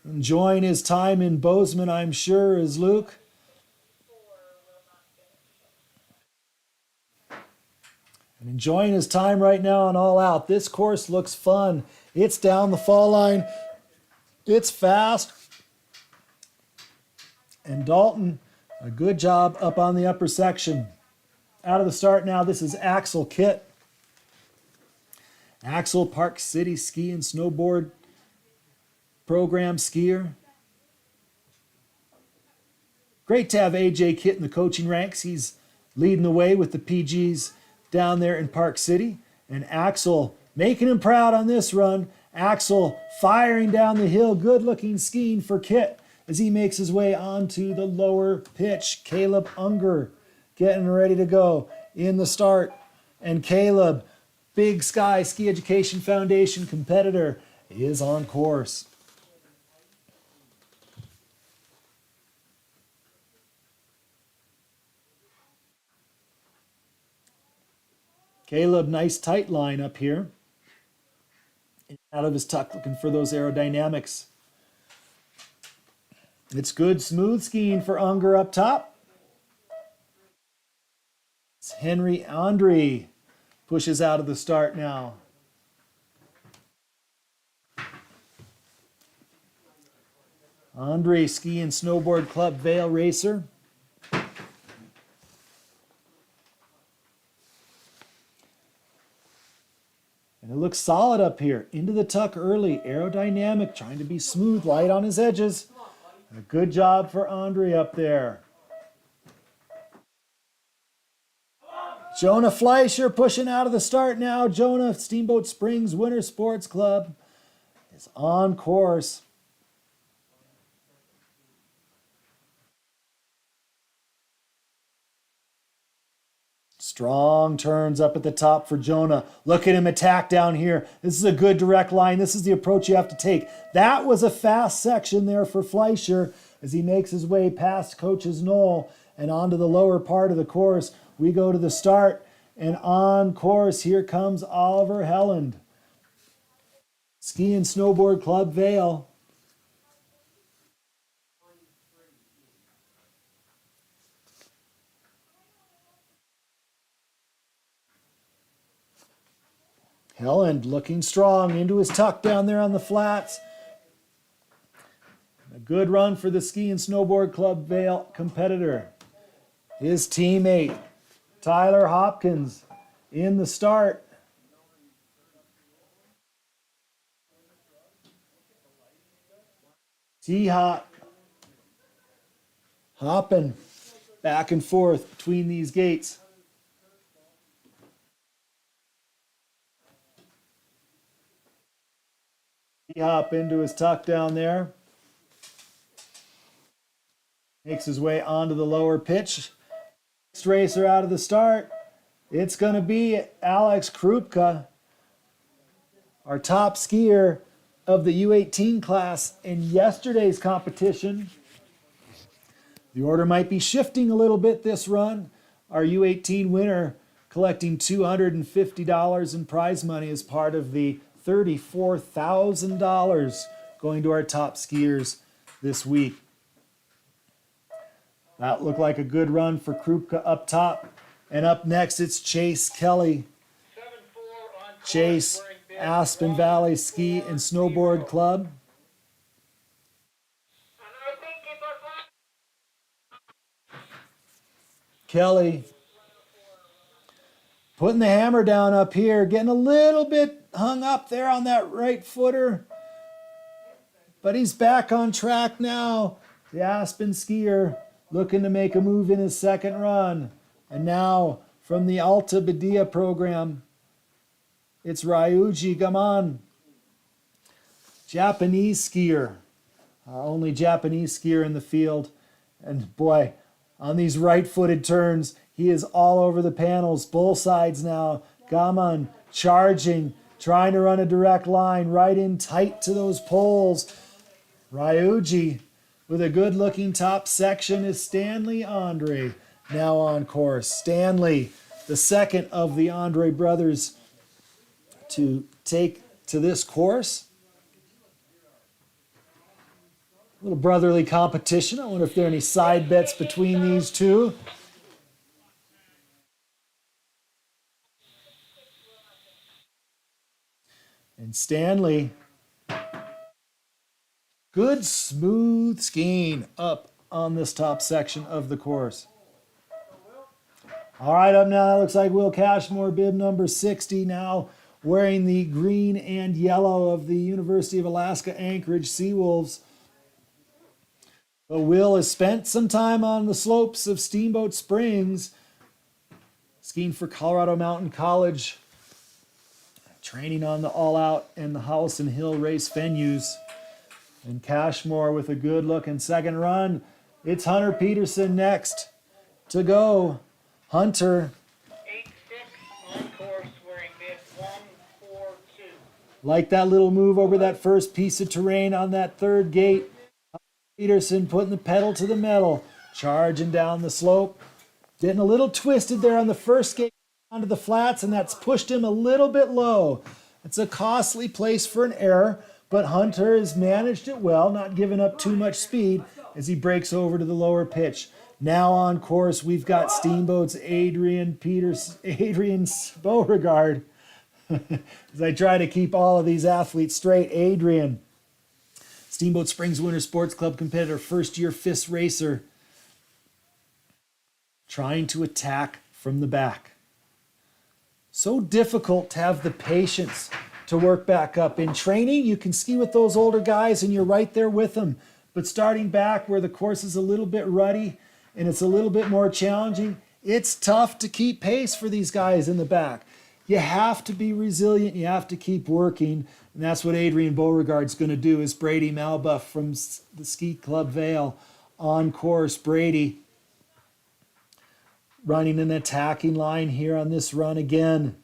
Enjoying his time in Bozeman, I'm sure, is Luke. And enjoying his time right now on All Out. This course looks fun. It's down the fall line. It's fast. And Dalton, a good job up on the upper section. Out of the start now, this is Axel Kitt. Axel, Park City Ski and Snowboard program skier. Great to have AJ Kitt in the coaching ranks. He's leading the way with the PGs down there in Park City. And Axel making him proud on this run. Axel firing down the hill. Good looking skiing for Kitt as he makes his way onto the lower pitch. Caleb Unger getting ready to go in the start. And Caleb, Big Sky Ski Education Foundation competitor, is on course. Caleb, nice tight line up here. Out of his tuck, looking for those aerodynamics. It's good smooth skiing for Unger up top. It's Henry Andre pushes out of the start now. Andre, Ski and Snowboard Club Vail racer. And it looks solid up here. Into the tuck early. Aerodynamic, trying to be smooth, light on his edges. A good job for Andre up there. Jonah Fleischer pushing out of the start now. Jonah, Steamboat Springs Winter Sports Club, is on course. Strong turns up at the top for Jonah. Look at him attack down here. This is a good direct line. This is the approach you have to take. That was a fast section there for Fleischer as he makes his way past Coach's Knoll and onto the lower part of the course. We go to the start, and on course, here comes Oliver Helland. Ski and Snowboard Club Vail. Helland looking strong into his tuck down there on the flats. A good run for the Ski and Snowboard Club Vail competitor. His teammate, Tyler Hopkins, in the start. T-Hop hopping back and forth between these gates. T-Hop into his tuck down there. Makes his way onto the lower pitch. Next racer out of the start, it's going to be Alex Krupka, our top skier of the U18 class in yesterday's competition. The order might be shifting a little bit this run. Our U18 winner collecting $250 in prize money as part of the $34,000 going to our top skiers this week. That looked like a good run for Krupka up top. And up next, it's Chase Kelly. 7-4 on course, Chase, wearing bib Aspen 1, Valley Ski and 4, Snowboard 0. Club. Kelly putting the hammer down up here, getting a little bit hung up there on that right footer. But he's back on track now. The Aspen skier looking to make a move in his second run. And now from the Alta Badia program, it's Ryuji Gaman, Japanese skier, our only Japanese skier in the field. And boy, on these right-footed turns, he is all over the panels, both sides now. Gaman charging, trying to run a direct line right in tight to those poles. Ryuji with a good-looking top section is Stanley Andre, now on course. Stanley, the second of the Andre brothers to take to this course. A little brotherly competition. I wonder if there are any side bets between these two. And Stanley, good smooth skiing up on this top section of the course. All right, up now, that looks like Will Cashmore, bib number 60, now wearing the green and yellow of the University of Alaska Anchorage Seawolves. But Will has spent some time on the slopes of Steamboat Springs, skiing for Colorado Mountain College, training on the All Out and the Howelson Hill race venues. And Cashmore with a good looking second run. It's Hunter Peterson next to go. Hunter, 8-6 on course, wearing bib 1-4-2. like that little move over that first piece of terrain on that third gate. Peterson putting the pedal to the metal, charging down the slope. Getting a little twisted there on the first gate onto the flats, and that's pushed him a little bit low. It's a costly place for an error, but Hunter has managed it well, not giving up too much speed as he breaks over to the lower pitch. Now on course, we've got Steamboat's Adrian Beauregard. As I try to keep all of these athletes straight, Adrian, Steamboat Springs Winter Sports Club competitor, first-year FIS racer, trying to attack from the back. So difficult to have the patience to work back up. In training, you can ski with those older guys and you're right there with them. But starting back where the course is a little bit ruddy and it's a little bit more challenging, it's tough to keep pace for these guys in the back. You have to be resilient. You have to keep working. And that's what Adrian Beauregard's going to do, is Brady Malbuff from the Ski Club Vail on course. Brady running an attacking line here on this run again.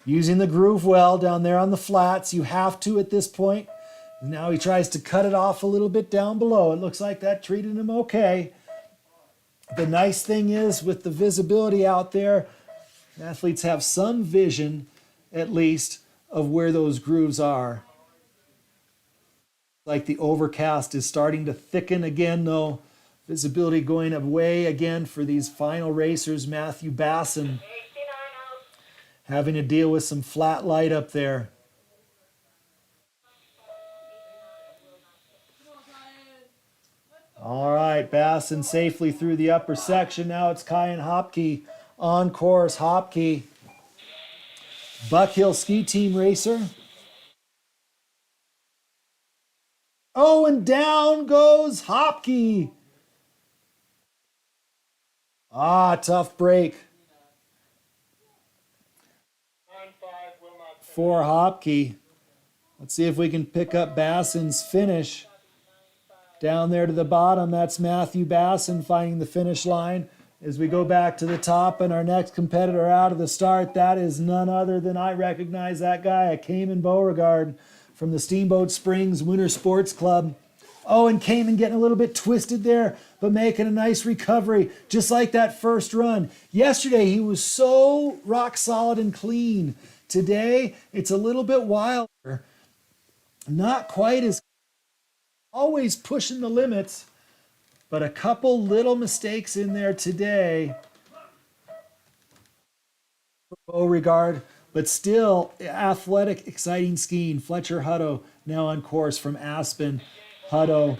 Using the groove well down there on the flats. You have to at this point. Now he tries to cut it off a little bit down below. It looks like that treated him okay. The nice thing is with the visibility out there, athletes have some vision at least of where those grooves are. Like the overcast is starting to thicken again though. Visibility going away again for these final racers. Matthew Basson having to deal with some flat light up there. All right, Basson safely through the upper section. Now it's Kyan Hopke on course. Hopke, Buck Hill Ski Team racer. Oh, and down goes Hopke. Ah, tough break for Hopke. Let's see if we can pick up Basson's finish. Down there to the bottom, that's Matthew Basson finding the finish line. As we go back to the top and our next competitor out of the start, that is none other than, I recognize that guy, a Cayman Beauregard from the Steamboat Springs Winter Sports Club. Oh, and Cayman getting a little bit twisted there, but making a nice recovery, just like that first run. Yesterday, he was so rock solid and clean. Today, it's a little bit wilder. Not quite as always pushing the limits, but a couple little mistakes in there today for Beauregard, but still athletic, exciting skiing. Fletcher Hutto now on course from Aspen. Hutto.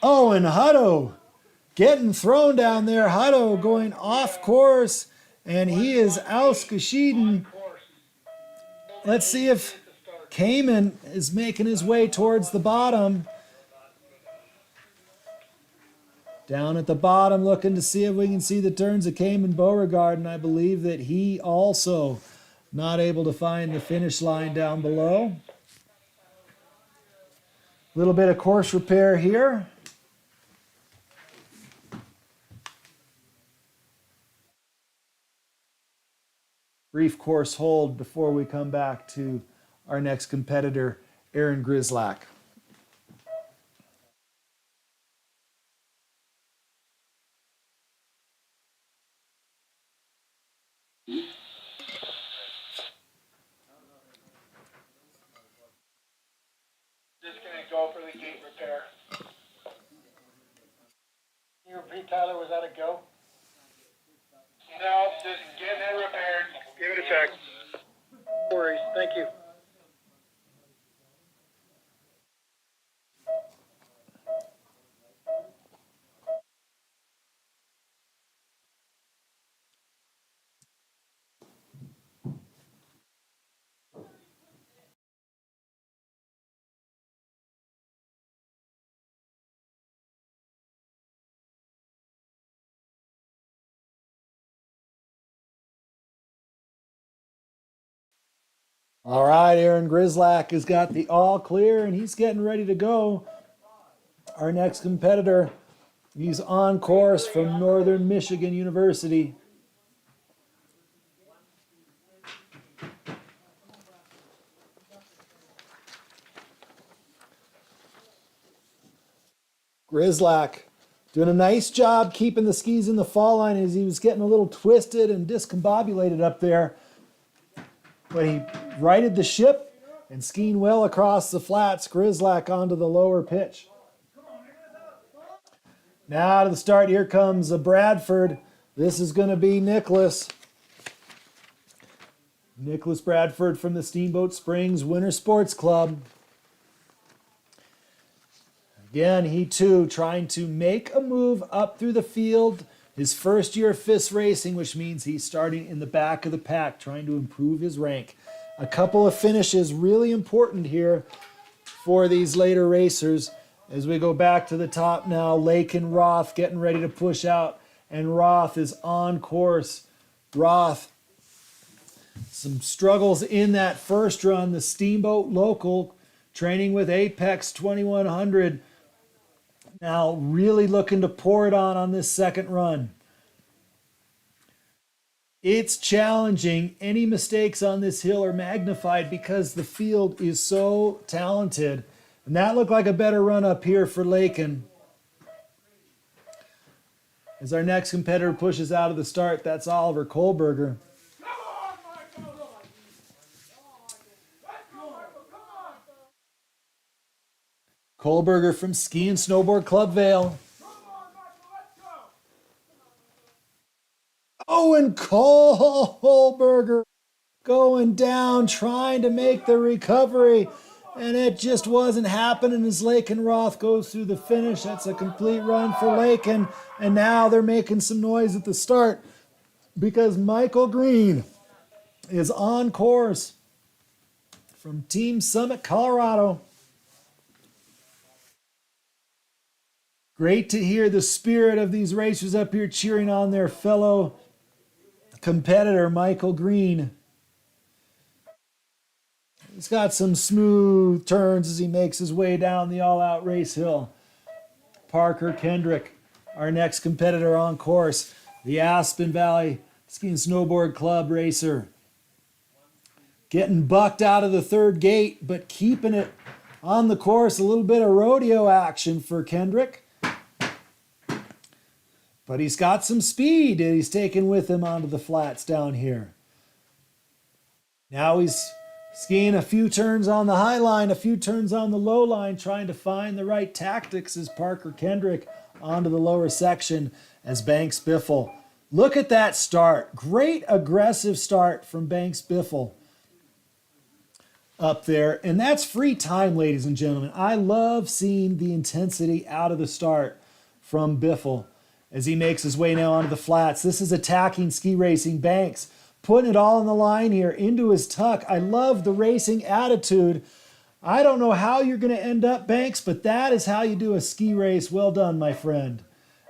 Oh, and Hutto getting thrown down there. Hutto going off course, and he is ausgeschieden. Let's see if Cayman is making his way towards the bottom. Down at the bottom, looking to see if we can see the turns of Cayman Beauregard, and I believe that he also not able to find the finish line down below. A little bit of course repair here. Brief course hold before we come back to our next competitor, Aaron Grislak. Just gonna go for the gate repair. Can you repeat, Tyler, was that a go? No, just getting it repaired. Give it a check. No worries, thank you. All right, Aaron Grislak has got the all clear, and he's getting ready to go. Our next competitor, he's on course from Northern Michigan University. Grislak doing a nice job keeping the skis in the fall line as he was getting a little twisted and discombobulated up there. But he righted the ship and skiing well across the flats. Grislak onto the lower pitch. Now to the start, here comes a Bradford. This is going to be Nicholas. Nicholas Bradford from the Steamboat Springs Winter Sports Club. Again, he too trying to make a move up through the field. His first year of FIS racing, which means he's starting in the back of the pack, trying to improve his rank. A couple of finishes really important here for these later racers. As we go back to the top now, Lake and Roth getting ready to push out, and Roth is on course. Roth, some struggles in that first run. The Steamboat local training with Apex 2100. Now really looking to pour it on this second run. It's challenging. Any mistakes on this hill are magnified because the field is so talented. And that looked like a better run up here for Lakin. As our next competitor pushes out of the start, that's Oliver Kohlberger. Kohlberger from Ski and Snowboard Club Vale. Oh, and Kohlberger going down, trying to make the recovery. And it just wasn't happening as Lakin Roth goes through the finish. That's a complete run for Lakin. And now they're making some noise at the start because Michael Green is on course from Team Summit, Colorado. Great to hear the spirit of these racers up here cheering on their fellow competitor, Michael Green. He's got some smooth turns as he makes his way down the all-out race hill. Parker Kendrick, our next competitor on course, the Aspen Valley Ski and Snowboard Club racer. Getting bucked out of the third gate, but keeping it on the course. A little bit of rodeo action for Kendrick. But he's got some speed that he's taken with him onto the flats down here. Now he's skiing a few turns on the high line, a few turns on the low line, trying to find the right tactics as Parker Kendrick onto the lower section as Banks Biffle. Look at that start. Great aggressive start from Banks Biffle up there. And that's free time, ladies and gentlemen. I love seeing the intensity out of the start from Biffle as he makes his way now onto the flats. This is attacking ski racing. Banks putting it all on the line here into his tuck. I love the racing attitude. I don't know how you're going to end up, Banks, but that is how you do a ski race. Well done, my friend.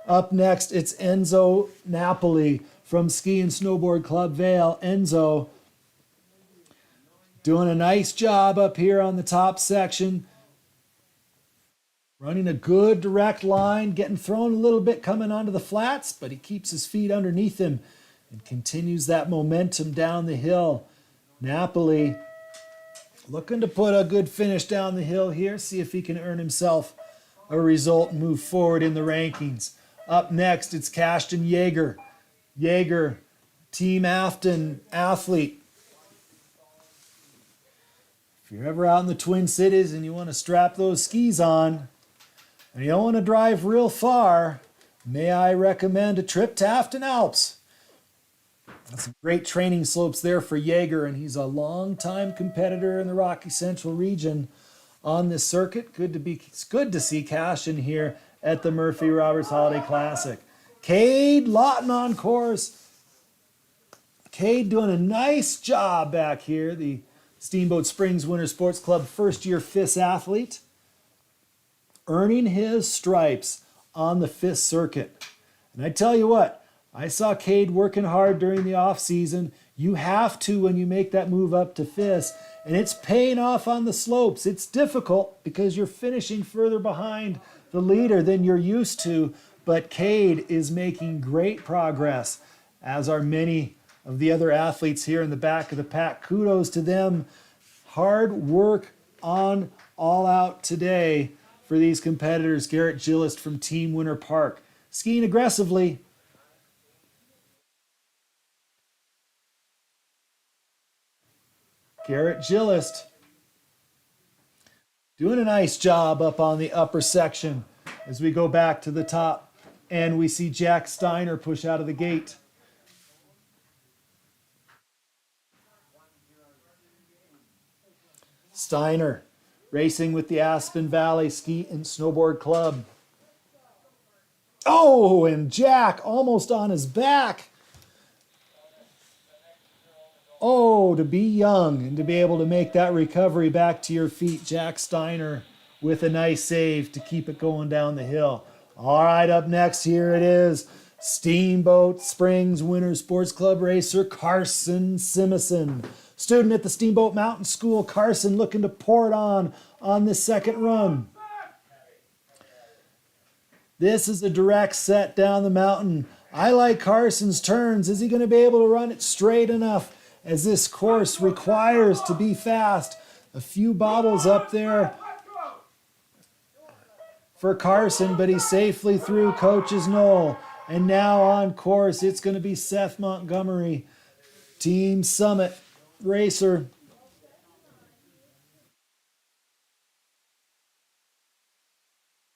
Up next, it's Enzo Napoli from Ski and Snowboard Club Vale. Enzo doing a nice job up here on the top section. Running a good direct line, getting thrown a little bit coming onto the flats, but he keeps his feet underneath him and continues that momentum down the hill. Napoli looking to put a good finish down the hill here, see if he can earn himself a result and move forward in the rankings. Up next, it's Cashton Yeager. Yeager, Team Afton athlete. If you're ever out in the Twin Cities and you want to strap those skis on, and you don't want to drive real far, may I recommend a trip to Afton Alps. That's some great training slopes there for Yeager, and he's a long-time competitor in the Rocky Central region on this circuit. It's good to see Cash in here at the Murphy Roberts Holiday Classic. Cade Lawton on course. Cade doing a nice job back here, the Steamboat Springs Winter Sports Club first-year FIS athlete, earning his stripes on the FIS circuit. And I tell you what, I saw Cade working hard during the off season. You have to when you make that move up to FIS, and it's paying off on the slopes. It's difficult because you're finishing further behind the leader than you're used to, but Cade is making great progress, as are many of the other athletes here in the back of the pack. Kudos to them. Hard work on All Out today for these competitors. Garrett Gillist from Team Winter Park, skiing aggressively. Garrett Gillist doing a nice job up on the upper section as we go back to the top and we see Jack Steiner push out of the gate. Steiner racing with the Aspen Valley Ski and Snowboard Club. Oh, and Jack almost on his back. Oh, to be young and to be able to make that recovery back to your feet. Jack Steiner with a nice save to keep it going down the hill. All right, up next, here it is. Steamboat Springs Winter Sports Club racer Carson Simison. Student at the Steamboat Mountain School, Carson looking to pour it on this second run. This is a direct set down the mountain. I like Carson's turns. Is he going to be able to run it straight enough, as this course requires to be fast? A few bobbles up there for Carson, but he's safely through Coach's Knoll. And now on course, it's going to be Seth Montgomery, Team Summit racer.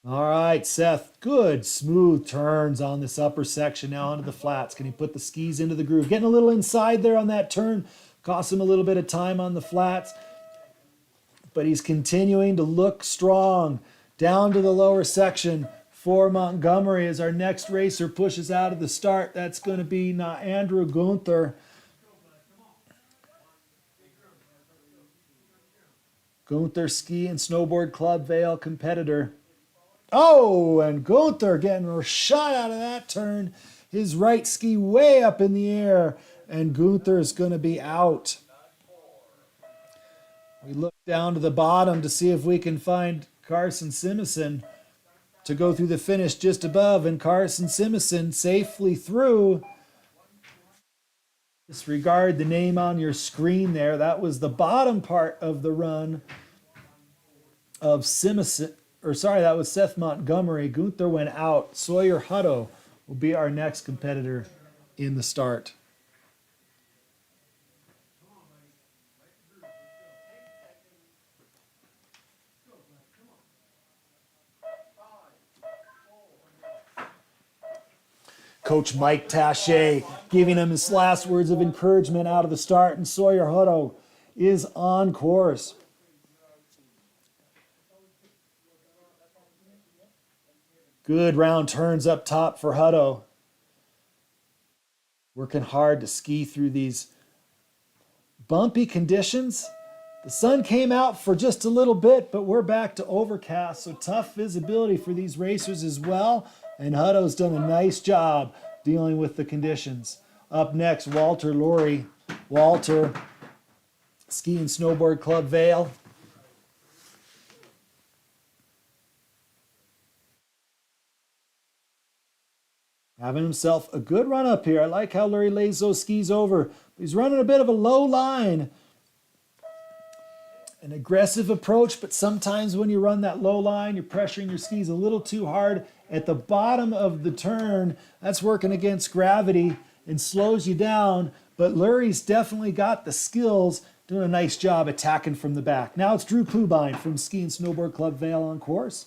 All right, Seth, good smooth turns on this upper section now onto the flats. Can he put the skis into the groove? Getting a little inside there on that turn. Cost him a little bit of time on the flats. But he's continuing to look strong. Down to the lower section for Montgomery as our next racer pushes out of the start. That's going to be Andrew Gunther. Gunther Ski and Snowboard Club Vale competitor. Oh, and Gunther getting a shot out of that turn. His right ski way up in the air, and Gunther is going to be out. We look down to the bottom to see if we can find Carson Simison to go through the finish just above, and Carson Simison safely through. Disregard the name on your screen there. That was the bottom part of the run of Simison. That was Seth Montgomery. Gunther went out. Sawyer Hutto will be our next competitor in the start. Coach Mike Taché giving him his last words of encouragement out of the start, and Sawyer Hutto is on course. Good round turns up top for Hutto. Working hard to ski through these bumpy conditions. The sun came out for just a little bit, but we're back to overcast, so tough visibility for these racers as well. And Hutto's done a nice job dealing with the conditions. Up next, Walter Laurie. Walter, Ski and Snowboard Club Vale. Having himself a good run up here. I like how Lurie lays those skis over. He's running a bit of a low line. An aggressive approach, but sometimes when you run that low line, you're pressuring your skis a little too hard at the bottom of the turn. That's working against gravity and slows you down. But Lurie's definitely got the skills, doing a nice job attacking from the back. Now it's Drew Klubine from Ski and Snowboard Club Vale on course.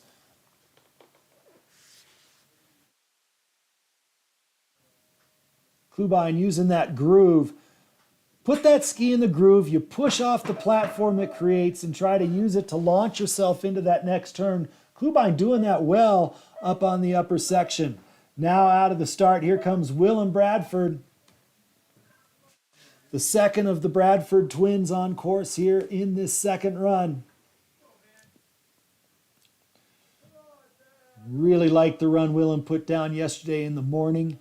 Klubine using that groove. Put that ski in the groove, you push off the platform it creates and try to use it to launch yourself into that next turn. Klubine doing that well up on the upper section. Now out of the start, here comes Willem Bradford. The second of the Bradford twins on course here in this second run. Really liked the run Willem put down yesterday in the morning.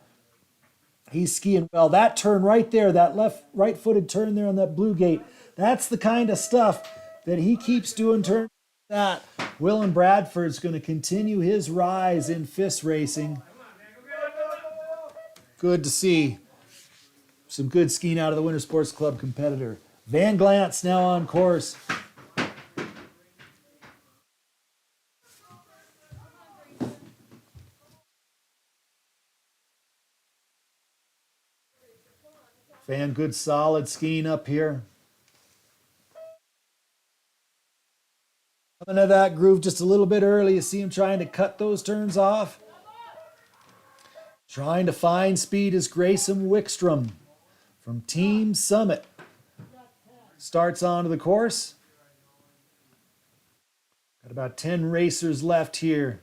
He's skiing well. That turn right there, that right-footed turn there on that blue gate, that's the kind of stuff that he keeps doing turns like that. Willem Bradford's going to continue his rise in FIS racing. Good to see some good skiing out of the Winter Sports Club competitor. Van Glantz now on course. Van, good solid skiing up here. Coming to that groove just a little bit early. You see him trying to cut those turns off. Trying to find speed is Grayson Wickstrom from Team Summit. Starts onto the course. Got about 10 racers left here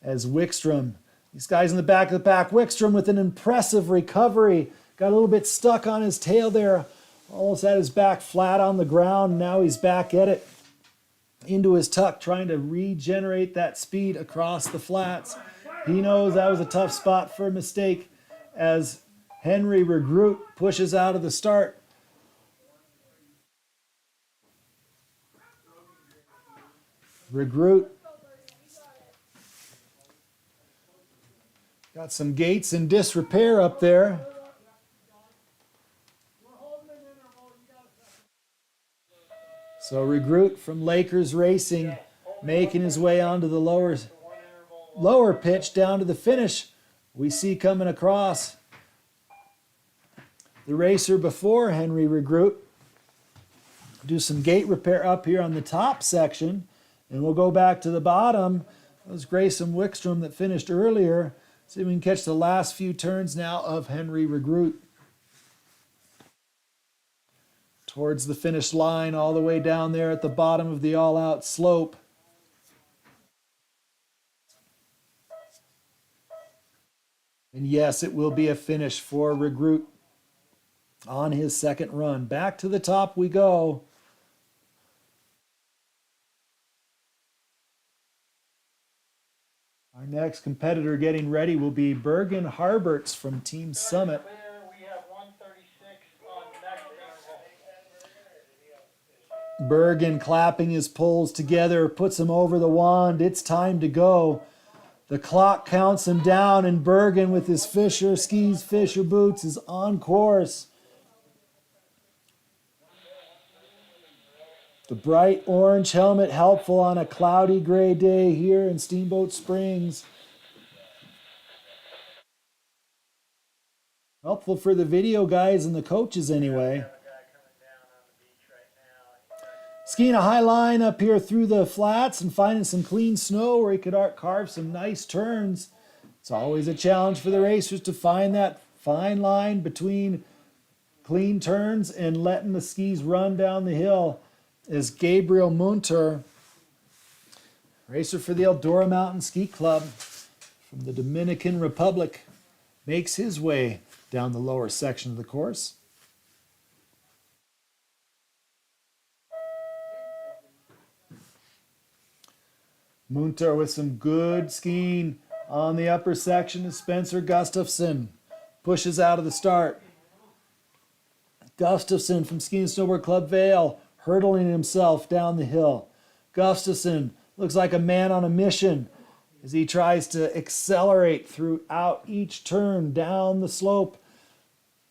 as Wickstrom. These guys in the back of the pack. Wickstrom with an impressive recovery. Got a little bit stuck on his tail there. Almost had his back flat on the ground. Now he's back at it. Into his tuck, trying to regenerate that speed across the flats. He knows that was a tough spot for a mistake as Henry Regroot pushes out of the start. Regroot Got some gates in disrepair up there. So Regroot from Lakers Racing making his way onto the lower pitch down to the finish. We see coming across the racer before Henry Regroot. Do some gate repair up here on the top section, and we'll go back to the bottom. That was Grayson Wickstrom that finished earlier. See if we can catch the last few turns now of Henry Regroot. Towards the finish line, all the way down there at the bottom of the all-out slope. And yes, it will be a finish for Regroot on his second run. Back to the top we go. Our next competitor getting ready will be Bergen Harberts from Team Summit. Clear, we have 136 on next interval. Bergen clapping his poles together, puts him over the wand. It's time to go. The clock counts him down, and Bergen with his Fisher skis, Fisher boots is on course. The bright orange helmet helpful on a cloudy gray day here in Steamboat Springs. Helpful for the video guys and the coaches anyway. Skiing a high line up here through the flats and finding some clean snow where he could carve some nice turns. It's always a challenge for the racers to find that fine line between clean turns and letting the skis run down the hill. Is Gabriel Munter, racer for the Eldora Mountain Ski Club from the Dominican Republic, makes his way down the lower section of the course. Munter with some good skiing on the upper section is Spencer Gustafson. Pushes out of the start. Gustafson from Ski and Snowboard Club Vale, hurdling himself down the hill. Gustafson looks like a man on a mission as he tries to accelerate throughout each turn down the slope.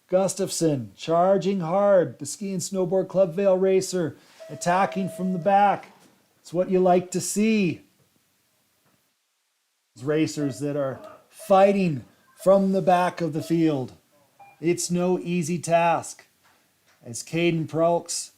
Gustafson charging hard. The Ski and Snowboard Club Vale racer attacking from the back. It's what you like to see. Racers that are fighting from the back of the field. It's no easy task. As Caden Prokes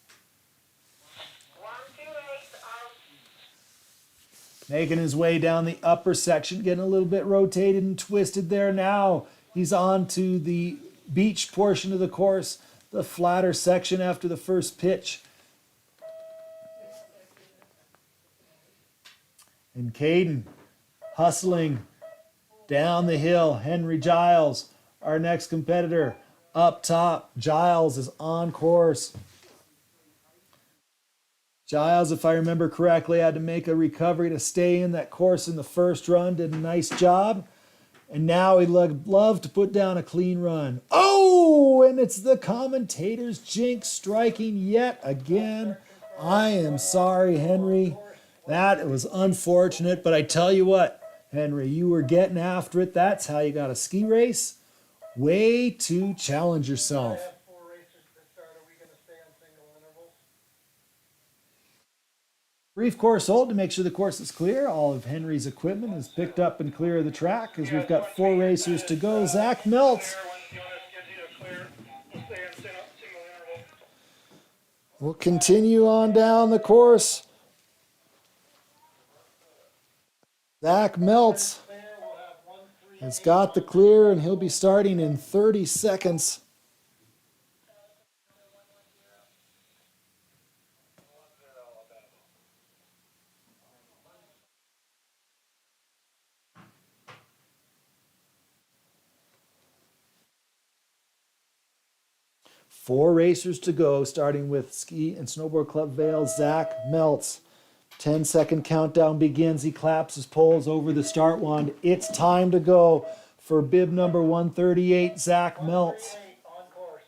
making his way down the upper section, getting a little bit rotated and twisted there. Now he's on to the beach portion of the course, the flatter section after the first pitch. And Caden hustling down the hill. Henry Giles, our next competitor, up top. Giles is on course. Giles, if I remember correctly, had to make a recovery to stay in that course in the first run. Did a nice job. And now he'd love to put down a clean run. Oh, and it's the commentator's jinx striking yet again. I am sorry, Henry. That was unfortunate, but I tell you what, Henry, you were getting after it. That's how you got a ski race. Way to challenge yourself. We have 4 racers to start. Are we going to stay on single intervals? Brief course hold to make sure the course is clear. All of Henry's equipment is picked up and clear of the track as we've got 4 racers to go. Zach Meltz will continue on down the course. Zach Meltz has got the clear, and he'll be starting in 30 seconds. Four racers to go, starting with Ski and Snowboard Club Vale, Zach Meltz. 10-second countdown begins. He claps his poles over the start wand. It's time to go for bib number 138, Zach Meltz. On course.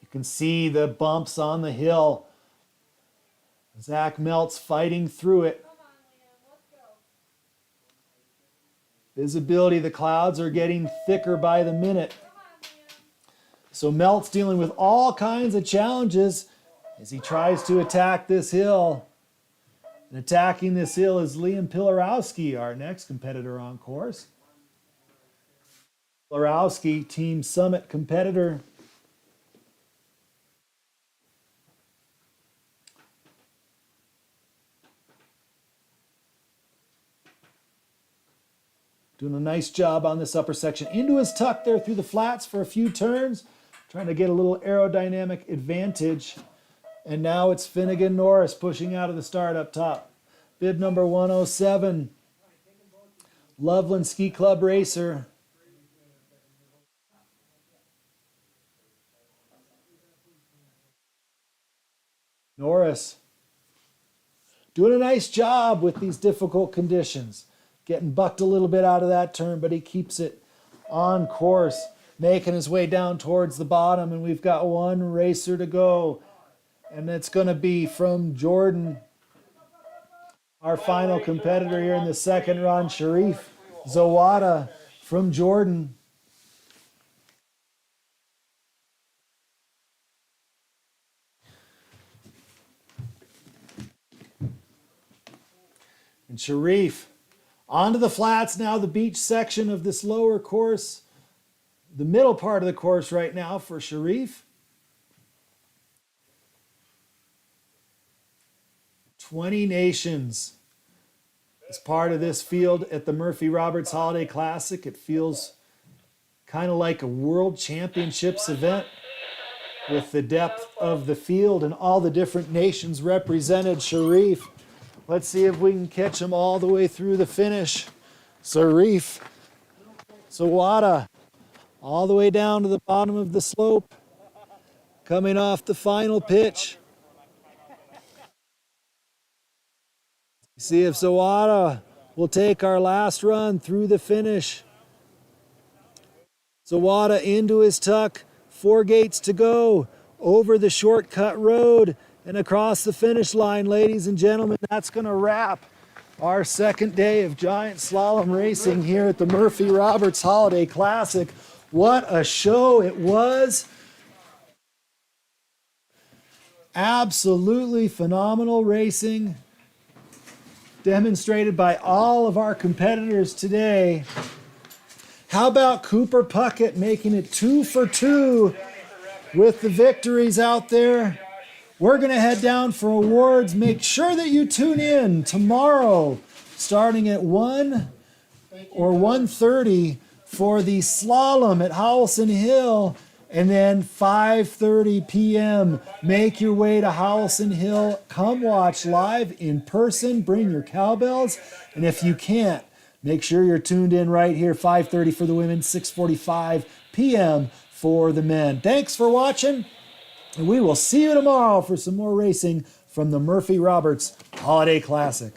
You can see the bumps on the hill. Zach Meltz fighting through it. Visibility, the clouds are getting thicker by the minute. So Meltz dealing with all kinds of challenges as he tries to attack this hill. And attacking this hill is Liam Pilarowski, our next competitor on course. Pilarowski, Team Summit competitor. Doing a nice job on this upper section. Into his tuck there through the flats for a few turns. Trying to get a little aerodynamic advantage. And now it's Finnegan Norris pushing out of the start up top. Bib number 107. Loveland Ski Club racer. Norris doing a nice job with these difficult conditions. Getting bucked a little bit out of that turn, but he keeps it on course, making his way down towards the bottom, and we've got one racer to go. And it's going to be from Jordan, our final competitor here in the second run, Sharif Zawada from Jordan. And Sharif onto the flats now, the beach section of this lower course. The middle part of the course right now for Sharif. 20 nations as part of this field at the Murphy Roberts Holiday Classic. It feels kind of like a World Championships event with the depth of the field and all the different nations represented. Sharif, let's see if we can catch him all the way through the finish. Sharif Zawada, all the way down to the bottom of the slope, coming off the final pitch. See if Zawada will take our last run through the finish. Zawada into his tuck, 4 gates to go, over the shortcut road and across the finish line, ladies and gentlemen. That's going to wrap our second day of giant slalom racing here at the Murphy Roberts Holiday Classic. What a show it was. Absolutely phenomenal racing demonstrated by all of our competitors today. How about Cooper Puckett making it 2 for 2 with the victories out there? We're going to head down for awards. Make sure that you tune in tomorrow starting at 1 or 1:30 for the slalom at Howelson Hill, and then 5:30 p.m. Make your way to Howelson Hill. Come watch live in person. Bring your cowbells. And if you can't, make sure you're tuned in right here, 5:30 for the women, 6:45 p.m. for the men. Thanks for watching, and we will see you tomorrow for some more racing from the Murphy Roberts Holiday Classic.